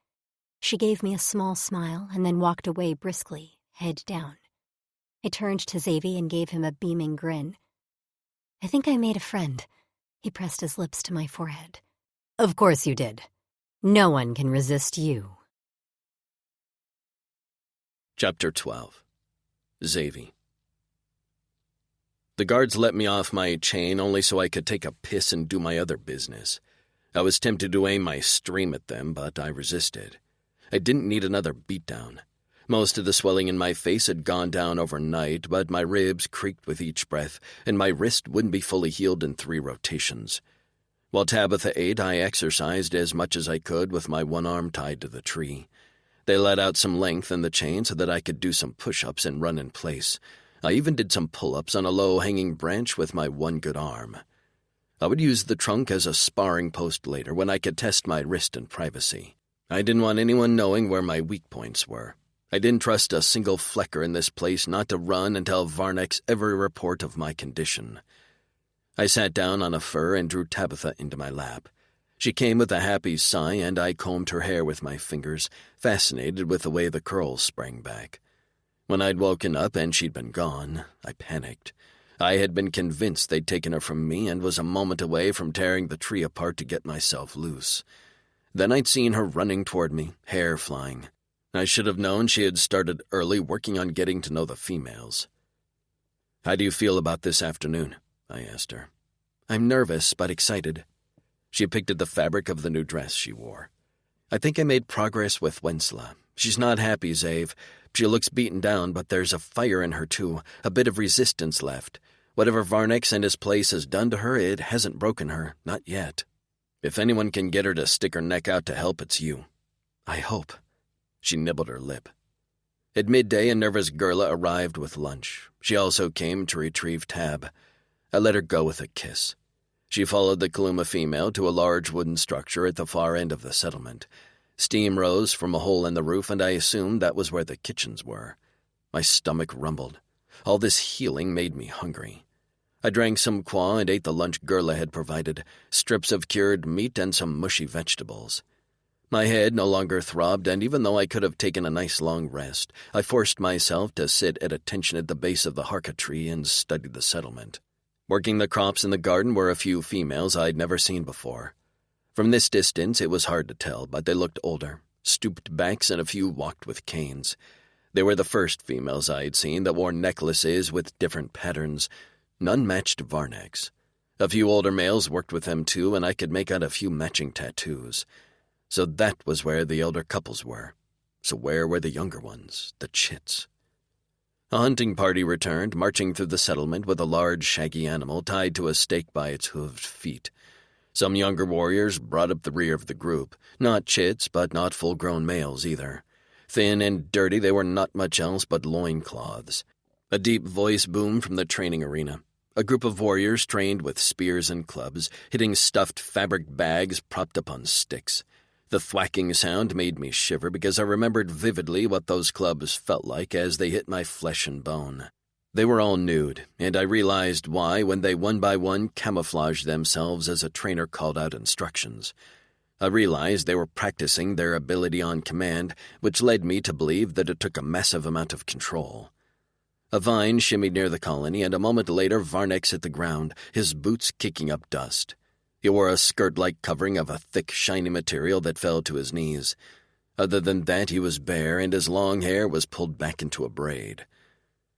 She gave me a small smile and then walked away briskly, head down. I turned to Xavi and gave him a beaming grin. I think I made a friend. He pressed his lips to my forehead. Of course you did. No one can resist you. Chapter 12. Xavi. The guards let me off my chain only so I could take a piss and do my other business. I was tempted to aim my stream at them, but I resisted. I didn't need another beatdown. Most of the swelling in my face had gone down overnight, but my ribs creaked with each breath, and my wrist wouldn't be fully healed in 3 rotations. While Tabitha ate, I exercised as much as I could with my one arm tied to the tree. They let out some length in the chain so that I could do some push-ups and run in place. I even did some pull-ups on a low-hanging branch with my one good arm. I would use the trunk as a sparring post later when I could test my wrist in privacy. I didn't want anyone knowing where my weak points were. I didn't trust a single flecker in this place not to run and tell Varnex every report of my condition. I sat down on a fur and drew Tabitha into my lap. She came with a happy sigh, and I combed her hair with my fingers, fascinated with the way the curls sprang back. When I'd woken up and she'd been gone, I panicked. I had been convinced they'd taken her from me and was a moment away from tearing the tree apart to get myself loose. Then I'd seen her running toward me, hair flying. I should have known she had started early working on getting to know the females. "How do you feel about this afternoon?" I asked her. "I'm nervous, but excited." She picked at the fabric of the new dress she wore. "I think I made progress with Wensla. She's not happy, Xav. She looks beaten down, but there's a fire in her too, a bit of resistance left. Whatever Varnex and his place has done to her, it hasn't broken her, not yet. If anyone can get her to stick her neck out to help, it's you." "I hope." She nibbled her lip. At midday, a nervous Gurla arrived with lunch. She also came to retrieve Tab. I let her go with a kiss. She followed the Kaluma female to a large wooden structure at the far end of the settlement. Steam rose from a hole in the roof, and I assumed that was where the kitchens were. My stomach rumbled. All this healing made me hungry. I drank some qua and ate the lunch Gurla had provided, strips of cured meat and some mushy vegetables. My head no longer throbbed, and even though I could have taken a nice long rest, I forced myself to sit at attention at the base of the harka tree and study the settlement. Working the crops in the garden were a few females I'd never seen before. From this distance it was hard to tell, but they looked older, stooped backs, and a few walked with canes. They were the first females I had seen that wore necklaces with different patterns. None matched Varnex. A few older males worked with them too, and I could make out a few matching tattoos. So that was where the elder couples were. So where were the younger ones, the chits? A hunting party returned, marching through the settlement with a large, shaggy animal tied to a stake by its hooved feet. Some younger warriors brought up the rear of the group, not chits, but not full-grown males either. Thin and dirty, they were not much else but loincloths. A deep voice boomed from the training arena. A group of warriors trained with spears and clubs, hitting stuffed fabric bags propped up on sticks. The thwacking sound made me shiver because I remembered vividly what those clubs felt like as they hit my flesh and bone. They were all nude, and I realized why when they one by one camouflaged themselves as a trainer called out instructions. I realized they were practicing their ability on command, which led me to believe that it took a massive amount of control. A vine shimmied near the colony, and a moment later Varnex hit the ground, his boots kicking up dust. He wore a skirt-like covering of a thick, shiny material that fell to his knees. Other than that, he was bare, and his long hair was pulled back into a braid.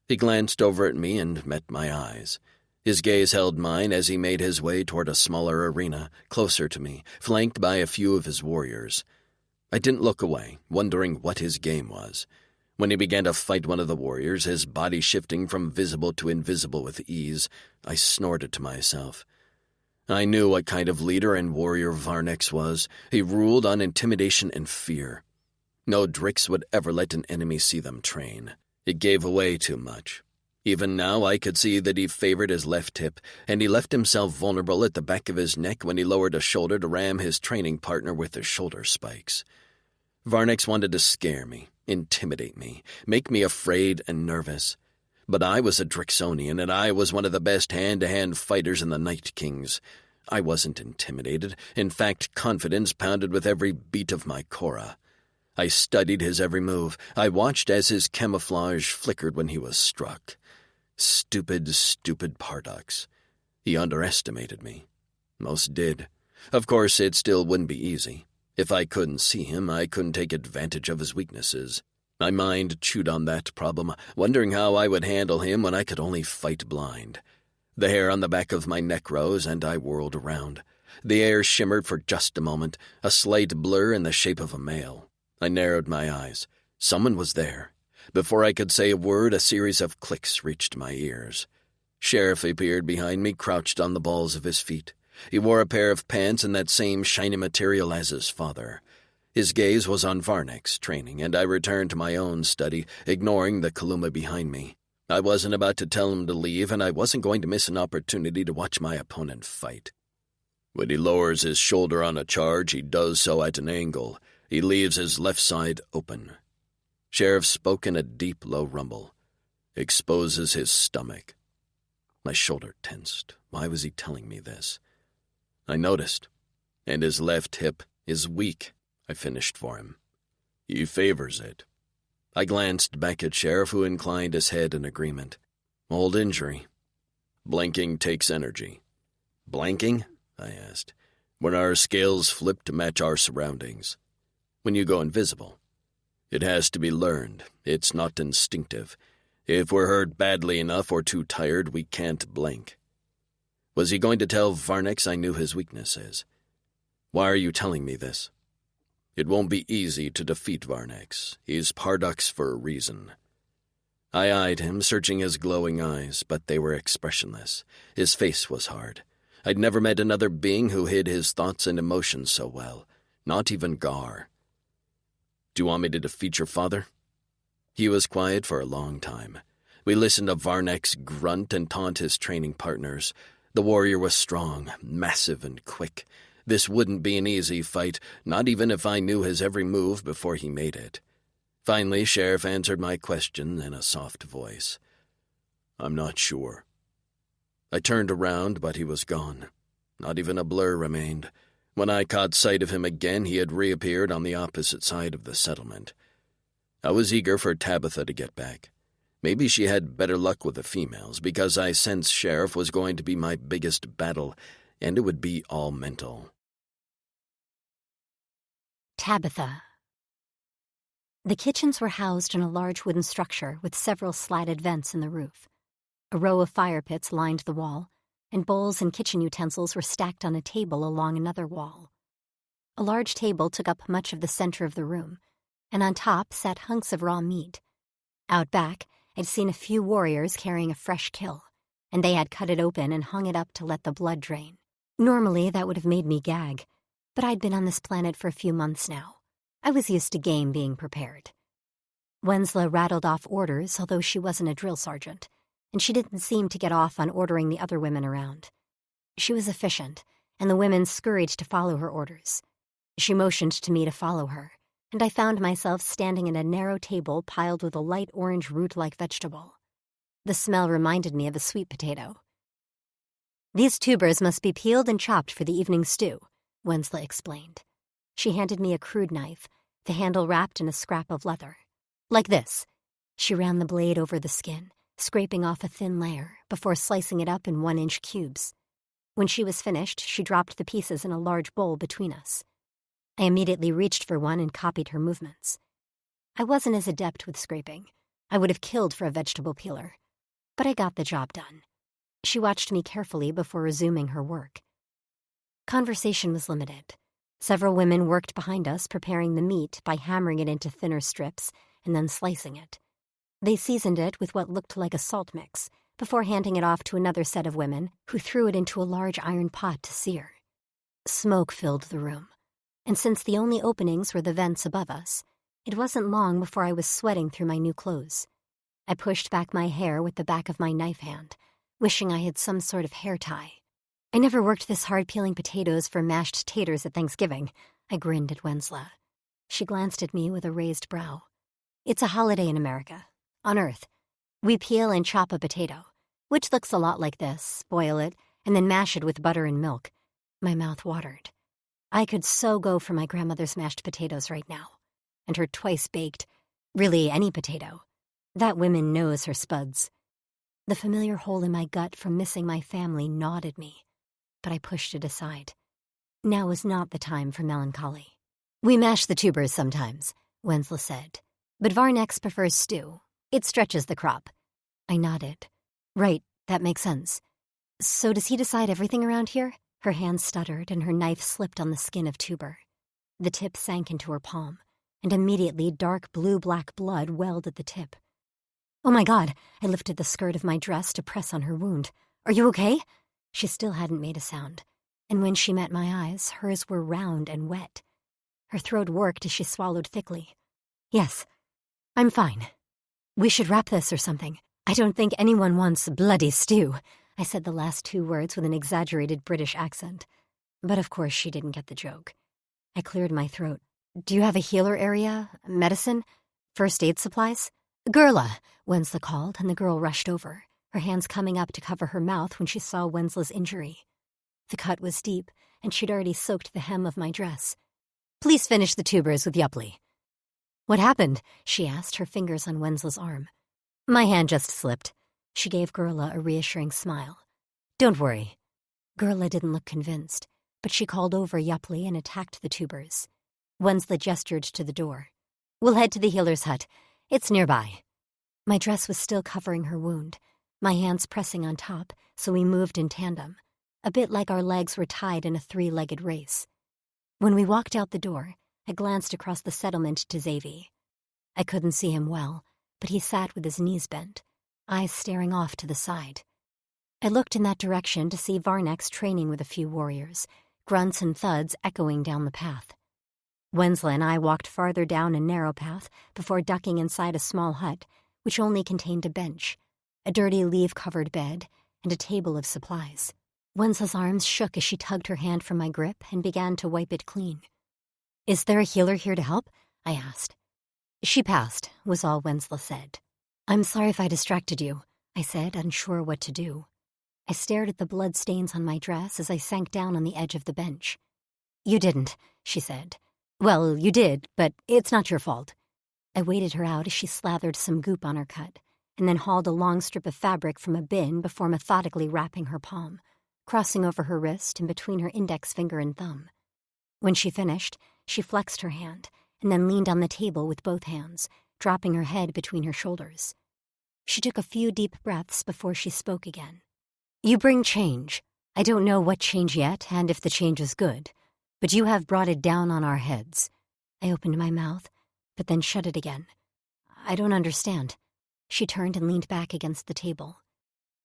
He glanced over at me and met my eyes. His gaze held mine as he made his way toward a smaller arena, closer to me, flanked by a few of his warriors. I didn't look away, wondering what his game was. When he began to fight one of the warriors, his body shifting from visible to invisible with ease, I snorted to myself. I knew what kind of leader and warrior Varnex was. He ruled on intimidation and fear. No Drix would ever let an enemy see them train. It gave away too much. Even now I could see that he favored his left hip, and he left himself vulnerable at the back of his neck when he lowered a shoulder to ram his training partner with his shoulder spikes. Varnex wanted to scare me, intimidate me, make me afraid and nervous. But I was a Drixonian, and I was one of the best hand-to-hand fighters in the Night Kings. I wasn't intimidated. In fact, confidence pounded with every beat of my cora. I studied his every move. I watched as his camouflage flickered when he was struck. Stupid, stupid Pardux. He underestimated me. Most did. Of course, it still wouldn't be easy. If I couldn't see him, I couldn't take advantage of his weaknesses. My mind chewed on that problem, wondering how I would handle him when I could only fight blind. The hair on the back of my neck rose, and I whirled around. The air shimmered for just a moment, a slight blur in the shape of a male. I narrowed my eyes. Someone was there. Before I could say a word, a series of clicks reached my ears. Sheriff appeared behind me, crouched on the balls of his feet. He wore a pair of pants in that same shiny material as his father. His gaze was on Varnex training, and I returned to my own study, ignoring the Kaluma behind me. I wasn't about to tell him to leave, and I wasn't going to miss an opportunity to watch my opponent fight. When he lowers his shoulder on a charge, he does so at an angle. He leaves his left side open. Sheriff spoke in a deep, low rumble. Exposes his stomach. My shoulder tensed. Why was he telling me this? I noticed. And his left hip is weak, I finished for him. He favors it. I glanced back at Sheriff, who inclined his head in agreement. Old injury. Blanking takes energy. Blanking? I asked. When our scales flip to match our surroundings. When you go invisible. It has to be learned. It's not instinctive. If we're hurt badly enough or too tired, we can't blink. Was he going to tell Varnex I knew his weaknesses? Why are you telling me this? It won't be easy to defeat Varnex. He's Pardux for a reason. I eyed him, searching his glowing eyes, but they were expressionless. His face was hard. I'd never met another being who hid his thoughts and emotions so well. Not even Gar. Do you want me to defeat your father? He was quiet for a long time. We listened to Varnex grunt and taunt his training partners. The warrior was strong, massive, and quick. This wouldn't be an easy fight, not even if I knew his every move before he made it. Finally, Sheriff answered my question in a soft voice. I'm not sure. I turned around, but he was gone. Not even a blur remained. When I caught sight of him again, he had reappeared on the opposite side of the settlement. I was eager for Tabitha to get back. Maybe she had better luck with the females, because I sensed Sheriff was going to be my biggest battle, and it would be all mental. Tabitha. The kitchens were housed in a large wooden structure with several slatted vents in the roof. A row of fire pits lined the wall, and bowls and kitchen utensils were stacked on a table along another wall. A large table took up much of the center of the room, and on top sat hunks of raw meat. Out back, I'd seen a few warriors carrying a fresh kill, and they had cut it open and hung it up to let the blood drain. Normally, that would have made me gag, but I'd been on this planet for a few months now. I was used to game being prepared. Wensla rattled off orders, although she wasn't a drill sergeant, and she didn't seem to get off on ordering the other women around. She was efficient, and the women scurried to follow her orders. She motioned to me to follow her, and I found myself standing at a narrow table piled with a light orange root-like vegetable. The smell reminded me of a sweet potato. "These tubers must be peeled and chopped for the evening stew," Wensla explained. She handed me a crude knife, the handle wrapped in a scrap of leather. "Like this." She ran the blade over the skin, scraping off a thin layer before slicing it up in 1-inch cubes. When she was finished, she dropped the pieces in a large bowl between us. I immediately reached for one and copied her movements. I wasn't as adept with scraping. I would have killed for a vegetable peeler, but I got the job done. She watched me carefully before resuming her work. Conversation was limited. Several women worked behind us preparing the meat by hammering it into thinner strips and then slicing it. They seasoned it with what looked like a salt mix before handing it off to another set of women who threw it into a large iron pot to sear. Smoke filled the room, and since the only openings were the vents above us, it wasn't long before I was sweating through my new clothes. I pushed back my hair with the back of my knife hand, wishing I had some sort of hair tie. I never worked this hard peeling potatoes for mashed taters at Thanksgiving. I grinned at Wensla. She glanced at me with a raised brow. "It's a holiday in America, on Earth. We peel and chop a potato, which looks a lot like this, boil it, and then mash it with butter and milk." My mouth watered. I could so go for my grandmother's mashed potatoes right now, and her twice-baked, really any potato. That woman knows her spuds. The familiar hole in my gut from missing my family gnawed at me, but I pushed it aside. Now was not the time for melancholy. "We mash the tubers sometimes," Wensla said, "but Varnex prefers stew. It stretches the crop." I nodded. "Right, that makes sense. So does he decide everything around here?" Her hand stuttered and her knife slipped on the skin of tuber. The tip sank into her palm, and immediately dark blue-black blood welled at the tip. "Oh my God!" I lifted the skirt of my dress to press on her wound. "Are you okay?" She still hadn't made a sound, and when she met my eyes, hers were round and wet. Her throat worked as she swallowed thickly. "Yes, I'm fine. We should wrap this or something. I don't think anyone wants bloody stew." I said the last 2 words with an exaggerated British accent. But of course she didn't get the joke. I cleared my throat. "Do you have a healer area? Medicine? First aid supplies?" "Gerla," Wensla called, and the girl rushed over, her hands coming up to cover her mouth when she saw Wensla's injury. The cut was deep, and she'd already soaked the hem of my dress. "Please finish the tubers with Yupply." "What happened?" she asked, her fingers on Wensla's arm. "My hand just slipped." She gave Gerla a reassuring smile. "Don't worry." Gerla didn't look convinced, but she called over Yupply and attacked the tubers. Wensla gestured to the door. "We'll head to the healer's hut. It's nearby." My dress was still covering her wound, my hands pressing on top, so we moved in tandem, a bit like our legs were tied in a 3-legged race. When we walked out the door, I glanced across the settlement to Xavi. I couldn't see him well, but he sat with his knees bent, eyes staring off to the side. I looked in that direction to see Varnex training with a few warriors, grunts and thuds echoing down the path. Wensla and I walked farther down a narrow path before ducking inside a small hut, which only contained a bench, a dirty leaf-covered bed, and a table of supplies. Wensla's arms shook as she tugged her hand from my grip and began to wipe it clean. "Is there a healer here to help?" I asked. "She passed," was all Wensla said. "I'm sorry if I distracted you," I said, unsure what to do. I stared at the blood stains on my dress as I sank down on the edge of the bench. "You didn't," she said. "Well, you did, but it's not your fault." I waited her out as she slathered some goop on her cut, and then hauled a long strip of fabric from a bin before methodically wrapping her palm, crossing over her wrist and between her index finger and thumb. When she finished, she flexed her hand and then leaned on the table with both hands, dropping her head between her shoulders. She took a few deep breaths before she spoke again. "You bring change. I don't know what change yet and if the change is good, but you have brought it down on our heads." I opened my mouth, but then shut it again. "I don't understand." She turned and leaned back against the table.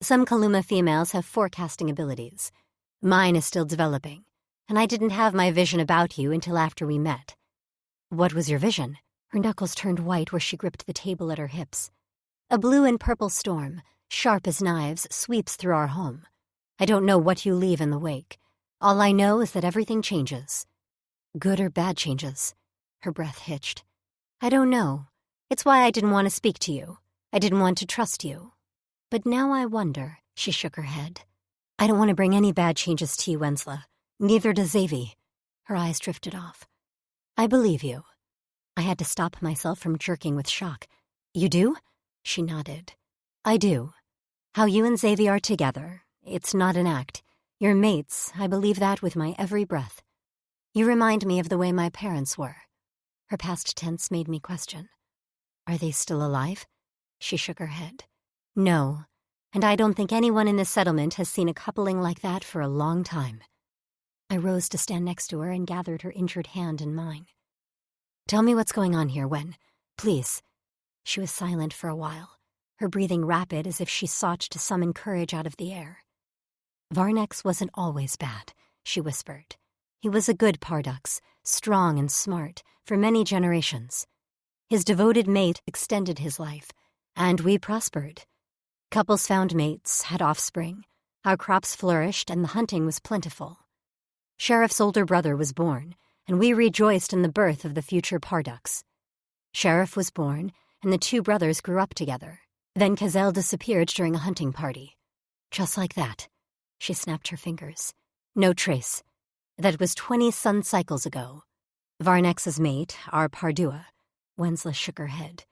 Some Kaluma females have forecasting abilities. Mine is still developing, and I didn't have my vision about you until after we met. What was your vision? Her knuckles turned white where she gripped the table at her hips. A blue and purple storm, sharp as knives, sweeps through our home. I don't know what you leave in the wake. All I know is that everything changes. Good or bad changes. Her breath hitched. I don't know. It's why I didn't want to speak to you. I didn't want to trust you. But now I wonder, she shook her head. I don't want to bring any bad changes to you, Wensla. Neither does Xavi. Her eyes drifted off. I believe you. I had to stop myself from jerking with shock. You do? She nodded. I do. How you and Xavi are together. It's not an act. You're mates. I believe that with my every breath. You remind me of the way my parents were. Her past tense made me question. Are they still alive? She shook her head. No, and I don't think anyone in this settlement has seen a coupling like that for a long time. I rose to stand next to her and gathered her injured hand in mine. Tell me what's going on here, Wen. Please. She was silent for a while, her breathing rapid as if she sought to summon courage out of the air. Varnex wasn't always bad, she whispered. He was a good Pardux, strong and smart, for many generations. His devoted mate extended his life, and we prospered. Couples found mates, had offspring. Our crops flourished, and the hunting was plentiful. Sheriff's older brother was born, and we rejoiced in the birth of the future Pardux. Sheriff was born, and the two brothers grew up together. Then Kazel disappeared during a hunting party. Just like that. She snapped her fingers. No trace. That was 20 sun cycles ago. Varnex's mate, our Pardua. Wensla shook her head.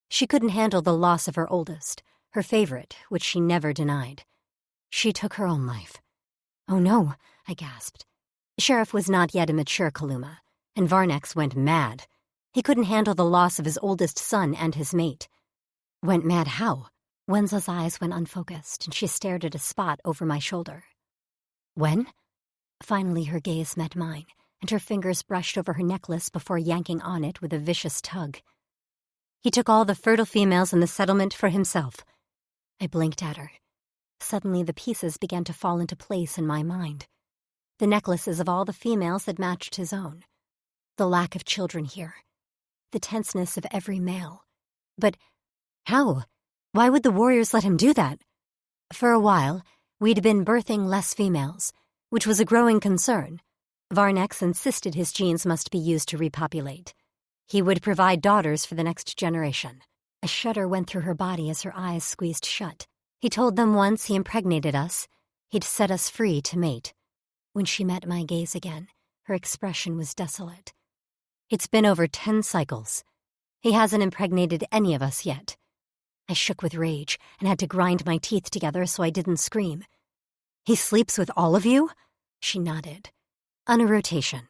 She couldn't handle the loss of her oldest, her favorite, which she never denied. She took her own life. Oh no, I gasped. Sheriff was not yet a mature Kaluma, and Varnex went mad. He couldn't handle the loss of his oldest son and his mate. Went mad how? Wensla's eyes went unfocused, and she stared at a spot over my shoulder. When? Finally her gaze met mine, and her fingers brushed over her necklace before yanking on it with a vicious tug. He took all the fertile females in the settlement for himself. I blinked at her. Suddenly the pieces began to fall into place in my mind. The necklaces of all the females that matched his own. The lack of children here. The tenseness of every male. But how? Why would the warriors let him do that? For a while, we'd been birthing less females, which was a growing concern. Varnex insisted his genes must be used to repopulate. He would provide daughters for the next generation. A shudder went through her body as her eyes squeezed shut. He told them once he impregnated us, he'd set us free to mate. When she met my gaze again, her expression was desolate. It's been over 10 cycles. He hasn't impregnated any of us yet. I shook with rage and had to grind my teeth together so I didn't scream. He sleeps with all of you? She nodded. On a rotation.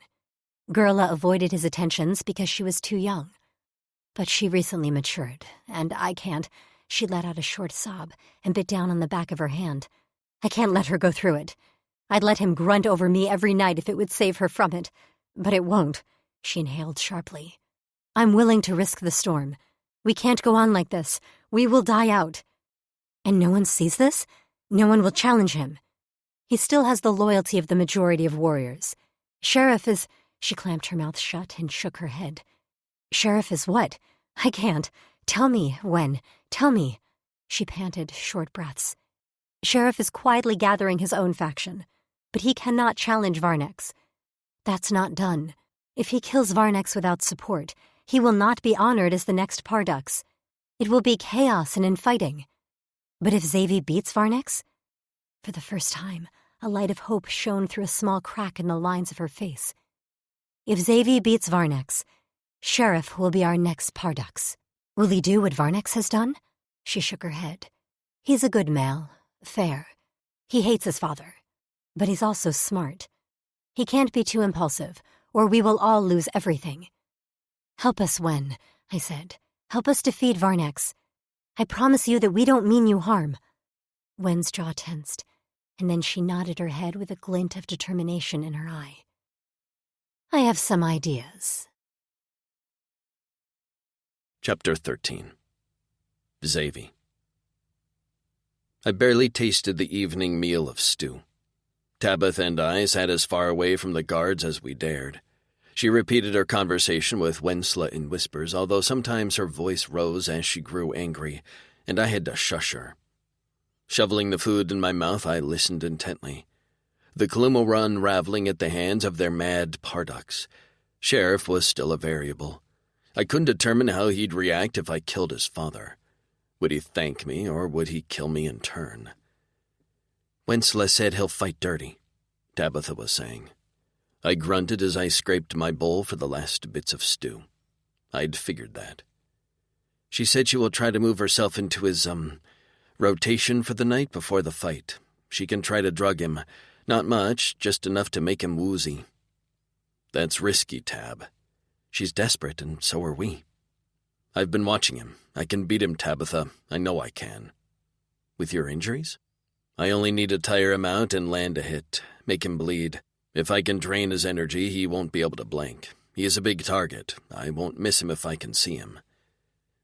Gerla avoided his attentions because she was too young. But she recently matured, and I can't. She let out a short sob and bit down on the back of her hand. I can't let her go through it. I'd let him grunt over me every night if it would save her from it. But it won't. She inhaled sharply. I'm willing to risk the storm. We can't go on like this. We will die out. And no one sees this? No one will challenge him. He still has the loyalty of the majority of warriors. Sheriff is... She clamped her mouth shut and shook her head. Sheriff is what? I can't. Tell me, when? Tell me. She panted short breaths. Sheriff is quietly gathering his own faction, but he cannot challenge Varnex. That's not done. If he kills Varnex without support, he will not be honored as the next Pardux. It will be chaos and infighting. But if Xavi beats Varnex? For the first time, a light of hope shone through a small crack in the lines of her face. If Xavi beats Varnex, Sheriff will be our next Pardux. Will he do what Varnex has done? She shook her head. He's a good male, fair. He hates his father, but he's also smart. He can't be too impulsive, or we will all lose everything. Help us, Wen, I said. Help us defeat Varnex. I promise you that we don't mean you harm. Wen's jaw tensed, and then she nodded her head with a glint of determination in her eye. I have some ideas. Chapter 13. Xavi. I barely tasted the evening meal of stew. Tabitha and I sat as far away from the guards as we dared. She repeated her conversation with Wensla in whispers, although sometimes her voice rose as she grew angry, and I had to shush her. Shoveling the food in my mouth, I listened intently. The Kaluma were unraveling at the hands of their mad Pardux. Sheriff was still a variable. I couldn't determine how he'd react if I killed his father. Would he thank me, or would he kill me in turn? Wensla said he'll fight dirty, Tabitha was saying. I grunted as I scraped my bowl for the last bits of stew. I'd figured that. She said she will try to move herself into his, rotation for the night before the fight. She can try to drug him. Not much, just enough to make him woozy. That's risky, Tab. She's desperate, and so are we. I've been watching him. I can beat him, Tabitha. I know I can. With your injuries? I only need to tire him out and land a hit, make him bleed. If I can drain his energy, he won't be able to blink. He is a big target. I won't miss him if I can see him.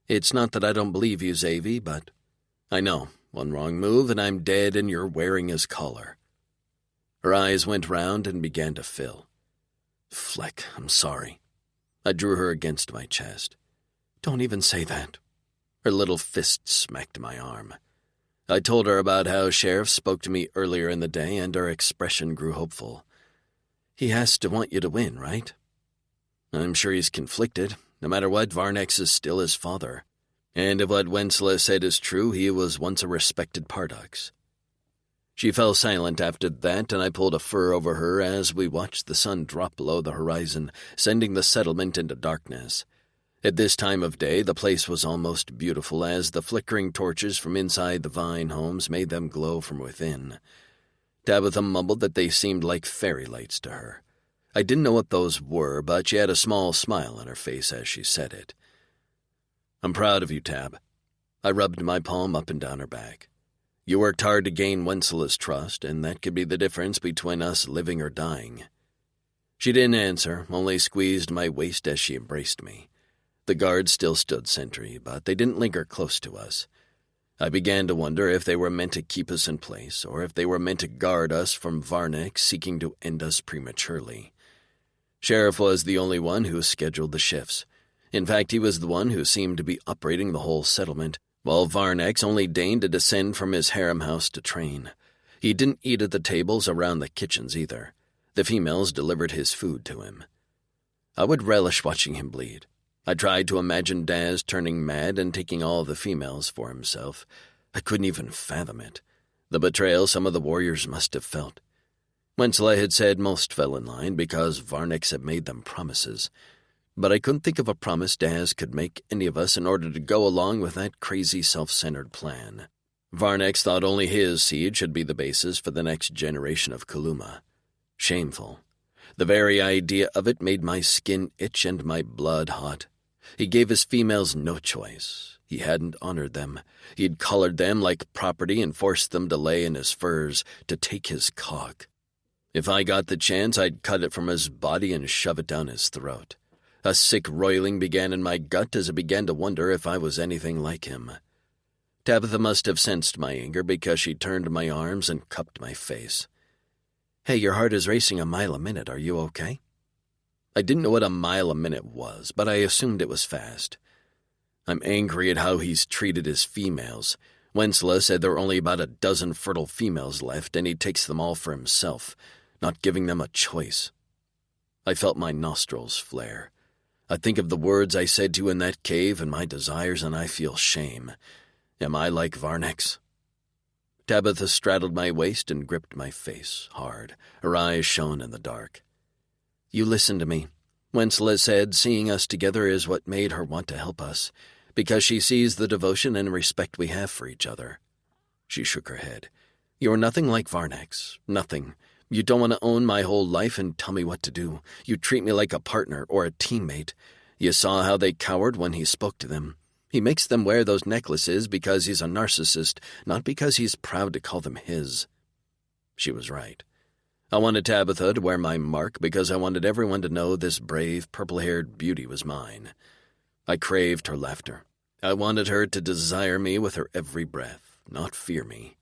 It's not that I don't believe you, Xavi, but I know. One wrong move and I'm dead and you're wearing his collar. Her eyes went round and began to fill. Fleck, I'm sorry. I drew her against my chest. Don't even say that. Her little fist smacked my arm. I told her about how Sheriff spoke to me earlier in the day, and her expression grew hopeful. He has to want you to win, right? I'm sure he's conflicted. No matter what, Varnex is still his father. And if what Wensla said is true, he was once a respected Pardux. She fell silent after that, and I pulled a fur over her as we watched the sun drop below the horizon, sending the settlement into darkness. At this time of day, the place was almost beautiful, as the flickering torches from inside the vine homes made them glow from within. Tabitha mumbled that they seemed like fairy lights to her. I didn't know what those were, but she had a small smile on her face as she said it. I'm proud of you, Tab. I rubbed my palm up and down her back. You worked hard to gain Wensla's trust, and that could be the difference between us living or dying. She didn't answer, only squeezed my waist as she embraced me. The guards still stood sentry, but they didn't linger close to us. I began to wonder if they were meant to keep us in place, or if they were meant to guard us from Varnex seeking to end us prematurely. Sheriff was the only one who scheduled the shifts. In fact, he was the one who seemed to be operating the whole settlement, while Varnex only deigned to descend from his harem house to train. He didn't eat at the tables around the kitchens either. The females delivered his food to him. I would relish watching him bleed. I tried to imagine Daz turning mad and taking all the females for himself. I couldn't even fathom it. The betrayal some of the warriors must have felt. Wensla had said most fell in line because Varnex had made them promises. But I couldn't think of a promise Daz could make any of us in order to go along with that crazy self-centered plan. Varnex thought only his seed should be the basis for the next generation of Kaluma. Shameful. The very idea of it made my skin itch and my blood hot. He gave his females no choice. He hadn't honored them. He'd collared them like property and forced them to lay in his furs, to take his cock. If I got the chance, I'd cut it from his body and shove it down his throat. A sick roiling began in my gut as I began to wonder if I was anything like him. Tabitha must have sensed my anger because she turned my arms and cupped my face. Hey, your heart is racing a mile a minute. Are you okay? I didn't know what a mile a minute was, but I assumed it was fast. I'm angry at how he's treated his females. Wensla said there are only about 12 fertile females left, and he takes them all for himself, not giving them a choice. I felt my nostrils flare. I think of the words I said to you in that cave and my desires, and I feel shame. Am I like Varnex? Tabitha straddled my waist and gripped my face hard. Her eyes shone in the dark. You listen to me. Wensla said seeing us together is what made her want to help us, because she sees the devotion and respect we have for each other. She shook her head. You're nothing like Varnex. Nothing. You don't want to own my whole life and tell me what to do. You treat me like a partner or a teammate. You saw how they cowered when he spoke to them. He makes them wear those necklaces because he's a narcissist, not because he's proud to call them his. She was right. I wanted Tabitha to wear my mark because I wanted everyone to know this brave, purple-haired beauty was mine. I craved her laughter. I wanted her to desire me with her every breath, not fear me.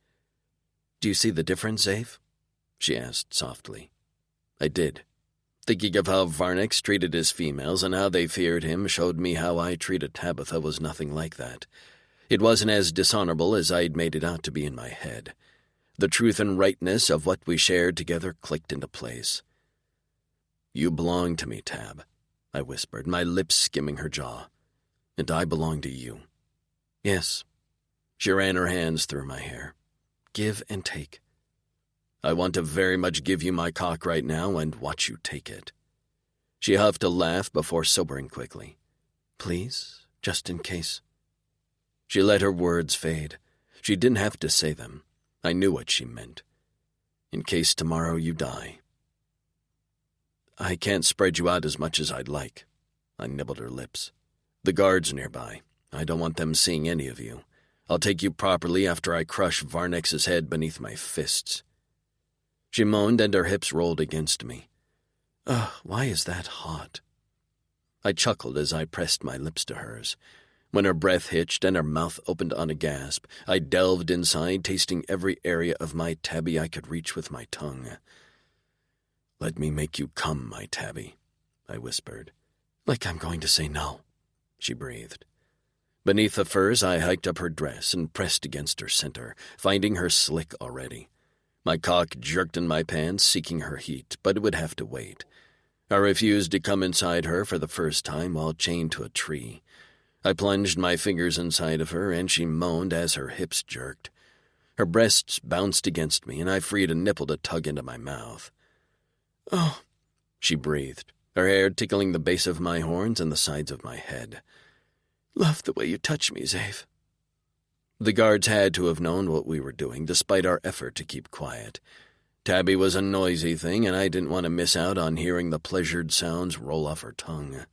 "Do you see the difference, Zave?" she asked softly. I did. Thinking of how Varnex treated his females and how they feared him showed me how I treated Tabitha was nothing like that. It wasn't as dishonorable as I'd made it out to be in my head. The truth and rightness of what we shared together clicked into place. "You belong to me, Tab," I whispered, my lips skimming her jaw. "And I belong to you." "Yes." She ran her hands through my hair. "Give and take." "I want to very much give you my cock right now and watch you take it." She huffed a laugh before sobering quickly. "Please, just in case." She let her words fade. She didn't have to say them. I knew what she meant. "In case tomorrow you die." "I can't spread you out as much as I'd like." I nibbled her lips. "The guards nearby. I don't want them seeing any of you. I'll take you properly after I crush Varnex's head beneath my fists." She moaned and her hips rolled against me. "Ugh, why is that hot?" I chuckled as I pressed my lips to hers. When her breath hitched and her mouth opened on a gasp, I delved inside, tasting every area of my tabby I could reach with my tongue. "Let me make you come, my tabby," I whispered. "Like I'm going to say no," she breathed. Beneath the furs, I hiked up her dress and pressed against her center, finding her slick already. My cock jerked in my pants, seeking her heat, but it would have to wait. I refused to come inside her for the first time while chained to a tree. I plunged my fingers inside of her, and she moaned as her hips jerked. Her breasts bounced against me, and I freed a nipple to tug into my mouth. "Oh," she breathed, her hair tickling the base of my horns and the sides of my head. "Love the way you touch me, Zave." The guards had to have known what we were doing, despite our effort to keep quiet. Tabby was a noisy thing, and I didn't want to miss out on hearing the pleasured sounds roll off her tongue.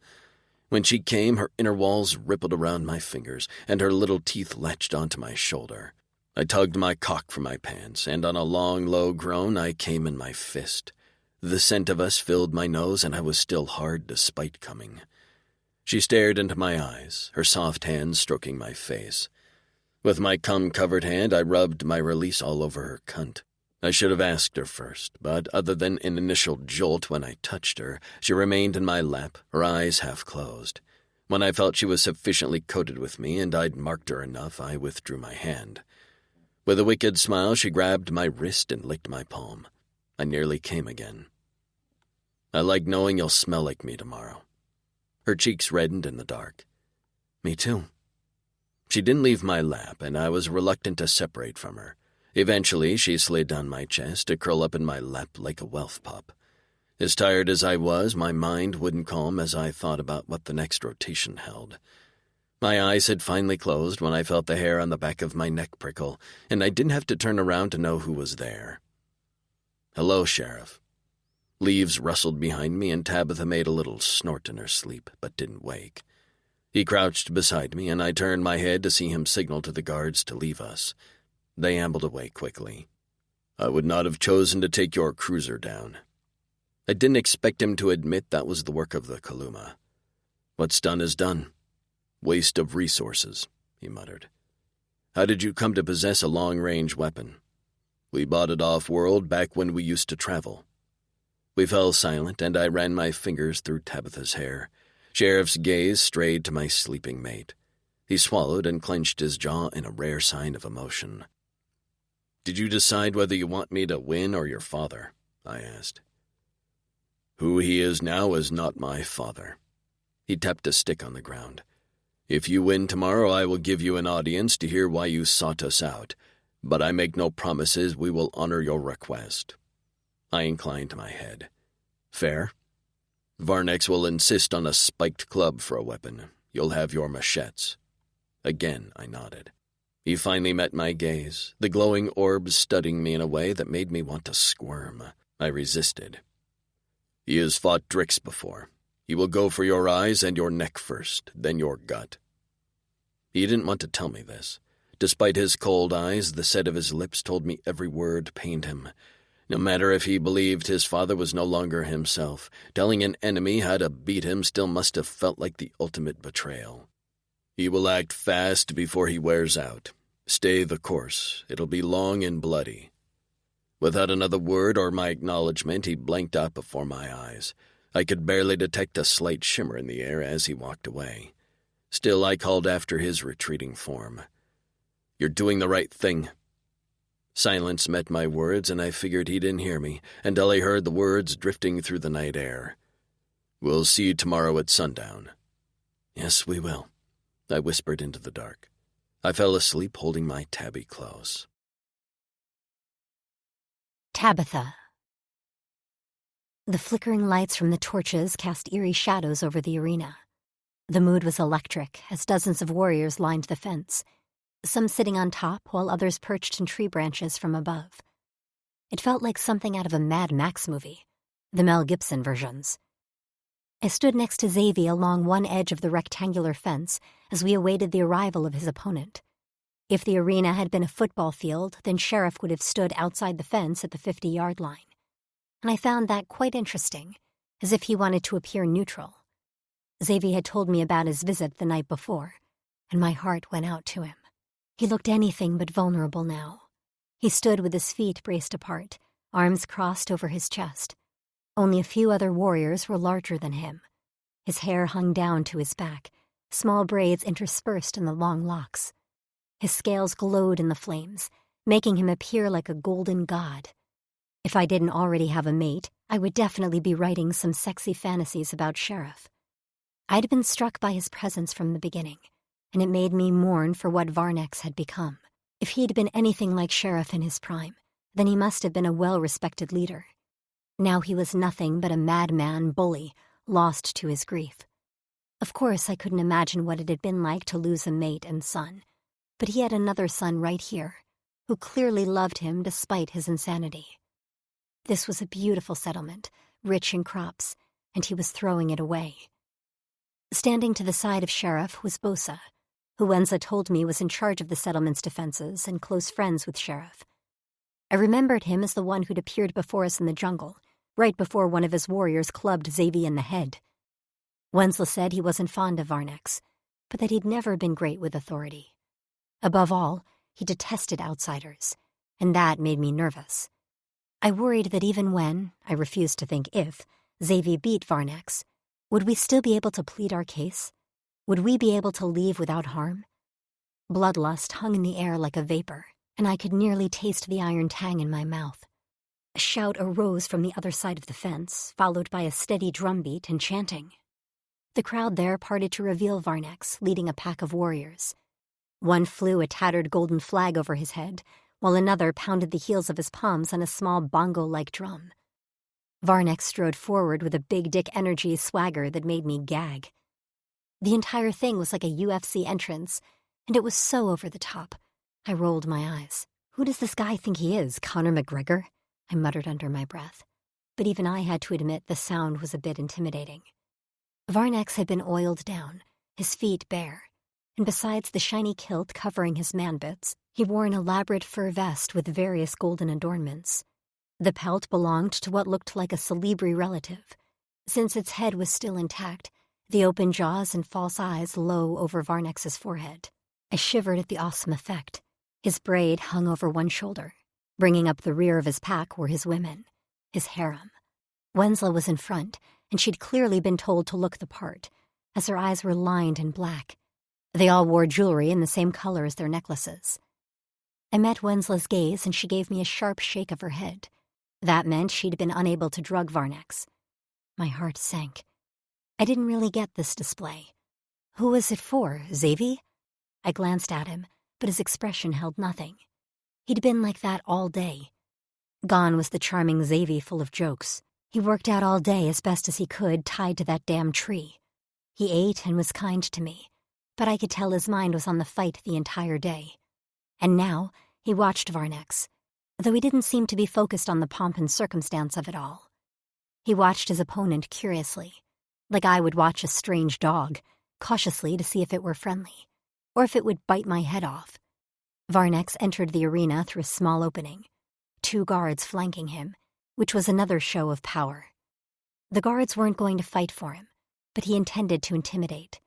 When she came, her inner walls rippled around my fingers, and her little teeth latched onto my shoulder. I tugged my cock from my pants, and on a long, low groan, I came in my fist. The scent of us filled my nose, and I was still hard despite coming. She stared into my eyes, her soft hands stroking my face. With my cum-covered hand, I rubbed my release all over her cunt. I should have asked her first, but other than an initial jolt when I touched her, she remained in my lap, her eyes half closed. When I felt she was sufficiently coated with me and I'd marked her enough, I withdrew my hand. With a wicked smile, she grabbed my wrist and licked my palm. I nearly came again. "I like knowing you'll smell like me tomorrow." Her cheeks reddened in the dark. "Me too." She didn't leave my lap, and I was reluctant to separate from her. Eventually, she slid down my chest to curl up in my lap like a whelp pup. As tired as I was, my mind wouldn't calm as I thought about what the next rotation held. My eyes had finally closed when I felt the hair on the back of my neck prickle, and I didn't have to turn around to know who was there. "Hello, Sheriff." Leaves rustled behind me, and Tabitha made a little snort in her sleep, but didn't wake. He crouched beside me, and I turned my head to see him signal to the guards to leave us. They ambled away quickly. "I would not have chosen to take your cruiser down." I didn't expect him to admit that was the work of the Kaluma. "What's done is done. Waste of resources," he muttered. "How did you come to possess a long-range weapon?" "We bought it off-world back when we used to travel." We fell silent, and I ran my fingers through Tabitha's hair. Sheriff's gaze strayed to my sleeping mate. He swallowed and clenched his jaw in a rare sign of emotion. "Did you decide whether you want me to win or your father?" I asked. "Who he is now is not my father." He tapped a stick on the ground. "If you win tomorrow, I will give you an audience to hear why you sought us out, but I make no promises we will honor your request." I inclined my head. "Fair? Varnex will insist on a spiked club for a weapon. You'll have your machetes." Again, I nodded. He finally met my gaze, the glowing orbs studying me in a way that made me want to squirm. I resisted. "He has fought Drix before. He will go for your eyes and your neck first, then your gut." He didn't want to tell me this. Despite his cold eyes, the set of his lips told me every word pained him. No matter if he believed his father was no longer himself, telling an enemy how to beat him still must have felt like the ultimate betrayal. He will act fast before he wears out. Stay the course. It'll be long and bloody." Without another word or my acknowledgement, he blanked out before my eyes. I could barely detect a slight shimmer in the air as he walked away. Still, I called after his retreating form. "You're doing the right thing." Silence met my words, and I figured he didn't hear me, until I heard the words drifting through the night air. "We'll see you tomorrow at sundown." "Yes, we will," I whispered into the dark. I fell asleep holding my tabby close. Tabitha. The flickering lights from the torches cast eerie shadows over the arena. The mood was electric as dozens of warriors lined the fence, some sitting on top while others perched in tree branches from above. It felt like something out of a Mad Max movie, the Mel Gibson versions. I stood next to Xavier along one edge of the rectangular fence as we awaited the arrival of his opponent. If the arena had been a football field, then Sheriff would have stood outside the fence at the 50-yard line. And I found that quite interesting, as if he wanted to appear neutral. Xavier had told me about his visit the night before, and my heart went out to him. He looked anything but vulnerable now. He stood with his feet braced apart, arms crossed over his chest. Only a few other warriors were larger than him. His hair hung down to his back, small braids interspersed in the long locks. His scales glowed in the flames, making him appear like a golden god. If I didn't already have a mate, I would definitely be writing some sexy fantasies about Sheriff. I'd been struck by his presence from the beginning, and it made me mourn for what Varnex had become. If he'd been anything like Sheriff in his prime, then he must have been a well-respected leader. Now he was nothing but a madman bully, lost to his grief. Of course, I couldn't imagine what it had been like to lose a mate and son, but he had another son right here, who clearly loved him despite his insanity. This was a beautiful settlement, rich in crops, and he was throwing it away. Standing to the side of Sheriff was Bosa, who Wenza told me was in charge of the settlement's defenses and close friends with Sheriff. I remembered him as the one who'd appeared before us in the jungle, right before one of his warriors clubbed Xavier in the head. Wenzel said he wasn't fond of Varnex, but that he'd never been great with authority. Above all, he detested outsiders, and that made me nervous. I worried that even when, I refused to think if, Xavier beat Varnex, would we still be able to plead our case? Would we be able to leave without harm? Bloodlust hung in the air like a vapor, and I could nearly taste the iron tang in my mouth. A shout arose from the other side of the fence, followed by a steady drumbeat and chanting. The crowd there parted to reveal Varnex, leading a pack of warriors. One flew a tattered golden flag over his head, while another pounded the heels of his palms on a small bongo-like drum. Varnex strode forward with a big dick energy swagger that made me gag. The entire thing was like a UFC entrance, and it was so over the top. I rolled my eyes. Who does this guy think he is, Conor McGregor? I muttered under my breath. But even I had to admit the sound was a bit intimidating. Varnex had been oiled down, his feet bare, and besides the shiny kilt covering his man-bits, he wore an elaborate fur vest with various golden adornments. The pelt belonged to what looked like a Celebri relative. Since its head was still intact, the open jaws and false eyes low over Varnex's forehead. I shivered at the awesome effect. His braid hung over one shoulder. Bringing up the rear of his pack were his women, his harem. Wensla was in front, and she'd clearly been told to look the part, as her eyes were lined in black. They all wore jewelry in the same color as their necklaces. I met Wensla's gaze, and she gave me a sharp shake of her head. That meant she'd been unable to drug Varnex. My heart sank. I didn't really get this display. Who was it for, Xavier? I glanced at him, but his expression held nothing. He'd been like that all day. Gone was the charming Xavier full of jokes. He worked out all day as best as he could, tied to that damn tree. He ate and was kind to me, but I could tell his mind was on the fight the entire day. And now he watched Varnex, though he didn't seem to be focused on the pomp and circumstance of it all. He watched his opponent curiously, like I would watch a strange dog, cautiously to see if it were friendly, or if it would bite my head off. Varnex entered the arena through a small opening, 2 guards flanking him, which was another show of power. The guards weren't going to fight for him, but he intended to intimidate.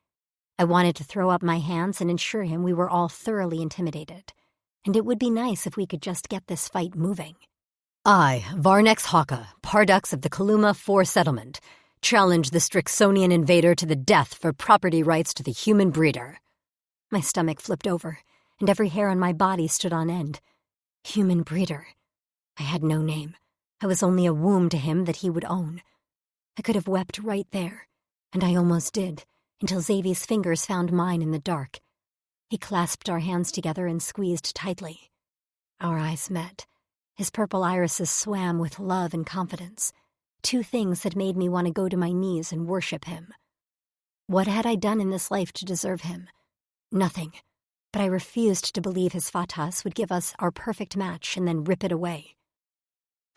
I wanted to throw up my hands and assure him we were all thoroughly intimidated, and it would be nice if we could just get this fight moving. I, Varnex Haka, Pardux of the Kaluma 4 settlement, challenge the Strixonian invader to the death for property rights to the human breeder. My stomach flipped over, and every hair on my body stood on end. Human breeder. I had no name. I was only a womb to him that he would own. I could have wept right there, and I almost did, until Xavier's fingers found mine in the dark. He clasped our hands together and squeezed tightly. Our eyes met. His purple irises swam with love and confidence, 2 things that made me want to go to my knees and worship him. What had I done in this life to deserve him? Nothing, but I refused to believe his Fatas would give us our perfect match and then rip it away.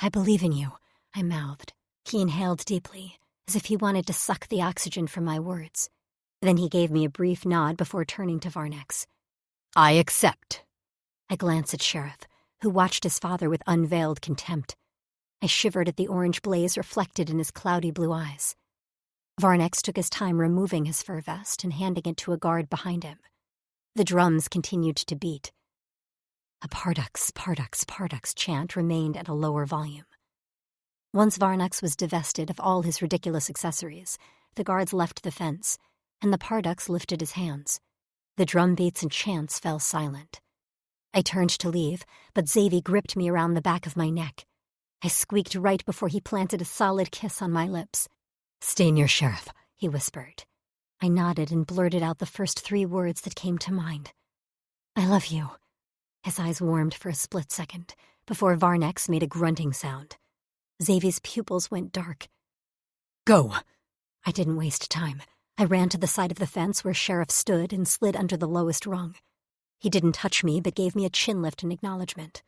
I believe in you, I mouthed. He inhaled deeply, as if he wanted to suck the oxygen from my words. Then he gave me a brief nod before turning to Varnex. I accept. I glanced at Sheriff, who watched his father with unveiled contempt. I shivered at the orange blaze reflected in his cloudy blue eyes. Varnex took his time removing his fur vest and handing it to a guard behind him. The drums continued to beat. A Pardux, Pardux, Pardux chant remained at a lower volume. Once Varnex was divested of all his ridiculous accessories, the guards left the fence, and the Pardux lifted his hands. The drum beats and chants fell silent. I turned to leave, but Xavier gripped me around the back of my neck. I squeaked right before he planted a solid kiss on my lips. Stay near Sheriff, he whispered. I nodded and blurted out the first 3 words that came to mind. I love you. His eyes warmed for a split second, before Varnex made a grunting sound. Xavier's pupils went dark. Go! I didn't waste time. I ran to the side of the fence where Sheriff stood and slid under the lowest rung. He didn't touch me, but gave me a chin lift in acknowledgement.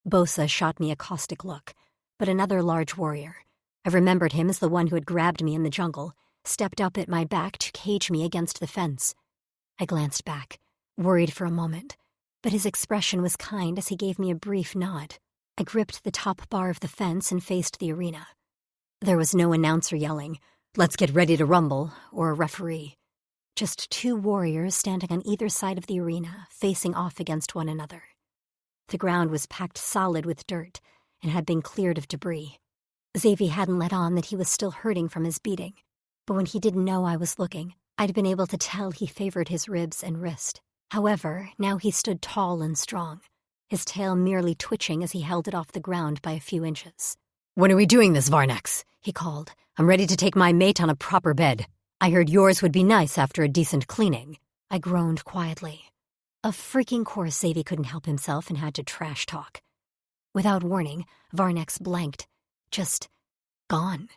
Bosa shot me a caustic look, but another large warrior, I remembered him as the one who had grabbed me in the jungle, stepped up at my back to cage me against the fence. I glanced back, worried for a moment, but his expression was kind as he gave me a brief nod. I gripped the top bar of the fence and faced the arena. There was no announcer yelling, "Let's get ready to rumble," or a referee. Just 2 warriors standing on either side of the arena, facing off against one another. The ground was packed solid with dirt and had been cleared of debris. Xavier hadn't let on that he was still hurting from his beating, but when he didn't know I was looking, I'd been able to tell he favored his ribs and wrist. However, now he stood tall and strong, his tail merely twitching as he held it off the ground by a few inches. When are we doing this, Varnex? He called. I'm ready to take my mate on a proper bed. I heard yours would be nice after a decent cleaning. I groaned quietly. Of freaking course Xavier couldn't help himself and had to trash talk. Without warning, Varnex blanked. Just gone.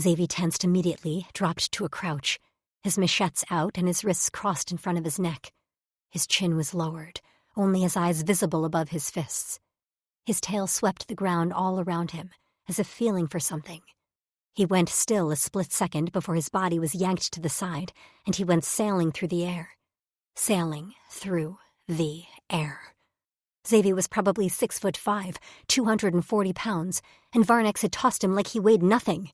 Xavier tensed immediately, dropped to a crouch, his machetes out and his wrists crossed in front of his neck. His chin was lowered, only his eyes visible above his fists. His tail swept the ground all around him, as if feeling for something. He went still a split second before his body was yanked to the side, and he went sailing through the air. Sailing through the air. Xavier was probably 6'5", 240 pounds, and Varnex had tossed him like he weighed nothing.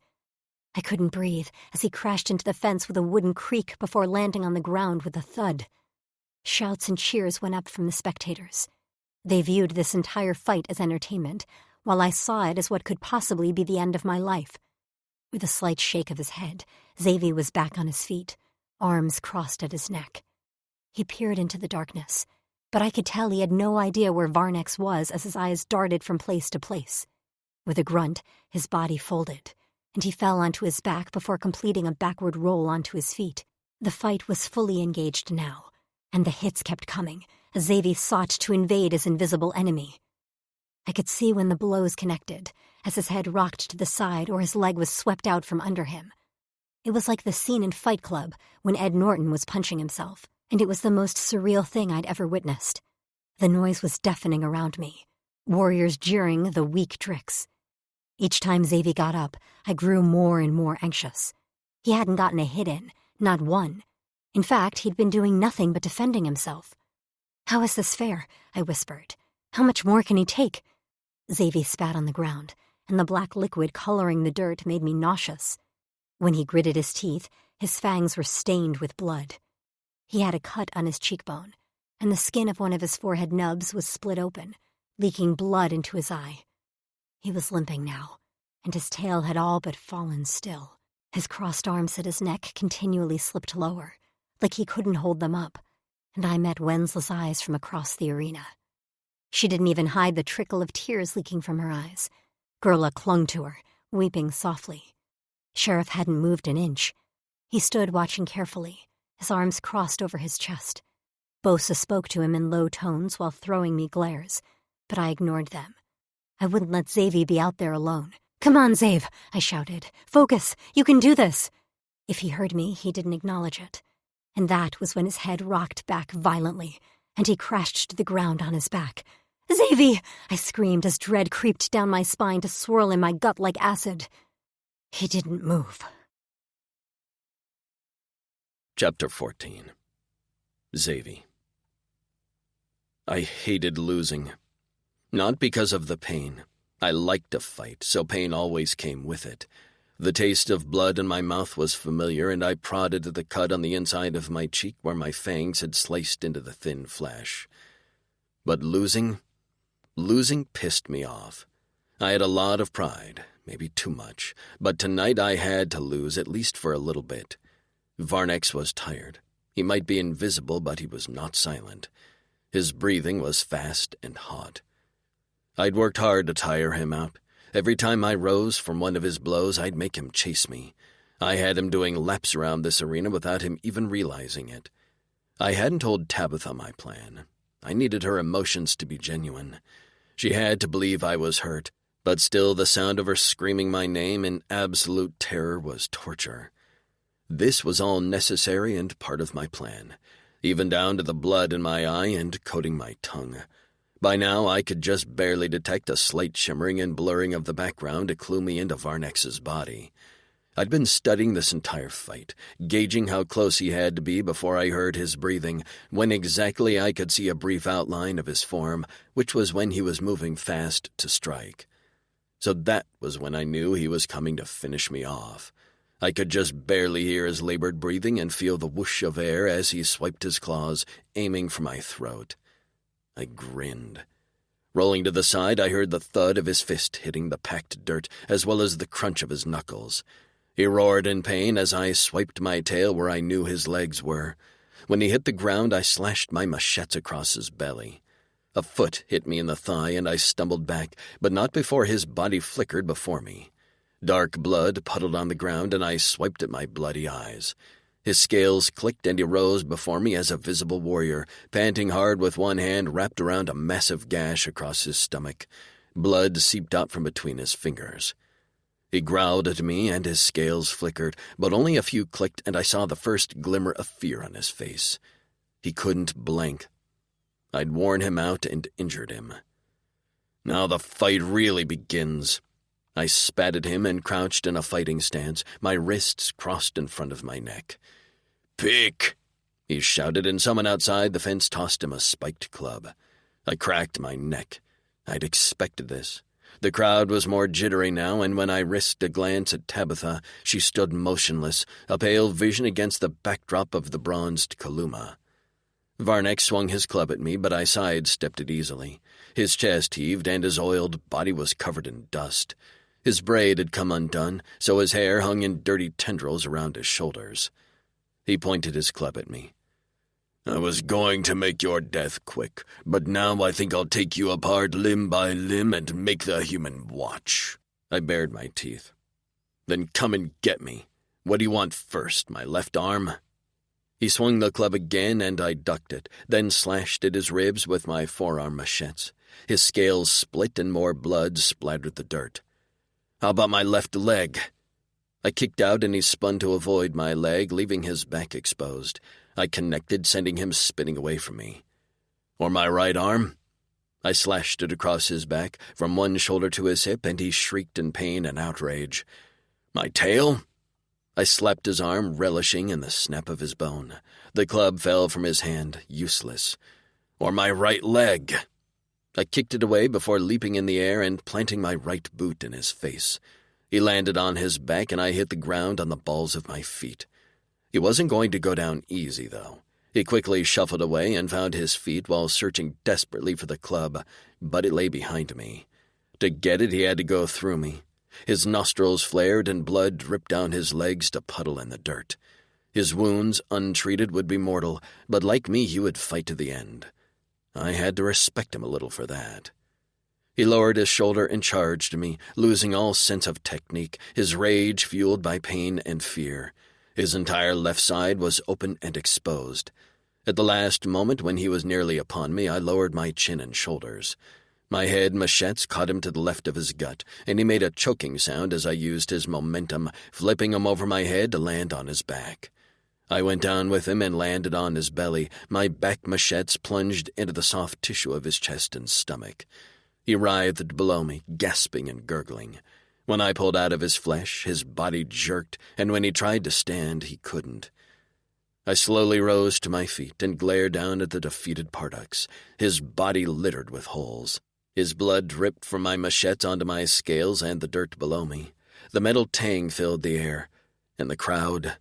I couldn't breathe as he crashed into the fence with a wooden creak before landing on the ground with a thud. Shouts and cheers went up from the spectators. They viewed this entire fight as entertainment, while I saw it as what could possibly be the end of my life. With a slight shake of his head, Xavier was back on his feet, arms crossed at his neck. He peered into the darkness, but I could tell he had no idea where Varnex was as his eyes darted from place to place. With a grunt, his body folded, and he fell onto his back before completing a backward roll onto his feet. The fight was fully engaged now, and the hits kept coming as Xavier sought to invade his invisible enemy. I could see when the blows connected, as his head rocked to the side or his leg was swept out from under him. It was like the scene in Fight Club when Ed Norton was punching himself, and it was the most surreal thing I'd ever witnessed. The noise was deafening around me, warriors jeering the weak Drix. Each time Xavier got up, I grew more and more anxious. He hadn't gotten a hit in, not one. In fact, he'd been doing nothing but defending himself. "How is this fair?" I whispered. "How much more can he take?" Xavier spat on the ground, and the black liquid coloring the dirt made me nauseous. When he gritted his teeth, his fangs were stained with blood. He had a cut on his cheekbone, and the skin of one of his forehead nubs was split open, leaking blood into his eye. He was limping now, and his tail had all but fallen still. His crossed arms at his neck continually slipped lower, like he couldn't hold them up, and I met Wenslow's eyes from across the arena. She didn't even hide the trickle of tears leaking from her eyes. Gerla clung to her, weeping softly. Sheriff hadn't moved an inch. He stood watching carefully, his arms crossed over his chest. Bosa spoke to him in low tones while throwing me glares, but I ignored them. I wouldn't let Xavi be out there alone. "Come on, Xav," I shouted. "Focus, you can do this." If he heard me, he didn't acknowledge it. And that was when his head rocked back violently, and he crashed to the ground on his back. "Xavi!" I screamed as dread creeped down my spine to swirl in my gut like acid. He didn't move. Chapter 14. Xavi. I hated losing. Not because of the pain. I liked to fight, so pain always came with it. The taste of blood in my mouth was familiar, and I prodded at the cut on the inside of my cheek where my fangs had sliced into the thin flesh. But losing pissed me off. I had a lot of pride, maybe too much, but tonight I had to lose, at least for a little bit. Varnex was tired. He might be invisible, but he was not silent. His breathing was fast and hot. I'd worked hard to tire him out. Every time I rose from one of his blows, I'd make him chase me. I had him doing laps around this arena without him even realizing it. I hadn't told Tabitha my plan. I needed her emotions to be genuine. She had to believe I was hurt, but still the sound of her screaming my name in absolute terror was torture. This was all necessary and part of my plan, even down to the blood in my eye and coating my tongue. By now I could just barely detect a slight shimmering and blurring of the background to clue me into Varnex's body. I'd been studying this entire fight, gauging how close he had to be before I heard his breathing, when exactly I could see a brief outline of his form, which was when he was moving fast to strike. So that was when I knew he was coming to finish me off. I could just barely hear his labored breathing and feel the whoosh of air as he swiped his claws, aiming for my throat. I grinned. Rolling to the side, I heard the thud of his fist hitting the packed dirt, as well as the crunch of his knuckles. He roared in pain as I swiped my tail where I knew his legs were. When he hit the ground, I slashed my machete across his belly. A foot hit me in the thigh, and I stumbled back, but not before his body flickered before me. Dark blood puddled on the ground, and I swiped at my bloody eyes. His scales clicked, and he rose before me as a visible warrior, panting hard with one hand wrapped around a massive gash across his stomach. Blood seeped out from between his fingers. He growled at me, and his scales flickered, but only a few clicked, and I saw the first glimmer of fear on his face. He couldn't blink. I'd worn him out and injured him. Now the fight really begins. I spat at him and crouched in a fighting stance, my wrists crossed in front of my neck. "Pick!" he shouted, and someone outside the fence tossed him a spiked club. I cracked my neck. I'd expected this. The crowd was more jittery now, and when I risked a glance at Tabitha, she stood motionless, a pale vision against the backdrop of the bronzed Kaluma. Varnex swung his club at me, but I sidestepped it easily. His chest heaved, and his oiled body was covered in dust. His braid had come undone, so his hair hung in dirty tendrils around his shoulders. He pointed his club at me. "I was going to make your death quick, but now I think I'll take you apart limb by limb and make the human watch." I bared my teeth. "Then come and get me. What do you want first, my left arm?" He swung the club again, and I ducked it, then slashed at his ribs with my forearm machetes. His scales split and more blood splattered the dirt. "How about my left leg?" I kicked out, and he spun to avoid my leg, leaving his back exposed. I connected, sending him spinning away from me. "Or my right arm?" I slashed it across his back, from one shoulder to his hip, and he shrieked in pain and outrage. "My tail?" I slapped his arm, relishing in the snap of his bone. The club fell from his hand, useless. "Or my right leg?" I kicked it away before leaping in the air and planting my right boot in his face. He landed on his back, and I hit the ground on the balls of my feet. He wasn't going to go down easy, though. He quickly shuffled away and found his feet while searching desperately for the club, but it lay behind me. To get it, he had to go through me. His nostrils flared and blood dripped down his legs to puddle in the dirt. His wounds, untreated, would be mortal, but like me, he would fight to the end. I had to respect him a little for that. He lowered his shoulder and charged me, losing all sense of technique, his rage fueled by pain and fear. His entire left side was open and exposed. At the last moment, when he was nearly upon me, I lowered my chin and shoulders. My head machetes caught him to the left of his gut, and he made a choking sound as I used his momentum, flipping him over my head to land on his back. I went down with him and landed on his belly. My back machetes plunged into the soft tissue of his chest and stomach. He writhed below me, gasping and gurgling. When I pulled out of his flesh, his body jerked, and when he tried to stand, he couldn't. I slowly rose to my feet and glared down at the defeated Pardux, his body littered with holes. His blood dripped from my machetes onto my scales and the dirt below me. The metal tang filled the air, and the crowd.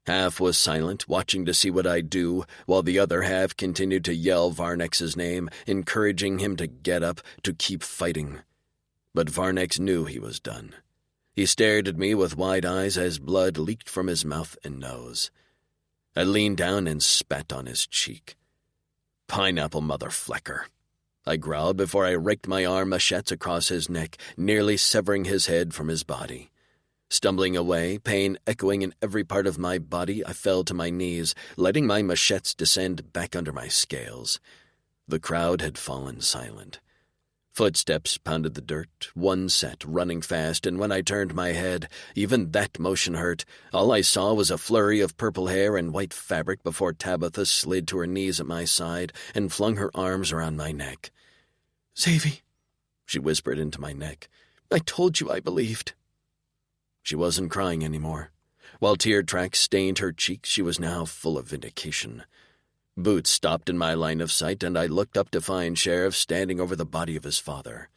Half was silent, watching to see what I'd do, while the other half continued to yell Varnex's name, encouraging him to get up, to keep fighting. But Varnex knew he was done. He stared at me with wide eyes as blood leaked from his mouth and nose. I leaned down and spat on his cheek. "Pineapple motherflecker," I growled before I raked my arm machetes across his neck, nearly severing his head from his body. Stumbling away, pain echoing in every part of my body, I fell to my knees, letting my machetes descend back under my scales. The crowd had fallen silent. Footsteps pounded the dirt, one set, running fast, and when I turned my head, even that motion hurt. All I saw was a flurry of purple hair and white fabric before Tabitha slid to her knees at my side and flung her arms around my neck. "Xavi," she whispered into my neck, "I told you I believed." She wasn't crying anymore. While tear tracks stained her cheeks, she was now full of vindication. Boots stopped in my line of sight, and I looked up to find Sheriff standing over the body of his father.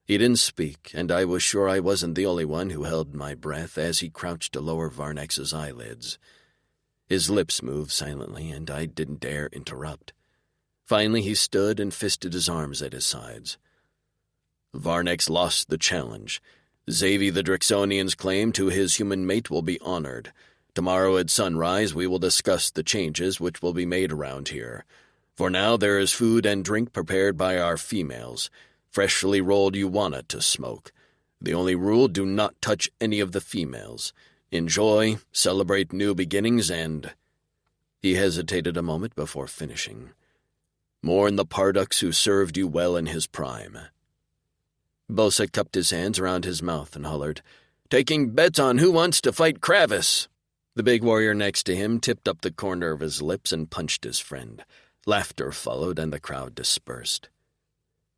He didn't speak, and I was sure I wasn't the only one who held my breath as he crouched to lower Varnex's eyelids. His lips moved silently, and I didn't dare interrupt. Finally, he stood and fisted his arms at his sides. "Varnex lost the challenge. Xavi the Drixonian's claim to his human mate will be honored. Tomorrow at sunrise we will discuss the changes which will be made around here. For now there is food and drink prepared by our females, freshly rolled Uwana to smoke. The only rule, do not touch any of the females. Enjoy, celebrate new beginnings, and—" He hesitated a moment before finishing. "Mourn the Pardux who served you well in his prime." Bosa cupped his hands around his mouth and hollered, "Taking bets on who wants to fight Kravis." The big warrior next to him tipped up the corner of his lips and punched his friend. Laughter followed, and the crowd dispersed.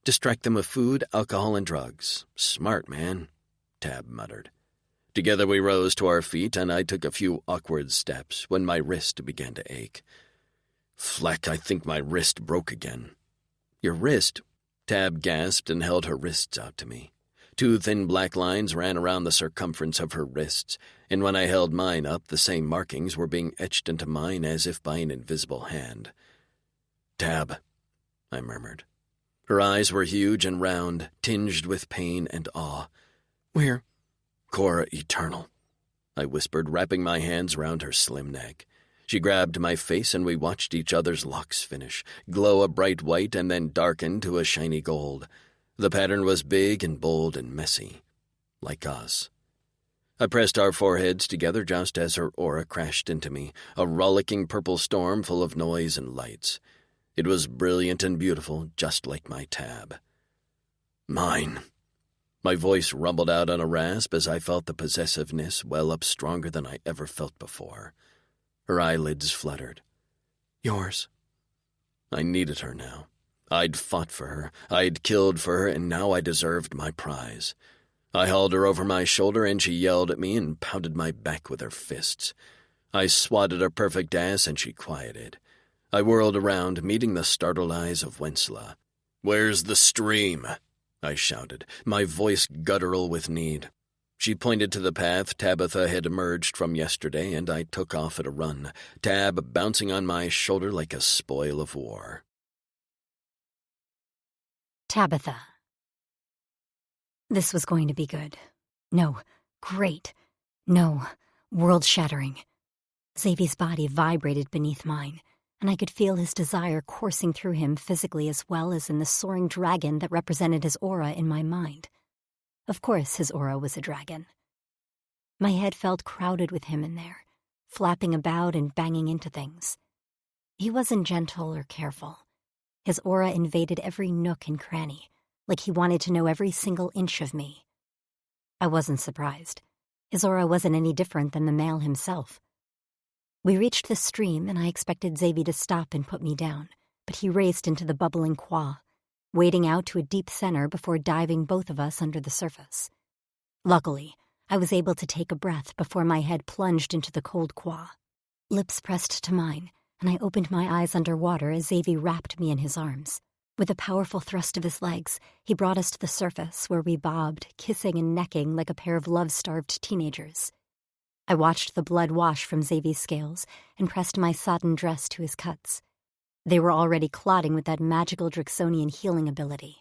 "Distract them with food, alcohol, and drugs. Smart, man," Tab muttered. Together we rose to our feet, and I took a few awkward steps when my wrist began to ache. "Fleck, I think my wrist broke again." "Your wrist?" Tab gasped and held her wrists out to me. Two thin black lines ran around the circumference of her wrists, and when I held mine up, the same markings were being etched into mine as if by an invisible hand. "Tab," I murmured. Her eyes were huge and round, tinged with pain and awe. "We're Cora Eternal," I whispered, wrapping my hands around her slim neck. She grabbed my face, and we watched each other's locks finish, glow a bright white and then darken to a shiny gold. The pattern was big and bold and messy, like us. I pressed our foreheads together just as her aura crashed into me, a rollicking purple storm full of noise and lights. It was brilliant and beautiful, just like my Tab. "Mine." My voice rumbled out on a rasp as I felt the possessiveness well up stronger than I ever felt before. Her eyelids fluttered. "Yours." I needed her now. I'd fought for her, I'd killed for her, and now I deserved my prize. I hauled her over my shoulder, and she yelled at me and pounded my back with her fists. I swatted her perfect ass, and she quieted. I whirled around, meeting the startled eyes of Wensla. "Where's the stream?" I shouted, my voice guttural with need. She pointed to the path Tabitha had emerged from yesterday, and I took off at a run, Tab bouncing on my shoulder like a spoil of war. Tabitha. This was going to be good. No, great. No, world-shattering. Xavier's body vibrated beneath mine, and I could feel his desire coursing through him physically as well as in the soaring dragon that represented his aura in my mind. Of course his aura was a dragon. My head felt crowded with him in there, flapping about and banging into things. He wasn't gentle or careful. His aura invaded every nook and cranny, like he wanted to know every single inch of me. I wasn't surprised. His aura wasn't any different than the male himself. We reached the stream, and I expected Xavier to stop and put me down, but he raced into the bubbling Kwa, wading out to a deep center before diving both of us under the surface. Luckily, I was able to take a breath before my head plunged into the cold Kwa. Lips pressed to mine, and I opened my eyes underwater as Xavier wrapped me in his arms. With a powerful thrust of his legs, he brought us to the surface where we bobbed, kissing and necking like a pair of love-starved teenagers. I watched the blood wash from Xavier's scales and pressed my satin dress to his cuts. They were already clotting with that magical Drixonian healing ability.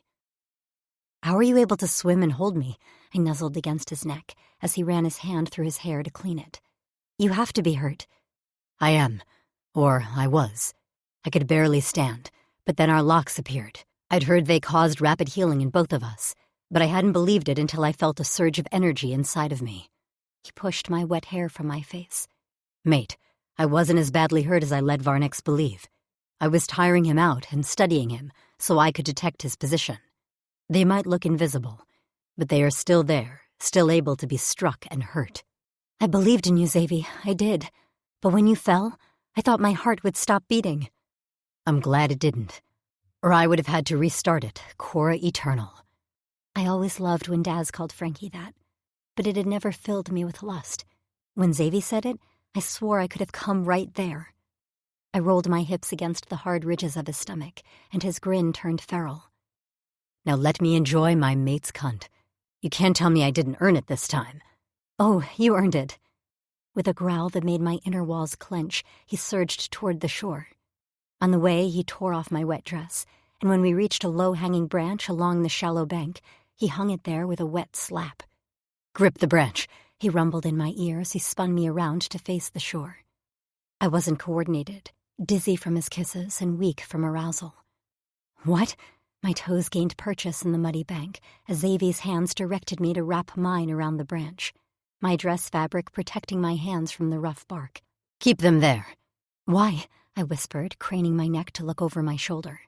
"How are you able to swim and hold me?" I nuzzled against his neck as he ran his hand through his hair to clean it. "You have to be hurt." "I am. Or I was. I could barely stand, but then our locks appeared. I'd heard they caused rapid healing in both of us, but I hadn't believed it until I felt a surge of energy inside of me." He pushed my wet hair from my face. "Mate, I wasn't as badly hurt as I led Varnex believe. I was tiring him out and studying him so I could detect his position. They might look invisible, but they are still there, still able to be struck and hurt." "I believed in you, Xavier, I did. But when you fell, I thought my heart would stop beating." "I'm glad it didn't, or I would have had to restart it, Cora Eternal." I always loved when Daz called Frankie that, but it had never filled me with lust. When Xavier said it, I swore I could have come right there. I rolled my hips against the hard ridges of his stomach, and his grin turned feral. "Now let me enjoy my mate's cunt. You can't tell me I didn't earn it this time." "Oh, you earned it." With a growl that made my inner walls clench, he surged toward the shore. On the way, he tore off my wet dress, and when we reached a low-hanging branch along the shallow bank, he hung it there with a wet slap. "Grip the branch," he rumbled in my ear as he spun me around to face the shore. I wasn't coordinated, dizzy from his kisses and weak from arousal. "What?" My toes gained purchase in the muddy bank as Xavier's hands directed me to wrap mine around the branch, my dress fabric protecting my hands from the rough bark. "Keep them there." "Why?" I whispered, craning my neck to look over my shoulder.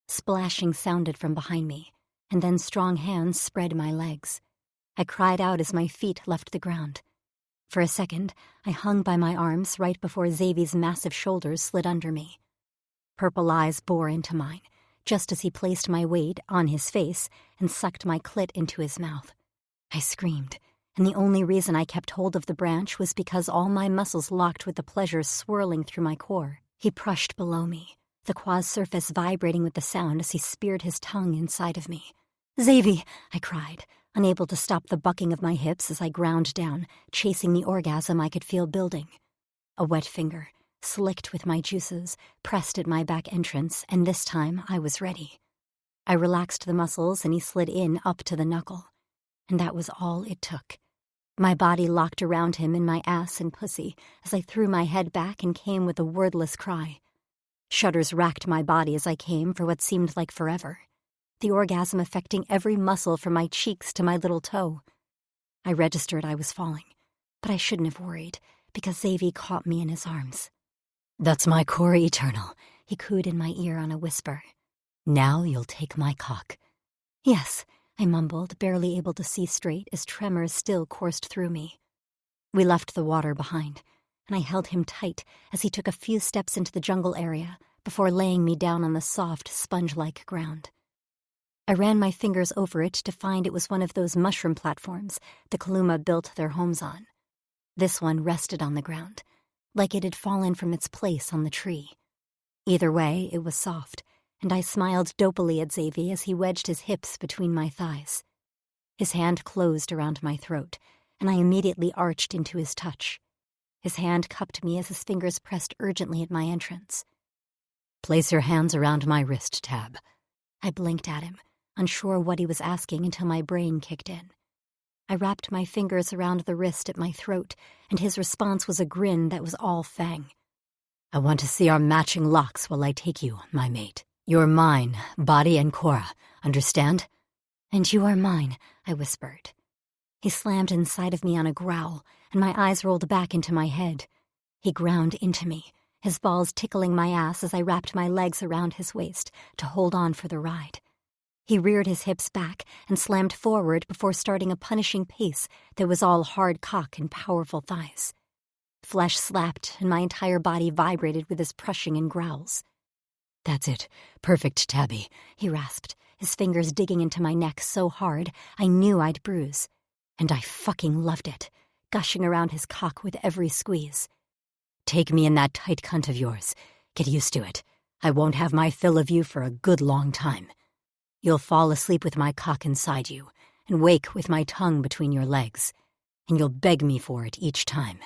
Splashing sounded from behind me, and then strong hands spread my legs. I cried out as my feet left the ground. For a second, I hung by my arms right before Xavier's massive shoulders slid under me. Purple eyes bore into mine, just as he placed my weight on his face and sucked my clit into his mouth. I screamed, and the only reason I kept hold of the branch was because all my muscles locked with the pleasure swirling through my core. He brushed below me, the Kwa's surface vibrating with the sound as he speared his tongue inside of me. "Xavier!" I cried, unable to stop the bucking of my hips as I ground down, chasing the orgasm I could feel building. A wet finger, slicked with my juices, pressed at my back entrance, and this time I was ready. I relaxed the muscles and he slid in up to the knuckle, and that was all it took. My body locked around him in my ass and pussy as I threw my head back and came with a wordless cry. Shudders racked my body as I came for what seemed like forever, the orgasm affecting every muscle from my cheeks to my little toe. I registered I was falling, but I shouldn't have worried, because Xavier caught me in his arms. "That's my Cora Eternal," he cooed in my ear on a whisper. "Now you'll take my cock." "Yes," I mumbled, barely able to see straight as tremors still coursed through me. We left the water behind, and I held him tight as he took a few steps into the jungle area before laying me down on the soft, sponge-like ground. I ran my fingers over it to find it was one of those mushroom platforms the Kaluma built their homes on. This one rested on the ground, like it had fallen from its place on the tree. Either way, it was soft, and I smiled dopily at Xavier as he wedged his hips between my thighs. His hand closed around my throat, and I immediately arched into his touch. His hand cupped me as his fingers pressed urgently at my entrance. Place your hands around my wrist, Tab. I blinked at him, unsure what he was asking until my brain kicked in. I wrapped my fingers around the wrist at my throat, and his response was a grin that was all fang. I want to see our matching locks while I take you, my mate. You're mine, body and Cora, understand? And you are mine, I whispered. He slammed inside of me on a growl, and my eyes rolled back into my head. He ground into me, his balls tickling my ass as I wrapped my legs around his waist to hold on for the ride. He reared his hips back and slammed forward before starting a punishing pace that was all hard cock and powerful thighs. Flesh slapped, and my entire body vibrated with his prushing and growls. That's it. Perfect, Tabby, he rasped, his fingers digging into my neck so hard I knew I'd bruise. And I fucking loved it, gushing around his cock with every squeeze. Take me in that tight cunt of yours. Get used to it. I won't have my fill of you for a good long time. You'll fall asleep with my cock inside you, and wake with my tongue between your legs, and you'll beg me for it each time.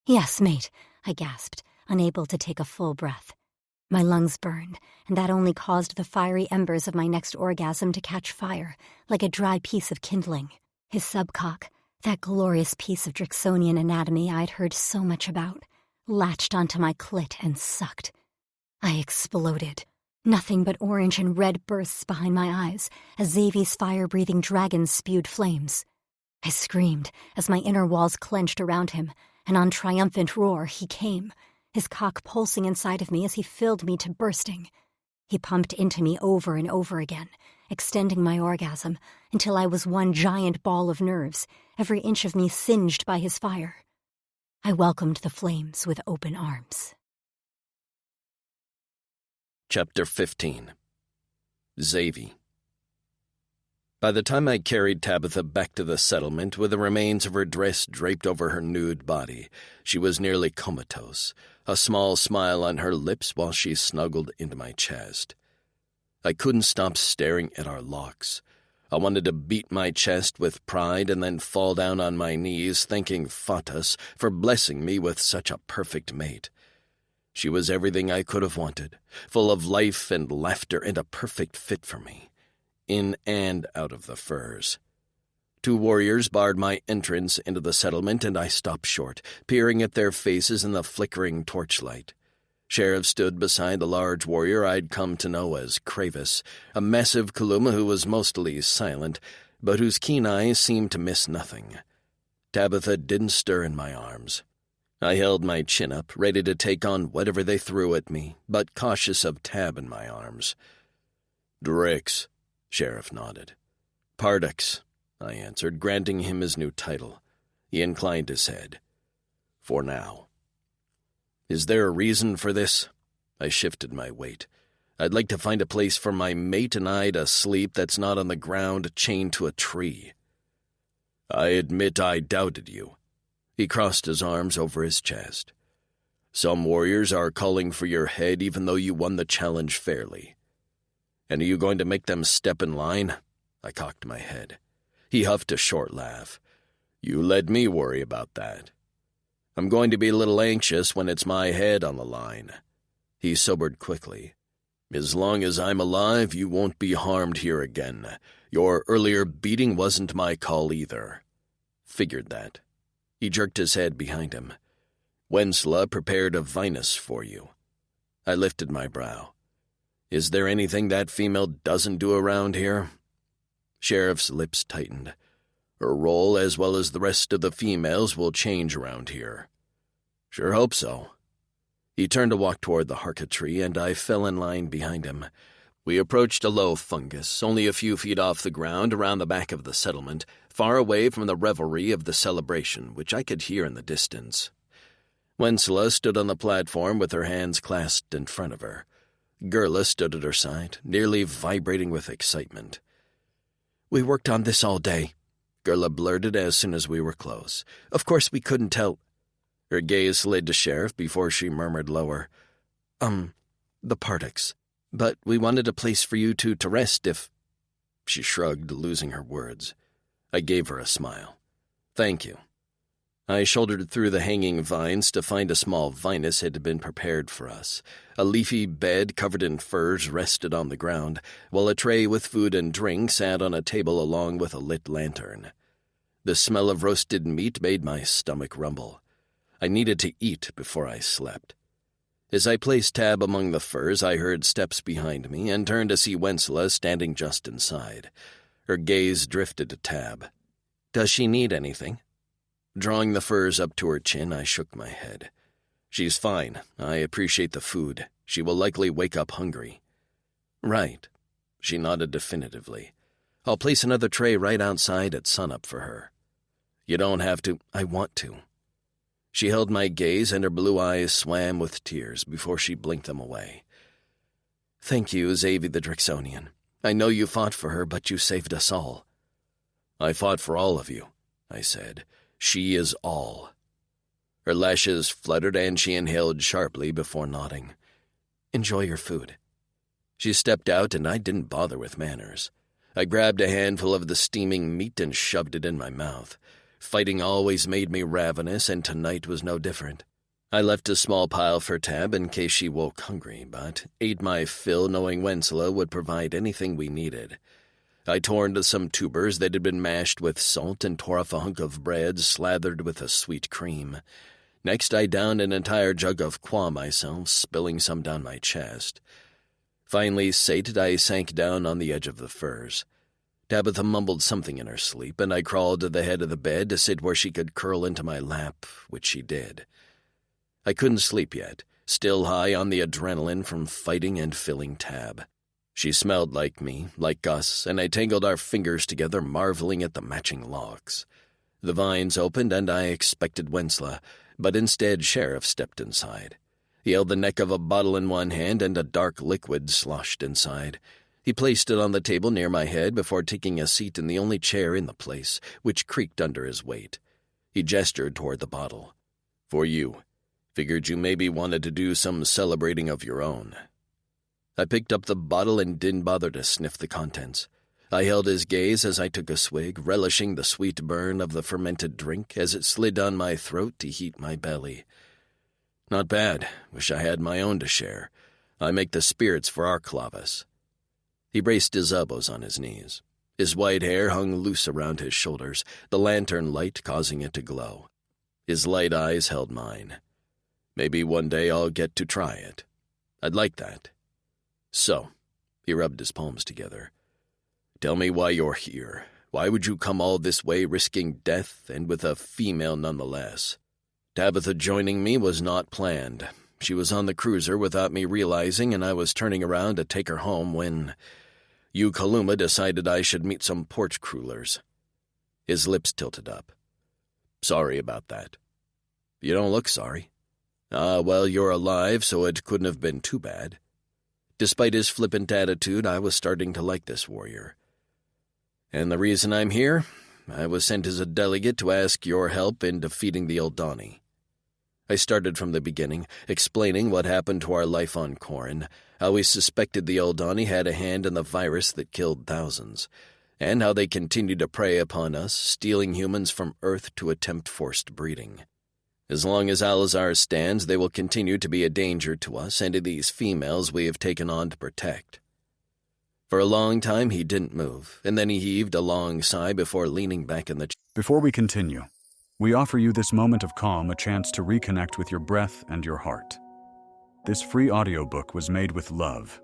Yes, mate, I gasped, unable to take a full breath. My lungs burned, and that only caused the fiery embers of my next orgasm to catch fire, like a dry piece of kindling. His subcock, that glorious piece of Drixonian anatomy I'd heard so much about, latched onto my clit and sucked. I exploded. Nothing but orange and red bursts behind my eyes as Xavier's fire-breathing dragons spewed flames. I screamed as my inner walls clenched around him, and on triumphant roar he came, his cock pulsing inside of me as he filled me to bursting. He pumped into me over and over again, extending my orgasm until I was one giant ball of nerves, every inch of me singed by his fire. I welcomed the flames with open arms. Chapter 15. Xavier. By the time I carried Tabitha back to the settlement with the remains of her dress draped over her nude body, she was nearly comatose, a small smile on her lips while she snuggled into my chest. I couldn't stop staring at our locks. I wanted to beat my chest with pride and then fall down on my knees, thanking Fatas for blessing me with such a perfect mate. She was everything I could have wanted, full of life and laughter and a perfect fit for me, in and out of the furs. 2 warriors barred my entrance into the settlement, and I stopped short, peering at their faces in the flickering torchlight. Sheriff stood beside the large warrior I'd come to know as Kravis, a massive Kaluma who was mostly silent, but whose keen eyes seemed to miss nothing. Tabitha didn't stir in my arms. I held my chin up, ready to take on whatever they threw at me, but cautious of Tab in my arms. Drix, Sheriff nodded. Pardix, I answered, granting him his new title. He inclined his head. For now. Is there a reason for this? I shifted my weight. I'd like to find a place for my mate and I to sleep that's not on the ground chained to a tree. I admit I doubted you. He crossed his arms over his chest. Some warriors are calling for your head even though you won the challenge fairly. And are you going to make them step in line? I cocked my head. He huffed a short laugh. You let me worry about that. I'm going to be a little anxious when it's my head on the line. He sobered quickly. As long as I'm alive, you won't be harmed here again. Your earlier beating wasn't my call either. Figured that. He jerked his head behind him. Wensla prepared a vinous for you. I lifted my brow. Is there anything that female doesn't do around here? Sheriff's lips tightened. Her role, as well as the rest of the females, will change around here. Sure hope so. He turned to walk toward the harka tree, and I fell in line behind him. We approached a low fungus, only a few feet off the ground around the back of the settlement, far away from the revelry of the celebration, which I could hear in the distance. Wensla stood on the platform with her hands clasped in front of her. Gerla stood at her side, nearly vibrating with excitement. We worked on this all day, Gerla blurted as soon as we were close. Of course we couldn't tell. Her gaze slid to Sheriff before she murmured lower. The Pardix. But we wanted a place for you two to rest if... She shrugged, losing her words. I gave her a smile. Thank you. I shouldered through the hanging vines to find a small vinus had been prepared for us. A leafy bed covered in furs rested on the ground, while a tray with food and drink sat on a table along with a lit lantern. The smell of roasted meat made my stomach rumble. I needed to eat before I slept. As I placed Tab among the furs, I heard steps behind me and turned to see Wensela standing just inside. Her gaze drifted to Tab. "Does she need anything?" Drawing the furs up to her chin, I shook my head. "She's fine. I appreciate the food. She will likely wake up hungry." "Right." She nodded definitively. "I'll place another tray right outside at sunup for her." "You don't have to." "I want to." She held my gaze, and her blue eyes swam with tears before she blinked them away. "Thank you, Xavi the Drixonian. I know you fought for her, but you saved us all." "I fought for all of you," I said. "She is all." Her lashes fluttered, and she inhaled sharply before nodding. "Enjoy your food." She stepped out, and I didn't bother with manners. I grabbed a handful of the steaming meat and shoved it in my mouth. Fighting always made me ravenous, and tonight was no different. I left a small pile for Tab in case she woke hungry, but ate my fill knowing Wensela would provide anything we needed. I tore into some tubers that had been mashed with salt and tore off a hunk of bread slathered with a sweet cream. Next, I downed an entire jug of qua myself, spilling some down my chest. Finally sated, I sank down on the edge of the furs. Tabitha mumbled something in her sleep, and I crawled to the head of the bed to sit where she could curl into my lap, which she did. I couldn't sleep yet, still high on the adrenaline from fighting and filling Tab. She smelled like me, like Gus, and I tangled our fingers together, marveling at the matching locks. The vines opened, and I expected Wensela, but instead Sheriff stepped inside. He held the neck of a bottle in one hand, and a dark liquid sloshed inside. He placed it on the table near my head before taking a seat in the only chair in the place, which creaked under his weight. He gestured toward the bottle. "For you. Figured you maybe wanted to do some celebrating of your own." I picked up the bottle and didn't bother to sniff the contents. I held his gaze as I took a swig, relishing the sweet burn of the fermented drink as it slid down my throat to heat my belly. "Not bad. Wish I had my own to share. I make the spirits for our Clavis." He braced his elbows on his knees. His white hair hung loose around his shoulders, the lantern light causing it to glow. His light eyes held mine. "Maybe one day I'll get to try it. I'd like that. So," he rubbed his palms together, "tell me why you're here. Why would you come all this way risking death, and with a female nonetheless?" Tabitha joining me was not planned. She was on the cruiser without me realizing, and I was turning around to take her home when Kaluma decided I should meet some port crullers. His lips tilted up. "Sorry about that." "You don't look sorry." "Ah, well, you're alive, so it couldn't have been too bad." Despite his flippant attitude, I was starting to like this warrior. "And the reason I'm here? I was sent as a delegate to ask your help in defeating the Eldani." I started from the beginning, explaining what happened to our life on Corin, how we suspected the Eldani had a hand in the virus that killed thousands, and how they continued to prey upon us, stealing humans from Earth to attempt forced breeding. As long as Alazar stands, they will continue to be a danger to us and to these females we have taken on to protect. For a long time he didn't move, and then he heaved a long sigh before leaning back in the chair. Before we continue, we offer you this moment of calm a chance to reconnect with your breath and your heart. This free audiobook was made with love.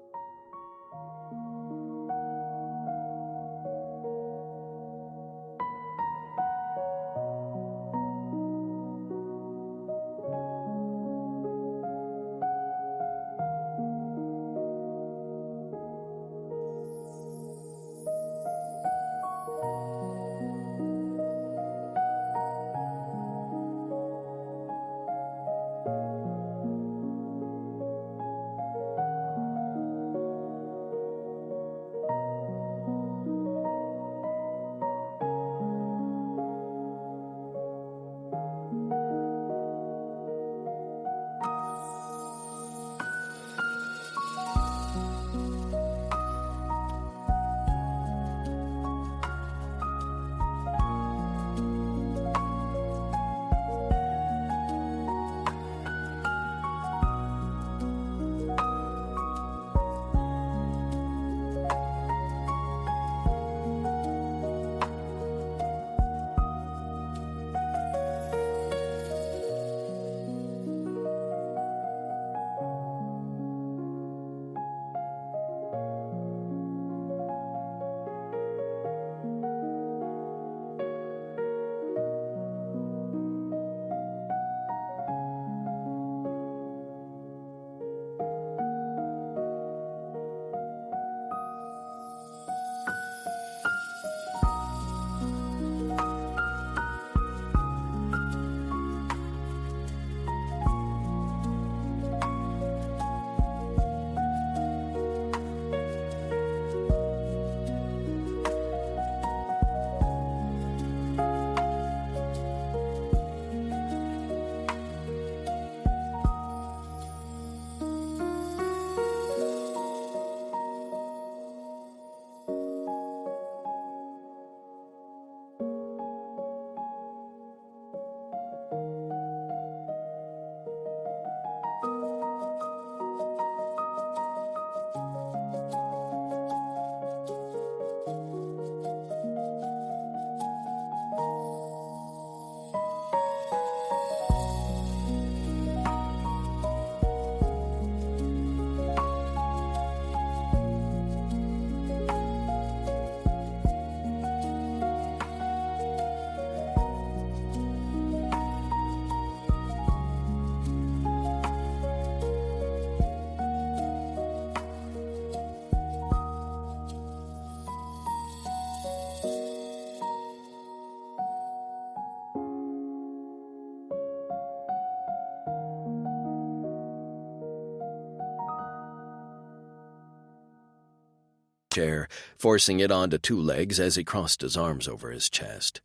chair, forcing it onto 2 legs as he crossed his arms over his chest.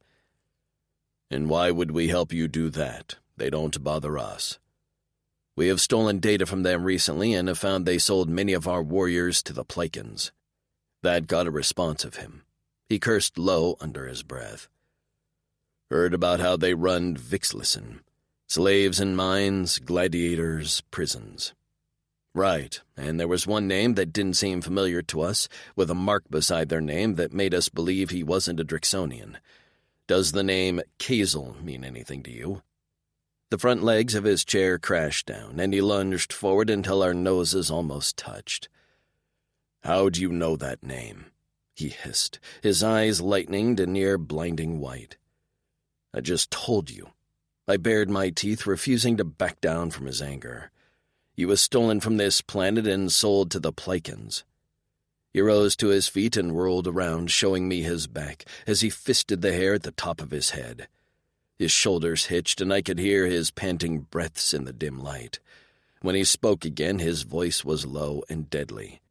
"And why would we help you do that? They don't bother us. We have stolen data from them recently and have found they sold many of our warriors to the Plakans." That got a response of him. He cursed low under his breath. "Heard about how they run Vixlison. Slaves in mines, gladiators, prisons." "Right, and there was one name that didn't seem familiar to us, with a mark beside their name that made us believe he wasn't a Drixonian. Does the name Kazel mean anything to you?" The front legs of his chair crashed down, and he lunged forward until our noses almost touched. "How do you know that name?" he hissed, his eyes lightening to near blinding white. "I just told you." I bared my teeth, refusing to back down from his anger. "He was stolen from this planet and sold to the Plakans." He rose to his feet and whirled around, showing me his back, as he fisted the hair at the top of his head. His shoulders hitched, and I could hear his panting breaths in the dim light. When he spoke again, his voice was low and deadly.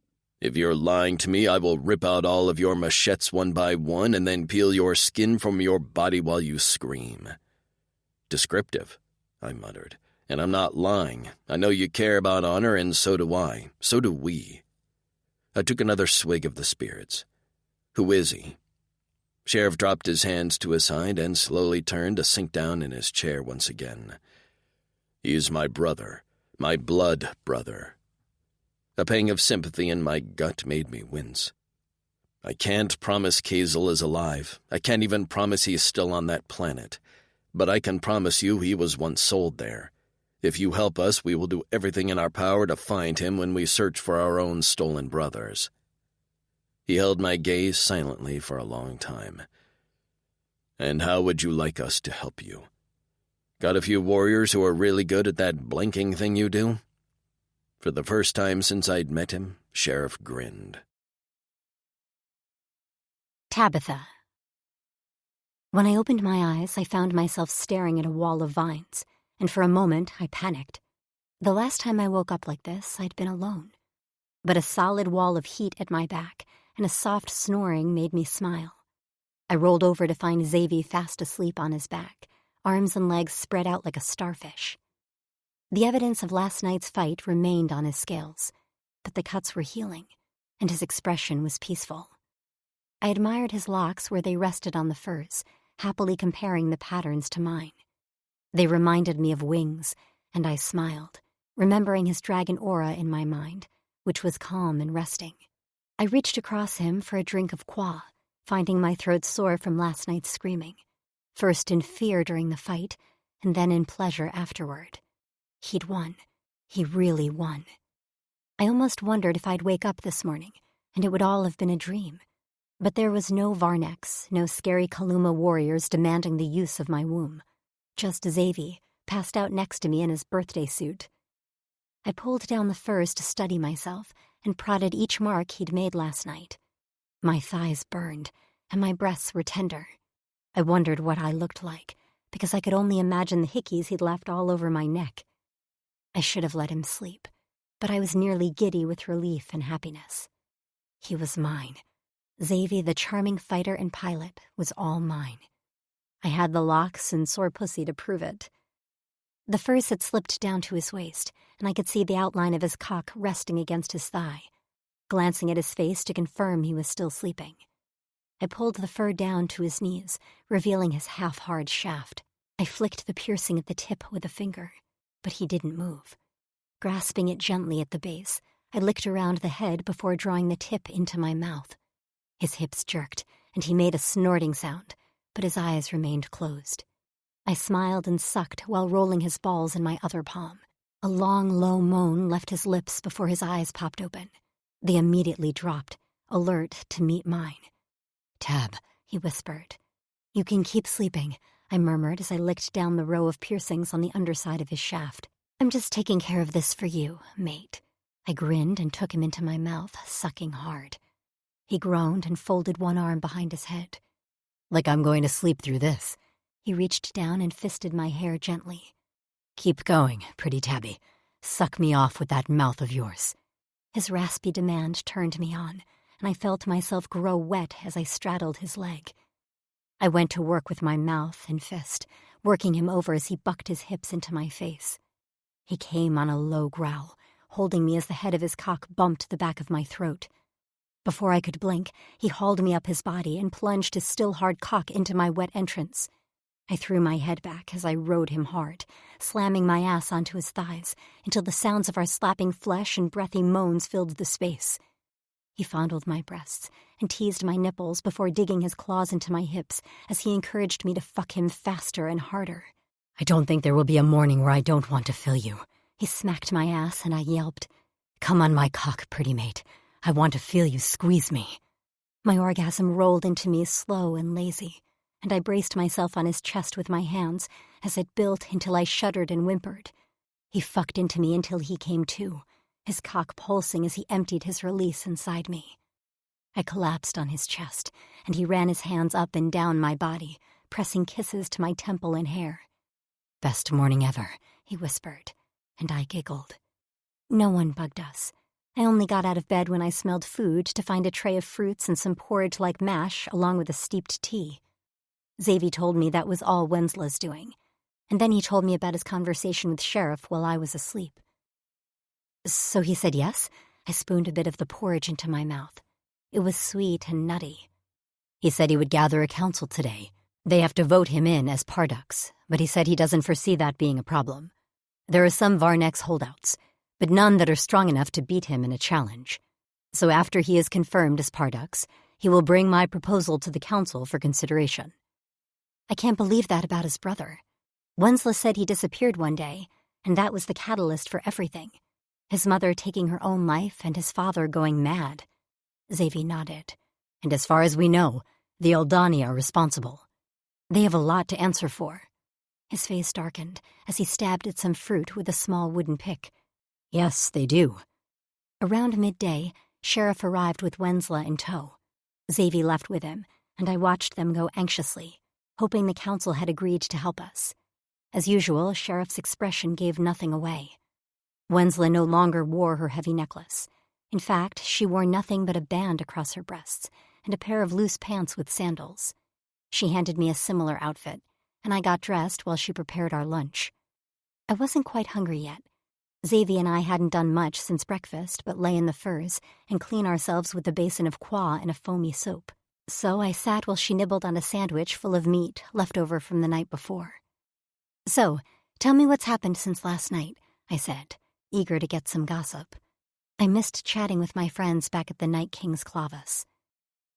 "If you're lying to me, I will rip out all of your machetes one by one and then peel your skin from your body while you scream." "Descriptive," I muttered. "And I'm not lying. I know you care about honor, and so do I. So do we." I took another swig of the spirits. "Who is he?" Sheriff dropped his hands to his side and slowly turned to sink down in his chair once again. "He's my brother. My blood brother." A pang of sympathy in my gut made me wince. "I can't promise Kazel is alive. I can't even promise he's still on that planet. But I can promise you he was once sold there. If you help us, we will do everything in our power to find him when we search for our own stolen brothers." He held my gaze silently for a long time. "And how would you like us to help you? Got a few warriors who are really good at that blinking thing you do?" For the first time since I'd met him, Sheriff grinned. Tabitha. When I opened my eyes, I found myself staring at a wall of vines, and for a moment I panicked. The last time I woke up like this, I'd been alone. But a solid wall of heat at my back and a soft snoring made me smile. I rolled over to find Xavier fast asleep on his back, arms and legs spread out like a starfish. The evidence of last night's fight remained on his scales, but the cuts were healing, and his expression was peaceful. I admired his locks where they rested on the furs, happily comparing the patterns to mine. They reminded me of wings, and I smiled, remembering his dragon aura in my mind, which was calm and resting. I reached across him for a drink of qua, finding my throat sore from last night's screaming, first in fear during the fight, and then in pleasure afterward. He'd won. He really won. I almost wondered if I'd wake up this morning, and it would all have been a dream. But there was no Varnex, no scary Kaluma warriors demanding the use of my womb. Just Xavier, passed out next to me in his birthday suit. I pulled down the furs to study myself and prodded each mark he'd made last night. My thighs burned, and my breasts were tender. I wondered what I looked like, because I could only imagine the hickeys he'd left all over my neck. I should have let him sleep, but I was nearly giddy with relief and happiness. He was mine. Xavier, the charming fighter and pilot, was all mine. I had the locks and sore pussy to prove it. The furs had slipped down to his waist, and I could see the outline of his cock resting against his thigh, glancing at his face to confirm he was still sleeping. I pulled the fur down to his knees, revealing his half-hard shaft. I flicked the piercing at the tip with a finger, but he didn't move. Grasping it gently at the base, I licked around the head before drawing the tip into my mouth. His hips jerked, and he made a snorting sound, but his eyes remained closed. I smiled and sucked while rolling his balls in my other palm. A long, low moan left his lips before his eyes popped open. They immediately dropped, alert to meet mine. "Tab," he whispered. "You can keep sleeping," I murmured as I licked down the row of piercings on the underside of his shaft. "I'm just taking care of this for you, mate." I grinned and took him into my mouth, sucking hard. He groaned and folded one arm behind his head. "Like I'm going to sleep through this." He reached down and fisted my hair gently. "Keep going, pretty Tabby. Suck me off with that mouth of yours." His raspy demand turned me on, and I felt myself grow wet as I straddled his leg. I went to work with my mouth and fist, working him over as he bucked his hips into my face. He came on a low growl, holding me as the head of his cock bumped the back of my throat. Before I could blink, he hauled me up his body and plunged his still hard cock into my wet entrance. I threw my head back as I rode him hard, slamming my ass onto his thighs until the sounds of our slapping flesh and breathy moans filled the space. He fondled my breasts and teased my nipples before digging his claws into my hips as he encouraged me to fuck him faster and harder. "I don't think there will be a morning where I don't want to fill you." He smacked my ass and I yelped, "Come on my cock, pretty mate. I want to feel you squeeze me." My orgasm rolled into me slow and lazy, and I braced myself on his chest with my hands as it built until I shuddered and whimpered. He fucked into me until he came to, his cock pulsing as he emptied his release inside me. I collapsed on his chest, and he ran his hands up and down my body, pressing kisses to my temple and hair. "Best morning ever," he whispered, and I giggled. No one bugged us. I only got out of bed when I smelled food to find a tray of fruits and some porridge-like mash along with a steeped tea. Xavier told me that was all Wensla's doing, and then he told me about his conversation with Sheriff while I was asleep. "So he said yes?" I spooned a bit of the porridge into my mouth. It was sweet and nutty. "He said he would gather a council today. They have to vote him in as Pardux, but he said he doesn't foresee that being a problem. There are some Varnex holdouts, but none that are strong enough to beat him in a challenge. So after he is confirmed as Pardux, he will bring my proposal to the council for consideration." I can't believe that about his brother. Wensla said he disappeared one day, and that was the catalyst for everything. His mother taking her own life and his father going mad. Xavier nodded. "And as far as we know, the Eldani are responsible. They have a lot to answer for." His face darkened as he stabbed at some fruit with a small wooden pick. "Yes, they do." Around midday, Sheriff arrived with Wensla in tow. Xavier left with him, and I watched them go anxiously, hoping the council had agreed to help us. As usual, Sheriff's expression gave nothing away. Wensla no longer wore her heavy necklace. In fact, she wore nothing but a band across her breasts and a pair of loose pants with sandals. She handed me a similar outfit, and I got dressed while she prepared our lunch. I wasn't quite hungry yet. Xavier and I hadn't done much since breakfast but lay in the furs and clean ourselves with a basin of qua and a foamy soap. So I sat while she nibbled on a sandwich full of meat left over from the night before. "So, tell me what's happened since last night," I said, eager to get some gossip. I missed chatting with my friends back at the Night King's Clavus.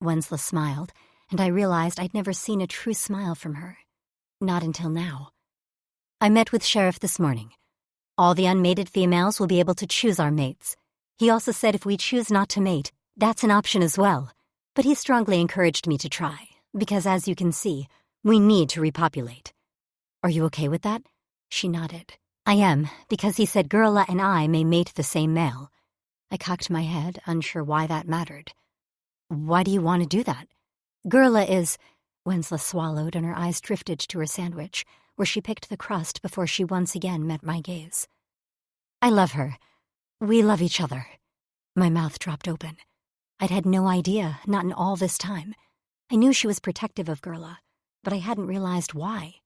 Wensla smiled, and I realized I'd never seen a true smile from her. Not until now. "I met with Sheriff this morning. All the unmated females will be able to choose our mates. He also said if we choose not to mate, that's an option as well. But he strongly encouraged me to try, because as you can see, we need to repopulate." "Are you okay with that?" She nodded. "I am, because he said Gurla and I may mate the same male." I cocked my head, unsure why that mattered. "Why do you want to do that?" "Gurla is—" Wensla swallowed and her eyes drifted to her sandwich, where she picked the crust before she once again met my gaze. "I love her. We love each other." My mouth dropped open. I'd had no idea, not in all this time. I knew she was protective of Gurla, but I hadn't realized why.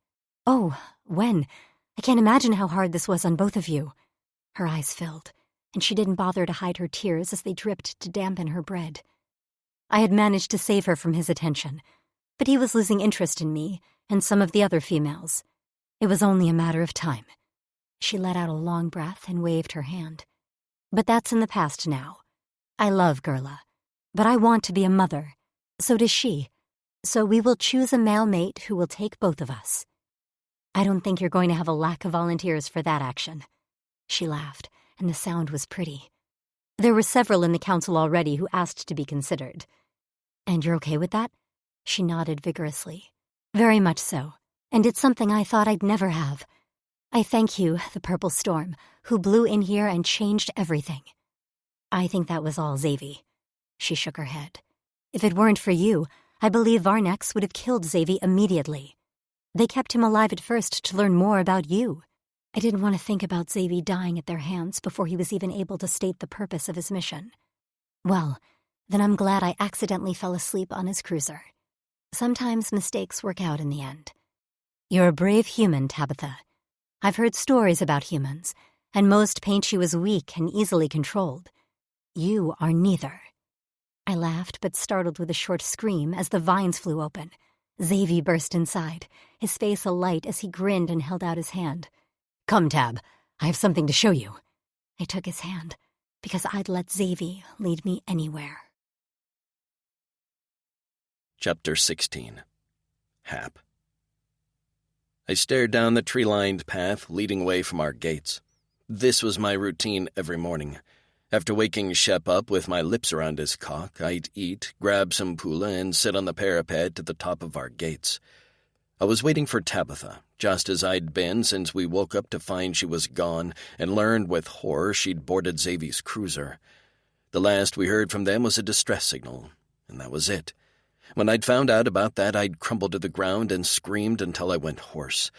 "Oh, when? I can't imagine how hard this was on both of you." Her eyes filled, and she didn't bother to hide her tears as they dripped to dampen her bread. I had managed to save her from his attention, but he was losing interest in me and some of the other females. It was only a matter of time. She let out a long breath and waved her hand. "But that's in the past now. I love Gurla, but I want to be a mother. So does she. So we will choose a male mate who will take both of us. I don't think you're going to have a lack of volunteers for that action." She laughed, and the sound was pretty. "There were several in the council already who asked to be considered." "And you're okay with that?" She nodded vigorously. "Very much so, and it's something I thought I'd never have. I thank you, the Purple Storm, who blew in here and changed everything." "I think that was all Xavier." She shook her head. "If it weren't for you, I believe Varnex would have killed Xavier immediately. They kept him alive at first to learn more about you. I didn't want to think about Xavier dying at their hands before he was even able to state the purpose of his mission. Well, Then I'm glad I accidentally fell asleep on his cruiser. Sometimes mistakes work out in the end. You're a brave human, Tabitha. I've heard stories about humans, and most paint you as weak and easily controlled. You are neither. I laughed, but startled with a short scream as the vines flew open. Xavier burst inside, his face alight as he grinned and held out his hand. Come, Tab, I have something to show you. I took his hand, because I'd let Xavier lead me anywhere. Chapter 16. Hap. I stared down the tree-lined path leading away from our gates. This was my routine every morning. After waking Shep up with my lips around his cock, I'd eat, grab some pula, and sit on the parapet at the top of our gates. I was waiting for Tabitha, just as I'd been since we woke up to find she was gone, and learned with horror she'd boarded Xavier's cruiser. The last we heard from them was a distress signal, and that was it. When I'd found out about that, I'd crumbled to the ground and screamed until I went hoarse.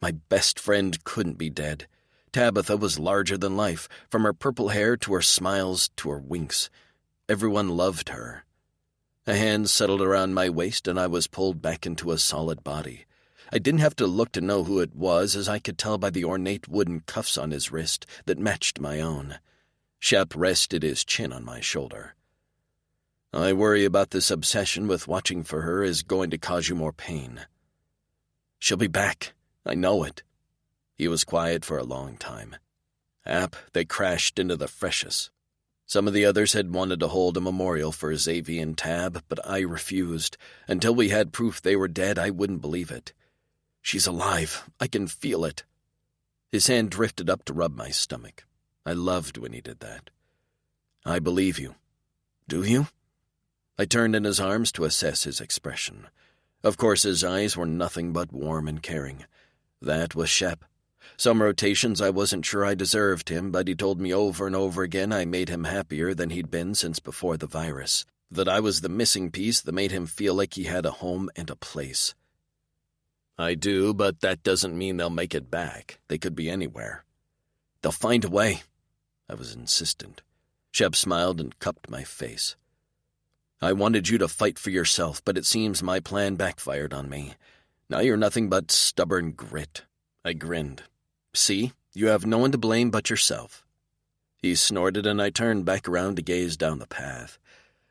My best friend couldn't be dead. Tabitha was larger than life, from her purple hair to her smiles to her winks. Everyone loved her. A hand settled around my waist, and I was pulled back into a solid body. I didn't have to look to know who it was, as I could tell by the ornate wooden cuffs on his wrist that matched my own. Shep rested his chin on my shoulder. I worry about this obsession with watching for her is going to cause you more pain. She'll be back. I know it. He was quiet for a long time. Hap, they crashed into the freshest. Some of the others had wanted to hold a memorial for Xavier and Tab, but I refused. Until we had proof they were dead, I wouldn't believe it. She's alive. I can feel it. His hand drifted up to rub my stomach. I loved when he did that. I believe you. Do you? I turned in his arms to assess his expression. Of course, his eyes were nothing but warm and caring. That was Shep. Some rotations I wasn't sure I deserved him, but he told me over and over again I made him happier than he'd been since before the virus, that I was the missing piece that made him feel like he had a home and a place. I do, but that doesn't mean they'll make it back. They could be anywhere. They'll find a way. I was insistent. Shep smiled and cupped my face. I wanted you to fight for yourself, but it seems my plan backfired on me. Now you're nothing but stubborn grit. I grinned. See, you have no one to blame but yourself. He snorted, and I turned back around to gaze down the path.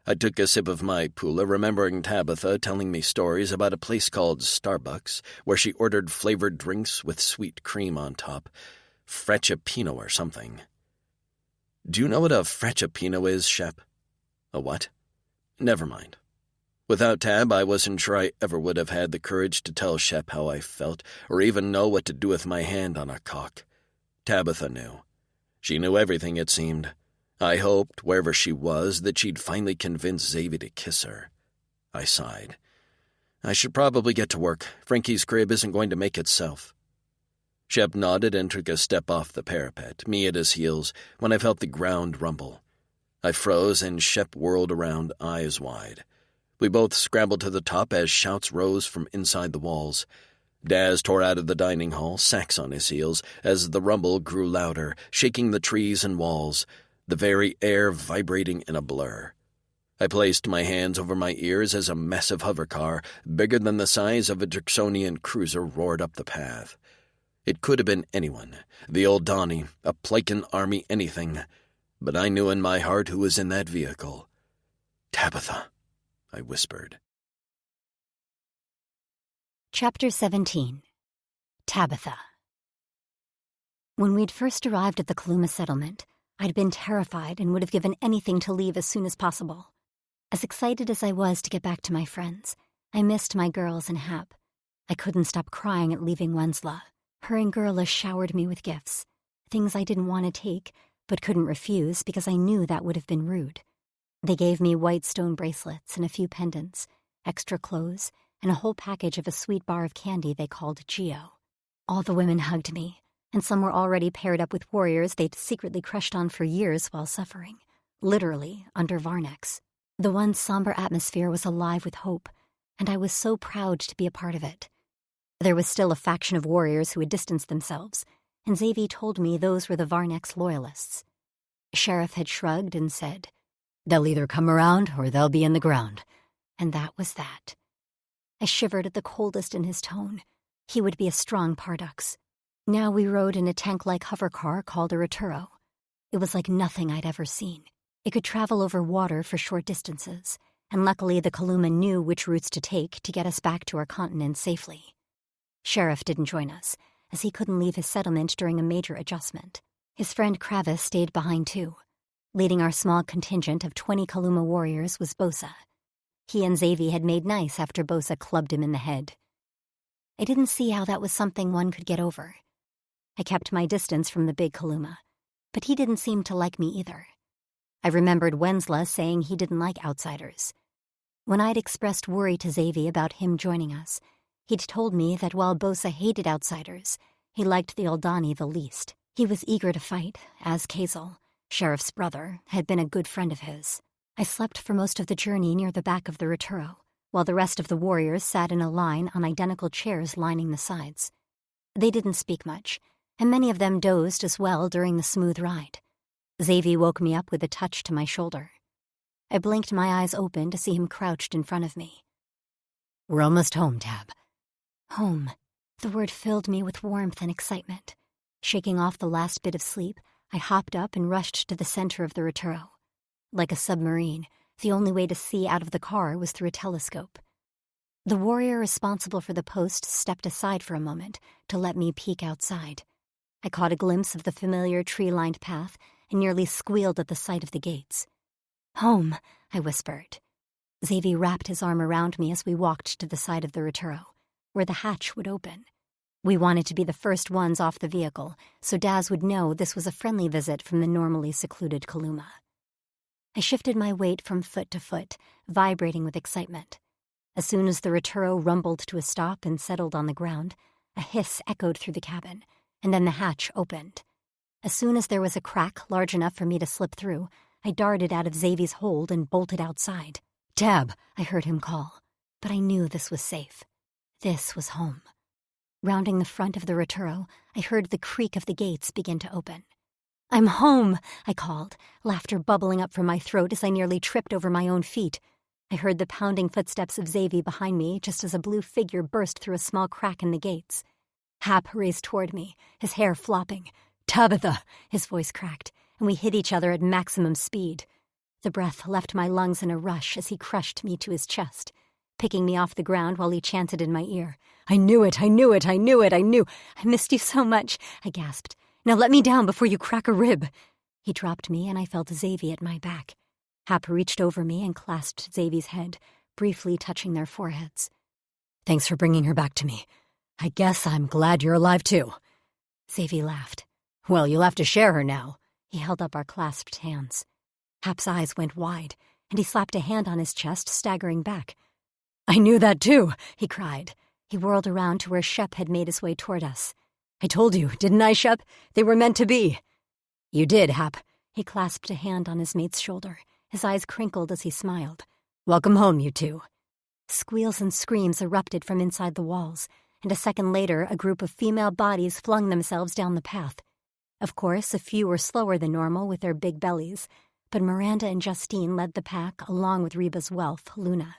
I took a sip of my pula, remembering Tabitha telling me stories about a place called Starbucks, where she ordered flavored drinks with sweet cream on top. Frappuccino or something. Do you know what a frappuccino is, Shep? A what? Never mind. Without Tab, I wasn't sure I ever would have had the courage to tell Shep how I felt, or even know what to do with my hand on a cock. Tabitha knew. She knew everything, it seemed. I hoped, wherever she was, that she'd finally convince Xavier to kiss her. I sighed. I should probably get to work. Frankie's crib isn't going to make itself. Shep nodded and took a step off the parapet, me at his heels, when I felt the ground rumble. I froze, and Shep whirled around, eyes wide. We both scrambled to the top as shouts rose from inside the walls. Daz tore out of the dining hall, sacks on his heels, as the rumble grew louder, shaking the trees and walls, the very air vibrating in a blur. I placed my hands over my ears as a massive hovercar, bigger than the size of a Drixonian cruiser, roared up the path. It could have been anyone, the old Donnie, a Plican army anything, but I knew in my heart who was in that vehicle. Tabitha, I whispered. Chapter 17. Tabitha. When we'd first arrived at the Kaluma settlement, I'd been terrified and would have given anything to leave as soon as possible. As excited as I was to get back to my friends, I missed my girls and Hap. I couldn't stop crying at leaving Wensla. Her and Gurla showered me with gifts, things I didn't want to take, but couldn't refuse because I knew that would have been rude. They gave me white stone bracelets and a few pendants, extra clothes, and a whole package of a sweet bar of candy they called Geo. All the women hugged me, and some were already paired up with warriors they'd secretly crushed on for years while suffering, literally under Varnex. The once somber atmosphere was alive with hope, and I was so proud to be a part of it. There was still a faction of warriors who had distanced themselves, and Xavier told me those were the Varnex loyalists. Sheriff had shrugged and said, They'll either come around or they'll be in the ground. And that was that. I shivered at the coldest in his tone. He would be a strong Pardux. Now we rode in a tank-like hover car called a Roturo. It was like nothing I'd ever seen. It could travel over water for short distances, and luckily the Kaluma knew which routes to take to get us back to our continent safely. Sheriff didn't join us, as he couldn't leave his settlement during a major adjustment. His friend Kravis stayed behind too. Leading our small contingent of 20 Kaluma warriors was Bosa. He and Xavi had made nice after Bosa clubbed him in the head. I didn't see how that was something one could get over. I kept my distance from the big Kaluma, but he didn't seem to like me either. I remembered Wensla saying he didn't like outsiders. When I'd expressed worry to Xavi about him joining us, he'd told me that while Bosa hated outsiders, he liked the Aldani the least. He was eager to fight, as Kazel, Sheriff's brother, had been a good friend of his. I slept for most of the journey near the back of the Roturo, while the rest of the warriors sat in a line on identical chairs lining the sides. They didn't speak much, and many of them dozed as well during the smooth ride. Xavi woke me up with a touch to my shoulder. I blinked my eyes open to see him crouched in front of me. We're almost home, Tab. Home. The word filled me with warmth and excitement. Shaking off the last bit of sleep, I hopped up and rushed to the center of the Roturo. Like a submarine, the only way to see out of the car was through a telescope. The warrior responsible for the post stepped aside for a moment to let me peek outside. I caught a glimpse of the familiar tree-lined path and nearly squealed at the sight of the gates. "Home," I whispered. Xavi wrapped his arm around me as we walked to the side of the Roturo, where the hatch would open. We wanted to be the first ones off the vehicle, so Daz would know this was a friendly visit from the normally secluded Kaluma. I shifted my weight from foot to foot, vibrating with excitement. As soon as the Roturo rumbled to a stop and settled on the ground, a hiss echoed through the cabin, and then the hatch opened. As soon as there was a crack large enough for me to slip through, I darted out of Xavi's hold and bolted outside. Tab, I heard him call, but I knew this was safe. This was home. Rounding the front of the Roturo, I heard the creak of the gates begin to open. "I'm home," I called, laughter bubbling up from my throat as I nearly tripped over my own feet. I heard the pounding footsteps of Xavi behind me just as a blue figure burst through a small crack in the gates. Hap raced toward me, his hair flopping. Tabitha, his voice cracked, and we hit each other at maximum speed. The breath left my lungs in a rush as he crushed me to his chest, picking me off the ground while he chanted in my ear. I knew it, I knew it, I knew it, I knew. "I missed you so much," I gasped. "Now let me down before you crack a rib." He dropped me, and I felt Xavi at my back. Hap reached over me and clasped Xavi's head, briefly touching their foreheads. Thanks for bringing her back to me. I guess I'm glad you're alive, too. Xavi laughed. Well, you'll have to share her now. He held up our clasped hands. Hap's eyes went wide, and he slapped a hand on his chest, staggering back. I knew that, too, he cried. He whirled around to where Shep had made his way toward us. I told you, didn't I, Shep? They were meant to be. You did, Hap. He clasped a hand on his mate's shoulder. His eyes crinkled as he smiled. Welcome home, you two. Squeals and screams erupted from inside the walls, and a second later a group of female bodies flung themselves down the path. Of course, a few were slower than normal with their big bellies, but Miranda and Justine led the pack along with Reba's whelp, Luna.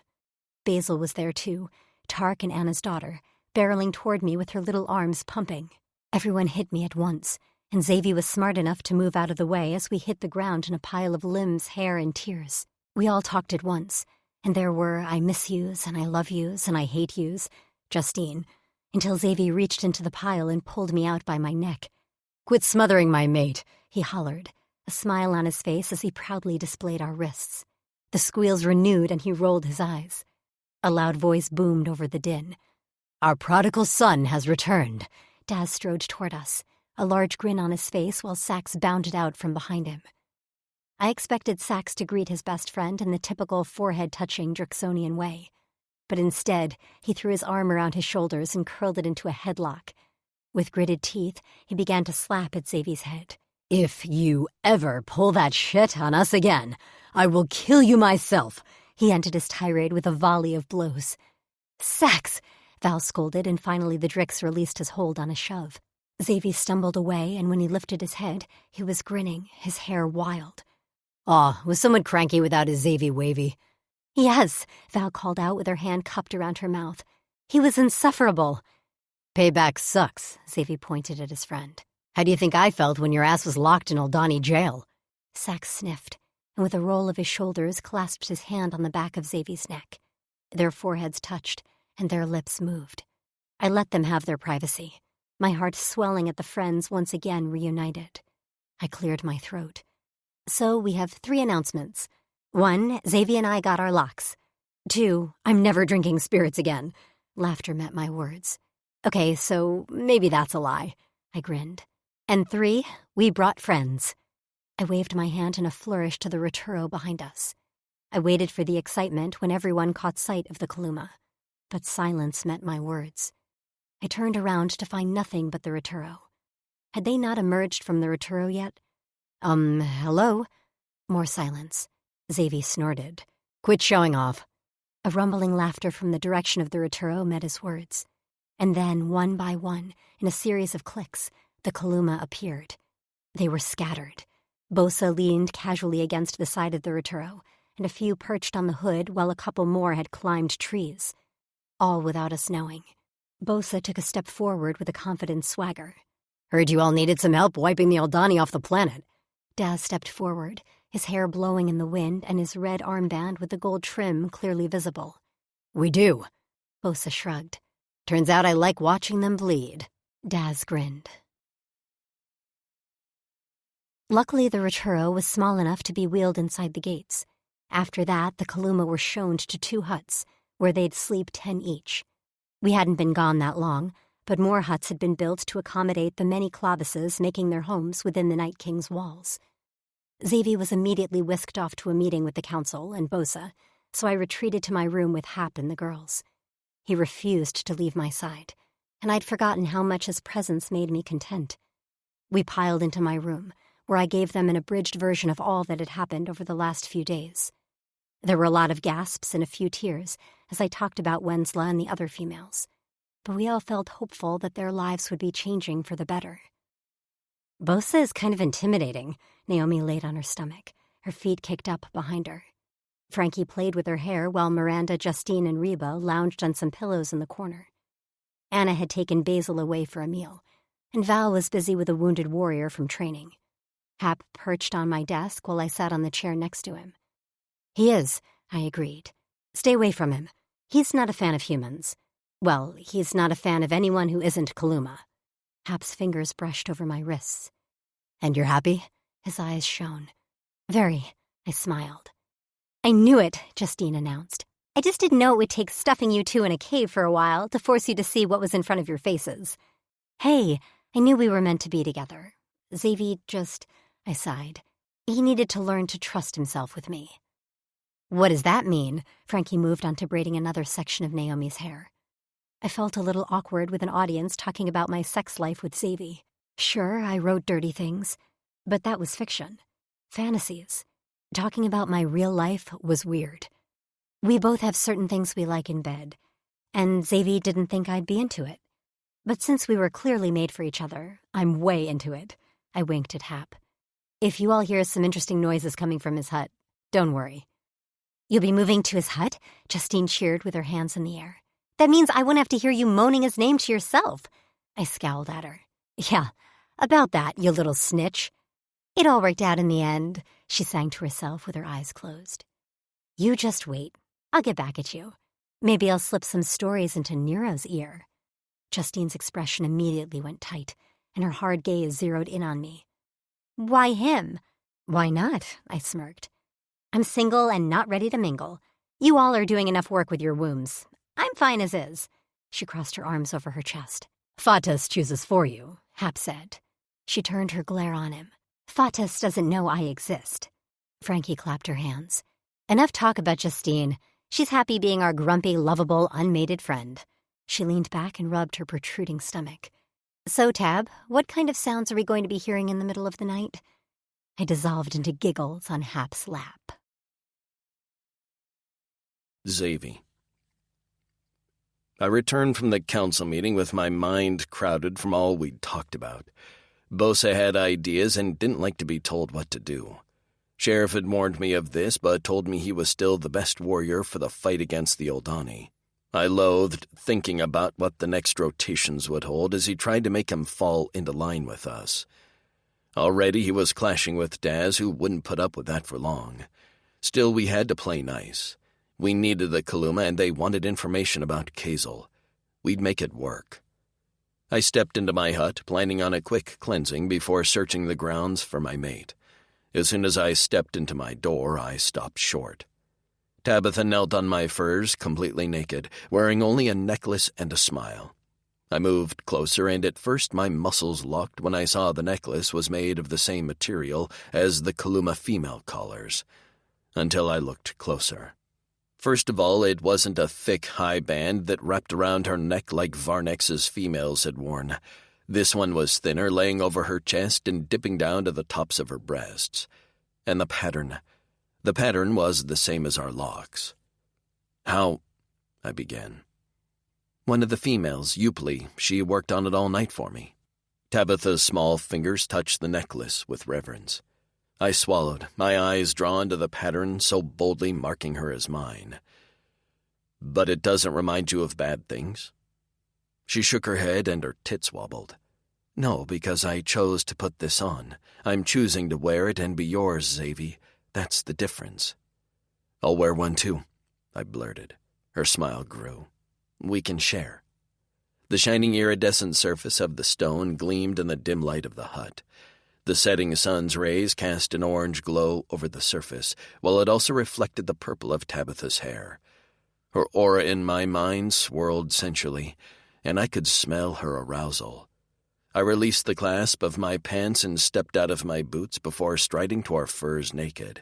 Basil was there too, Tark and Anna's daughter, barreling toward me with her little arms pumping. Everyone hit me at once, and Xavi was smart enough to move out of the way as we hit the ground in a pile of limbs, hair, and tears. We all talked at once, and there were I miss yous and I love yous and I hate yous, Justine, until Xavi reached into the pile and pulled me out by my neck. Quit smothering my mate, he hollered, a smile on his face as he proudly displayed our wrists. The squeals renewed and he rolled his eyes. A loud voice boomed over the din. Our prodigal son has returned. Daz strode toward us, a large grin on his face while Sax bounded out from behind him. I expected Sax to greet his best friend in the typical forehead-touching Drixonian way, but instead he threw his arm around his shoulders and curled it into a headlock. With gritted teeth, he began to slap at Xavi's head. If you ever pull that shit on us again, I will kill you myself. He ended his tirade with a volley of blows. Sax! Val scolded, and finally the Drix released his hold on a shove. Xavi stumbled away, and when he lifted his head, he was grinning, his hair wild. Aw, was someone cranky without his Zavy wavy? Yes, Val called out with her hand cupped around her mouth. He was insufferable. Payback sucks, Zavy pointed at his friend. How do you think I felt when your ass was locked in Aldani jail? Sax sniffed, and with a roll of his shoulders clasped his hand on the back of Zavy's neck. Their foreheads touched, and their lips moved. I let them have their privacy, my heart swelling at the friends once again reunited. I cleared my throat. So we have 3 announcements. 1, Zavy and I got our locks. 2, I'm never drinking spirits again. Laughter met my words. Okay, so maybe that's a lie. I grinned. And 3, we brought friends. I waved my hand in a flourish to the Roturo behind us. I waited for the excitement when everyone caught sight of the Kaluma, but silence met my words. I turned around to find nothing but the Roturo. Had they not emerged from the Roturo yet? Hello? More silence. Zavy snorted. Quit showing off. A rumbling laughter from the direction of the Roturo met his words. And then, one by one, in a series of clicks, the Kaluma appeared. They were scattered. Bosa leaned casually against the side of the Roturo, and a few perched on the hood while a couple more had climbed trees. All without us knowing. Bosa took a step forward with a confident swagger. Heard you all needed some help wiping the Aldani off the planet. Daz stepped forward, his hair blowing in the wind and his red armband with the gold trim clearly visible. We do. Bosa shrugged. Turns out I like watching them bleed. Daz grinned. Luckily, the Roturo was small enough to be wheeled inside the gates. After that, the Kaluma were shown to 2 huts, where they'd sleep 10 each. We hadn't been gone that long, but more huts had been built to accommodate the many Clavises making their homes within the Night King's walls. Zavy was immediately whisked off to a meeting with the council and Bosa, so I retreated to my room with Hap and the girls. He refused to leave my side, and I'd forgotten how much his presence made me content. We piled into my room, where I gave them an abridged version of all that had happened over the last few days. There were a lot of gasps and a few tears as I talked about Wensla and the other females, but we all felt hopeful that their lives would be changing for the better. Bosa is kind of intimidating, Naomi laid on her stomach, her feet kicked up behind her. Frankie played with her hair while Miranda, Justine, and Reba lounged on some pillows in the corner. Anna had taken Basil away for a meal, and Val was busy with a wounded warrior from training. Hap perched on my desk while I sat on the chair next to him. He is, I agreed. Stay away from him. He's not a fan of humans. Well, he's not a fan of anyone who isn't Kaluma. Hap's fingers brushed over my wrists. And you're happy? His eyes shone. Very, I smiled. I knew it, Justine announced. I just didn't know it would take stuffing you two in a cave for a while to force you to see what was in front of your faces. Hey, I knew we were meant to be together. Zavy I sighed. He needed to learn to trust himself with me. What does that mean? Frankie moved on to braiding another section of Naomi's hair. I felt a little awkward with an audience talking about my sex life with Zavy. Sure, I wrote dirty things, but that was fiction. Fantasies. Talking about my real life was weird. We both have certain things we like in bed, and Zavy didn't think I'd be into it. But since we were clearly made for each other, I'm way into it. I winked at Hap. If you all hear some interesting noises coming from his hut, don't worry. You'll be moving to his hut? Justine cheered with her hands in the air. That means I won't have to hear you moaning his name to yourself. I scowled at her. Yeah, about that, you little snitch. It all worked out in the end, she sang to herself with her eyes closed. You just wait. I'll get back at you. Maybe I'll slip some stories into Nero's ear. Justine's expression immediately went tight, and her hard gaze zeroed in on me. Why him? Why not? I smirked. I'm single and not ready to mingle. You all are doing enough work with your wombs. I'm fine as is. She crossed her arms over her chest. Fatas chooses for you, Hap said. She turned her glare on him. Fatas doesn't know I exist. Frankie clapped her hands. Enough talk about Justine. She's happy being our grumpy, lovable, unmated friend. She leaned back and rubbed her protruding stomach. So, Tab, what kind of sounds are we going to be hearing in the middle of the night? I dissolved into giggles on Hap's lap. Zavy. I returned from the council meeting with my mind crowded from all we'd talked about. Bosa had ideas and didn't like to be told what to do. Sheriff had warned me of this, but told me he was still the best warrior for the fight against the Oldani. I loathed thinking about what the next rotations would hold as he tried to make him fall into line with us. Already he was clashing with Daz, who wouldn't put up with that for long. Still, we had to play nice. We needed the Kaluma, and they wanted information about Kazel. We'd make it work. I stepped into my hut, planning on a quick cleansing before searching the grounds for my mate. As soon as I stepped into my door, I stopped short. Tabitha knelt on my furs, completely naked, wearing only a necklace and a smile. I moved closer, and at first my muscles locked when I saw the necklace was made of the same material as the Kaluma female collars, until I looked closer. First of all, it wasn't a thick, high band that wrapped around her neck like Varnex's females had worn. This one was thinner, laying over her chest and dipping down to the tops of her breasts. And the pattern was the same as our locks. How? I began. One of the females, Eupley, she worked on it all night for me. Tabitha's small fingers touched the necklace with reverence. I swallowed, my eyes drawn to the pattern so boldly marking her as mine. But it doesn't remind you of bad things? She shook her head and her tits wobbled. No, because I chose to put this on. I'm choosing to wear it and be yours, Xavi. That's the difference. I'll wear one too, I blurted. Her smile grew. We can share. The shining iridescent surface of the stone gleamed in the dim light of the hut. The setting sun's rays cast an orange glow over the surface, while it also reflected the purple of Tabitha's hair. Her aura in my mind swirled sensually, and I could smell her arousal. I released the clasp of my pants and stepped out of my boots before striding to our furs naked.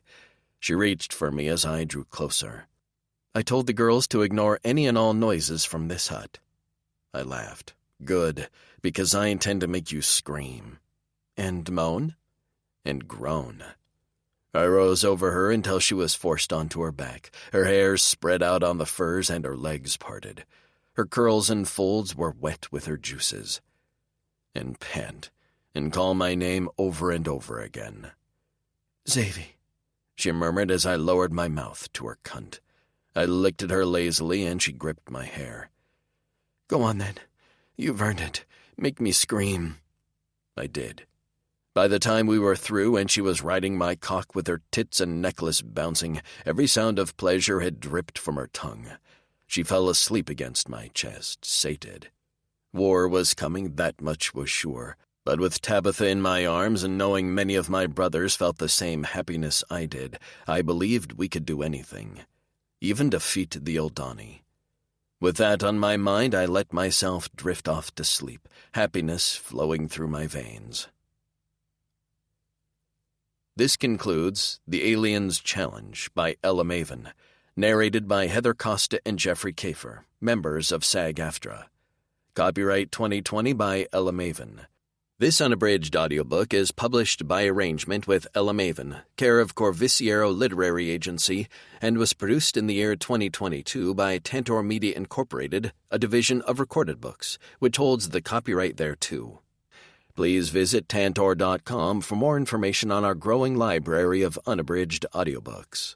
She reached for me as I drew closer. I told the girls to ignore any and all noises from this hut. I laughed. Good, because I intend to make you scream. And moan? And groan. I rose over her until she was forced onto her back, her hair spread out on the furs and her legs parted. Her curls and folds were wet with her juices. And pant, and call my name over and over again. Xavi, she murmured as I lowered my mouth to her cunt. I licked at her lazily, and she gripped my hair. Go on, then. You've earned it. Make me scream. I did. By the time we were through and she was riding my cock with her tits and necklace bouncing, every sound of pleasure had dripped from her tongue. She fell asleep against my chest, sated. War was coming, that much was sure, but with Tabitha in my arms and knowing many of my brothers felt the same happiness I did, I believed we could do anything, even defeat the Oldani. With that on my mind, I let myself drift off to sleep, happiness flowing through my veins. This concludes The Alien's Challenge by Ella Maven, narrated by Heather Costa and Jeffrey Kafer, members of SAG-AFTRA. Copyright 2020 by Ella Maven. This unabridged audiobook is published by arrangement with Ella Maven, care of Corvisiero Literary Agency, and was produced in the year 2022 by Tantor Media Incorporated, a division of Recorded Books, which holds the copyright thereto. Please visit Tantor.com for more information on our growing library of unabridged audiobooks.